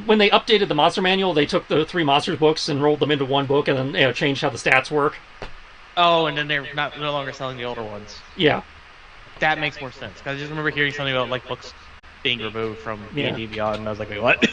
when they updated the monster manual, they took the 3 monsters books and rolled them into one book and then changed how the stats work. Oh, and then they're no longer selling the older ones. Yeah. That makes more sense. Because I just remember hearing something about like books being removed from D&D Beyond, and I was like, wait, what?